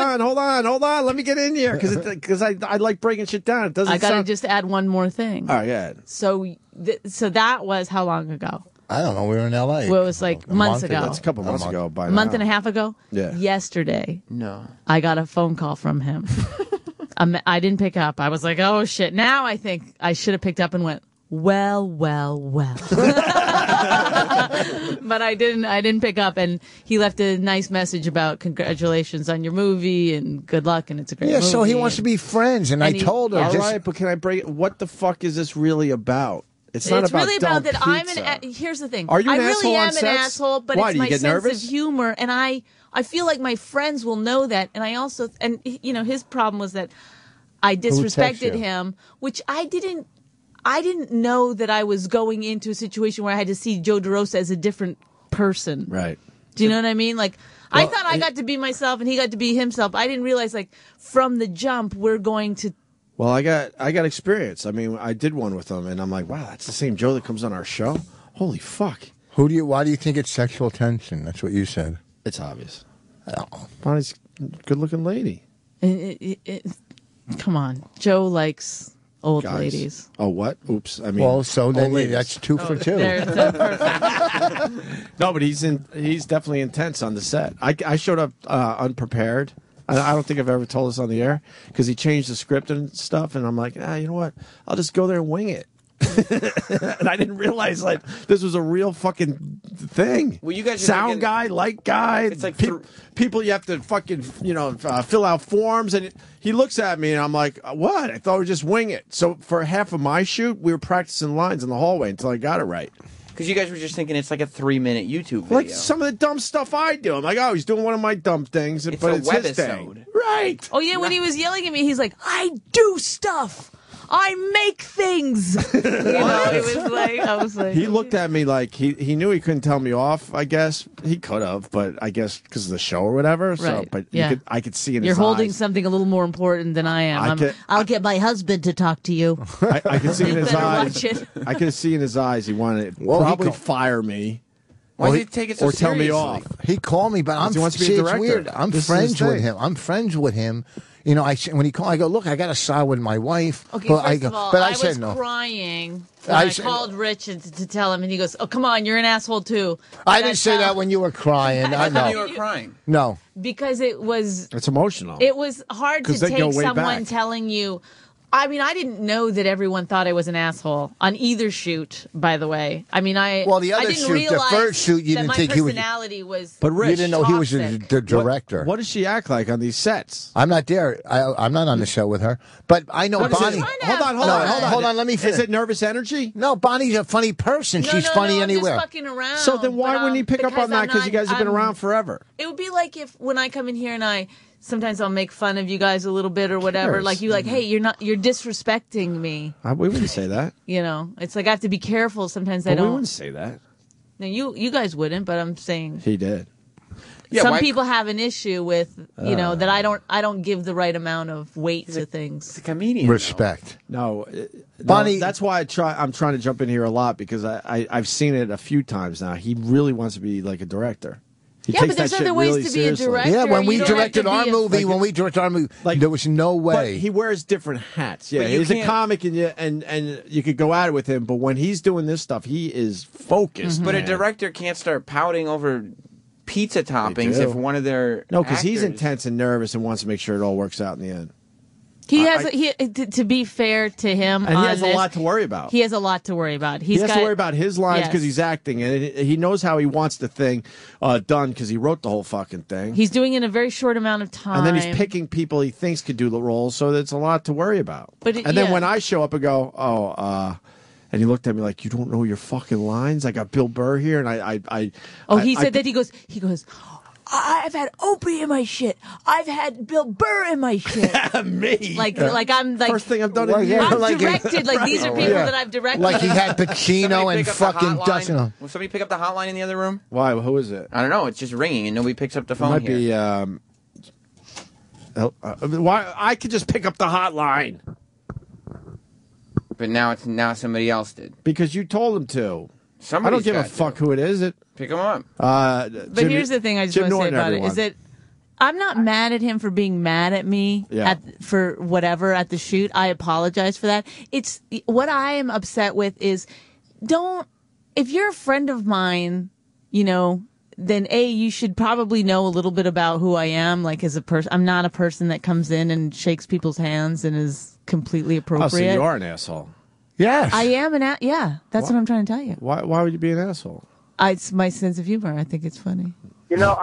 B: on. Let me get in here because I like breaking shit down. It doesn't.
M: I got to just add one more thing.
B: All right, yeah.
M: So that was how long ago?
N: I don't know. We were in L.A.
M: Well, it was months ago.
B: That's a couple months ago.
M: A month and a half ago.
B: Yeah.
M: Yesterday.
S: No.
M: I got a phone call from him. I didn't pick up. I was like, oh shit. Now I think I should have picked up and went, well. But I didn't pick up, and he left a nice message about congratulations on your movie and good luck, and it's a great movie.
N: Yeah, so he wants to be friends, and I told her.
B: All right, but can I break? What the fuck is this really about? It's not about
M: really
B: dumb
M: about that
B: pizza.
M: Here's the thing.
B: Are you an
M: I really
B: asshole on
M: am an
B: sets?
M: asshole, but
B: Why,
M: it's
B: do you
M: my
B: get
M: sense
B: nervous?
M: of humor, and I feel like my friends will know that, and I also, and you know, his problem was that I disrespected him, which I didn't know that I was going into a situation where I had to see Joe DeRosa as a different person.
B: Right.
M: Do you know what I mean? Like, I thought I got to be myself and he got to be himself. I didn't realize, like, from the jump, we're going to.
B: Well, I got experience. I mean, I did one with him, and I'm like, wow, that's the same Joe that comes on our show? Holy fuck.
N: Why do you think it's sexual tension? That's what you said.
B: It's obvious.
N: Oh.
B: Bonnie's a good-looking lady.
M: Come on. Joe likes old
B: Guys.
M: ladies.
B: Oh, what? Oops. I mean,
N: Well, so then
B: old ladies.
N: that's 2 for 2.
B: No, but he's definitely intense on the set. I showed up unprepared. I don't think I've ever told this on the air because he changed the script and stuff, and I'm like, you know what? I'll just go there and wing it. And I didn't realize like this was a real fucking thing.
S: Well, you guys are
B: sound
S: thinking-
B: guy, light guy.
S: It's like
B: people you have to fucking fill out forms, and he looks at me and I'm like, what? I thought we just wing it. So for half of my shoot, we were practicing lines in the hallway until I got it right.
S: Because you guys were just thinking it's like a 3-minute YouTube video.
B: Like some of the dumb stuff I do. I'm like, oh, he's doing one of my dumb things,
S: It's
B: but
S: a
B: it's his thing.
S: webisode.
B: Right.
M: Oh, yeah, when he was yelling at me, he's like, I do stuff. I make things. You know, it was like, I was like.
B: He looked at me like he knew he couldn't tell me off, I guess. He could have, but I guess because of the show or whatever. So,
M: Right.
B: but
M: Yeah.
B: I could see in
M: You're
B: his
M: holding
B: eyes.
M: something a little more important than I am.
O: I'll get my husband to talk to you.
B: I could see in
M: You
B: his
M: better
B: eyes.
M: watch it.
B: I could see in his eyes he wanted to
N: Well, he
B: probably
N: co-
B: fire me.
S: Why did he take it so
B: or tell me
S: seriously?
B: off.
N: He called me, but I'm
B: He wants to be a
N: see, it's
B: director.
N: weird. I'm
B: This is
N: friends
B: his
N: with
B: thing.
N: him. I'm friends with him. You know, when he called, I go, look, I got to side with my wife.
M: Okay,
N: but
M: first of all,
N: but
M: I
N: said
M: was
N: no.
M: crying when
N: I
M: I
N: said-
M: called Rich to tell him, and he goes, "Oh, come on, you're an asshole too."
N: I didn't
M: That's
N: say
M: how-
N: that when you were crying. I know.
S: You were crying.
N: No.
M: because it was
B: It's emotional.
M: it was hard to
B: 'Cause they go
M: take
B: way
M: someone
B: back.
M: telling you. I mean, I didn't know that everyone thought I was an asshole on either shoot. By the way, I mean, the
N: other
M: I didn't
N: shoot, the
M: realize
N: first shoot, you
M: that
N: didn't
M: my
N: think he was-
M: personality was.
B: But Rich,
N: You didn't know he was
M: toxic.
N: the director.
B: What does she act like on these sets?
N: I'm not there. I'm not on the show with her. But I know
B: What is
N: Bonnie.
B: it? Hold on.
N: Hold on. Let me finish.
B: Is it nervous energy?
N: No, Bonnie's a funny person. She's
M: no,
N: funny
M: I'm
N: anywhere.
M: just fucking around.
B: So then why
M: but,
B: wouldn't he pick up on that? Because you guys have been
M: I'm-
B: around forever.
M: It would be like if when I come in here and sometimes I'll make fun of you guys a little bit or whatever.
B: course.
M: Like hey, you're disrespecting me.
B: We wouldn't say that.
M: You know, it's like I have to be careful. Sometimes I
B: But we
M: don't.
B: wouldn't say that.
M: No, you guys wouldn't, but I'm saying
B: He did.
S: Yeah,
M: some
S: why-
M: people have an issue with that I don't give the right amount of weight to things.
S: It's a comedian.
N: Respect.
B: No,
N: Bonnie-
B: that's why I'm trying to jump in here a lot because I've seen it a few times now. He really wants to be like a director. He
M: Yeah,
B: takes
M: but there's
B: that shit
M: other ways
B: really
M: to be a
B: seriously.
M: director.
N: Yeah, when
M: You
N: we
M: don't have
N: directed
M: to
N: our
M: be a-
N: movie, there was no
B: But
N: way.
B: he wears different hats. Yeah,
S: But you
B: he's a
S: can't-
B: comic, and you could go at it with him. But when he's doing this stuff, he is focused.
S: But a
B: man.
S: director can't start pouting over pizza toppings
B: do.
S: if one of their
B: No, because he's
S: actors-
B: intense and nervous and wants to make sure it all works out in the end.
M: He has to be fair to him,
B: And he
M: on
B: has a
M: this,
B: lot to worry about.
M: He has a lot to worry about.
B: He has to worry about his lines
M: Yes.
B: because he's acting, and he knows how he wants the thing done because he wrote the whole fucking thing.
M: He's doing it in a very short amount of time.
B: And then he's picking people he thinks could do the role, so that's a lot to worry about.
M: But
B: and then
M: yeah.
B: when I show up and go, and he looked at me like, "You don't know your fucking lines." I got Bill Burr here, and
M: he said that he goes. I've had Opie in my shit. I've had Bill Burr in my shit.
B: Me,
M: like I'm like
B: first thing I've done in years.
M: I'm directed. Like these are people that I've directed.
N: Like he had Pacino
S: Somebody
N: and
S: pick up the
N: fucking
S: hotline.
N: Dustin.
S: Will somebody pick up the hotline in the other room?
B: Why? Who is it?
S: I don't know. It's just ringing and nobody picks up the
B: It
S: phone
B: might
S: here.
B: be. Why? I could just pick up the hotline
S: But now somebody else did.
B: because you told him to.
S: Somebody's
B: I don't give a
S: got
B: fuck
S: to.
B: who it is.
S: Pick them up.
M: But here's the thing I just
B: Jim
M: want to say
B: Norton,
M: about
B: everyone.
M: it is that I'm not mad at him for being mad at me for whatever at the shoot. I apologize for that. It's what I am upset with is if you're a friend of mine, then you should probably know a little bit about who I am, like as a person. I'm not a person that comes in and shakes people's hands and is completely appropriate.
B: Oh, so you are an asshole.
E: Yes.
M: I am yeah, that's what I'm trying to tell you.
B: Why would you be an asshole?
M: It's my sense of humor. I think it's funny.
H: You know,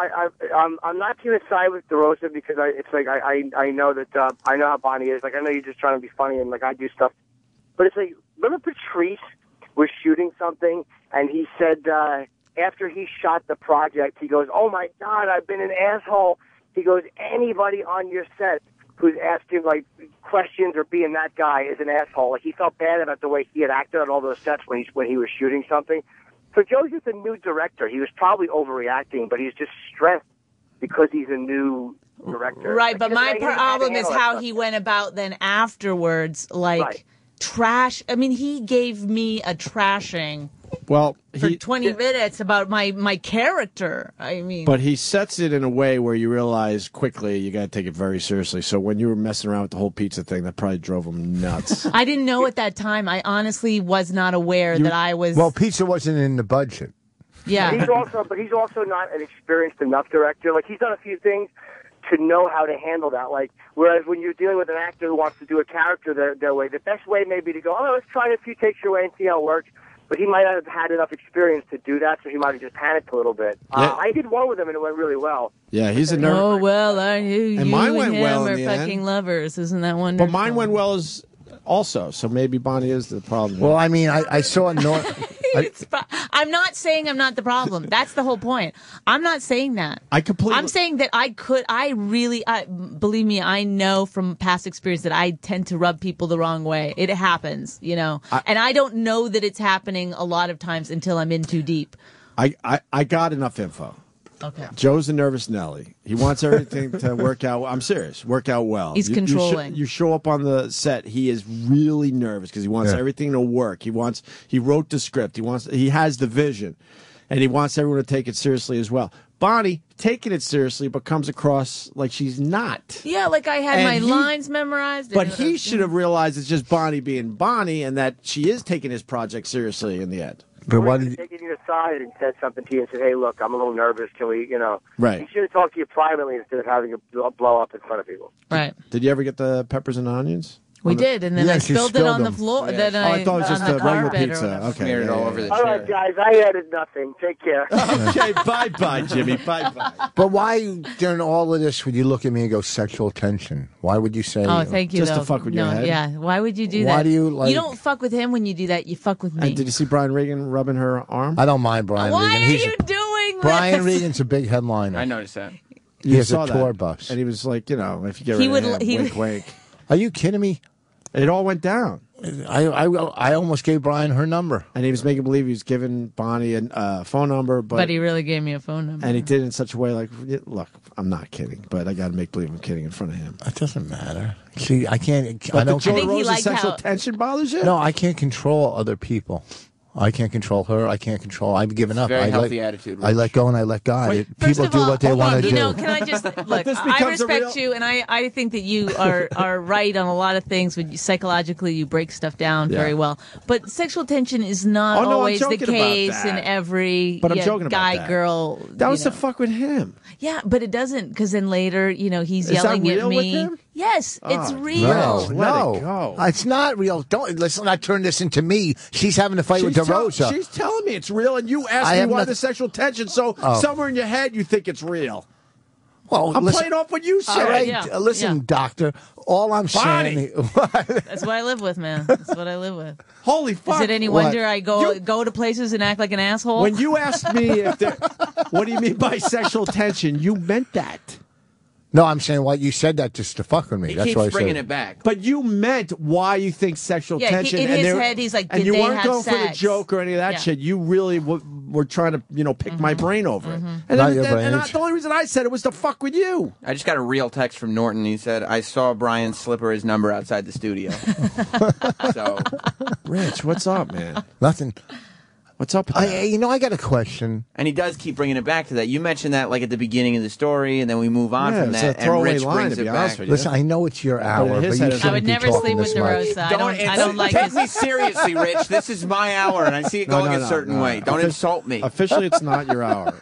H: I'm not going to side with DeRosa because it's like I know that I know how Bonnie is. Like, I know you're just trying to be funny and like I do stuff, but it's like, remember Patrice was shooting something and he said after he shot the project, he goes, "Oh my God, I've been an asshole." He goes, "Anybody on your set who's asked him like questions or being that guy is an asshole." Like, he felt bad about the way he had acted on all those sets when he was shooting something. So Joe's just a new director. He was probably overreacting, but he's just stressed because he's a new director.
M: Right, but my problem is how he went about then afterwards, like trash. I mean, he gave me a trashing.
B: Well,
M: for 20 minutes about my character. I mean,
B: but he sets it in a way where you realize quickly you got to take it very seriously. So when you were messing around with the whole pizza thing, that probably drove him nuts.
M: I didn't know at that time. I honestly was not aware that I was.
N: Well, pizza wasn't in the budget.
M: Yeah,
H: he's also not an experienced enough director. Like, he's done a few things to know how to handle that. Like, whereas when you're dealing with an actor who wants to do a character their way, the best way may be to go, "Oh, let's try a few takes your way and see how it works." But he might not have had enough experience to do that, so he might have just panicked a little bit. I did one with him, and it went really well.
B: Yeah, he's a nerd.
M: Oh, well, I knew
B: and
M: you
B: mine
M: and
B: went
M: him
B: well
M: are
B: in the
M: fucking
B: end.
M: lovers. Isn't that wonderful?
B: But mine went well also, so maybe Bonnie is the problem.
N: Well, I mean, I saw
M: I'm not saying I'm not the problem. That's the whole point. I'm not saying that. I'm saying that believe me, I know from past experience that I tend to rub people the wrong way. It happens, you know. And I don't know that it's happening a lot of times until I'm in too deep.
B: I got enough info.
M: Okay.
B: Joe's a nervous Nelly. He wants everything to work out. I'm serious. Work out well.
M: He's controlling.
B: You show up on the set. He is really nervous because he wants everything to work. He wrote the script. He has the vision, and he wants everyone to take it seriously as well. Bonnie taking it seriously, but comes across like she's not.
M: Yeah, like I had my lines memorized.
B: But he should have realized it's just Bonnie being Bonnie, and that she is taking his project seriously in the end.
N: But why did
H: taken you aside and said something to you and said, "Hey, look, I'm a little nervous. Can we, you know?"
B: Right.
H: He should have talked to you privately instead of having a blow up in front of people.
M: Right.
B: Did you ever get the peppers and onions?
M: We did, and then I spilled it on the floor.
B: Yeah.
M: Then
B: I thought it was just a regular
M: carpet
B: pizza. Okay.
S: Smeared it all over the
H: All right, guys, I added nothing. Take care.
B: Okay, bye-bye, Jimmy. Bye-bye.
N: But why, during all of this, would you look at me and go sexual tension? Why would you say?
M: Oh, thank you.
B: Just
M: though.
B: to fuck with
M: no,
B: your head?
M: Yeah. Why would you do that?
N: Why do you like?
M: You don't fuck with him when you do that. You fuck with me.
B: And did you see Brian Regan rubbing her arm?
N: I don't mind Brian
M: Why
N: Regan.
M: are you doing
N: Brian
M: this?
N: Regan's a big headliner.
S: I noticed that.
N: He has
B: saw
N: a tour
B: that.
N: bus.
B: And he was like, you know, if you get rid of him, wink, wink.
N: Are you kidding me?
B: It all went down.
N: I almost gave Brian her number.
B: And he was making believe he was giving Bonnie a phone number. But
M: he really gave me a phone number.
B: And he did it in such a way like, look, I'm not kidding, but I got to make believe I'm kidding in front of him.
N: It doesn't matter. See, I can't.
B: But
N: I don't.
B: the Joe DeRosa sexual tension bothers you?
N: No, I can't control other people. I can't control her. I can't control. I've given up.
S: Very healthy attitude.
N: I let go and I let God. People do what they want to do.
M: You know, can I just look? I respect you, and I think that you are right on a lot of things. When you, psychologically, you break stuff down very well. But sexual tension is not always the case in every
B: but I'm joking about
M: guy
B: that.
M: girl.
B: That was to fuck with him.
M: Yeah, but it doesn't, because then later, you know, he's
B: Is
M: yelling
B: that real
M: at me.
B: with him?
M: Yes, it's real.
N: No, it's not real. Let's not turn this into me. She's having a fight with DeRosa.
B: She's telling me it's real, and you asked me why the sexual tension. So somewhere in your head, you think it's real.
N: Well,
B: I'm playing off what you said.
N: All right, listen, doctor. All I'm saying.
M: That's what I live with, man. That's what I live with.
B: Holy fuck!
M: Is it any wonder I go to places and act like an asshole?
B: When you asked me what do you mean by sexual tension, you meant that.
N: No, I'm saying why you said that just to fuck with me. That's why I said
S: bringing it back.
B: But you meant why you think sexual tension.
M: In his head, he's like,
B: and you
M: they
B: weren't
M: have
B: going
M: sex?
B: for the joke or any of that shit. You really were trying to, pick my brain over it. And,
N: Not your brain.
B: the only reason I said it was to fuck with you.
S: I just got a real text from Norton. He said, I saw Brian slipper his number outside the studio. So,
B: Rich, what's up, man?
N: Nothing.
B: What's up?
N: I got a question.
S: And he does keep bringing it back to that. You mentioned that like at the beginning of the story, and then we move on from
B: it's
S: that.
B: a throwaway
S: and Rich
B: line,
S: brings
B: to
S: it
B: be
S: back.
B: honest with you.
N: Listen, I know it's your hour, but you shouldn't
M: I would
N: be
M: never
N: talking
M: sleep with
N: this much.
M: DeRosa. I don't like
S: Take
M: his...
S: me seriously, Rich. This is my hour, and I see it going a certain way. Don't insult me.
B: Officially, it's not your hour.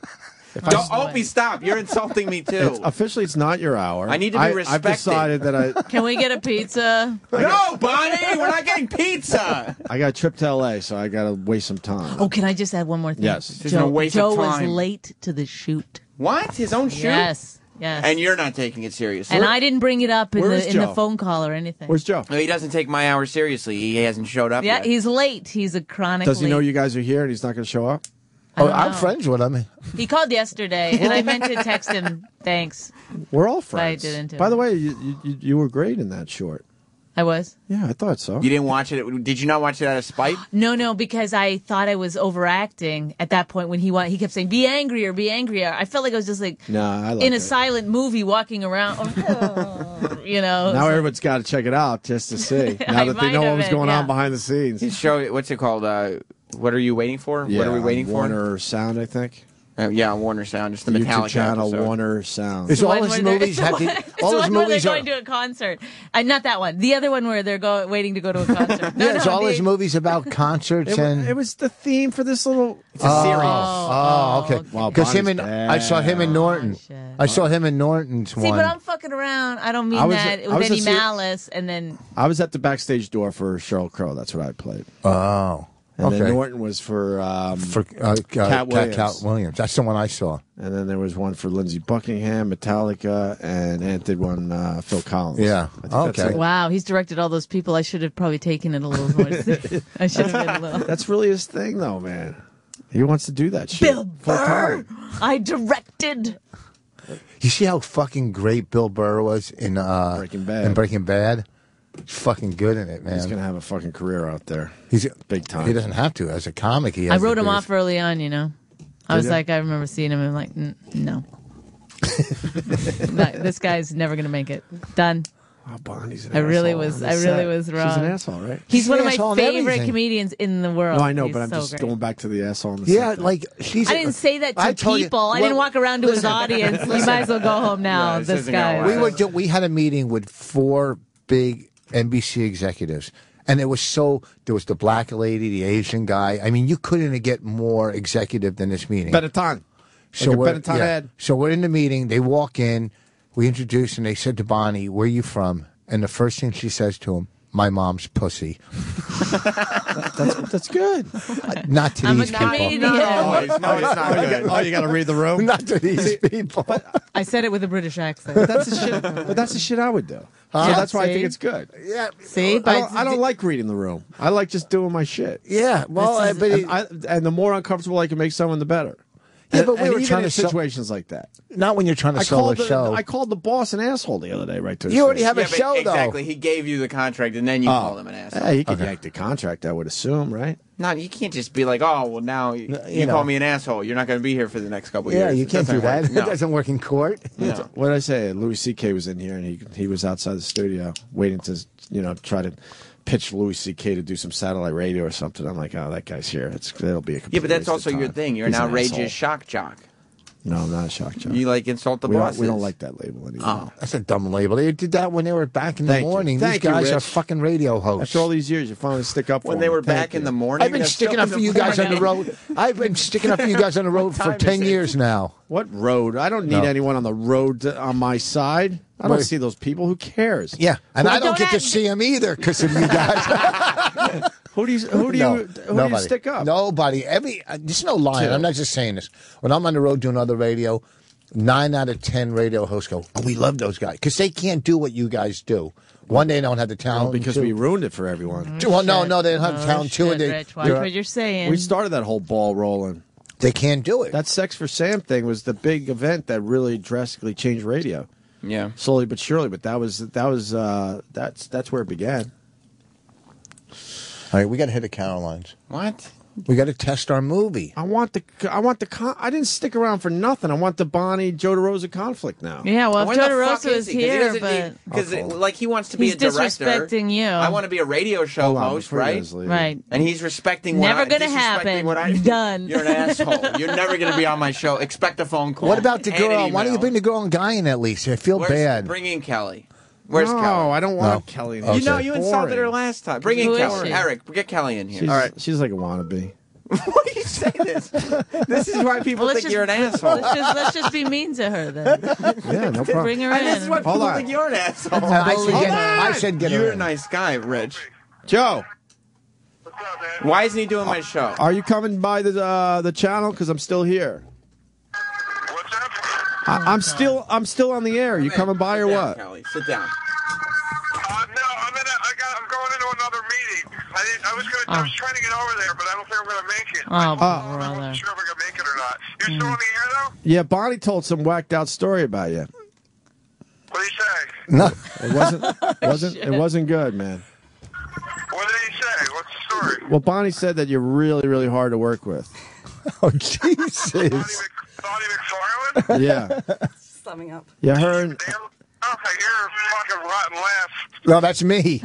S: Don't, Opie, stop. You're insulting me, too.
B: Officially, it's not your hour.
S: I need to be respected.
B: I've decided that I...
M: Can we get a pizza?
S: No, Bonnie, we're not getting pizza.
B: I got a trip to L.A., so I got to waste some time.
M: Oh, can I just add one more thing?
B: Yes.
S: There's no waste of
M: Joe was
S: time.
M: late to the shoot.
S: What? His own shoot?
M: Yes. Yes.
S: And you're not taking it seriously.
M: And I didn't bring it up in
B: Where is
M: the
B: Joe?
M: phone call or anything.
B: Where's Joe?
S: No, he doesn't take my hour seriously. He hasn't showed up
M: Yeah,
S: yet.
M: he's late. He's a chronic
B: Does he know
M: late.
B: you guys are here and he's not going to show up?
E: Oh, I'm friends with him.
M: He called yesterday, and I meant to text him thanks.
B: We're all
M: But I
B: friends.
M: didn't.
B: By the way, you were great in that short.
M: I was?
B: Yeah, I thought so.
S: You didn't watch it? Did you not watch it out of spite?
M: No, because I thought I was overacting at that point when he kept saying, be angrier, be angrier. I felt like I was just like
B: I like
M: in a
B: it.
M: silent movie walking around, you know.
B: Now everyone's got to check it out just to see. Now that they know what was going on behind the scenes.
S: His show, what's it called? What Are You Waiting For?
B: Yeah,
S: what are we waiting for?
B: Warner Sound, I think.
S: Yeah, on Warner Sound. It's the
B: YouTube
S: Metallica
B: channel,
S: episode.
B: Warner Sound.
E: It's all his movies have to. All his
M: It's the one where
E: movies
M: they're
E: are.
M: going to a concert. Not that one. The other one where they're waiting to go to a concert. No,
E: Yeah, it's all his movies about concerts and.
B: It was the theme for this little.
S: It's a series.
E: Oh, okay.
B: Wow,
E: Because
B: Bonnie's
E: I saw him in Norton. I saw him in Norton's
M: See,
E: one.
M: but I'm fucking around. I don't mean
B: I was-
M: that
B: I
M: with
B: was
M: any
B: a ser-
M: malice. And then
B: I was at the backstage door for Sheryl Crow. That's what I played.
E: Oh.
B: And
E: Okay.
B: then Norton was for
E: Cat
B: Williams.
E: Williams. That's the one I saw.
B: And then there was one for Lindsey Buckingham, Metallica, and Ant did one Phil Collins.
E: Yeah.
B: I think that's
E: Okay.
B: it.
M: wow, he's directed all those people. I should have probably taken it a little more. I should have been a little.
B: That's really his thing, though, man. He wants to do that shit.
M: Bill
B: full
M: Burr.
B: time.
M: I directed.
E: You see how fucking great Bill Burr was in
B: Breaking Bad.
E: In Breaking Bad? He's fucking good in it, man.
B: He's gonna have a fucking career out there.
E: He's
B: big time.
E: He doesn't have to. As a comic, he
M: I
E: has
M: wrote
E: to
M: him
E: do
M: off early on, you know. I was
B: you?
M: like, I remember seeing him and I'm like, no. No, this guy's never going to make it. Done.
B: Oh, Bonnie's an
M: I really
B: asshole
M: was.
B: on
M: I
B: the
M: really
B: set.
M: was wrong.
B: She's an asshole, right?
M: He's
E: She's
M: one
E: an
M: of
E: asshole
M: my
E: in
M: favorite
E: everything.
M: comedians in the world.
B: No, I know,
M: He's
B: but I'm
M: so
B: just
M: great.
B: going back to the asshole on the
E: Yeah,
B: set.
E: like she's.
M: I didn't say that
E: I
M: to
E: told you-
M: people. I didn't walk around to his
E: listen,
M: audience. You might as well go home now.
S: Yeah, this
M: this
S: isn't gonna
M: guy.
S: work.
E: We had a meeting with 4 big NBC executives, and there was the black lady, the Asian guy. I mean, you couldn't get more executive than this meeting.
B: Benetton.
E: So
B: Like a
E: we're,
B: Benetton ad.
E: So we're in the meeting. They walk in. We introduce, and they said to Bonnie, "Where are you from?" And the first thing she says to him, "My mom's pussy."
B: That's good.
E: Not to
M: I'm a
E: these people.
M: comedian.
S: No, it's not good.
B: Oh, you got to read the room.
E: Not to these people.
M: I said it with a British accent.
B: But that's the shit. But that's the shit I would do. So
M: Yeah,
B: that's why I
M: see?
B: think it's good.
E: Yeah.
M: See,
B: I don't like reading the room. I like just doing my shit.
E: Yeah. Well, but it,
B: And the more uncomfortable I can make someone, the better.
E: Yeah, but we
B: And
E: were
B: even
E: trying
B: in
E: to sell-
B: situations like that.
E: not when you're trying to sell a show.
B: I called the boss an asshole the other day, right to his
E: You already
B: face.
E: have a
S: Yeah, but
E: show,
S: exactly. He gave you the contract, and then you called him an asshole.
B: Yeah, he could yank the contract, I would assume, right?
S: No, you can't just be like, oh, well, now you
E: know.
S: call me an asshole. You're not going to be here for the next couple
E: Yeah,
S: years.
E: you
S: It
E: can't do
S: doesn't
E: that.
S: work.
E: It
S: No.
E: doesn't work in court.
S: No.
B: What did I say? Louis C.K. was in here, and he was outside the studio waiting to, try to pitch Louis C.K. to do some satellite radio or something. I'm like, oh, that guy's here. That'll be a complete
S: Yeah, but that's
B: waste of
S: also your
B: time.
S: thing. You're
B: He's
S: an
B: an
S: outrageous
B: asshole.
S: shock jock.
B: No, I'm not a shock jock.
S: You insult the
B: we
S: bosses.
B: don't like that label anymore.
S: Oh.
E: That's a dumb label. They did that when they were back in the
B: Thank you.
E: morning.
B: Thank
E: These
B: you,
E: guys are
B: Rich.
E: fucking radio hosts.
B: After all these years, you finally stick up for
S: When they
B: me.
S: were
B: Thank
S: back in
B: you.
S: the morning.
E: I've been
S: They're
E: sticking
S: still
E: up for you guys on the road. I've been sticking up for you guys on the road for
S: time
E: 10
S: is it?
E: years now.
B: What road? I don't need
E: No.
B: anyone on the road on my side. I don't
E: Right.
B: see those people. Who cares?
E: Yeah, and I don't
M: don't
E: get to
M: have-
E: see them either because of you guys.
B: Who do you stick up?
E: Nobody. There's no lying. I'm not just saying this. When I'm on the road doing other radio, 9 out of 10 radio hosts go, "Oh, we love those guys," because they can't do what you guys do. One, they don't have the talent.
B: Because
E: two-
B: we ruined it for everyone.
E: Well, no, they don't have the talent. Two,
M: Shit,
E: and they,
M: Rich, watch what you're saying.
B: We started that whole ball rolling.
E: they can't do it.
B: That Sex for Sam thing was the big event that really drastically changed radio.
S: Yeah.
B: Slowly but surely, but that's where it began.
E: All right, we got to hit the Carolines.
S: What?
E: We got to test our movie.
B: I didn't stick around for nothing. I want the Bonnie Joe DeRosa conflict now.
M: Yeah, well, if
S: When
M: Joe
S: the fuck
M: DeRosa
S: is
M: was
S: he? 'Cause he
M: here,
S: doesn't
M: but
S: Because he wants to be
M: he's
S: a director.
M: disrespecting you.
S: I want to be a radio show
B: Hold on,
S: host,
B: before you
S: right?
B: guys leave.
M: Right.
S: And he's respecting what
M: Never gonna
S: disrespecting
M: happen.
S: What
M: Done.
S: You're an asshole. You're never going to be on my show. Expect a phone call.
E: What about the
S: and an
E: girl? Why don't you
S: email.
E: bring the girl and guy in at least? I feel bad.
S: Bring in Kelly. Where's
B: no,
S: Kelly?
B: I don't want
E: No.
B: Kelly.
E: Okay.
S: You know, you insulted her
B: Boring.
S: last time. Bring in
M: Who is
S: Kelly.
M: she?
S: Eric, get Kelly in here.
B: She's,
S: All right.
B: she's like a wannabe.
S: Why do you say this? This is why people think you're an asshole.
M: Let's just be mean to her then.
B: Yeah, no problem.
M: Bring her
S: And
M: in.
S: this is why people think you're an asshole.
N: I said get her
S: You're
N: in.
S: a nice guy, Rich.
B: Joe,
S: Why isn't he doing my show?
B: are you coming by the channel? Because I'm still here. I'm still on the air. You coming by or what?
S: Kelly, sit down.
T: I'm going into another meeting. I was trying to get over there, but I don't think I'm going to make it.
M: Oh,
T: I wasn't sure if I'm going to make it or not. You're still on the air, though?
B: Yeah, Bonnie told some whacked out story about you.
T: What did he say?
B: No, it wasn't good, man.
T: What did he say? What's the story?
B: Well, Bonnie said that you're really, really hard to work with.
N: Oh, Jesus.
T: Bonnie McFarland?
B: Yeah.
U: Summing up.
B: Yeah, her and
T: You're fucking rotten laugh.
N: No, that's me.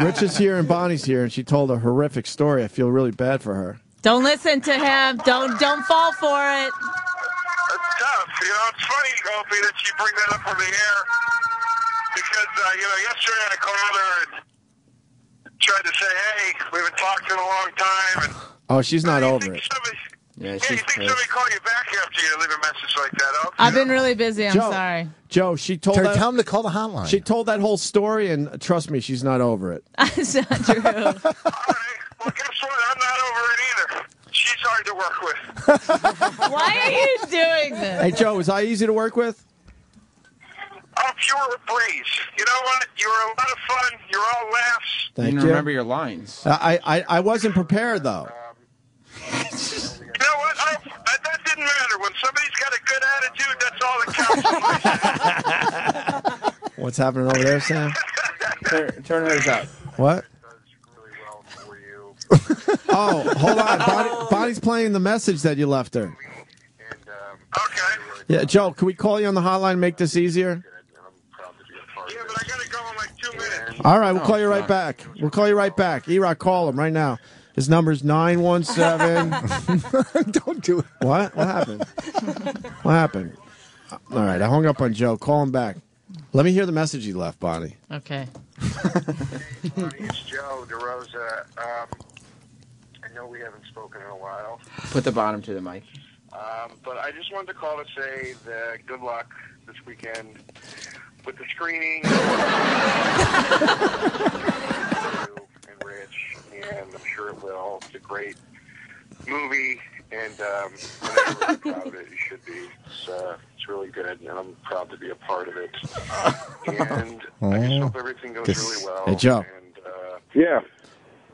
B: Rich is here and Bonnie's here, and she told a horrific story. I feel really bad for her.
M: Don't listen to him. Don't fall for it.
T: It's tough. It's funny, Opie, that you bring that up from the air. Because, yesterday I called her and tried to say, hey, we haven't talked in a long time. And
B: Oh, she's not over it.
T: you think somebody call you back after you leave a message like that, Opie?
M: I've been really busy. I'm
B: Joe,
M: sorry.
B: Joe, she told that.
N: Tell him to call the hotline.
B: She told that whole story, and trust me, she's not over it.
M: That's not true.
T: Well, guess what? I'm not over it either. She's hard to work with.
M: Why are you doing this?
B: Hey, Joe, was I easy to work with?
T: Oh, pure breeze. You know what? You were a lot of fun. You're all laughs.
B: Thank you.
S: Remember your lines.
B: I wasn't prepared, though.
T: You know what? That didn't matter. When somebody's got a good attitude, that's all that counts.
B: What's happening over there, Sam?
S: Turn hers up.
B: What? Oh, hold on. Bonnie's playing the message that you left her.
T: Okay.
B: Yeah, Joe, can we call you on the hotline and make this easier?
T: Yeah, but I got to go in like 2 minutes.
B: All right, we'll call you right back. We'll call you right back. Erock, call him right now. His number's 917.
N: Don't do it.
B: What? What happened? What happened? All right, I hung up on Joe. Call him back. Let me hear the message he left, Bonnie.
M: Okay.
T: It's Joe, DeRosa. I know we haven't spoken in a while.
S: Put the bottom to the mic.
T: But I just wanted to call to say that good luck this weekend with the screening. And Rich, and I'm sure it will. It's a great movie, and I'm really proud of it. You should be. It's really good, and I'm proud to be a part of it. And I just hope everything goes really well.
B: Hey, Joe.
T: And, yeah.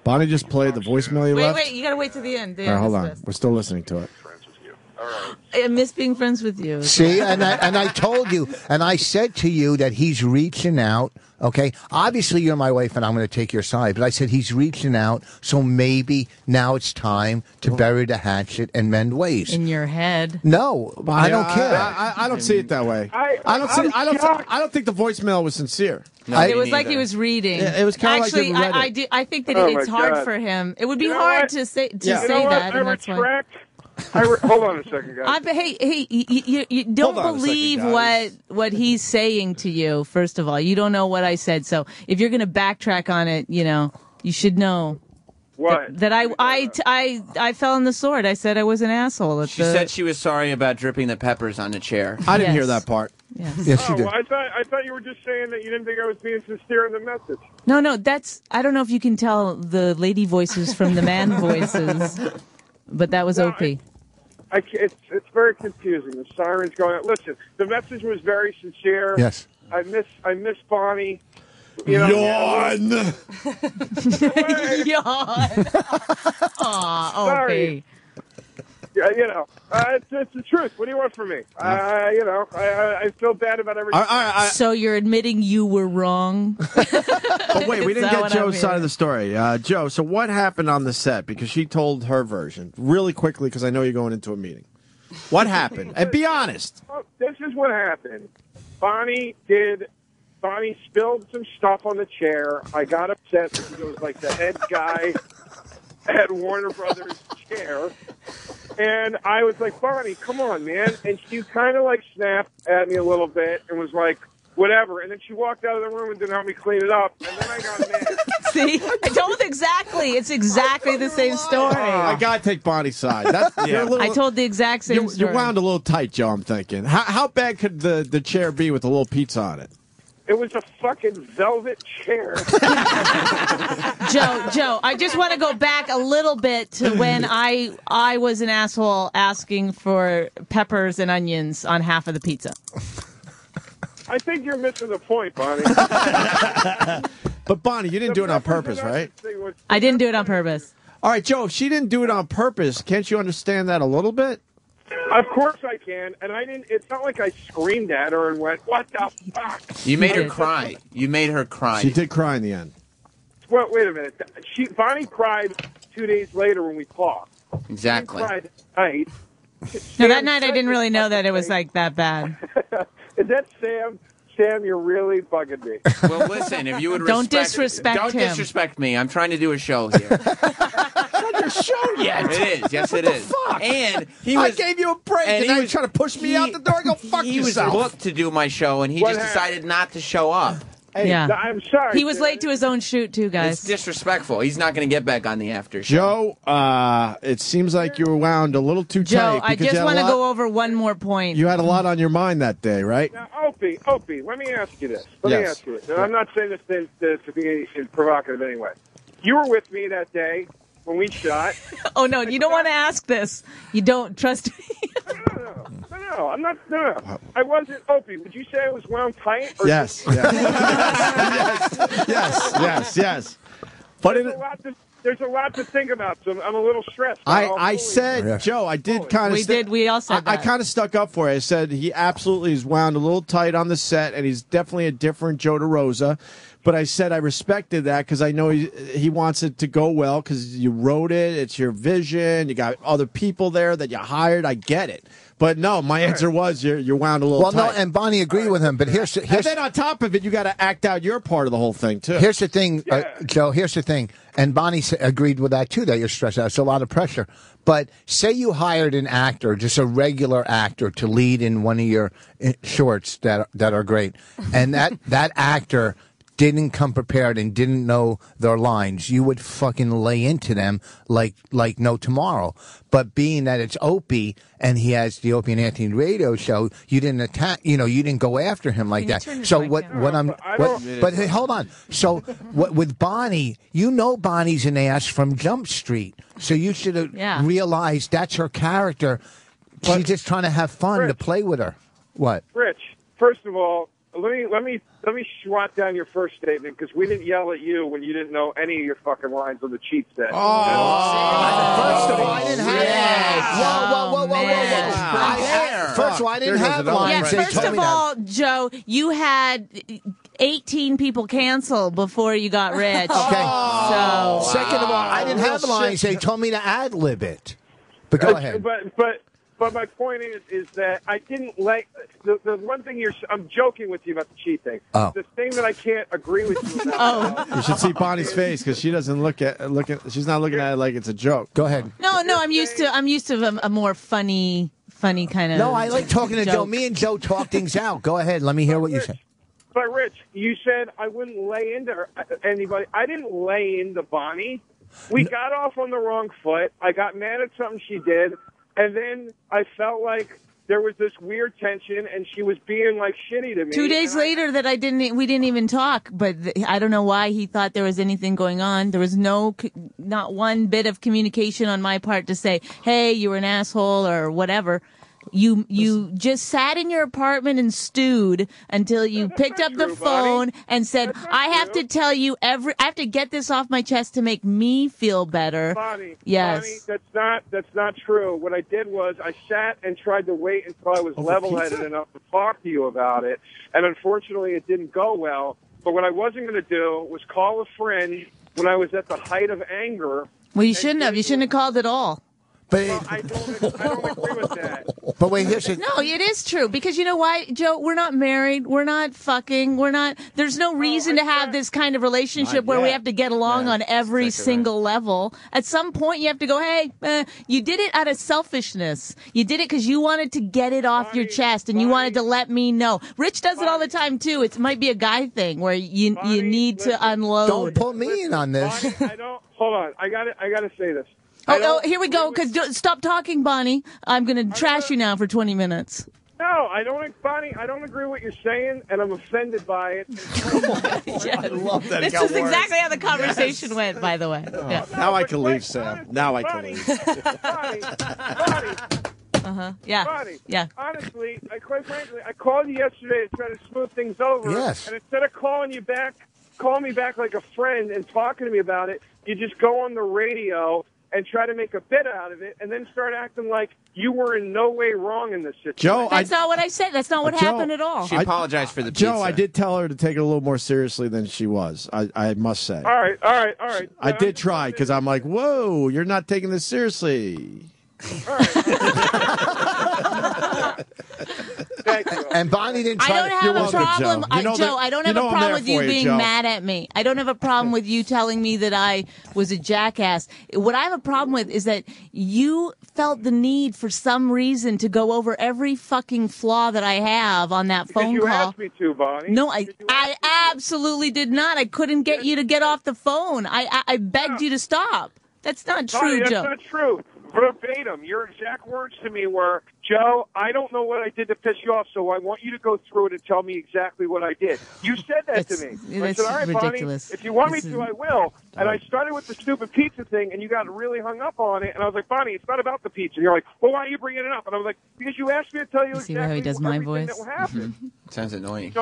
B: Bonnie just played the voicemail you left.
M: Wait, you gotta wait till the end.
B: All right, hold on. We're still listening to it.
M: I miss being friends with you.
N: See, and I told you, and I said to you that he's reaching out. Okay, obviously you're my wife, and I'm going to take your side. But I said he's reaching out, so maybe now it's time to bury the hatchet and mend ways.
M: In your head.
N: No, I don't care.
B: I don't see it that way. I don't think the voicemail was sincere.
M: No, it was like he was reading.
B: Yeah, it was kind of
M: actually,
B: like he read it.
M: I think that
H: Oh,
M: it's
H: my
M: hard
H: God.
M: for him. It would be
H: You know
M: hard
H: what?
M: to say
H: You know
M: that,
H: what?
M: and that's why.
H: Hold on a second, guys.
M: Hey, you don't
H: Hold on a second,
M: believe
H: guys.
M: what he's saying to you. First of all, you don't know what I said. So if you're going to backtrack on it, you should know that I fell on the sword. I said I was an asshole.
S: She said she was sorry about dripping the peppers on the chair.
B: I didn't hear that part.
M: Yes,
N: yes you did.
H: Well, I thought you were just saying that you didn't think I was being sincere in the message.
M: No, I don't know if you can tell the lady voices from the man voices, but that was Opie.
H: It's very confusing. The sirens going out. Listen, the message was very sincere.
N: Yes.
H: I miss Bonnie.
B: Yawn.
M: Yawn. Aw, Opie.
H: Yeah, it's the truth. What do you want from me? I feel bad about everything.
M: So you're admitting you were wrong?
B: But wait, we
M: Is
B: didn't
M: that
B: get
M: what
B: Joe's
M: I'm
B: side of the story. Joe, so what happened on the set? Because she told her version really quickly, because I know you're going into a meeting. What happened? And be honest.
H: Oh, this is what happened. Bonnie spilled some stuff on the chair. I got upset because it was like the head guy at Warner Brothers chair. And I was like, Bonnie, come on, man. And she kind of like snapped at me a little bit and was like, whatever. And then she walked out of the room and didn't help me clean it up. And then I got mad.
M: See, I told exactly. It's exactly the same story.
B: I gotta take Bonnie's side. That's,
M: I told the exact same story.
B: You wound a little tight, Joe. I'm thinking. How bad could the chair be with a little pizza on it?
T: It was a fucking velvet chair.
M: Joe, I just want to go back a little bit to when I was an asshole asking for peppers and onions on half of the pizza.
T: I think you're missing the point, Bonnie.
B: But Bonnie, you didn't do it on purpose, right?
M: I didn't do it on purpose.
B: All right, Joe, if she didn't do it on purpose, can't you understand that a little bit?
T: Of course I can, and I didn't. It's not like I screamed at her and went, "What the fuck?"
S: You made her cry. You made her cry.
B: She did cry in the end.
T: Well, wait a minute. Bonnie cried 2 days later when we talked.
S: Exactly.
T: She cried that night.
M: No, that night I didn't really know that it was like that bad.
T: Is that Sam? Sam, you're really bugging me.
S: Well, listen, if you would
M: Don't disrespect
S: don't
M: him.
S: disrespect me. I'm trying to do a show here.
B: It's not your show yet.
S: It is. Yes,
B: what
S: it
B: the
S: is.
B: Fuck?
S: And
B: I gave you a break, and now you're trying to push me out the door. Go fuck yourself.
S: He was booked to do my show, and he just decided not to show up.
T: Hey,
M: Yeah.
T: I'm sorry.
M: He was late to his own shoot, too, guys.
S: It's disrespectful. He's not going to get back on the after show.
B: Joe, it seems like you were wound a little too
M: Joe,
B: tight.
M: I
B: because
M: just want to go over one more point.
B: You had a lot on your mind that day, right?
T: Now, Opie, let me ask you this. Let me ask you this. And I'm not saying this to be provocative anyway. You were with me that day when we shot.
M: Oh, no, you don't want to ask this. You don't trust me.
T: No, I'm not. No. I wasn't. Opie, would you say I was wound tight? Or
B: Yes. Yes. But
T: there's a lot to think about, so I'm a little stressed.
B: I said, Joe, I did kind of.
M: We all said that.
B: I kind of stuck up for it. I said he absolutely is wound a little tight on the set, and he's definitely a different Joe DeRosa. But I said I respected that because I know he wants it to go well because you wrote it. It's your vision. You got other people there that you hired. I get it. But no, my answer was you're wound a little tight.
N: Well, no, and Bonnie agreed with him. But here's
B: and then on top of it, you got to act out your part of the whole thing too.
N: Here's the thing, Joe. Here's the thing, and Bonnie agreed with that too. That you're stressed out. It's a lot of pressure. But say you hired an actor, just a regular actor, to lead in one of your shorts that are great, and that actor didn't come prepared and didn't know their lines, you would fucking lay into them like no tomorrow. But being that it's Opie and he has the Opie and Anthony radio show, you didn't attack. You didn't go after him like that. So but hey, hold on. So with Bonnie, Bonnie's an ass from Jump Street. So you should have realized that's her character. She's just trying to have fun to play with her. What?
T: Rich, first of all, let me swat down your first statement because we didn't yell at you when you didn't know any of your fucking lines on the cheat set.
N: First of all, I didn't have Whoa. First of all, I didn't have lines.
M: Yeah, first of all, Joe, you had 18 people cancel before you got rich.
N: Okay.
M: So
N: second of all, I didn't have lines. They told me to ad-lib it. But go ahead.
T: But my point is that I didn't like the one thing I'm joking with you about the cheat thing.
N: Oh.
T: The thing that I can't agree with you about.
B: You should see Bonnie's face because she doesn't look at. She's not looking at it like it's a joke.
N: Go ahead.
M: No, I'm used to a more funny kind of.
N: No, I like talking to Joe. Me and Joe talk things out. Go ahead. Let me hear what you say.
T: But Rich, you said I wouldn't lay into anybody. I didn't lay into Bonnie. We got off on the wrong foot. I got mad at something she did. And then I felt like there was this weird tension, and she was being like shitty to me.
M: 2 days later, we didn't even talk. But I don't know why he thought there was anything going on. There was not one bit of communication on my part to say, "Hey, you were an asshole" or whatever. You just sat in your apartment and stewed until you picked up the phone and said, "I have to tell you I have to get this off my chest to make me feel better."
T: Bonnie,
M: yes.
T: Bonnie, that's not true. What I did was I sat and tried to wait until I was level-headed enough to talk to you about it, and unfortunately, it didn't go well. But what I wasn't going to do was call a friend when I was at the height of anger.
M: Well, you shouldn't have. You shouldn't have called at all.
N: I don't agree with that. But wait, here's the...
M: No, it is true because you know why, Joe? We're not married. We're not fucking. We're not. There's no reason to have this kind of relationship where we have to get along on every single level. At some point, you have to go, hey, you did it out of selfishness. You did it because you wanted to get it off your chest and you wanted to let me know. Rich does it all the time too. It might be a guy thing where you need to unload.
N: Don't pull me in on this.
U: I don't. Hold on. I got to say this.
M: Oh, here we go. Because stop talking, Bonnie. I'm going to trash you now for 20 minutes.
U: No, I don't, Bonnie. I don't agree with what you're saying, and I'm offended by it.
B: I love that.
M: This is exactly how the conversation went, by the way. Yeah.
B: Now I can leave, Sam. Now I can leave.
U: Bonnie.
M: Yeah.
U: Bonnie,
M: yeah.
U: Honestly, quite frankly, I called you yesterday to try to smooth things over.
N: Yes.
U: And instead of calling me back like a friend and talking to me about it, you just go on the radio and try to make a bit out of it, and then start acting like you were in no way wrong in this situation.
B: Joe,
M: that's not what I said. That's not what happened at all.
S: She apologized for the pizza.
B: Joe, I did tell her to take it a little more seriously than she was. I must say.
U: All right.
B: I did try because I'm like, whoa, you're not taking this seriously.
U: All right. Thank you.
N: And Bonnie didn't try
M: I don't have a problem,
B: Joe.
M: I don't have a problem with you being mad at me. I don't have a problem with you telling me that I was a jackass. What I have a problem with is that you felt the need for some reason to go over every fucking flaw that I have on that phone
U: you
M: call.
U: asked me to, Bonnie.
M: No, I absolutely did not. I couldn't get you to get off the phone. I begged you to stop. That's not true,
U: Bonnie,
M: Joe.
U: That's not true. Verbatim, your exact words to me were, Joe, I don't know what I did to piss you off, so I want you to go through it and tell me exactly what I did. You said that to me. I said, all right,
M: ridiculous.
U: Bonnie, if you want me to, I will. And I started with the stupid pizza thing, and you got really hung up on it. And I was like, Bonnie, it's not about the pizza. And you're like, well, why are you bringing it up? And I was like, because you asked me to tell you
M: See
U: exactly
M: how he does my
U: everything
M: voice?
U: that will happen.
S: Sounds annoying.
U: So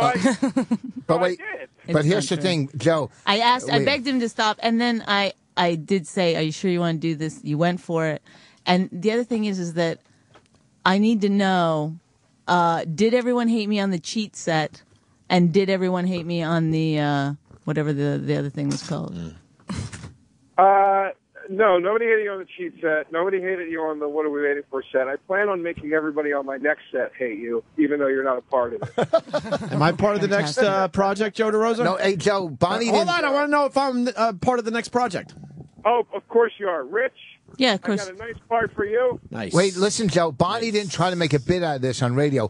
N: But wait, but
M: It's
N: here's
M: not
N: the
M: true.
N: thing, Joe.
M: I
N: wait.
M: begged him to stop, and then I did say, are you sure you want to do this? You went for it. And the other thing is that I need to know, did everyone hate me on the cheat set? And did everyone hate me on the, whatever the other thing was called?
U: No, nobody hated you on the cheat set. Nobody hated you on the What Are We Waiting For set. I plan on making everybody on my next set hate you, even though you're not a part of it.
B: Am I part of the next project, Joe DeRosa?
N: No, hey, Joe, Bonnie
B: hold
N: didn't...
B: on, I want to know if I'm part of the next project.
U: Oh, of course you are. Rich?
M: Yeah, of course.
U: I got a nice part for you.
B: Nice.
N: Wait, listen, Joe. Bonnie didn't try to make a bit out of this on radio.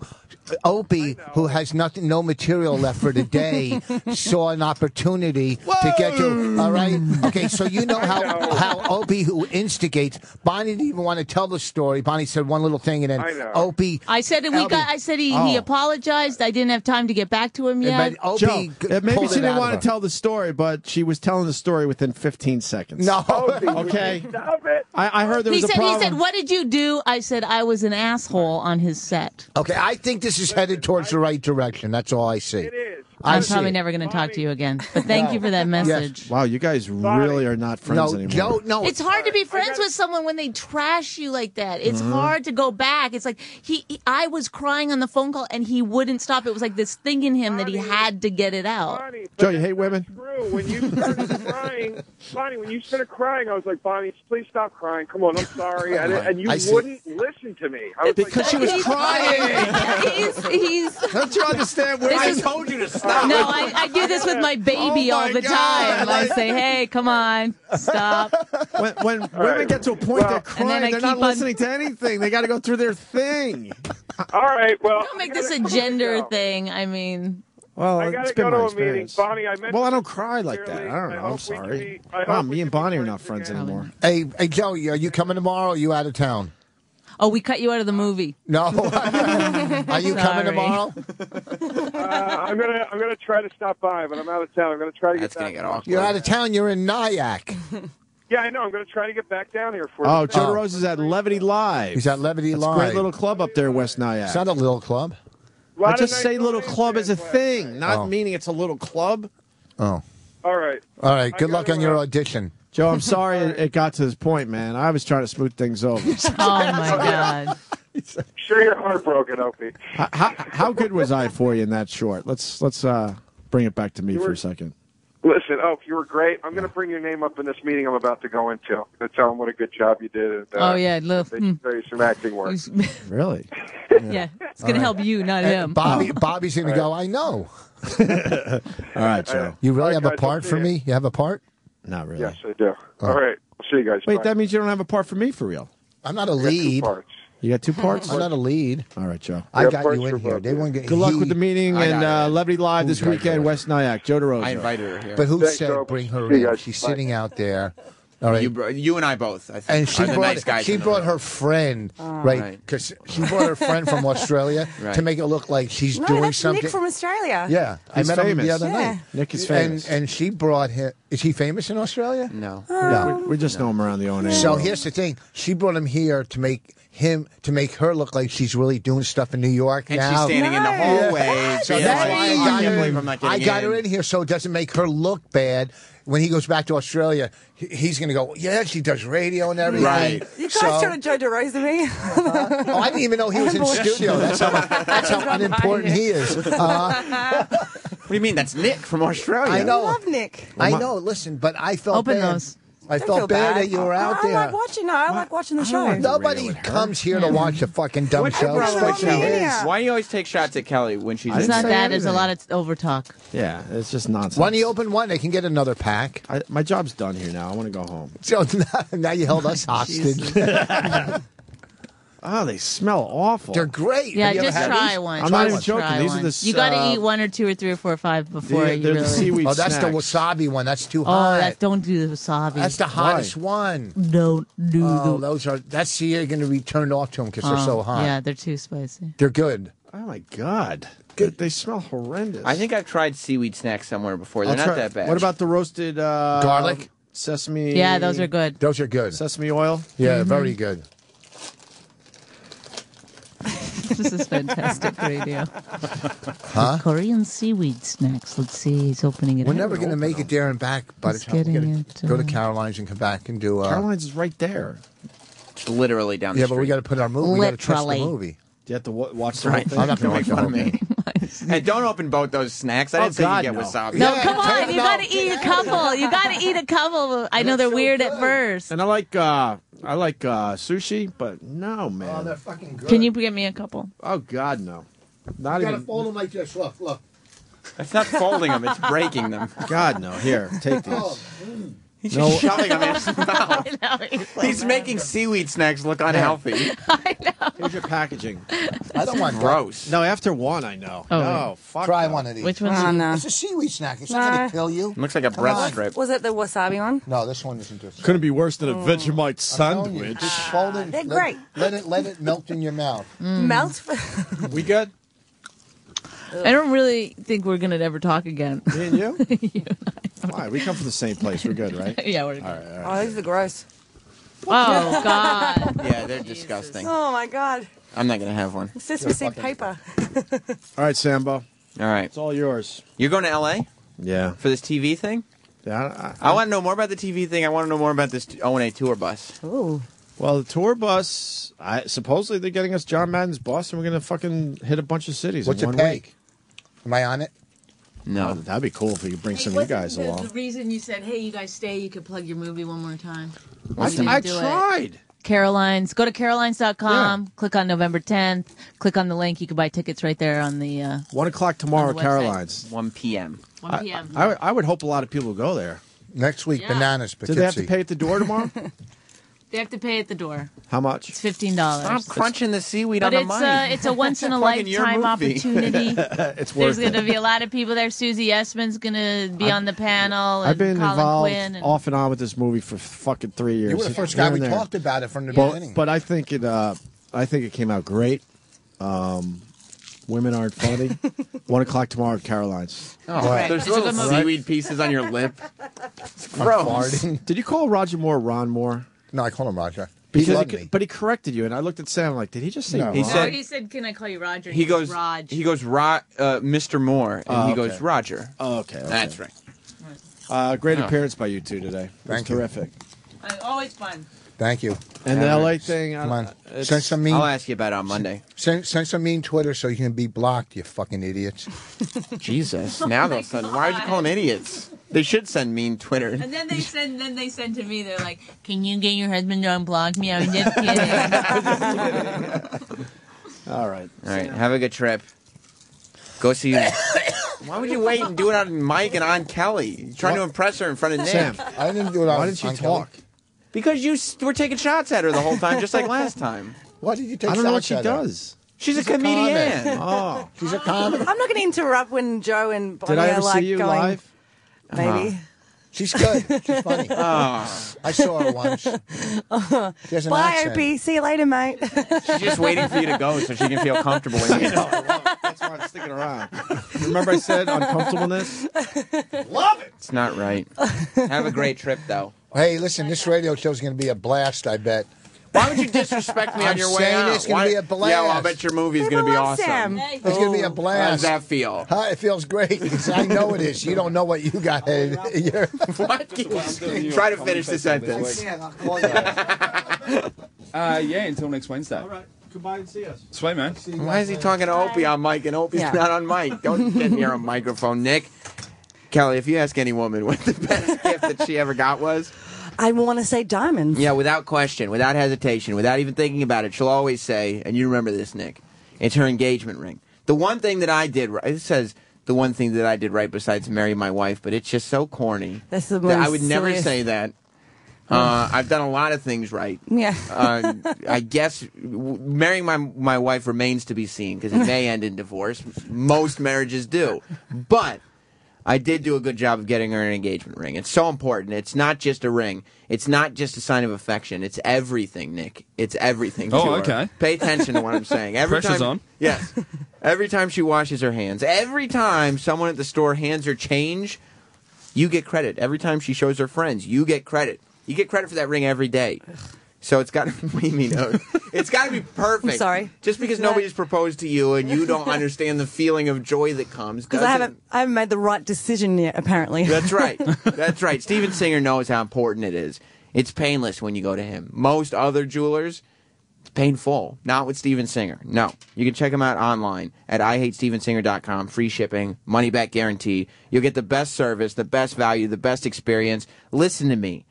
N: Opie, who has no material left for the day, saw an opportunity to get to. All right, okay. So you know how Opie, who instigates, Bonnie didn't even want to tell the story. Bonnie said one little thing, and then Opie.
M: I said he apologized. I didn't have time to get back to him yet.
B: Joe, maybe she didn't want to tell the story, but she was telling the story within 15 seconds.
N: No,
B: okay.
U: Stop it.
B: I heard there was a problem.
M: He said, "What did you do?" I said, "I was an asshole on his set."
N: Okay, I think this is headed towards the right direction. That's all I see.
U: It is.
M: I'm probably never going to talk to you again. But thank you for that message.
B: Yes. Wow, you guys really are not friends anymore.
N: Joe, no.
M: It's hard to be friends with someone when they trash you like that. It's hard to go back. It's like I was crying on the phone call and he wouldn't stop. It was like this thing in him that he had to get it out.
U: Bonnie,
B: Joe, you hate women?
U: True. When you started crying, Bonnie, when you started crying, I was like, Bonnie, please stop crying. Come on, I'm sorry. And you wouldn't listen to me. I was
B: because she was crying. Don't you understand?
C: I told you to stop.
M: No, I do this with my baby all the time. I say, hey, come on, stop.
B: When women get to a point they're
M: And
B: crying,
M: then I
B: they're not
M: keep on-
B: listening to anything. They got to go through their thing.
U: All right, well.
M: Don't make this a gender thing. I mean.
B: Well,
U: I gotta
B: it's been
U: go to
B: my
U: a meeting.
B: experience.
U: Bonnie, I meant
B: Well, I
U: to
B: don't cry like that. I don't know. I'm sorry. Wow, me and Bonnie are not friends anymore.
N: Hey, Joe, are you coming tomorrow? Or are you out of town?
M: Oh, we cut you out of the movie.
N: No. Are you coming
M: Sorry.
N: tomorrow?
U: I'm gonna try to stop by, but I'm out of town. I'm gonna try to get back.
N: You're out of town. You're in Nyack.
U: Yeah, I know. I'm gonna try to get back down here for.
B: Oh, Joe DeRosa is at Levity Live.
N: He's at Levity
B: That's
N: Live.
B: a great little club up there in West Nyack.
N: It's not a little club.
B: I just say little club as a thing, not meaning it's a little club.
N: Oh.
U: All right.
N: All right. Good luck on your audition.
B: Joe, I'm sorry it got to this point, man. I was trying to smooth things over.
M: Oh, my God.
U: Sure, you're heartbroken, Opie.
B: How good was I for you in that short? Let's bring it back to me for a second.
U: It Listen, you were great. I'm going to bring your name up in this meeting I'm about to go into. I'm going to tell them what a good job you did. And,
M: Oh, yeah. Look.
U: they should do some acting work.
B: Really?
M: Yeah. It's going to help you, not him.
N: Bobby's going to go, I know.
B: All right, Joe.
N: You really have a
U: guys,
N: part
U: I'll
N: for
U: see
N: me? You have a part?
B: Not really.
U: Yes, I do. All right. I'll see you guys.
B: Wait,
U: Bye.
B: that means you don't have a part for me for real.
N: I'm not a lead.
B: You got 2 parts?
N: I'm not a lead.
B: All right, Joe.
N: I got you in here. They won't get.
B: Good luck with the meeting and Levity Live this
N: Who
B: weekend, West Nyack. Joe DeRosa.
S: I invited her here.
N: But who
U: Thanks,
N: said
U: Joe.
N: bring her
U: See you
N: in?
U: guys.
N: She's
U: Bye.
N: sitting out there. All right.
S: You and I both. I think.
N: And she
S: are the
N: brought
S: nice guys
N: she
S: in the
N: brought
S: room.
N: her friend, right?
S: Right.
N: Because she brought her friend from Australia
S: Right.
N: to make it look like she's
A: No,
N: doing
A: that's
N: something.
A: Nick from Australia.
N: Yeah, I
B: He's
N: met him
B: famous.
N: the other
A: Yeah.
N: night.
B: Nick is famous.
N: And she brought him. Is he famous in Australia?
S: No.
N: No.
B: We just know him around the O&A.
N: So here's the thing: she brought him here to make her look like she's really doing stuff in New York
S: And
N: now.
S: she's standing in the hallway.
N: So
S: Yeah,
N: that's why I
S: can't believe I'm not
N: I
S: getting
N: got
S: in.
N: her in here so it doesn't make her look bad. When he goes back to Australia, he's going to go, yeah, she does radio and everything.
S: Right.
A: You guys trying to Joe DeRosa me?
N: Oh, I didn't even know he was in studio. That's how unimportant he is.
S: What do you mean? That's Nick from Australia.
N: I know.
A: I love Nick.
N: I know. Listen, but I felt
M: Open
N: bad.
M: those.
N: I
A: Don't
N: felt
A: feel
N: bad
A: bad.
N: that you were out there.
A: I like watching the show.
N: Nobody comes here to watch a fucking dumb
S: What's your
N: show.
S: problem with
N: especially
S: Kelly?
N: his.
S: Why do you always take shots at Kelly when she's
M: It's
S: in
M: not
S: there?
M: that. There's a lot of over talk.
B: Yeah, it's just nonsense.
N: Why don't you open one? They can get another pack.
B: My job's done here now. I want to go home.
N: So now you held us hostage.
B: Oh, they smell awful.
N: They're great.
M: Yeah,
N: Have you ever
M: just
N: had
M: try
N: these?
M: one.
B: I'm not even
M: Just
B: joking.
M: try
B: These are
M: one.
B: the,
M: You got to eat 1 or 2 or 3 or 4 or 5 before
B: they're
M: you
B: the
M: really.
B: seaweed
N: Oh, that's
B: snacks.
N: the wasabi one. That's too
M: Oh,
N: hot.
M: don't do the wasabi.
N: That's the hottest one.
M: Don't do
N: Oh,
M: the.
N: those are. That's see, you're going to be turned off to them because they're so hot.
M: Yeah, they're too spicy.
N: They're good.
B: Oh my god, they smell horrendous.
S: I think I've tried seaweed snacks somewhere before. They're
B: I'll
S: not
B: try-
S: that bad.
B: What about the roasted
N: Garlic?
B: Sesame?
M: Yeah, those are good.
N: Those are good.
B: Sesame oil.
N: Yeah, very good.
M: This is fantastic radio.
N: Huh?
M: Korean seaweed snacks. Let's see. He's opening it.
N: We're
M: up.
N: never going to make it there and back by the
M: He's
N: time we
M: getting
N: gotta
M: it,
N: go to Caroline's and come back and do.
B: Caroline's is right there.
S: It's literally down the
N: Yeah,
S: street.
N: but we got to put our movie. We got to trust the
M: Literally.
N: movie.
B: Do you have to watch the
S: Right.
B: whole thing?
N: I'm not going
S: Don't
N: to
S: make
N: watch
S: fun
N: the
S: of
N: whole
S: me. And don't open both those snacks. I didn't say
B: God,
S: you get
B: no.
S: wasabi.
M: No,
N: Yeah,
M: come on.
N: no.
M: You got to eat a couple. You got to eat a couple. I know they're weird at first.
B: And I like sushi, but no, man.
N: Oh, they're fucking good.
M: Can you get me a couple?
B: Oh God, no. Not
N: You got to
B: even.
N: fold them like this. Look, look.
S: That's not folding them. It's breaking them.
B: God, no. Here, take these.
N: Oh,
S: He's
B: No.
S: just shoving them in his mouth.
M: I know.
S: He's making seaweed snacks look unhealthy.
M: I know.
B: Here's your packaging.
N: I don't want that.
S: Gross.
B: No, after one, I know.
M: Oh,
B: no, fuck.
N: Try
B: no.
N: one of these.
M: Which one's
A: Oh, no.
N: It's a seaweed snack. It's not going to kill you.
S: Looks like a
N: Come
S: breast
N: on.
S: strip.
A: Was it the wasabi one?
N: No, this one isn't just.
B: Couldn't be worse than a Vegemite
N: I'm telling you,
B: sandwich.
N: just fold it.
A: They're great.
N: Let it melt in your mouth.
A: Melt.
B: We good?
M: I don't really think we're going to ever talk again.
B: Me and you? Why? We come from the same place. We're good, right?
M: Yeah, we're good.
B: All right, all right.
A: Oh, these are gross.
M: Oh, God.
S: Yeah, they're disgusting.
A: Oh, my God.
S: I'm not going to have one.
A: Sesame seed paper.
B: All right, Sambo.
S: All right.
B: It's all yours.
S: You're going to L.A.
B: Yeah.
S: for this TV thing?
B: Yeah.
S: I want to know more about the TV thing. I want to know more about this O&A tour bus.
A: Ooh.
B: Well, the tour bus, supposedly they're getting us John Madden's bus, and we're going to fucking hit a bunch of cities
N: What's
B: in
N: it
B: one
N: pay?
B: week.
N: Am I on it?
S: No.
B: Oh, that'd be cool if we could bring some of you guys along.
M: The reason you said, hey, you guys stay, you could plug your movie one more time.
B: I tried.
M: Caroline's. Go to carolines.com. Click on November 10th. Click on the link. You can buy tickets right there on the
B: 1 o'clock tomorrow,
M: on the website.
B: Caroline's.
S: 1 p.m.
M: 1 p.m.
B: I would hope a lot of people go there.
N: Next week, bananas,
B: Do they have to
N: Poughkeepsie.
B: pay at the door tomorrow?
M: They have to pay at the door.
B: How much?
M: It's $15.
S: Stop crunching the seaweed
M: But
S: on the mic.
M: it's a once in a
S: Plugging your
M: lifetime
S: movie.
M: opportunity.
B: It's
M: There's
B: worth
M: going to
B: it.
M: be a lot of people there. Susie Essman's going to be on the panel. And
B: I've been
M: Colin
B: involved
M: Quinn and
B: off and on with this movie for fucking 3 years.
N: You were the first
B: Here
N: guy
B: and
N: we
B: there.
N: talked about it from the beginning.
B: But I think it came out great. Women aren't funny. 1 o'clock tomorrow at Caroline's.
S: Oh, there's little seaweed pieces on your lip. It's gross.
B: Did you call Roger Moore Ron Moore?
N: No, I called him Roger.
B: Because but he corrected you, and I looked at Sam like, did he just say?
N: No.
B: Ron?
S: He said,
M: he said, can I call you Roger?
S: he goes,
M: Raj.
S: Mr. Moore, and he
B: okay.
S: goes, Roger.
B: Oh, okay.
S: That's right.
B: Great
S: Oh.
B: appearance by you two today. It was
N: Thank you.
B: terrific.
M: Always fun.
N: Thank you.
B: And the LA thing.
N: Come on.
B: it's-
N: Send some mean.
S: I'll ask you about it on Monday.
N: Send some mean Twitter so you can be blocked, you fucking idiots.
S: Jesus. Now they'll suddenly. Why would you call them idiots? They should send mean Twitter.
M: And then they send to me. They're like, "Can you get your husband to unblock me? I'm just kidding."
S: All right. Have a good trip. Go see. Why would you wait and do it on Mike and on Kelly? You're trying to impress her in front of Nick.
N: Sam, I didn't do it on.
B: Why didn't you talk?
S: Because you were taking shots at her the whole time, just like last time.
N: Why did you take
B: I
N: shots
B: don't know what she
N: at her?
B: does.
S: She's a comedian.
B: Oh,
N: she's a comic.
A: I'm not going to interrupt when Joe and Bonnie
B: did I
A: are
B: ever
A: like
B: see you
A: going.
B: live?
A: Maybe.
N: She's good. She's funny. I saw her once. She has an
A: Bye,
N: accent.
A: Opie. See you later, mate.
S: She's just waiting for you to go so she can feel comfortable. When you
B: That's why I'm sticking around. Remember I said uncomfortableness?
S: Love it. It's not right. Have a great trip, though.
N: Hey, listen, this radio show is going to be a blast, I bet.
S: Why would you disrespect me on your way
N: saying
S: out?
N: it's going to be a blast.
S: Yeah, well, I bet your movie's going to be awesome.
A: Sam.
N: It's going to be a blast.
S: How does that feel?
N: It feels great. I know it is. You don't know what you got.
S: What? Try to finish the sentence.
D: Yeah, until next Wednesday.
B: All right. Goodbye and see us.
D: Sweet, man.
S: Why is he talking to Opie on mic and Opie's not on mic? Don't get near a microphone, Nick. Kelly, if you ask any woman what the best gift that she ever got was...
A: I want to say diamonds.
S: Yeah, without question, without hesitation, without even thinking about it, she'll always say, and you remember this, Nick, it's her engagement ring. The one thing that I did right, it says the one thing that I did right besides marry my wife, but it's just so corny.
A: That's the
S: that
A: most
S: I would never
A: silliest.
S: say that. I've done a lot of things right.
A: Yeah.
S: I guess marrying my wife remains to be seen because it may end in divorce. Most marriages do. But I did do a good job of getting her an engagement ring. It's so important. It's not just a ring. It's not just a sign of affection. It's everything, Nick. It's everything to her.
D: Okay.
S: Pay attention to what I'm saying. Every
D: Pressure's
S: time,
D: on.
S: Yes. Every time she washes her hands, every time someone at the store hands her change, you get credit. Every time she shows her friends, you get credit. You get credit for that ring every day. So it's got to what do you mean? It's got to be perfect.
A: I'm sorry.
S: Just because nobody's proposed to you and you don't understand the feeling of joy that comes.
A: Because I haven't made the right decision yet, apparently.
S: That's right. That's right. Steven Singer knows how important it is. It's painless when you go to him. Most other jewelers, it's painful. Not with Steven Singer. No. You can check him out online at IHateStevenSinger.com. Free shipping, money back guarantee. You'll get the best service, the best value, the best experience. Listen to me.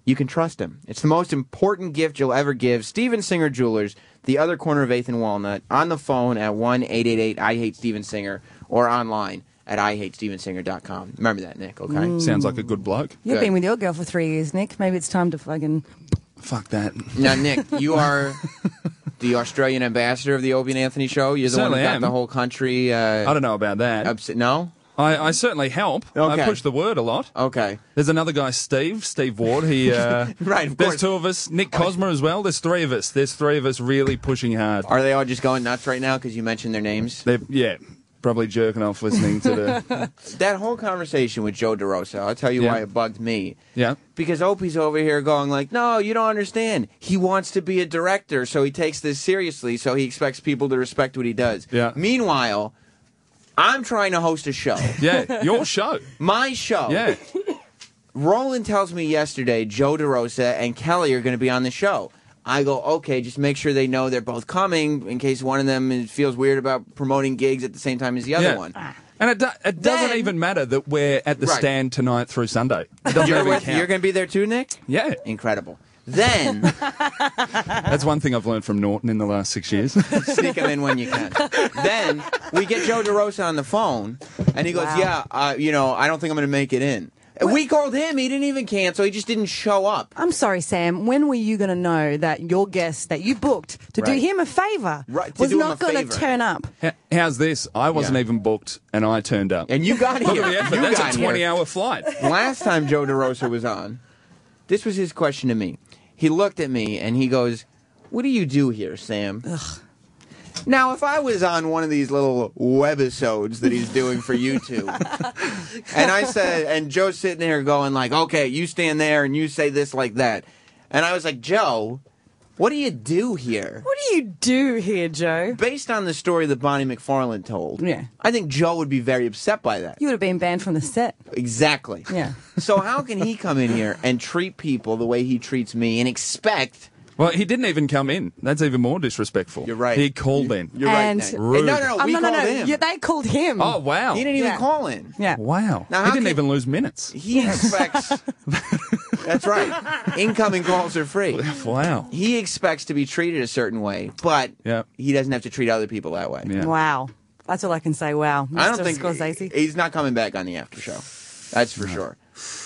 S: You can trust him. It's the most important gift you'll ever give. Steven Singer Jewelers, the other corner of 8th and Walnut, on the phone at 1-888-I-HATE-STEVEN-SINGER or online at IHateStevenSinger.com. Remember that, Nick, okay?
D: Sounds like a good bloke.
A: You've been with your girl for 3 years, Nick. Maybe it's time to fucking...
D: Fuck that.
S: Now, Nick, you are the Australian ambassador of the Opie and Anthony show. You're the one who got the whole country... I
D: don't know about that.
S: No?
D: I certainly help.
S: Okay.
D: I push the word a lot.
S: Okay.
D: There's another guy, Steve Ward. He
S: right. Of
D: there's
S: course.
D: two of us. Nick Cosmer as well. There's three of us. There's three of us really pushing hard.
S: Are they all just going nuts right now because you mentioned their names?
D: Yeah. Probably jerking off listening to the...
S: That whole conversation with Joe DeRosa, I'll tell you why it bugged me.
D: Yeah.
S: Because Opie's over here going like, no, you don't understand. He wants to be a director, so he takes this seriously, so he expects people to respect what he does.
D: Yeah.
S: Meanwhile, I'm trying to host a show.
D: Yeah, your show.
S: My show.
D: Yeah.
S: Roland tells me yesterday Joe DeRosa and Kelly are going to be on the show. I go, okay, just make sure they know they're both coming in case one of them feels weird about promoting gigs at the same time as the other one.
D: And it doesn't even matter that we're at the stand tonight through Sunday. It doesn't even count.
S: You're going to be there too, Nick?
D: Yeah.
S: Incredible. Then...
D: That's one thing I've learned from Norton in the last 6 years.
S: Sneak them in when you can. Then we get Joe DeRosa on the phone, and he goes, I don't think I'm going to make it in. We called him. He didn't even cancel. He just didn't show up.
A: I'm sorry, Sam. When were you going to know that your guest that you booked to do him a favour was not going to turn up?
D: How's this? I wasn't even booked, and I turned up.
S: And you got here.
D: Look at the effort.
S: You
D: That's
S: got
D: a 20-hour flight.
S: Last time Joe DeRosa was on, this was his question to me. He looked at me, and he goes, what do you do here, Sam?
A: Ugh.
S: Now, if I was on one of these little webisodes that he's doing for YouTube, and I said, and Joe's sitting there going like, okay, you stand there and you say this like that. And I was like, Joe, what do you do here?
A: What do you do here, Joe?
S: Based on the story that Bonnie McFarlane told, I think Joe would be very upset by that.
A: You would have been banned from the set.
S: Exactly.
A: Yeah.
S: So how can he come in here and treat people the way he treats me and expect
D: Well, he didn't even come in. That's even more disrespectful.
S: You're right.
D: He called in.
S: You're right.
A: And-
S: Nick.
D: Rude.
S: No, we called him.
A: Yeah, they called him.
D: Oh, wow.
S: He didn't even
A: Yeah.
S: call in.
A: Yeah.
D: Wow.
S: Now,
D: He
S: how
D: didn't
S: can-
D: even lose minutes.
S: He expects. That's right. Incoming calls are free.
D: Wow.
S: He expects to be treated a certain way, but he doesn't have to treat other people that way.
A: Wow. That's all I can say. Wow.
S: I don't
A: Mr.
S: think
A: Scorsese.
S: he's not coming back on the after show. That's for sure.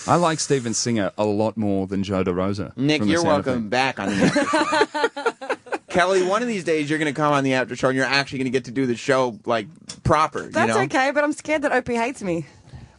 D: I like Steven Singer a lot more than Joe DeRosa.
S: Nick,
D: from the
S: you're
D: sound of
S: welcome
D: things.
S: back on the after show. Kelly, one of these days you're going to come on the after show and you're actually going to get to do the show like proper.
A: That's
S: you know?
A: okay, but I'm scared that Opie hates me.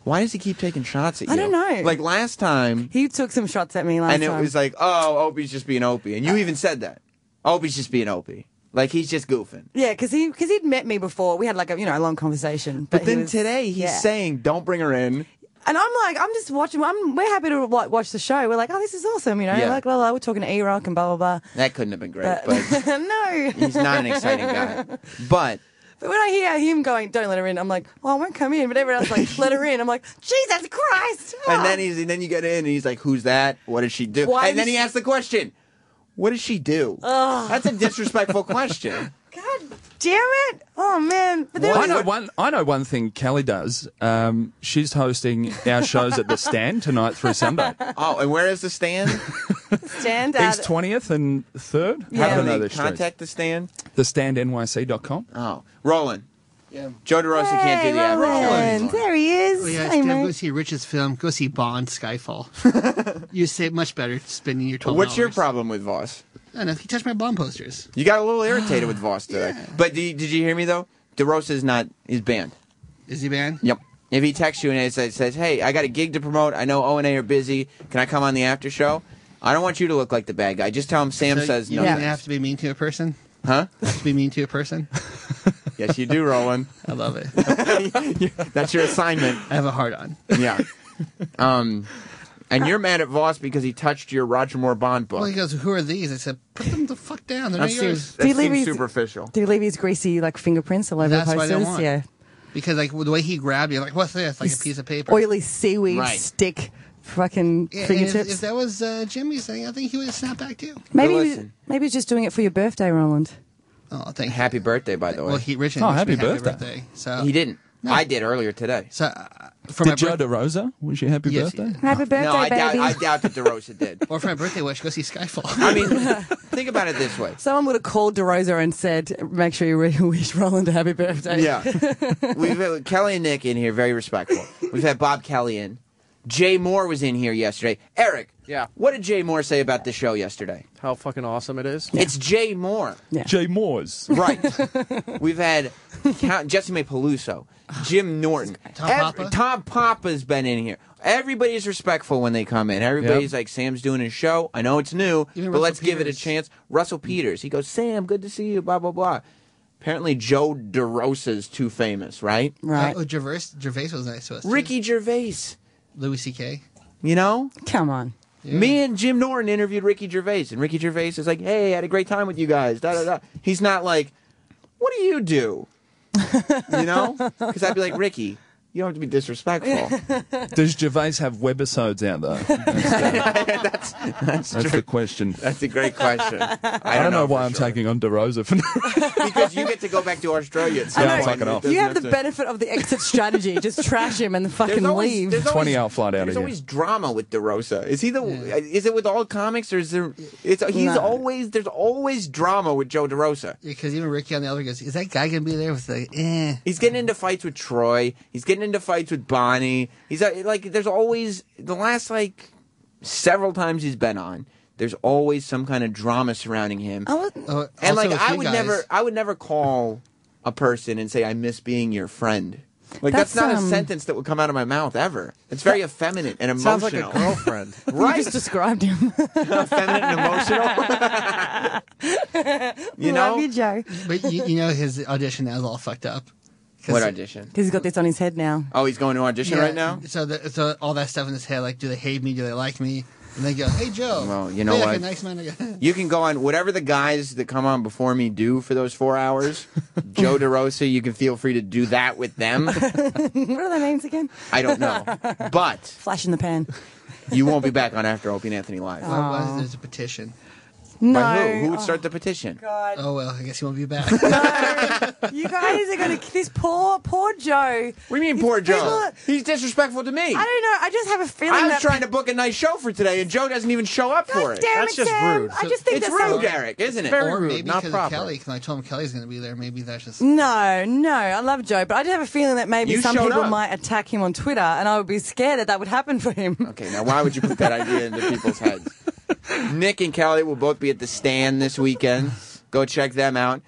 S: Why does he keep taking shots at you?
A: I don't know.
S: Like last time,
A: He took some shots at me last
S: and it
A: time.
S: was like, oh, Opie's just being Opie. And you even said that. Opie's just being Opie. Like he's just goofing.
A: Yeah, because he'd met me before. We had like a long conversation.
S: But
A: he
S: then
A: was-
S: today he's
A: yeah.
S: saying, don't bring her in.
A: And I'm like, I'm just watching. We're happy to watch the show. We're like, oh, this is awesome,
S: Yeah.
A: Like, well, we're talking to Erock and blah blah blah.
S: That couldn't have been great, but
A: no,
S: he's not an exciting guy. But
A: when I hear him going, "Don't let her in," I'm like, "Well, I won't come in." But everyone else like, "Let her in." I'm like, "Jesus Christ!"
S: and then you get in and he's like, who's that? What does she do?
A: Why
S: and then
A: does
S: he asks the question, what does she do? That's a disrespectful question.
A: Damn it! Oh man! But then
D: I know one thing Kelly does. She's hosting our shows at the Stand tonight through Sunday.
S: Oh, and where is the Stand?
A: Stand
D: East 20th and 3rd.
S: How
D: I don't
S: do
D: know
S: they
D: the streets.
S: contact the Stand?
D: TheStandNYC.com.
S: Oh, Roland.
J: Yeah.
S: Joe DeRosa can't do the after show anymore.
A: There he is.
J: Oh, yeah,
A: Hey,
J: Steph,
A: mate.
J: go see Rich's film. Go see Bond, Skyfall. You say much better spending your $12.
S: What's your problem with Voss?
J: I don't know. He touched my Bond posters.
S: You got a little irritated with Voss today. But did you hear me, though? DeRosa is banned.
J: Is he banned?
S: Yep. If he texts you and it says, hey, I got a gig to promote. I know O&A are busy. Can I come on the after show? I don't want you to look like the bad guy. Just tell him Sam
J: So
S: says
J: you
S: no.
J: don't have to be mean to a person?
S: Huh?
J: To be mean to a person?
S: Yes, you do, Roland.
J: I love it.
S: That's your assignment.
J: I have a heart on.
S: Yeah. And you're mad at Voss because he touched your Roger Moore Bond book.
J: Well, he goes, who are these? I said, put them the fuck down. They're
S: That
J: not yours.
S: seems superficial.
A: Do you leave his greasy fingerprints all over
J: That's
A: the
J: what I
A: posters?
J: don't want.
A: Yeah.
J: Because the way he grabbed you, like, what's this? Like a piece of paper.
A: Oily seaweed
J: Right.
A: stick, fucking
J: Yeah, and
A: fingertips.
J: if that was Jimmy's thing, I think he would have snapped back too.
A: maybe he's just doing it for your birthday, Roland.
J: Oh, thank you.
S: Happy birthday, by the way.
J: Well, Rich didn't wish me birthday. So
S: He didn't.
J: No.
S: I did earlier today.
J: So
E: For
D: Did Joe DeRosa wish you happy birthday?
A: Happy birthday,
S: no, I
A: baby.
S: doubt that DeRosa did.
J: Or for my birthday wish, go see Skyfall.
S: I mean, think about it this way.
A: Someone would have called DeRosa and said, make sure you wish Roland a happy birthday.
S: Yeah. We've had Kelly and Nick in here, very respectful. We've had Bob Kelly in. Jay Moore was in here yesterday. Eric,
F: yeah,
S: what did Jay Moore say about the show yesterday?
F: How fucking awesome it is.
S: It's Jay Moore.
A: Yeah.
D: Jay Moore's.
S: Right. We've had Jesse May Peluso, Jim Norton. Tom Papa's been in here. Everybody's respectful when they come in. Everybody's like, Sam's doing his show. I know it's new, but
J: Russell
S: let's give it a
J: Peters.
S: chance. Russell Peters. He goes, Sam, good to see you, blah, blah, blah. Apparently Joe DeRosa's too famous, right?
A: Right.
J: Oh, Gervais was nice to us. too.
S: Ricky Gervais.
J: Louis C.K.
S: You know?
A: Come on.
J: Yeah.
S: Me and Jim Norton interviewed Ricky Gervais, and Ricky Gervais is like, hey, I had a great time with you guys. Da, da, da. He's not like, what do you do? You know? Because I'd be like, Ricky, you don't have to be disrespectful.
D: Does Gervais have webisodes out though? That's
S: true.
D: the question.
S: That's a great question.
D: I don't know why I'm taking on DeRosa for
S: Because you get to go back to Australia at some
D: Yeah, I'm
S: point.
D: fucking off.
A: You have the benefit of the exit strategy. Just trash him and fucking leave.
D: 20-hour flight out of
S: There's
D: here.
S: always drama with DeRosa. Is he the? Is it with all comics, or is there? He's
J: No.
S: always. There's always drama with Joe DeRosa.
J: Because even Ricky on the other goes, is that guy going to be there with the,
S: He's getting into fights with Troy. He's getting into fights with Bonnie. He's like, there's always the last like several times he's been on. There's always some kind of drama surrounding him. And like, I would never call a person and say I miss being your friend. Like that's not a sentence that would come out of my mouth ever. It's very effeminate and emotional.
F: Sounds like a girlfriend.
S: Right?
A: You just described him.
S: Effeminate and emotional. You know?
A: Love you, Joe.
J: But you know his audition now is all fucked up.
S: What audition?
A: Because he's got this on his head now.
S: Oh, he's going to audition right now?
J: So all that stuff in his head, like, do they hate me? Do they like me? And they go, hey, Joe.
S: Well, you know
J: hey,
S: what?
J: Like a nice man. I go,
S: You can go on whatever the guys that come on before me do for those 4 hours. Joe DeRosa, you can feel free to do that with them.
A: What are their names again?
S: I don't know. But
A: Flash in the pan.
S: you won't be back on After Opie and Anthony Live.
J: well, there's a petition.
A: No.
S: By who? Who would start the petition?
A: God.
J: Oh, well, I guess he won't be back.
A: You guys are going to... This poor Joe.
S: What do you mean, poor Joe? He's disrespectful to me.
A: I don't know. I just have a feeling
S: I was trying to book a nice show for today, and Joe doesn't even show up for it.
F: That's just rude.
A: I just think
S: it's
A: that's
S: rude, Eric, isn't it?
J: Or maybe because of Kelly, because I told him Kelly's going to be there. Maybe that's just...
A: No, I love Joe, but I just have a feeling that maybe some people might attack him on Twitter, and I would be scared that would happen for him.
S: Okay, now why would you put that idea into people's heads? Nick and Kelly will both be at the Stand this weekend. Go check them out.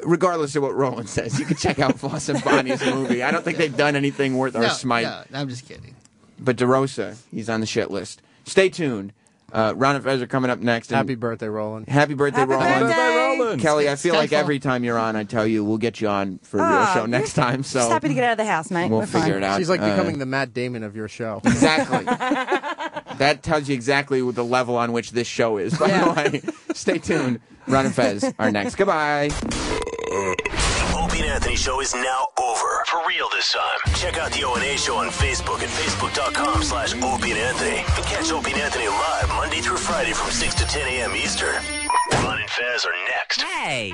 S: Regardless of what Roland says, you can check out Vos and Bonnie's movie. I don't think they've done anything worth our smite.
J: No, I'm just kidding.
S: But DeRosa, he's on the shit list. Stay tuned. Ron and Fez are coming up next.
F: Happy birthday, Roland.
S: Happy birthday,
A: Happy
S: Roland.
A: birthday,
D: Roland.
S: Kelly, I feel like every time you're on, I tell you we'll get you on for your show next time. So
A: Just happy to get out of the house, mate.
S: We'll
A: We're
S: figure
A: fine.
S: it out.
F: She's like becoming the Matt Damon of your show.
S: Exactly. That tells you exactly the level on which this show is. By the way, stay tuned. Ron and Fez are next. Goodbye.
L: Opie and Anthony show is now over. For real this time. Check out the O&A show on Facebook at facebook.com/Opie and Anthony. And catch Opie and Anthony live Monday through Friday from 6 to 10 a.m. Eastern. Ron and Fez are next.
I: Hey.